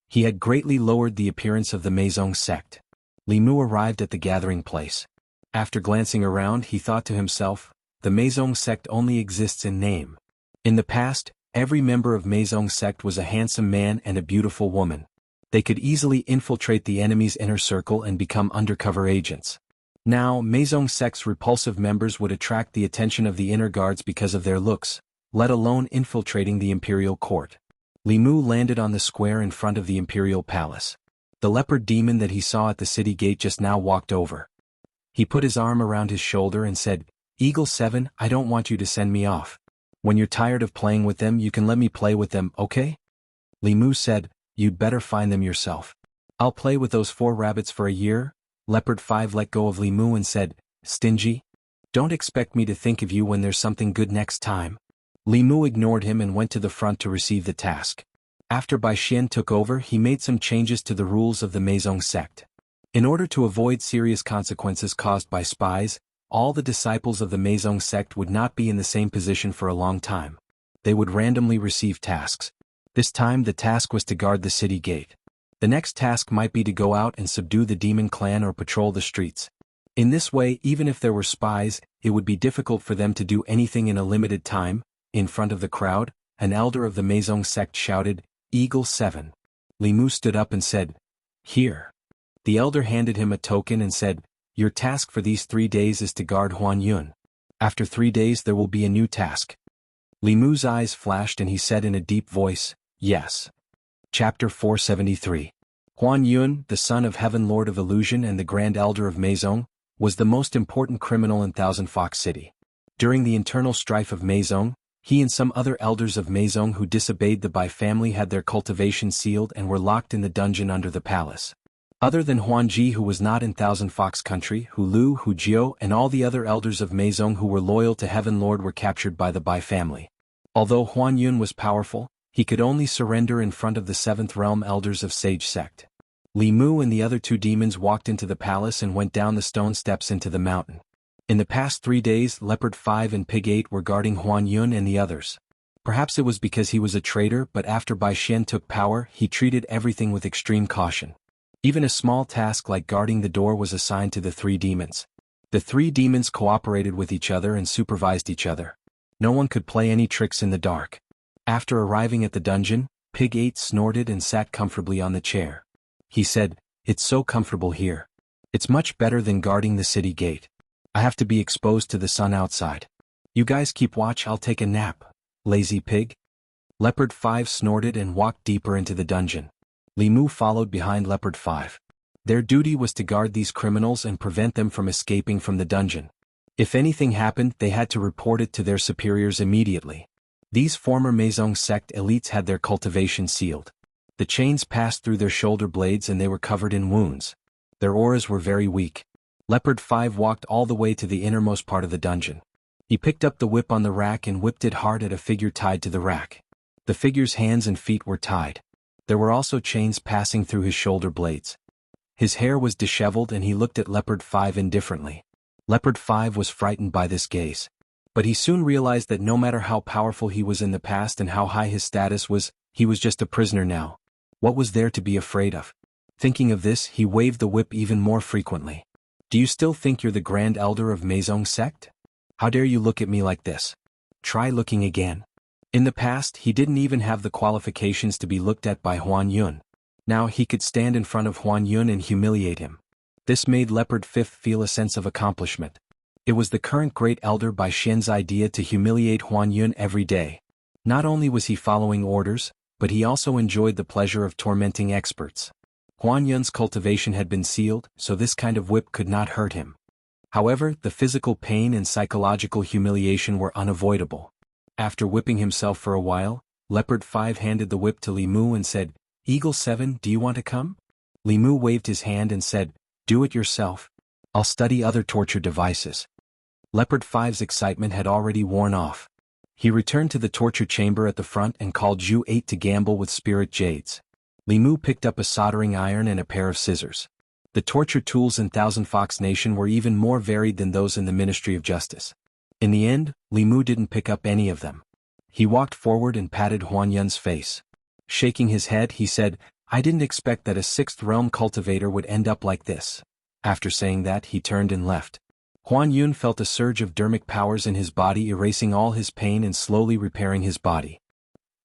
He had greatly lowered the appearance of the Meizong sect. Li Mu arrived at the gathering place. After glancing around, he thought to himself, the Meizong sect only exists in name. In the past, every member of Meizong sect was a handsome man and a beautiful woman. They could easily infiltrate the enemy's inner circle and become undercover agents. Now, Meizong sect's repulsive members would attract the attention of the inner guards because of their looks, let alone infiltrating the imperial court. Li Mu landed on the square in front of the imperial palace. The leopard demon that he saw at the city gate just now walked over. He put his arm around his shoulder and said, Eagle 7, I don't want you to send me off. When you're tired of playing with them, you can let me play with them, okay? Li Mu said, you'd better find them yourself. I'll play with those 4 rabbits for a year. Leopard 5 let go of Li Mu and said, stingy? Don't expect me to think of you when there's something good next time. Li Mu ignored him and went to the front to receive the task. After Bai Xian took over, he made some changes to the rules of the Meizong sect. In order to avoid serious consequences caused by spies, all the disciples of the Meizong sect would not be in the same position for a long time. They would randomly receive tasks. This time the task was to guard the city gate. The next task might be to go out and subdue the demon clan or patrol the streets. In this way, even if there were spies, it would be difficult for them to do anything in a limited time. In front of the crowd, an elder of the Meizong sect shouted, Eagle 7. Li Mu stood up and said, here. The elder handed him a token and said, your task for these 3 days is to guard Huan Yun. After 3 days there will be a new task. Li Mu's eyes flashed and he said in a deep voice, yes. Chapter 473. Huan Yun, the son of Heaven Lord of Illusion and the Grand Elder of Meizong, was the most important criminal in Thousand Fox City. During the internal strife of Meizong, he and some other elders of Meizong who disobeyed the Bai family had their cultivation sealed and were locked in the dungeon under the palace. Other than Huan Ji, who was not in Thousand Fox Country, Hu Lu, Hu Jiao, and all the other elders of Meizong who were loyal to Heaven Lord were captured by the Bai family. Although Huan Yun was powerful, he could only surrender in front of the 7th Realm elders of Sage Sect. Li Mu and the other 2 demons walked into the palace and went down the stone steps into the mountain. In the past 3 days, Leopard 5 and Pig 8 were guarding Huan Yun and the others. Perhaps it was because he was a traitor, but after Bai Xian took power, he treated everything with extreme caution. Even a small task like guarding the door was assigned to the 3 demons. The 3 demons cooperated with each other and supervised each other. No one could play any tricks in the dark. After arriving at the dungeon, Pig 8 snorted and sat comfortably on the chair. He said, it's so comfortable here. It's much better than guarding the city gate. I have to be exposed to the sun outside. You guys keep watch, I'll take a nap. Lazy pig. Leopard 5 snorted and walked deeper into the dungeon. Li Mu followed behind Leopard 5. Their duty was to guard these criminals and prevent them from escaping from the dungeon. If anything happened, they had to report it to their superiors immediately. These former Meizong sect elites had their cultivation sealed. The chains passed through their shoulder blades and they were covered in wounds. Their auras were very weak. Leopard 5 walked all the way to the innermost part of the dungeon. He picked up the whip on the rack and whipped it hard at a figure tied to the rack. The figure's hands and feet were tied. There were also chains passing through his shoulder blades. His hair was disheveled and he looked at Leopard 5 indifferently. Leopard 5 was frightened by this gaze. But he soon realized that no matter how powerful he was in the past and how high his status was, he was just a prisoner now. What was there to be afraid of? Thinking of this, he waved the whip even more frequently. Do you still think you're the Grand Elder of Meizong sect? How dare you look at me like this? Try looking again. In the past, he didn't even have the qualifications to be looked at by Huan Yun. Now he could stand in front of Huan Yun and humiliate him. This made Leopard 5 feel a sense of accomplishment. It was the current Great Elder Bai Xian's idea to humiliate Huan Yun every day. Not only was he following orders, but he also enjoyed the pleasure of tormenting experts. Huan Yun's cultivation had been sealed, so this kind of whip could not hurt him. However, the physical pain and psychological humiliation were unavoidable. After whipping himself for a while, Leopard 5 handed the whip to Li Mu and said, Eagle 7, do you want to come? Li Mu waved his hand and said, do it yourself. I'll study other torture devices. Leopard 5's excitement had already worn off. He returned to the torture chamber at the front and called Zhu 8 to gamble with spirit jades. Li Mu picked up a soldering iron and a pair of scissors. The torture tools in Thousand Fox Nation were even more varied than those in the Ministry of Justice. In the end, Li Mu didn't pick up any of them. He walked forward and patted Huan Yun's face. Shaking his head, he said, "I didn't expect that a sixth realm cultivator would end up like this." After saying that, he turned and left. Huan Yun felt a surge of dermic powers in his body, erasing all his pain and slowly repairing his body.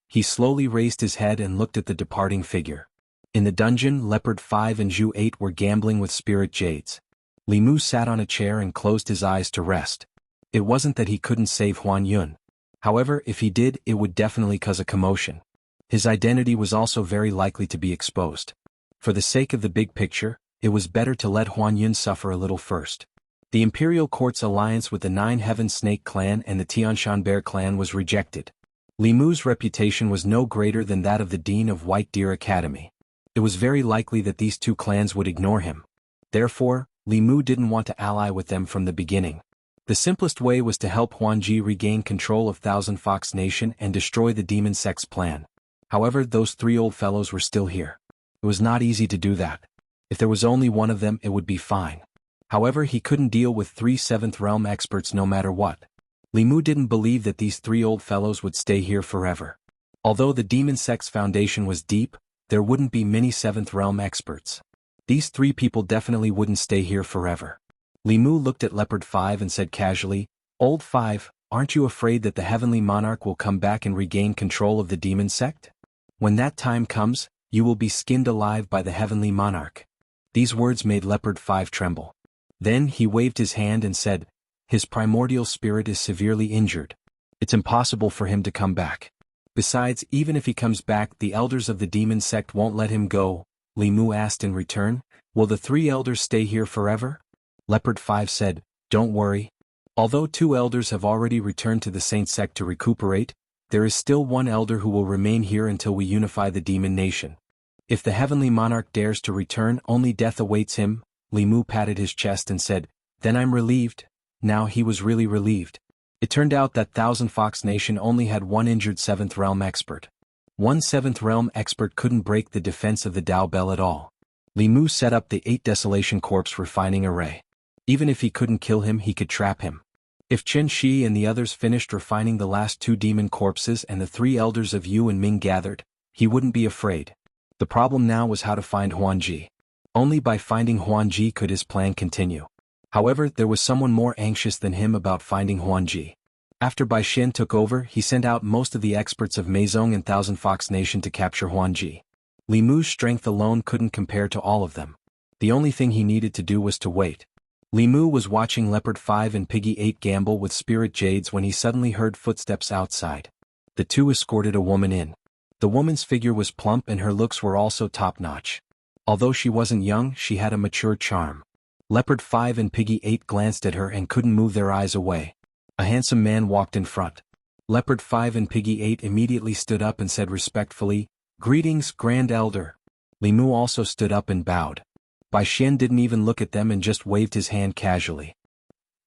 He slowly raised his head and looked at the departing figure. In the dungeon, Leopard 5 and Zhu 8 were gambling with spirit jades. Li Mu sat on a chair and closed his eyes to rest. It wasn't that he couldn't save Huan Yun. However, if he did, it would definitely cause a commotion. His identity was also very likely to be exposed. For the sake of the big picture, it was better to let Huan Yun suffer a little first. The Imperial Court's alliance with the Nine Heaven Snake clan and the Tianshan Bear clan was rejected. Li Mu's reputation was no greater than that of the Dean of White Deer Academy. It was very likely that these two clans would ignore him. Therefore, Li Mu didn't want to ally with them from the beginning. The simplest way was to help Huan Ji regain control of Thousand Fox Nation and destroy the Demon Sect's plan. However, those three old fellows were still here. It was not easy to do that. If there was only one of them, it would be fine. However, he couldn't deal with 3 7th realm experts no matter what. Li Mu didn't believe that these three old fellows would stay here forever. Although the Demon Sect's foundation was deep, there wouldn't be many 7th realm experts. These three people definitely wouldn't stay here forever. Li Mu looked at Leopard 5 and said casually, "Old 5, aren't you afraid that the Heavenly Monarch will come back and regain control of the Demon Sect? When that time comes, you will be skinned alive by the Heavenly Monarch." These words made Leopard 5 tremble. Then he waved his hand and said, "His primordial spirit is severely injured. It's impossible for him to come back. Besides, even if he comes back, the elders of the Demon Sect won't let him go." Li Mu asked in return, "Will the 3 elders stay here forever?" Leopard 5 said, "Don't worry. Although 2 elders have already returned to the Saint Sect to recuperate, there is still 1 elder who will remain here until we unify the Demon Nation. If the Heavenly Monarch dares to return, only death awaits him." Li Mu patted his chest and said, "Then I'm relieved." Now he was really relieved. It turned out that Thousand Fox Nation only had 1 injured 7th realm expert. 1 7th realm expert couldn't break the defense of the Dao Bell at all. Li Mu set up the 8 Desolation Corpse refining array. Even if he couldn't kill him, he could trap him. If Chen Shi and the others finished refining the last 2 demon corpses and the 3 elders of Yu and Ming gathered, he wouldn't be afraid. The problem now was how to find Huan Ji. Only by finding Huan Ji could his plan continue. However, there was someone more anxious than him about finding Huan Ji. After Bai Xian took over, he sent out most of the experts of Meizong and Thousand Fox Nation to capture Huan Ji. Li Mu's strength alone couldn't compare to all of them. The only thing he needed to do was to wait. Li Mu was watching Leopard 5 and Piggy 8 gamble with spirit jades when he suddenly heard footsteps outside. The two escorted a woman in. The woman's figure was plump and her looks were also top-notch. Although she wasn't young, she had a mature charm. Leopard 5 and Piggy 8 glanced at her and couldn't move their eyes away. A handsome man walked in front. Leopard 5 and Piggy 8 immediately stood up and said respectfully, "Greetings, Grand Elder." Li Mu also stood up and bowed. Bai Xian didn't even look at them and just waved his hand casually.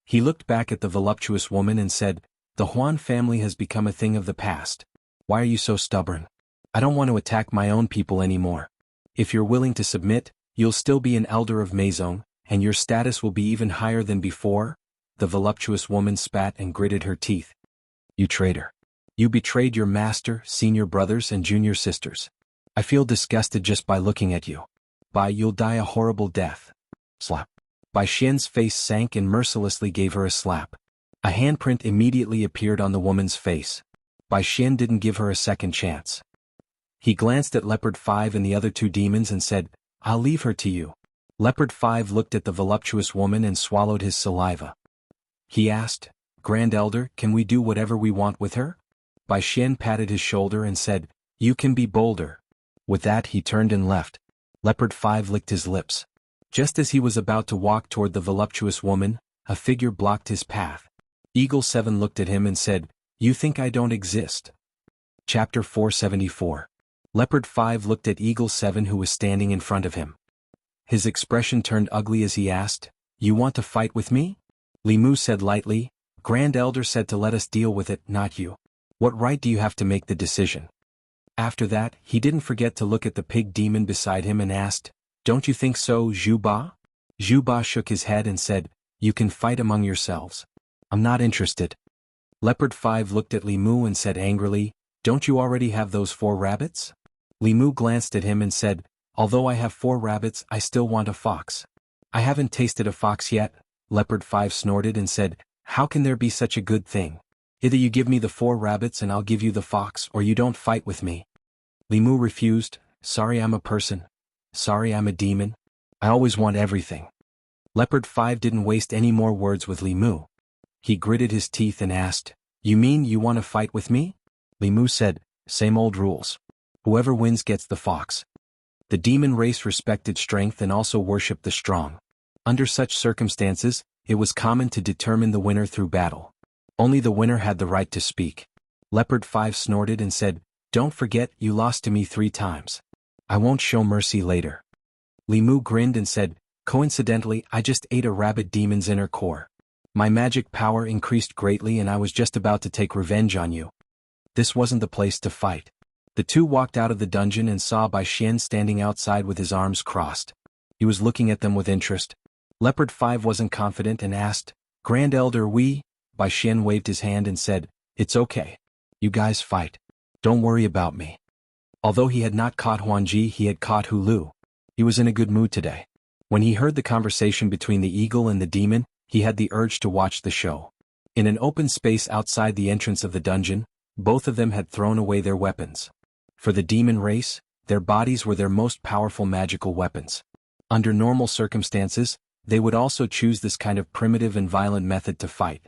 He looked back at the voluptuous woman and said, "The Huan family has become a thing of the past. Why are you so stubborn? I don't want to attack my own people anymore. If you're willing to submit, you'll still be an elder of Meizong, and your status will be even higher than before." The voluptuous woman spat and gritted her teeth. "You traitor. You betrayed your master, senior brothers and junior sisters. I feel disgusted just by looking at you. You'll die a horrible death." Slap. Bai Xian's face sank and mercilessly gave her a slap. A handprint immediately appeared on the woman's face. Bai Xian didn't give her a second chance. He glanced at Leopard 5 and the other 2 demons and said, "I'll leave her to you." Leopard 5 looked at the voluptuous woman and swallowed his saliva. He asked, "Grand Elder, can we do whatever we want with her?" Bai Xian patted his shoulder and said, "You can be bolder." With that he turned and left. Leopard 5 licked his lips. Just as he was about to walk toward the voluptuous woman, a figure blocked his path. Eagle 7 looked at him and said, "You think I don't exist?" Chapter 474. Leopard 5 looked at Eagle 7 who was standing in front of him. His expression turned ugly as he asked, "You want to fight with me?" Li Mu said lightly, Grand Elder said to let us deal with it, not you. What right do you have to make the decision? After that, he didn't forget to look at the pig demon beside him and asked, Don't you think so, Zhu Ba? Zhu Ba shook his head and said, You can fight among yourselves. I'm not interested. Leopard 5 looked at Li Mu and said angrily, Don't you already have those 4 rabbits? Li Mu glanced at him and said, Although I have 4 rabbits, I still want a fox. I haven't tasted a fox yet. Leopard 5 snorted and said, How can there be such a good thing? Either you give me the 4 rabbits and I'll give you the fox, or you don't fight with me. Li Mu refused, Sorry I'm a person. Sorry I'm a demon. I always want everything. Leopard 5 didn't waste any more words with Li Mu. He gritted his teeth and asked, You mean you want to fight with me? Li Mu said, Same old rules. Whoever wins gets the fox. The demon race respected strength and also worshipped the strong. Under such circumstances, it was common to determine the winner through battle. Only the winner had the right to speak. Leopard 5 snorted and said, Don't forget you lost to me 3 times. I won't show mercy later. Li Mu grinned and said, Coincidentally, I just ate a rabbit demon's inner core. My magic power increased greatly and I was just about to take revenge on you. This wasn't the place to fight. The two walked out of the dungeon and saw Bai Xian standing outside with his arms crossed. He was looking at them with interest. Leopard 5 wasn't confident and asked, Grand Elder Bai Xian waved his hand and said, It's okay. You guys fight. Don't worry about me. Although he had not caught Huanji, he had caught Hulu. He was in a good mood today. When he heard the conversation between the eagle and the demon, he had the urge to watch the show. In an open space outside the entrance of the dungeon, both of them had thrown away their weapons. For the demon race, their bodies were their most powerful magical weapons. Under normal circumstances, they would also choose this kind of primitive and violent method to fight.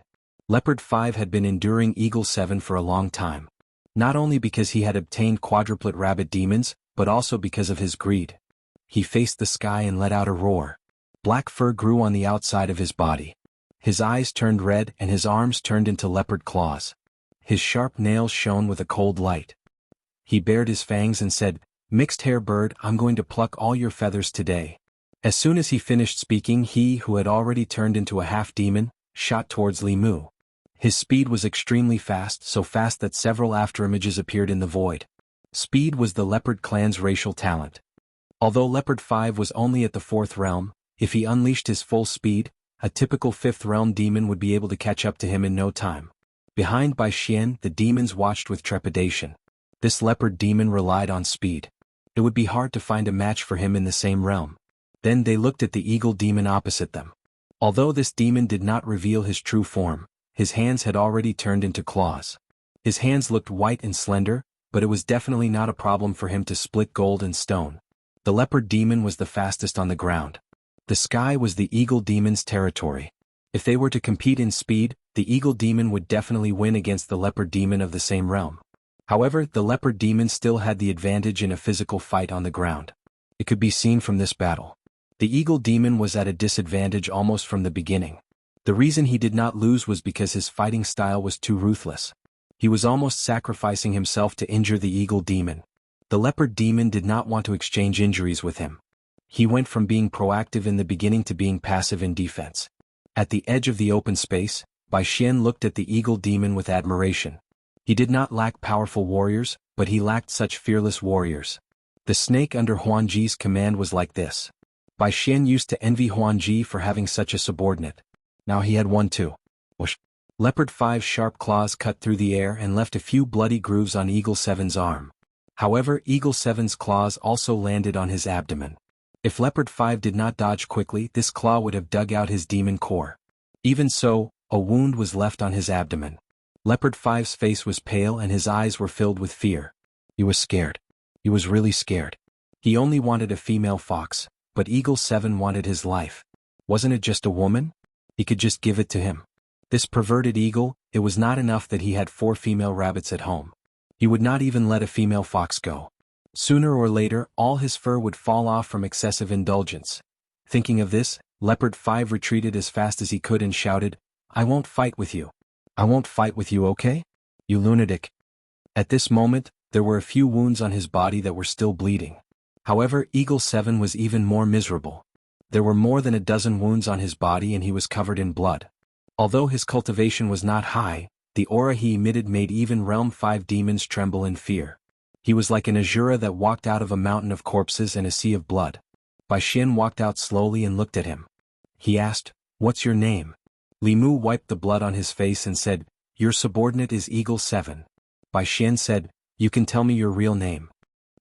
Leopard 5 had been enduring Eagle 7 for a long time. Not only because he had obtained quadruplet rabbit demons, but also because of his greed. He faced the sky and let out a roar. Black fur grew on the outside of his body. His eyes turned red and his arms turned into leopard claws. His sharp nails shone with a cold light. He bared his fangs and said, Mixed hair bird, I'm going to pluck all your feathers today. As soon as he finished speaking, he, who had already turned into a half-demon, shot towards Li Mu. His speed was extremely fast, so fast that several afterimages appeared in the void. Speed was the Leopard clan's racial talent. Although Leopard 5 was only at the 4th realm, if he unleashed his full speed, a typical 5th realm demon would be able to catch up to him in no time. Behind Bai Xian, the demons watched with trepidation. This leopard demon relied on speed. It would be hard to find a match for him in the same realm. Then they looked at the eagle demon opposite them. Although this demon did not reveal his true form, his hands had already turned into claws. His hands looked white and slender, but it was definitely not a problem for him to split gold and stone. The leopard demon was the fastest on the ground. The sky was the eagle demon's territory. If they were to compete in speed, the eagle demon would definitely win against the leopard demon of the same realm. However, the leopard demon still had the advantage in a physical fight on the ground. It could be seen from this battle. The eagle demon was at a disadvantage almost from the beginning. The reason he did not lose was because his fighting style was too ruthless. He was almost sacrificing himself to injure the eagle demon. The leopard demon did not want to exchange injuries with him. He went from being proactive in the beginning to being passive in defense. At the edge of the open space, Bai Xian looked at the eagle demon with admiration. He did not lack powerful warriors, but he lacked such fearless warriors. The snake under Huanji's command was like this. Bai Xian used to envy Huanji for having such a subordinate. Now he had one too. Whoosh. Leopard 5's sharp claws cut through the air and left a few bloody grooves on Eagle 7's arm. However, Eagle 7's claws also landed on his abdomen. If Leopard 5 did not dodge quickly, this claw would have dug out his demon core. Even so, a wound was left on his abdomen. Leopard 5's face was pale and his eyes were filled with fear. He was scared. He was really scared. He only wanted a female fox, but Eagle 7 wanted his life. Wasn't it just a woman? He could just give it to him. This perverted eagle, it was not enough that he had 4 female rabbits at home. He would not even let a female fox go. Sooner or later, all his fur would fall off from excessive indulgence. Thinking of this, Leopard 5 retreated as fast as he could and shouted, I won't fight with you. I won't fight with you, okay? You lunatic. At this moment, there were a few wounds on his body that were still bleeding. However, Eagle 7 was even more miserable. There were more than a dozen wounds on his body and he was covered in blood. Although his cultivation was not high, the aura he emitted made even Realm 5 demons tremble in fear. He was like an Azura that walked out of a mountain of corpses and a sea of blood. Bai Xian walked out slowly and looked at him. He asked, "What's your name?" Li Mu wiped the blood on his face and said, "Your subordinate is Eagle 7. Bai Xian said, "You can tell me your real name."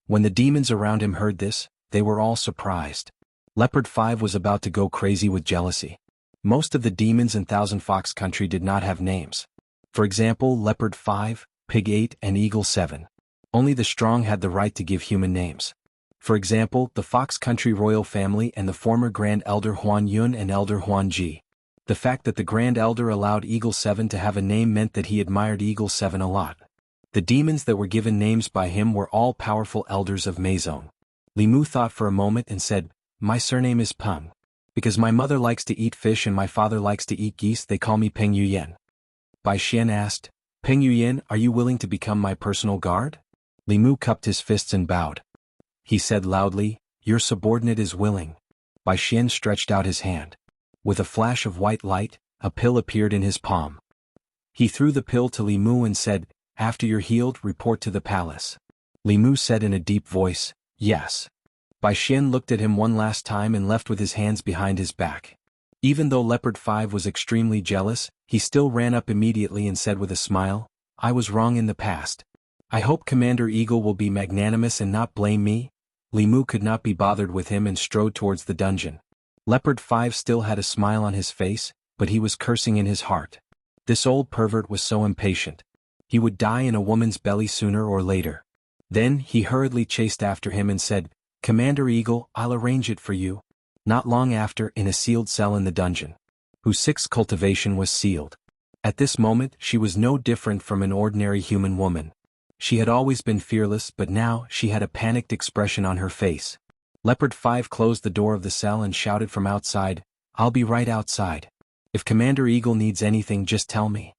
When the demons around him heard this, they were all surprised. Leopard 5 was about to go crazy with jealousy. Most of the demons in Thousand Fox Country did not have names. For example, Leopard 5, Pig 8 and Eagle 7. Only the strong had the right to give human names. For example, the Fox Country royal family and the former Grand Elder Huan Yun and Elder Huan Ji. The fact that the Grand Elder allowed Eagle 7 to have a name meant that he admired Eagle 7 a lot. The demons that were given names by him were all powerful elders of Maison. Li Mu thought for a moment and said, "My surname is Peng. Because my mother likes to eat fish and my father likes to eat geese, they call me Peng Yuyen." Bai Xian asked, "Peng Yuyen, are you willing to become my personal guard?" Li Mu cupped his fists and bowed. He said loudly, "Your subordinate is willing." Bai Xian stretched out his hand. With a flash of white light, a pill appeared in his palm. He threw the pill to Li Mu and said, "After you're healed, report to the palace." Li Mu said in a deep voice, "Yes." Bai Xian looked at him one last time and left with his hands behind his back. Even though Leopard 5 was extremely jealous, he still ran up immediately and said with a smile, "I was wrong in the past. I hope Commander Eagle will be magnanimous and not blame me." Li Mu could not be bothered with him and strode towards the dungeon. Leopard 5 still had a smile on his face, but he was cursing in his heart. This old pervert was so impatient. He would die in a woman's belly sooner or later. Then he hurriedly chased after him and said, "Commander Eagle, I'll arrange it for you." Not long after, in a sealed cell in the dungeon, whose 6th cultivation was sealed. At this moment she was no different from an ordinary human woman. She had always been fearless, but now she had a panicked expression on her face. Leopard 5 closed the door of the cell and shouted from outside, "I'll be right outside. If Commander Eagle needs anything, just tell me."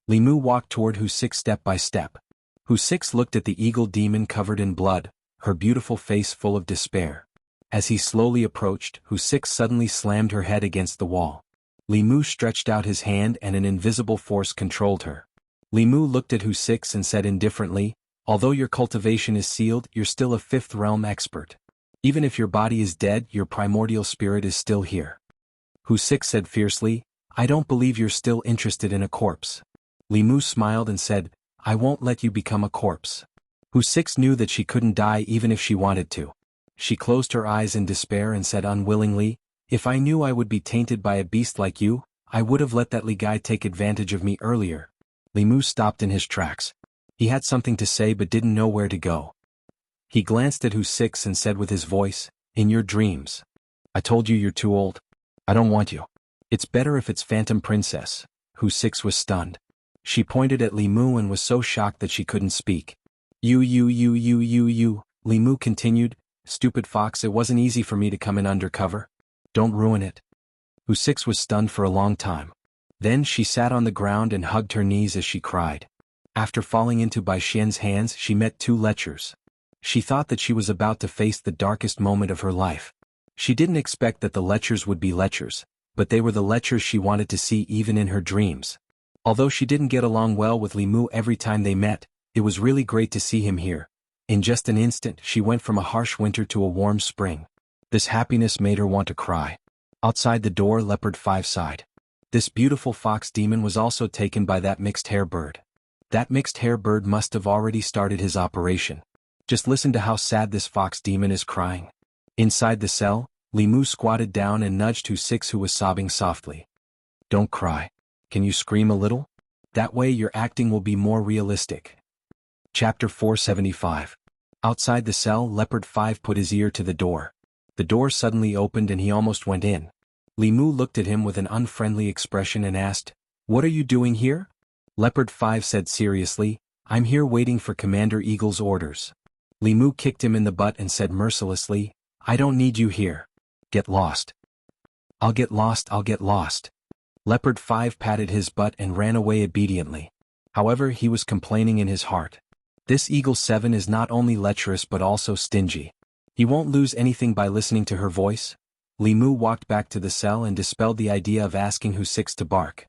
Li Mu walked toward Hu 6 step by step. Hu 6 looked at the eagle demon covered in blood, her beautiful face full of despair. As he slowly approached, Hu 6 suddenly slammed her head against the wall. Li Mu stretched out his hand and an invisible force controlled her. Li Mu looked at Hu 6 and said indifferently, "Although your cultivation is sealed, you're still a 5th realm expert. Even if your body is dead, your primordial spirit is still here." Hu 6 said fiercely, "I don't believe you're still interested in a corpse." Li Mu smiled and said, "I won't let you become a corpse." Hu 6 knew that she couldn't die even if she wanted to. She closed her eyes in despair and said unwillingly, "If I knew I would be tainted by a beast like you, I would have let that Li guy take advantage of me earlier." Li Mu stopped in his tracks. He had something to say but didn't know where to go. He glanced at Hu 6 and said with his voice, "In your dreams. I told you you're too old. I don't want you. It's better if it's Phantom Princess." Hu 6 was stunned. She pointed at Li Mu and was so shocked that she couldn't speak. You, Li Mu continued, "Stupid fox, it wasn't easy for me to come in undercover. Don't ruin it." Hu 6 was stunned for a long time. Then she sat on the ground and hugged her knees as she cried. After falling into Bai Xian's hands, she met 2 lechers. She thought that she was about to face the darkest moment of her life. She didn't expect that the lechers would be lechers, but they were the lechers she wanted to see even in her dreams. Although she didn't get along well with Li Mu every time they met, it was really great to see him here. In just an instant, she went from a harsh winter to a warm spring. This happiness made her want to cry. Outside the door, Leopard 5 sighed. This beautiful fox demon was also taken by that mixed-hair bird. That mixed-hair bird must have already started his operation. Just listen to how sad this fox demon is crying. Inside the cell, Li Mu squatted down and nudged Hu 6 who was sobbing softly. "Don't cry. Can you scream a little? That way your acting will be more realistic." Chapter 475. Outside the cell, Leopard 5 put his ear to the door. The door suddenly opened and he almost went in. Li Mu looked at him with an unfriendly expression and asked, "What are you doing here?" Leopard 5 said seriously, "I'm here waiting for Commander Eagle's orders." Li Mu kicked him in the butt and said mercilessly, "I don't need you here. Get lost." I'll get lost." Leopard 5 patted his butt and ran away obediently. However, he was complaining in his heart. This Eagle 7 is not only lecherous but also stingy. He won't lose anything by listening to her voice. Li Mu walked back to the cell and dispelled the idea of asking Hu 6 to bark.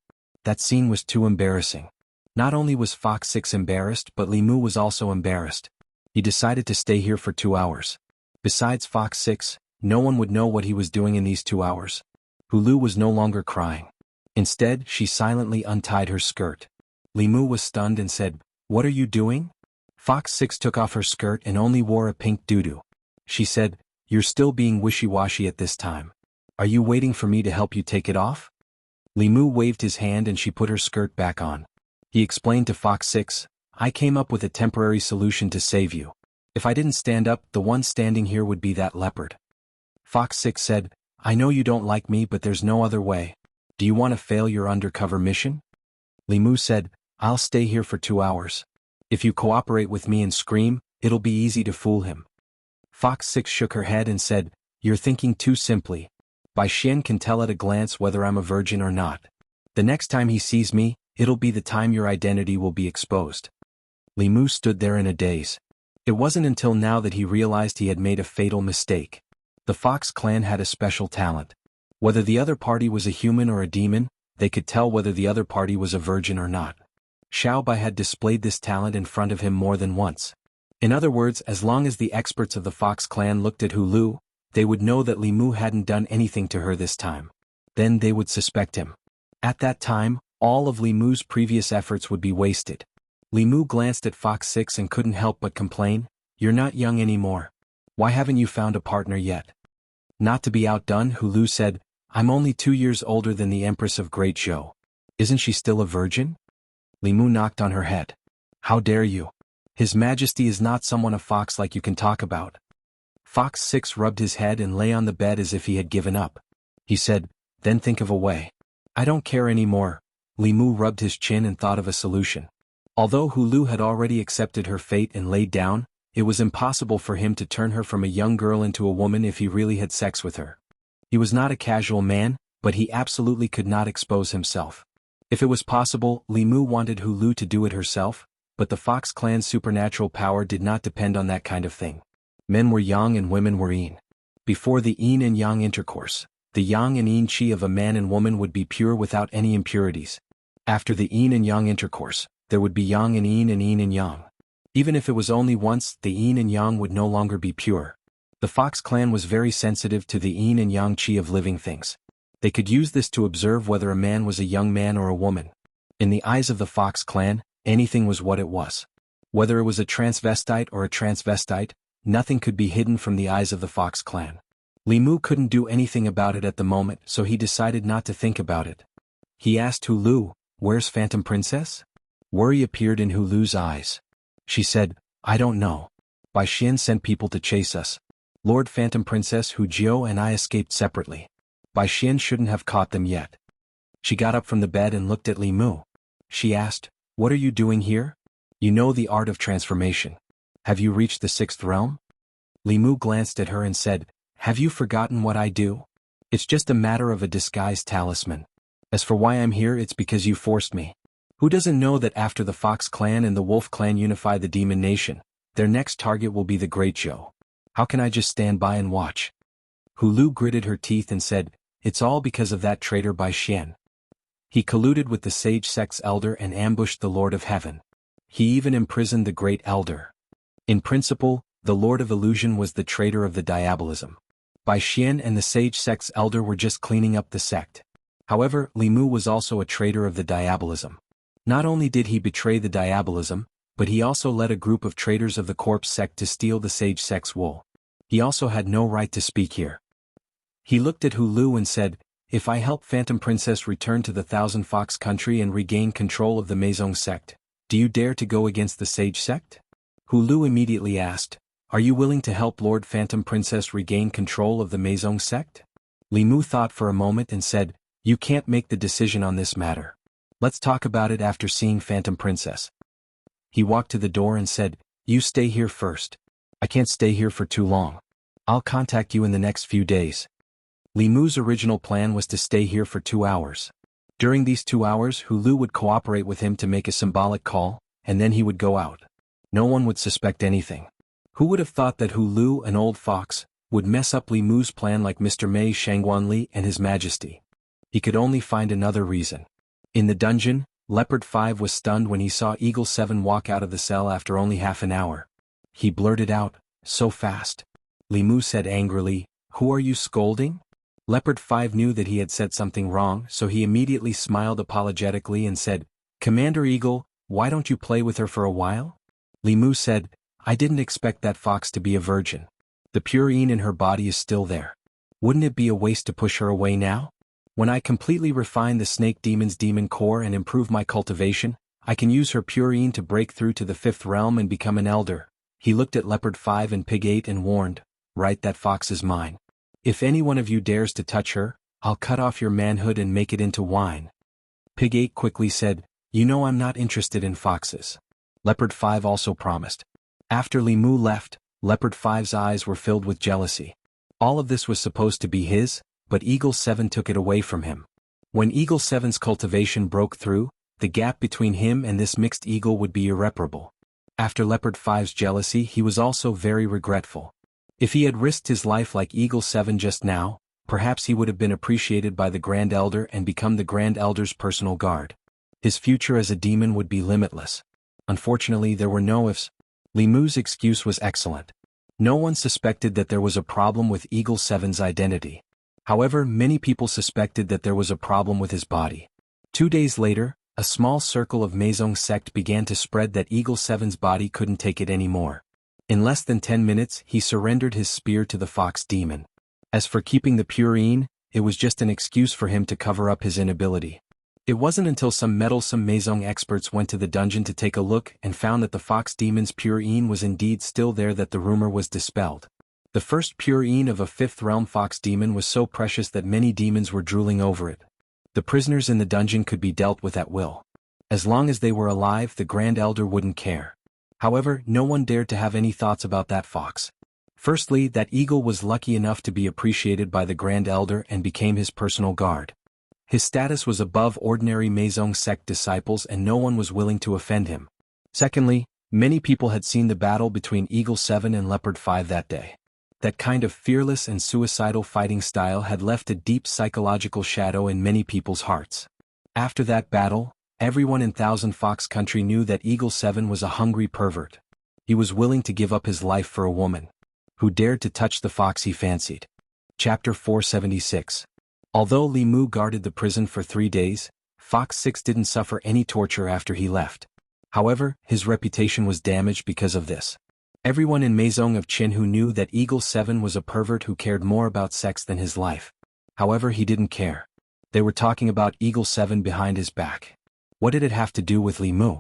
That scene was too embarrassing. Not only was Fox 6 embarrassed, but Li Mu was also embarrassed. He decided to stay here for 2 hours. Besides Fox 6, no one would know what he was doing in these 2 hours. Hulu was no longer crying. Instead, she silently untied her skirt. Li Mu was stunned and said, "What are you doing?" Fox 6 took off her skirt and only wore a pink doo-doo. She said, "You're still being wishy-washy at this time. Are you waiting for me to help you take it off?" Li Mu waved his hand and she put her skirt back on. He explained to Fox 6, "I came up with a temporary solution to save you. If I didn't stand up, the one standing here would be that leopard." Fox 6 said, "I know you don't like me, but there's no other way. Do you want to fail your undercover mission?" Li Mu said, "I'll stay here for 2 hours. If you cooperate with me and scream, it'll be easy to fool him." Fox 6 shook her head and said, "You're thinking too simply. Bai Xian can tell at a glance whether I'm a virgin or not. The next time he sees me, it'll be the time your identity will be exposed." Li Mu stood there in a daze. It wasn't until now that he realized he had made a fatal mistake. The Fox clan had a special talent. Whether the other party was a human or a demon, they could tell whether the other party was a virgin or not. Xiao Bai had displayed this talent in front of him more than once. In other words, as long as the experts of the Fox clan looked at Hulu, they would know that Li Mu hadn't done anything to her this time. Then they would suspect him. At that time, all of Li Mu's previous efforts would be wasted. Li Mu glanced at Fox 6 and couldn't help but complain, "You're not young anymore. Why haven't you found a partner yet?" Not to be outdone, Hulu said, "I'm only 2 years older than the Empress of Great Zhou. Isn't she still a virgin?" Li Mu knocked on her head. "How dare you? His Majesty is not someone a fox like you can talk about." Fox 6 rubbed his head and lay on the bed as if he had given up. He said, "Then think of a way." "I don't care anymore." Li Mu rubbed his chin and thought of a solution. Although Hulu had already accepted her fate and laid down, it was impossible for him to turn her from a young girl into a woman if he really had sex with her. He was not a casual man, but he absolutely could not expose himself. If it was possible, Li Mu wanted Hulu to do it herself, but the Fox clan's supernatural power did not depend on that kind of thing. Men were yang and women were yin. Before the yin and yang intercourse, the yang and yin qi of a man and woman would be pure without any impurities. After the yin and yang intercourse, there would be yang and yin and yang. Even if it was only once, the yin and yang would no longer be pure. The Fox clan was very sensitive to the yin and yang qi of living things. They could use this to observe whether a man was a young man or a woman. In the eyes of the Fox clan, anything was what it was. Whether it was a transvestite or a transvestite, nothing could be hidden from the eyes of the Fox clan. Li Mu couldn't do anything about it at the moment, so he decided not to think about it. He asked Hulu, "Where's Phantom Princess?" Worry appeared in Hulu's eyes. She said, "I don't know. Bai Xian sent people to chase us. Lord Phantom Princess Hu Jiao and I escaped separately. Bai Xian shouldn't have caught them yet." She got up from the bed and looked at Li Mu. She asked, "What are you doing here? You know the art of transformation. Have you reached the 6th realm?" Li Mu glanced at her and said, "Have you forgotten what I do? It's just a matter of a disguised talisman. As for why I'm here, it's because you forced me. Who doesn't know that after the Fox clan and the Wolf clan unify the Demon Nation, their next target will be the Great Zhou? How can I just stand by and watch?" Hulu gritted her teeth and said, "It's all because of that traitor Bai Xian. He colluded with the Sage Sect's elder and ambushed the Lord of Heaven. He even imprisoned the Great Elder. In principle, the Lord of Illusion was the traitor of the Diabolism. Bai Xian and the Sage Sect's elder were just cleaning up the sect. However, Li Mu was also a traitor of the Diabolism. Not only did he betray the Diabolism, but he also led a group of traitors of the Corpse sect to steal the Sage Sect's wool. He also had no right to speak here." He looked at Hulu and said, "If I help Phantom Princess return to the Thousand Fox country and regain control of the Maisong sect, do you dare to go against the Sage sect?" Hulu immediately asked, "Are you willing to help Lord Phantom Princess regain control of the Maisong sect?" Li Mu thought for a moment and said, "You can't make the decision on this matter. Let's talk about it after seeing Phantom Princess." He walked to the door and said, "You stay here first. I can't stay here for too long. I'll contact you in the next few days." Li Mu's original plan was to stay here for 2 hours. During these 2 hours, Hulu would cooperate with him to make a symbolic call, and then he would go out. No one would suspect anything. Who would have thought that Hulu, an old fox, would mess up Li Mu's plan like Mr. Mei Shangguanli and His Majesty? He could only find another reason. In the dungeon, Leopard 5 was stunned when he saw Eagle 7 walk out of the cell after only half an hour. He blurted out, "So fast." Li Mu said angrily, "Who are you scolding?" Leopard 5 knew that he had said something wrong, so he immediately smiled apologetically and said, "Commander Eagle, why don't you play with her for a while?" Li Mu said, "I didn't expect that fox to be a virgin. The purine in her body is still there. Wouldn't it be a waste to push her away now? When I completely refine the snake demon's demon core and improve my cultivation, I can use her purine to break through to the 5th realm and become an elder." He looked at Leopard 5 and Pig 8 and warned, "Right, that fox is mine. If any one of you dares to touch her, I'll cut off your manhood and make it into wine." Pig 8 quickly said, "You know I'm not interested in foxes." Leopard 5 also promised. After Li Mu left, Leopard 5's eyes were filled with jealousy. All of this was supposed to be his, but Eagle 7 took it away from him. When Eagle 7's cultivation broke through, the gap between him and this mixed eagle would be irreparable. After Leopard 5's jealousy, he was also very regretful. If he had risked his life like Eagle 7 just now, perhaps he would have been appreciated by the Grand Elder and become the Grand Elder's personal guard. His future as a demon would be limitless. Unfortunately, there were no ifs. Li Mu's excuse was excellent. No one suspected that there was a problem with Eagle 7's identity. However, many people suspected that there was a problem with his body. 2 days later, a small circle of Maisong sect began to spread that Eagle 7's body couldn't take it anymore. In less than 10 minutes, he surrendered his spear to the fox demon. As for keeping the purine, it was just an excuse for him to cover up his inability. It wasn't until some meddlesome Maisong experts went to the dungeon to take a look and found that the fox demon's purine was indeed still there that the rumor was dispelled. The first purine of a 5th realm fox demon was so precious that many demons were drooling over it. The prisoners in the dungeon could be dealt with at will. As long as they were alive, the Grand Elder wouldn't care. However, no one dared to have any thoughts about that fox. Firstly, that eagle was lucky enough to be appreciated by the Grand Elder and became his personal guard. His status was above ordinary Maisong sect disciples and no one was willing to offend him. Secondly, many people had seen the battle between Eagle 7 and Leopard 5 that day. That kind of fearless and suicidal fighting style had left a deep psychological shadow in many people's hearts. After that battle, everyone in Thousand Fox Country knew that Eagle 7 was a hungry pervert. He was willing to give up his life for a woman who dared to touch the fox he fancied. Chapter 476. Although Li Mu guarded the prison for 3 days, Fox 6 didn't suffer any torture after he left. However, his reputation was damaged because of this. Everyone in Maisong of Qinhu knew that Eagle 7 was a pervert who cared more about sex than his life. However, he didn't care. They were talking about Eagle 7 behind his back. What did it have to do with Li Mu?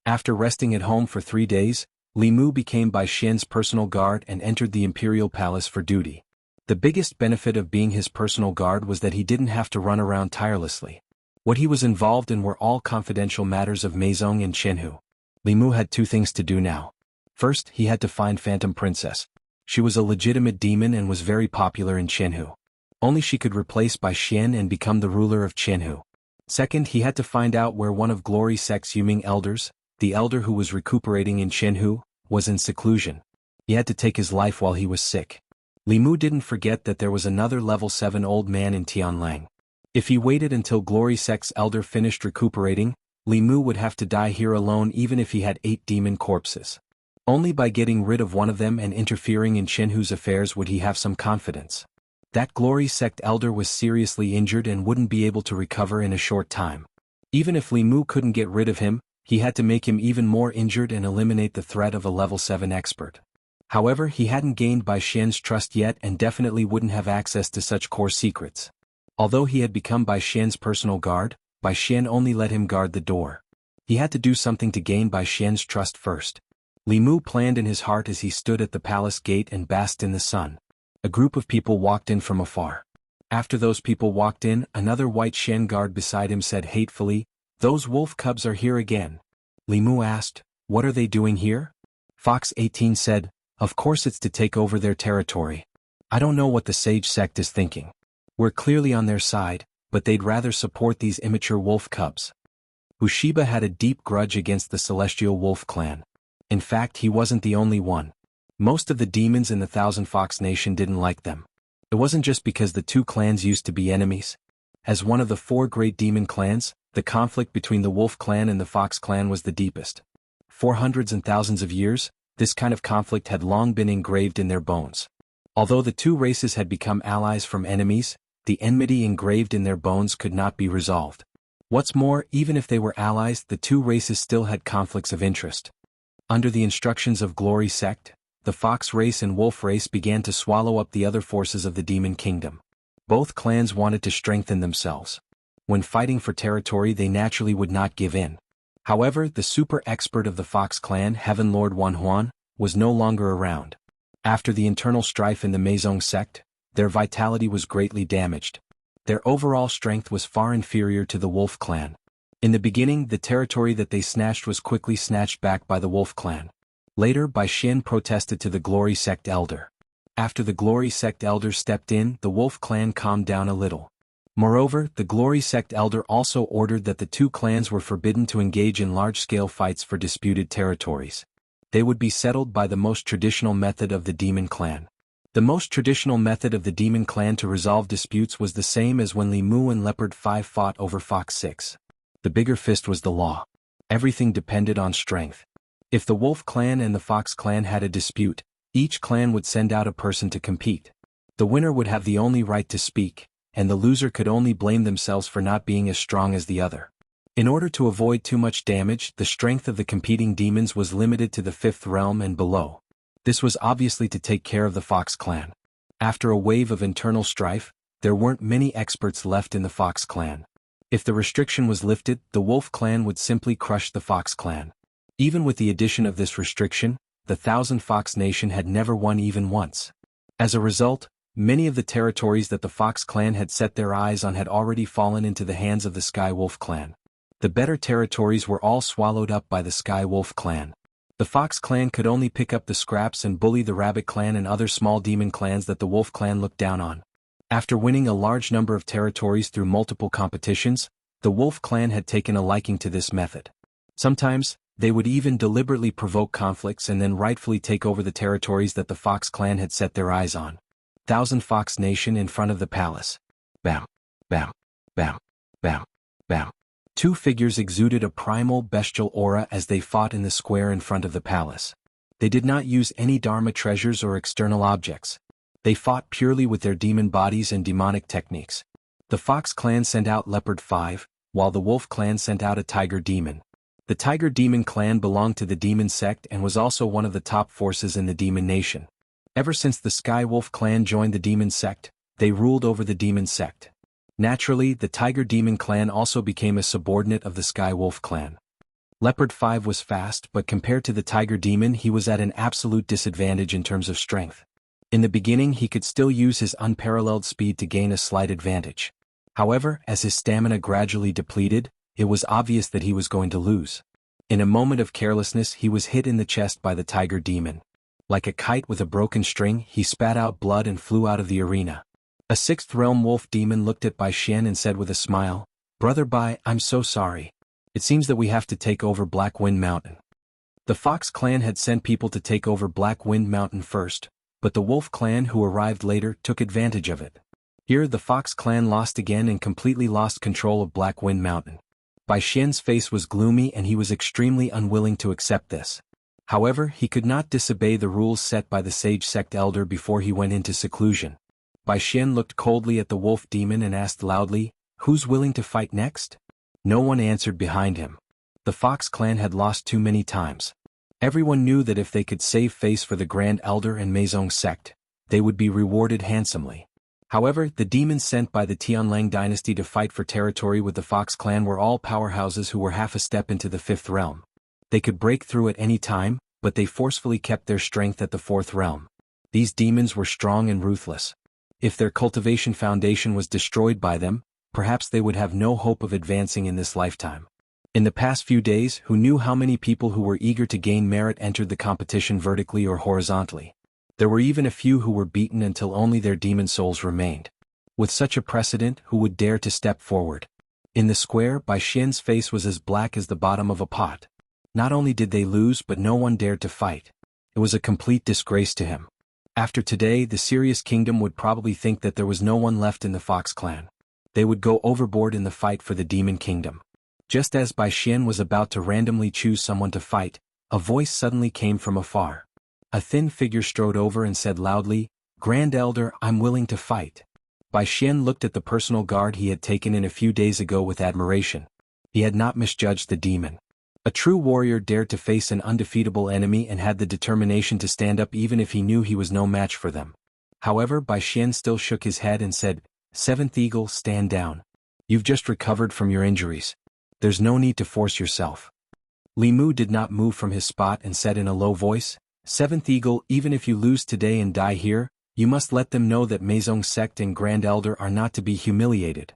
After resting at home for 3 days, Li Mu became Bai Xian's personal guard and entered the imperial palace for duty. The biggest benefit of being his personal guard was that he didn't have to run around tirelessly. What he was involved in were all confidential matters of Maisong and Qinhu. Li Mu had 2 things to do now. First, he had to find Phantom Princess. She was a legitimate demon and was very popular in Qinhu. Only she could replace Bai Xian and become the ruler of Qinhu. Second, he had to find out where one of Glory Sect's Yuming elders, the elder who was recuperating in Qinhu, was in seclusion. He had to take his life while he was sick. Li Mu didn't forget that there was another level 7 old man in Tianlang. If he waited until Glory Sect's elder finished recuperating, Li Mu would have to die here alone even if he had 8 demon corpses. Only by getting rid of one of them and interfering in Qinhu's affairs would he have some confidence. That Glory Sect elder was seriously injured and wouldn't be able to recover in a short time. Even if Li Mu couldn't get rid of him, he had to make him even more injured and eliminate the threat of a level 7 expert. However, he hadn't gained Bai Xian's trust yet and definitely wouldn't have access to such core secrets. Although he had become Bai Xian's personal guard, Bai Xian only let him guard the door. He had to do something to gain Bai Xian's trust first. Li Mu planned in his heart as he stood at the palace gate and basked in the sun. A group of people walked in from afar. After those people walked in, another white Shen guard beside him said hatefully, "Those wolf cubs are here again." Li Mu asked, "What are they doing here?" Fox 18 said, "Of course it's to take over their territory. I don't know what the Sage sect is thinking. We're clearly on their side, but they'd rather support these immature wolf cubs." Ushiba had a deep grudge against the Celestial Wolf clan. In fact, he wasn't the only one. Most of the demons in the Thousand Fox Nation didn't like them. It wasn't just because the 2 clans used to be enemies. As one of the 4 great demon clans, the conflict between the Wolf clan and the Fox clan was the deepest. For hundreds and thousands of years, this kind of conflict had long been engraved in their bones. Although the two races had become allies from enemies, the enmity engraved in their bones could not be resolved. What's more, even if they were allies, the two races still had conflicts of interest. Under the instructions of Glory Sect, the Fox race and Wolf race began to swallow up the other forces of the Demon Kingdom. Both clans wanted to strengthen themselves. When fighting for territory, they naturally would not give in. However, the super expert of the Fox clan, Heaven Lord Wanhuan, was no longer around. After the internal strife in the Meizong sect, their vitality was greatly damaged. Their overall strength was far inferior to the Wolf clan. In the beginning, the territory that they snatched was quickly snatched back by the Wolf clan. Later, Bai Xin protested to the Glory Sect elder. After the Glory Sect elder stepped in, the Wolf clan calmed down a little. Moreover, the Glory Sect elder also ordered that the two clans were forbidden to engage in large-scale fights for disputed territories. They would be settled by the most traditional method of the Demon Clan. The most traditional method of the Demon Clan to resolve disputes was the same as when Limu and Leopard 5 fought over Fox 6. The bigger fist was the law. Everything depended on strength. If the Wolf clan and the Fox clan had a dispute, each clan would send out a person to compete. The winner would have the only right to speak, and the loser could only blame themselves for not being as strong as the other. In order to avoid too much damage, the strength of the competing demons was limited to the 5th realm and below. This was obviously to take care of the Fox clan. After a wave of internal strife, there weren't many experts left in the Fox clan. If the restriction was lifted, the Wolf clan would simply crush the Fox clan. Even with the addition of this restriction, the Thousand Fox Nation had never won even once. As a result, many of the territories that the Fox clan had set their eyes on had already fallen into the hands of the Sky Wolf clan. The better territories were all swallowed up by the Sky Wolf clan. The Fox clan could only pick up the scraps and bully the Rabbit clan and other small demon clans that the Wolf clan looked down on. After winning a large number of territories through multiple competitions, the Wolf clan had taken a liking to this method. Sometimes, they would even deliberately provoke conflicts and then rightfully take over the territories that the Fox clan had set their eyes on. Thousand Fox Nation in front of the palace. Bam, bam, bam, bam, bam. Two figures exuded a primal bestial aura as they fought in the square in front of the palace. They did not use any Dharma treasures or external objects. They fought purely with their demon bodies and demonic techniques. The Fox clan sent out Leopard 5, while the Wolf clan sent out a Tiger Demon. The Tiger Demon clan belonged to the Demon Sect and was also one of the top forces in the Demon Nation. Ever since the Sky Wolf clan joined the Demon Sect, they ruled over the Demon Sect. Naturally, the Tiger Demon clan also became a subordinate of the Sky Wolf clan. Leopard 5 was fast, but compared to the Tiger Demon, he was at an absolute disadvantage in terms of strength. In the beginning, he could still use his unparalleled speed to gain a slight advantage. However, as his stamina gradually depleted, it was obvious that he was going to lose. In a moment of carelessness, he was hit in the chest by the Tiger Demon. Like a kite with a broken string, he spat out blood and flew out of the arena. A 6th realm wolf demon looked at Bai Xian and said with a smile, "Brother Bai, I'm so sorry. It seems that we have to take over Black Wind Mountain." The Fox clan had sent people to take over Black Wind Mountain first, but the Wolf clan who arrived later took advantage of it. Here the Fox clan lost again and completely lost control of Black Wind Mountain. Bai Xian's face was gloomy and he was extremely unwilling to accept this. However, he could not disobey the rules set by the Sage Sect Elder before he went into seclusion. Bai Xian looked coldly at the Wolf Demon and asked loudly, "Who's willing to fight next?" No one answered behind him. The Fox clan had lost too many times. Everyone knew that if they could save face for the Grand Elder and Meizong Sect, they would be rewarded handsomely. However, the demons sent by the Tianlang dynasty to fight for territory with the Fox clan were all powerhouses who were half a step into the 5th realm. They could break through at any time, but they forcefully kept their strength at the 4th realm. These demons were strong and ruthless. If their cultivation foundation was destroyed by them, perhaps they would have no hope of advancing in this lifetime. In the past few days, who knew how many people who were eager to gain merit entered the competition vertically or horizontally? There were even a few who were beaten until only their demon souls remained. With such a precedent, who would dare to step forward? In the square, Bai Xian's face was as black as the bottom of a pot. Not only did they lose, but no one dared to fight. It was a complete disgrace to him. After today, the Sirius Kingdom would probably think that there was no one left in the Fox clan. They would go overboard in the fight for the Demon Kingdom. Just as Bai Xian was about to randomly choose someone to fight, a voice suddenly came from afar. A thin figure strode over and said loudly, "Grand Elder, I'm willing to fight." Bai Xian looked at the personal guard he had taken in a few days ago with admiration. He had not misjudged the demon. A true warrior dared to face an undefeatable enemy and had the determination to stand up even if he knew he was no match for them. However, Bai Xian still shook his head and said, "Seventh Eagle, stand down. You've just recovered from your injuries. There's no need to force yourself." Li Mu did not move from his spot and said in a low voice, "Seventh Eagle, even if you lose today and die here, you must let them know that Meizong sect and Grand Elder are not to be humiliated."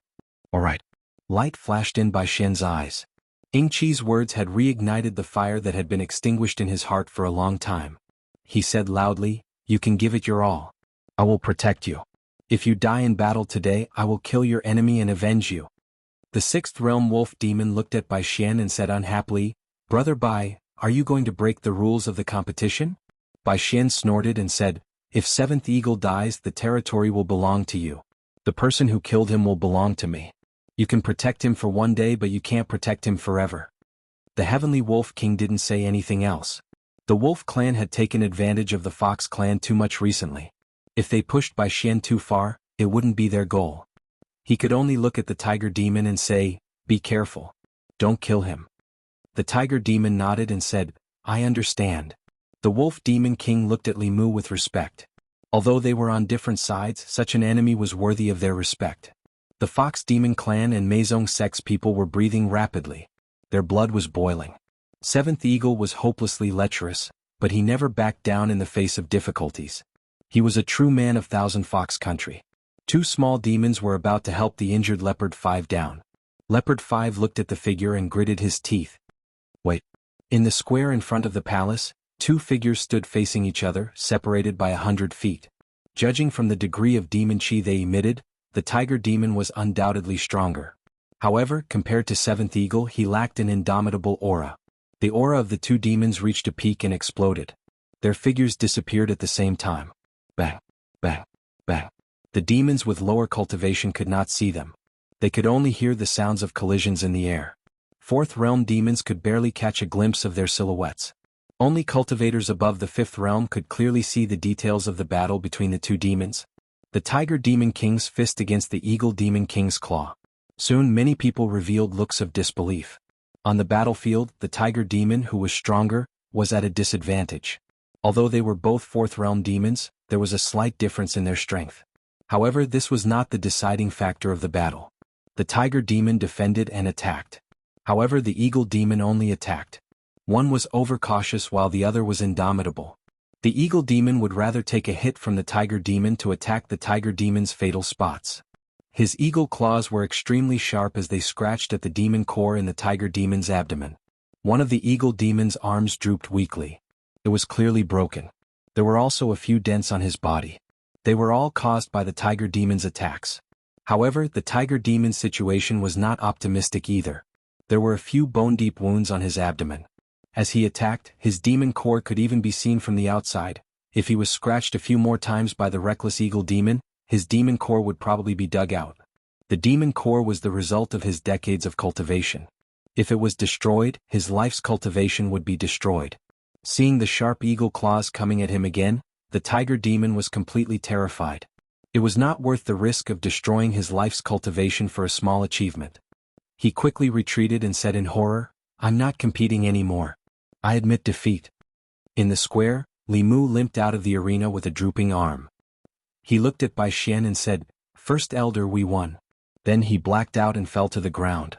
"All right." Light flashed in Bai Xian's eyes. Ing Chi's words had reignited the fire that had been extinguished in his heart for a long time. He said loudly, "You can give it your all. I will protect you. If you die in battle today, I will kill your enemy and avenge you." The sixth realm wolf demon looked at Bai Xian and said unhappily, "Brother Bai, are you going to break the rules of the competition?" Bai Xian snorted and said, "If Seventh Eagle dies, the territory will belong to you. The person who killed him will belong to me. You can protect him for one day, but you can't protect him forever." The Heavenly Wolf King didn't say anything else. The Wolf clan had taken advantage of the Fox clan too much recently. If they pushed Bai Xian too far, it wouldn't be their goal. He could only look at the Tiger Demon and say, "Be careful. Don't kill him." The Tiger Demon nodded and said, "I understand." The Wolf Demon King looked at Li Mu with respect. Although they were on different sides, such an enemy was worthy of their respect. The Fox Demon clan and Meizong sect's people were breathing rapidly. Their blood was boiling. Seventh Eagle was hopelessly lecherous, but he never backed down in the face of difficulties. He was a true man of Thousand Fox Country. Two small demons were about to help the injured Leopard 5 down. Leopard 5 looked at the figure and gritted his teeth. "Wait." In the square in front of the palace, two figures stood facing each other, separated by 100 feet. Judging from the degree of demon chi they emitted, the Tiger Demon was undoubtedly stronger. However, compared to Seventh Eagle, he lacked an indomitable aura. The aura of the two demons reached a peak and exploded. Their figures disappeared at the same time. Bang, bang, bang. The demons with lower cultivation could not see them. They could only hear the sounds of collisions in the air. Fourth realm demons could barely catch a glimpse of their silhouettes. Only cultivators above the fifth realm could clearly see the details of the battle between the two demons. The Tiger Demon King's fist against the Eagle Demon King's claw. Soon many people revealed looks of disbelief. On the battlefield, the Tiger Demon, who was stronger, was at a disadvantage. Although they were both fourth realm demons, there was a slight difference in their strength. However, this was not the deciding factor of the battle. The Tiger Demon defended and attacked. However, the Eagle Demon only attacked. One was overcautious while the other was indomitable. The Eagle Demon would rather take a hit from the Tiger Demon to attack the Tiger Demon's fatal spots. His eagle claws were extremely sharp as they scratched at the demon core in the Tiger Demon's abdomen. One of the Eagle Demon's arms drooped weakly. It was clearly broken. There were also a few dents on his body. They were all caused by the Tiger Demon's attacks. However, the Tiger Demon's situation was not optimistic either. There were a few bone-deep wounds on his abdomen. As he attacked, his demon core could even be seen from the outside. If he was scratched a few more times by the reckless Eagle Demon, his demon core would probably be dug out. The demon core was the result of his decades of cultivation. If it was destroyed, his life's cultivation would be destroyed. Seeing the sharp eagle claws coming at him again, the Tiger Demon was completely terrified. It was not worth the risk of destroying his life's cultivation for a small achievement. He quickly retreated and said in horror, "I'm not competing anymore. I admit defeat." In the square, Li Mu limped out of the arena with a drooping arm. He looked at Bai Xian and said, "First Elder, we won." Then he blacked out and fell to the ground.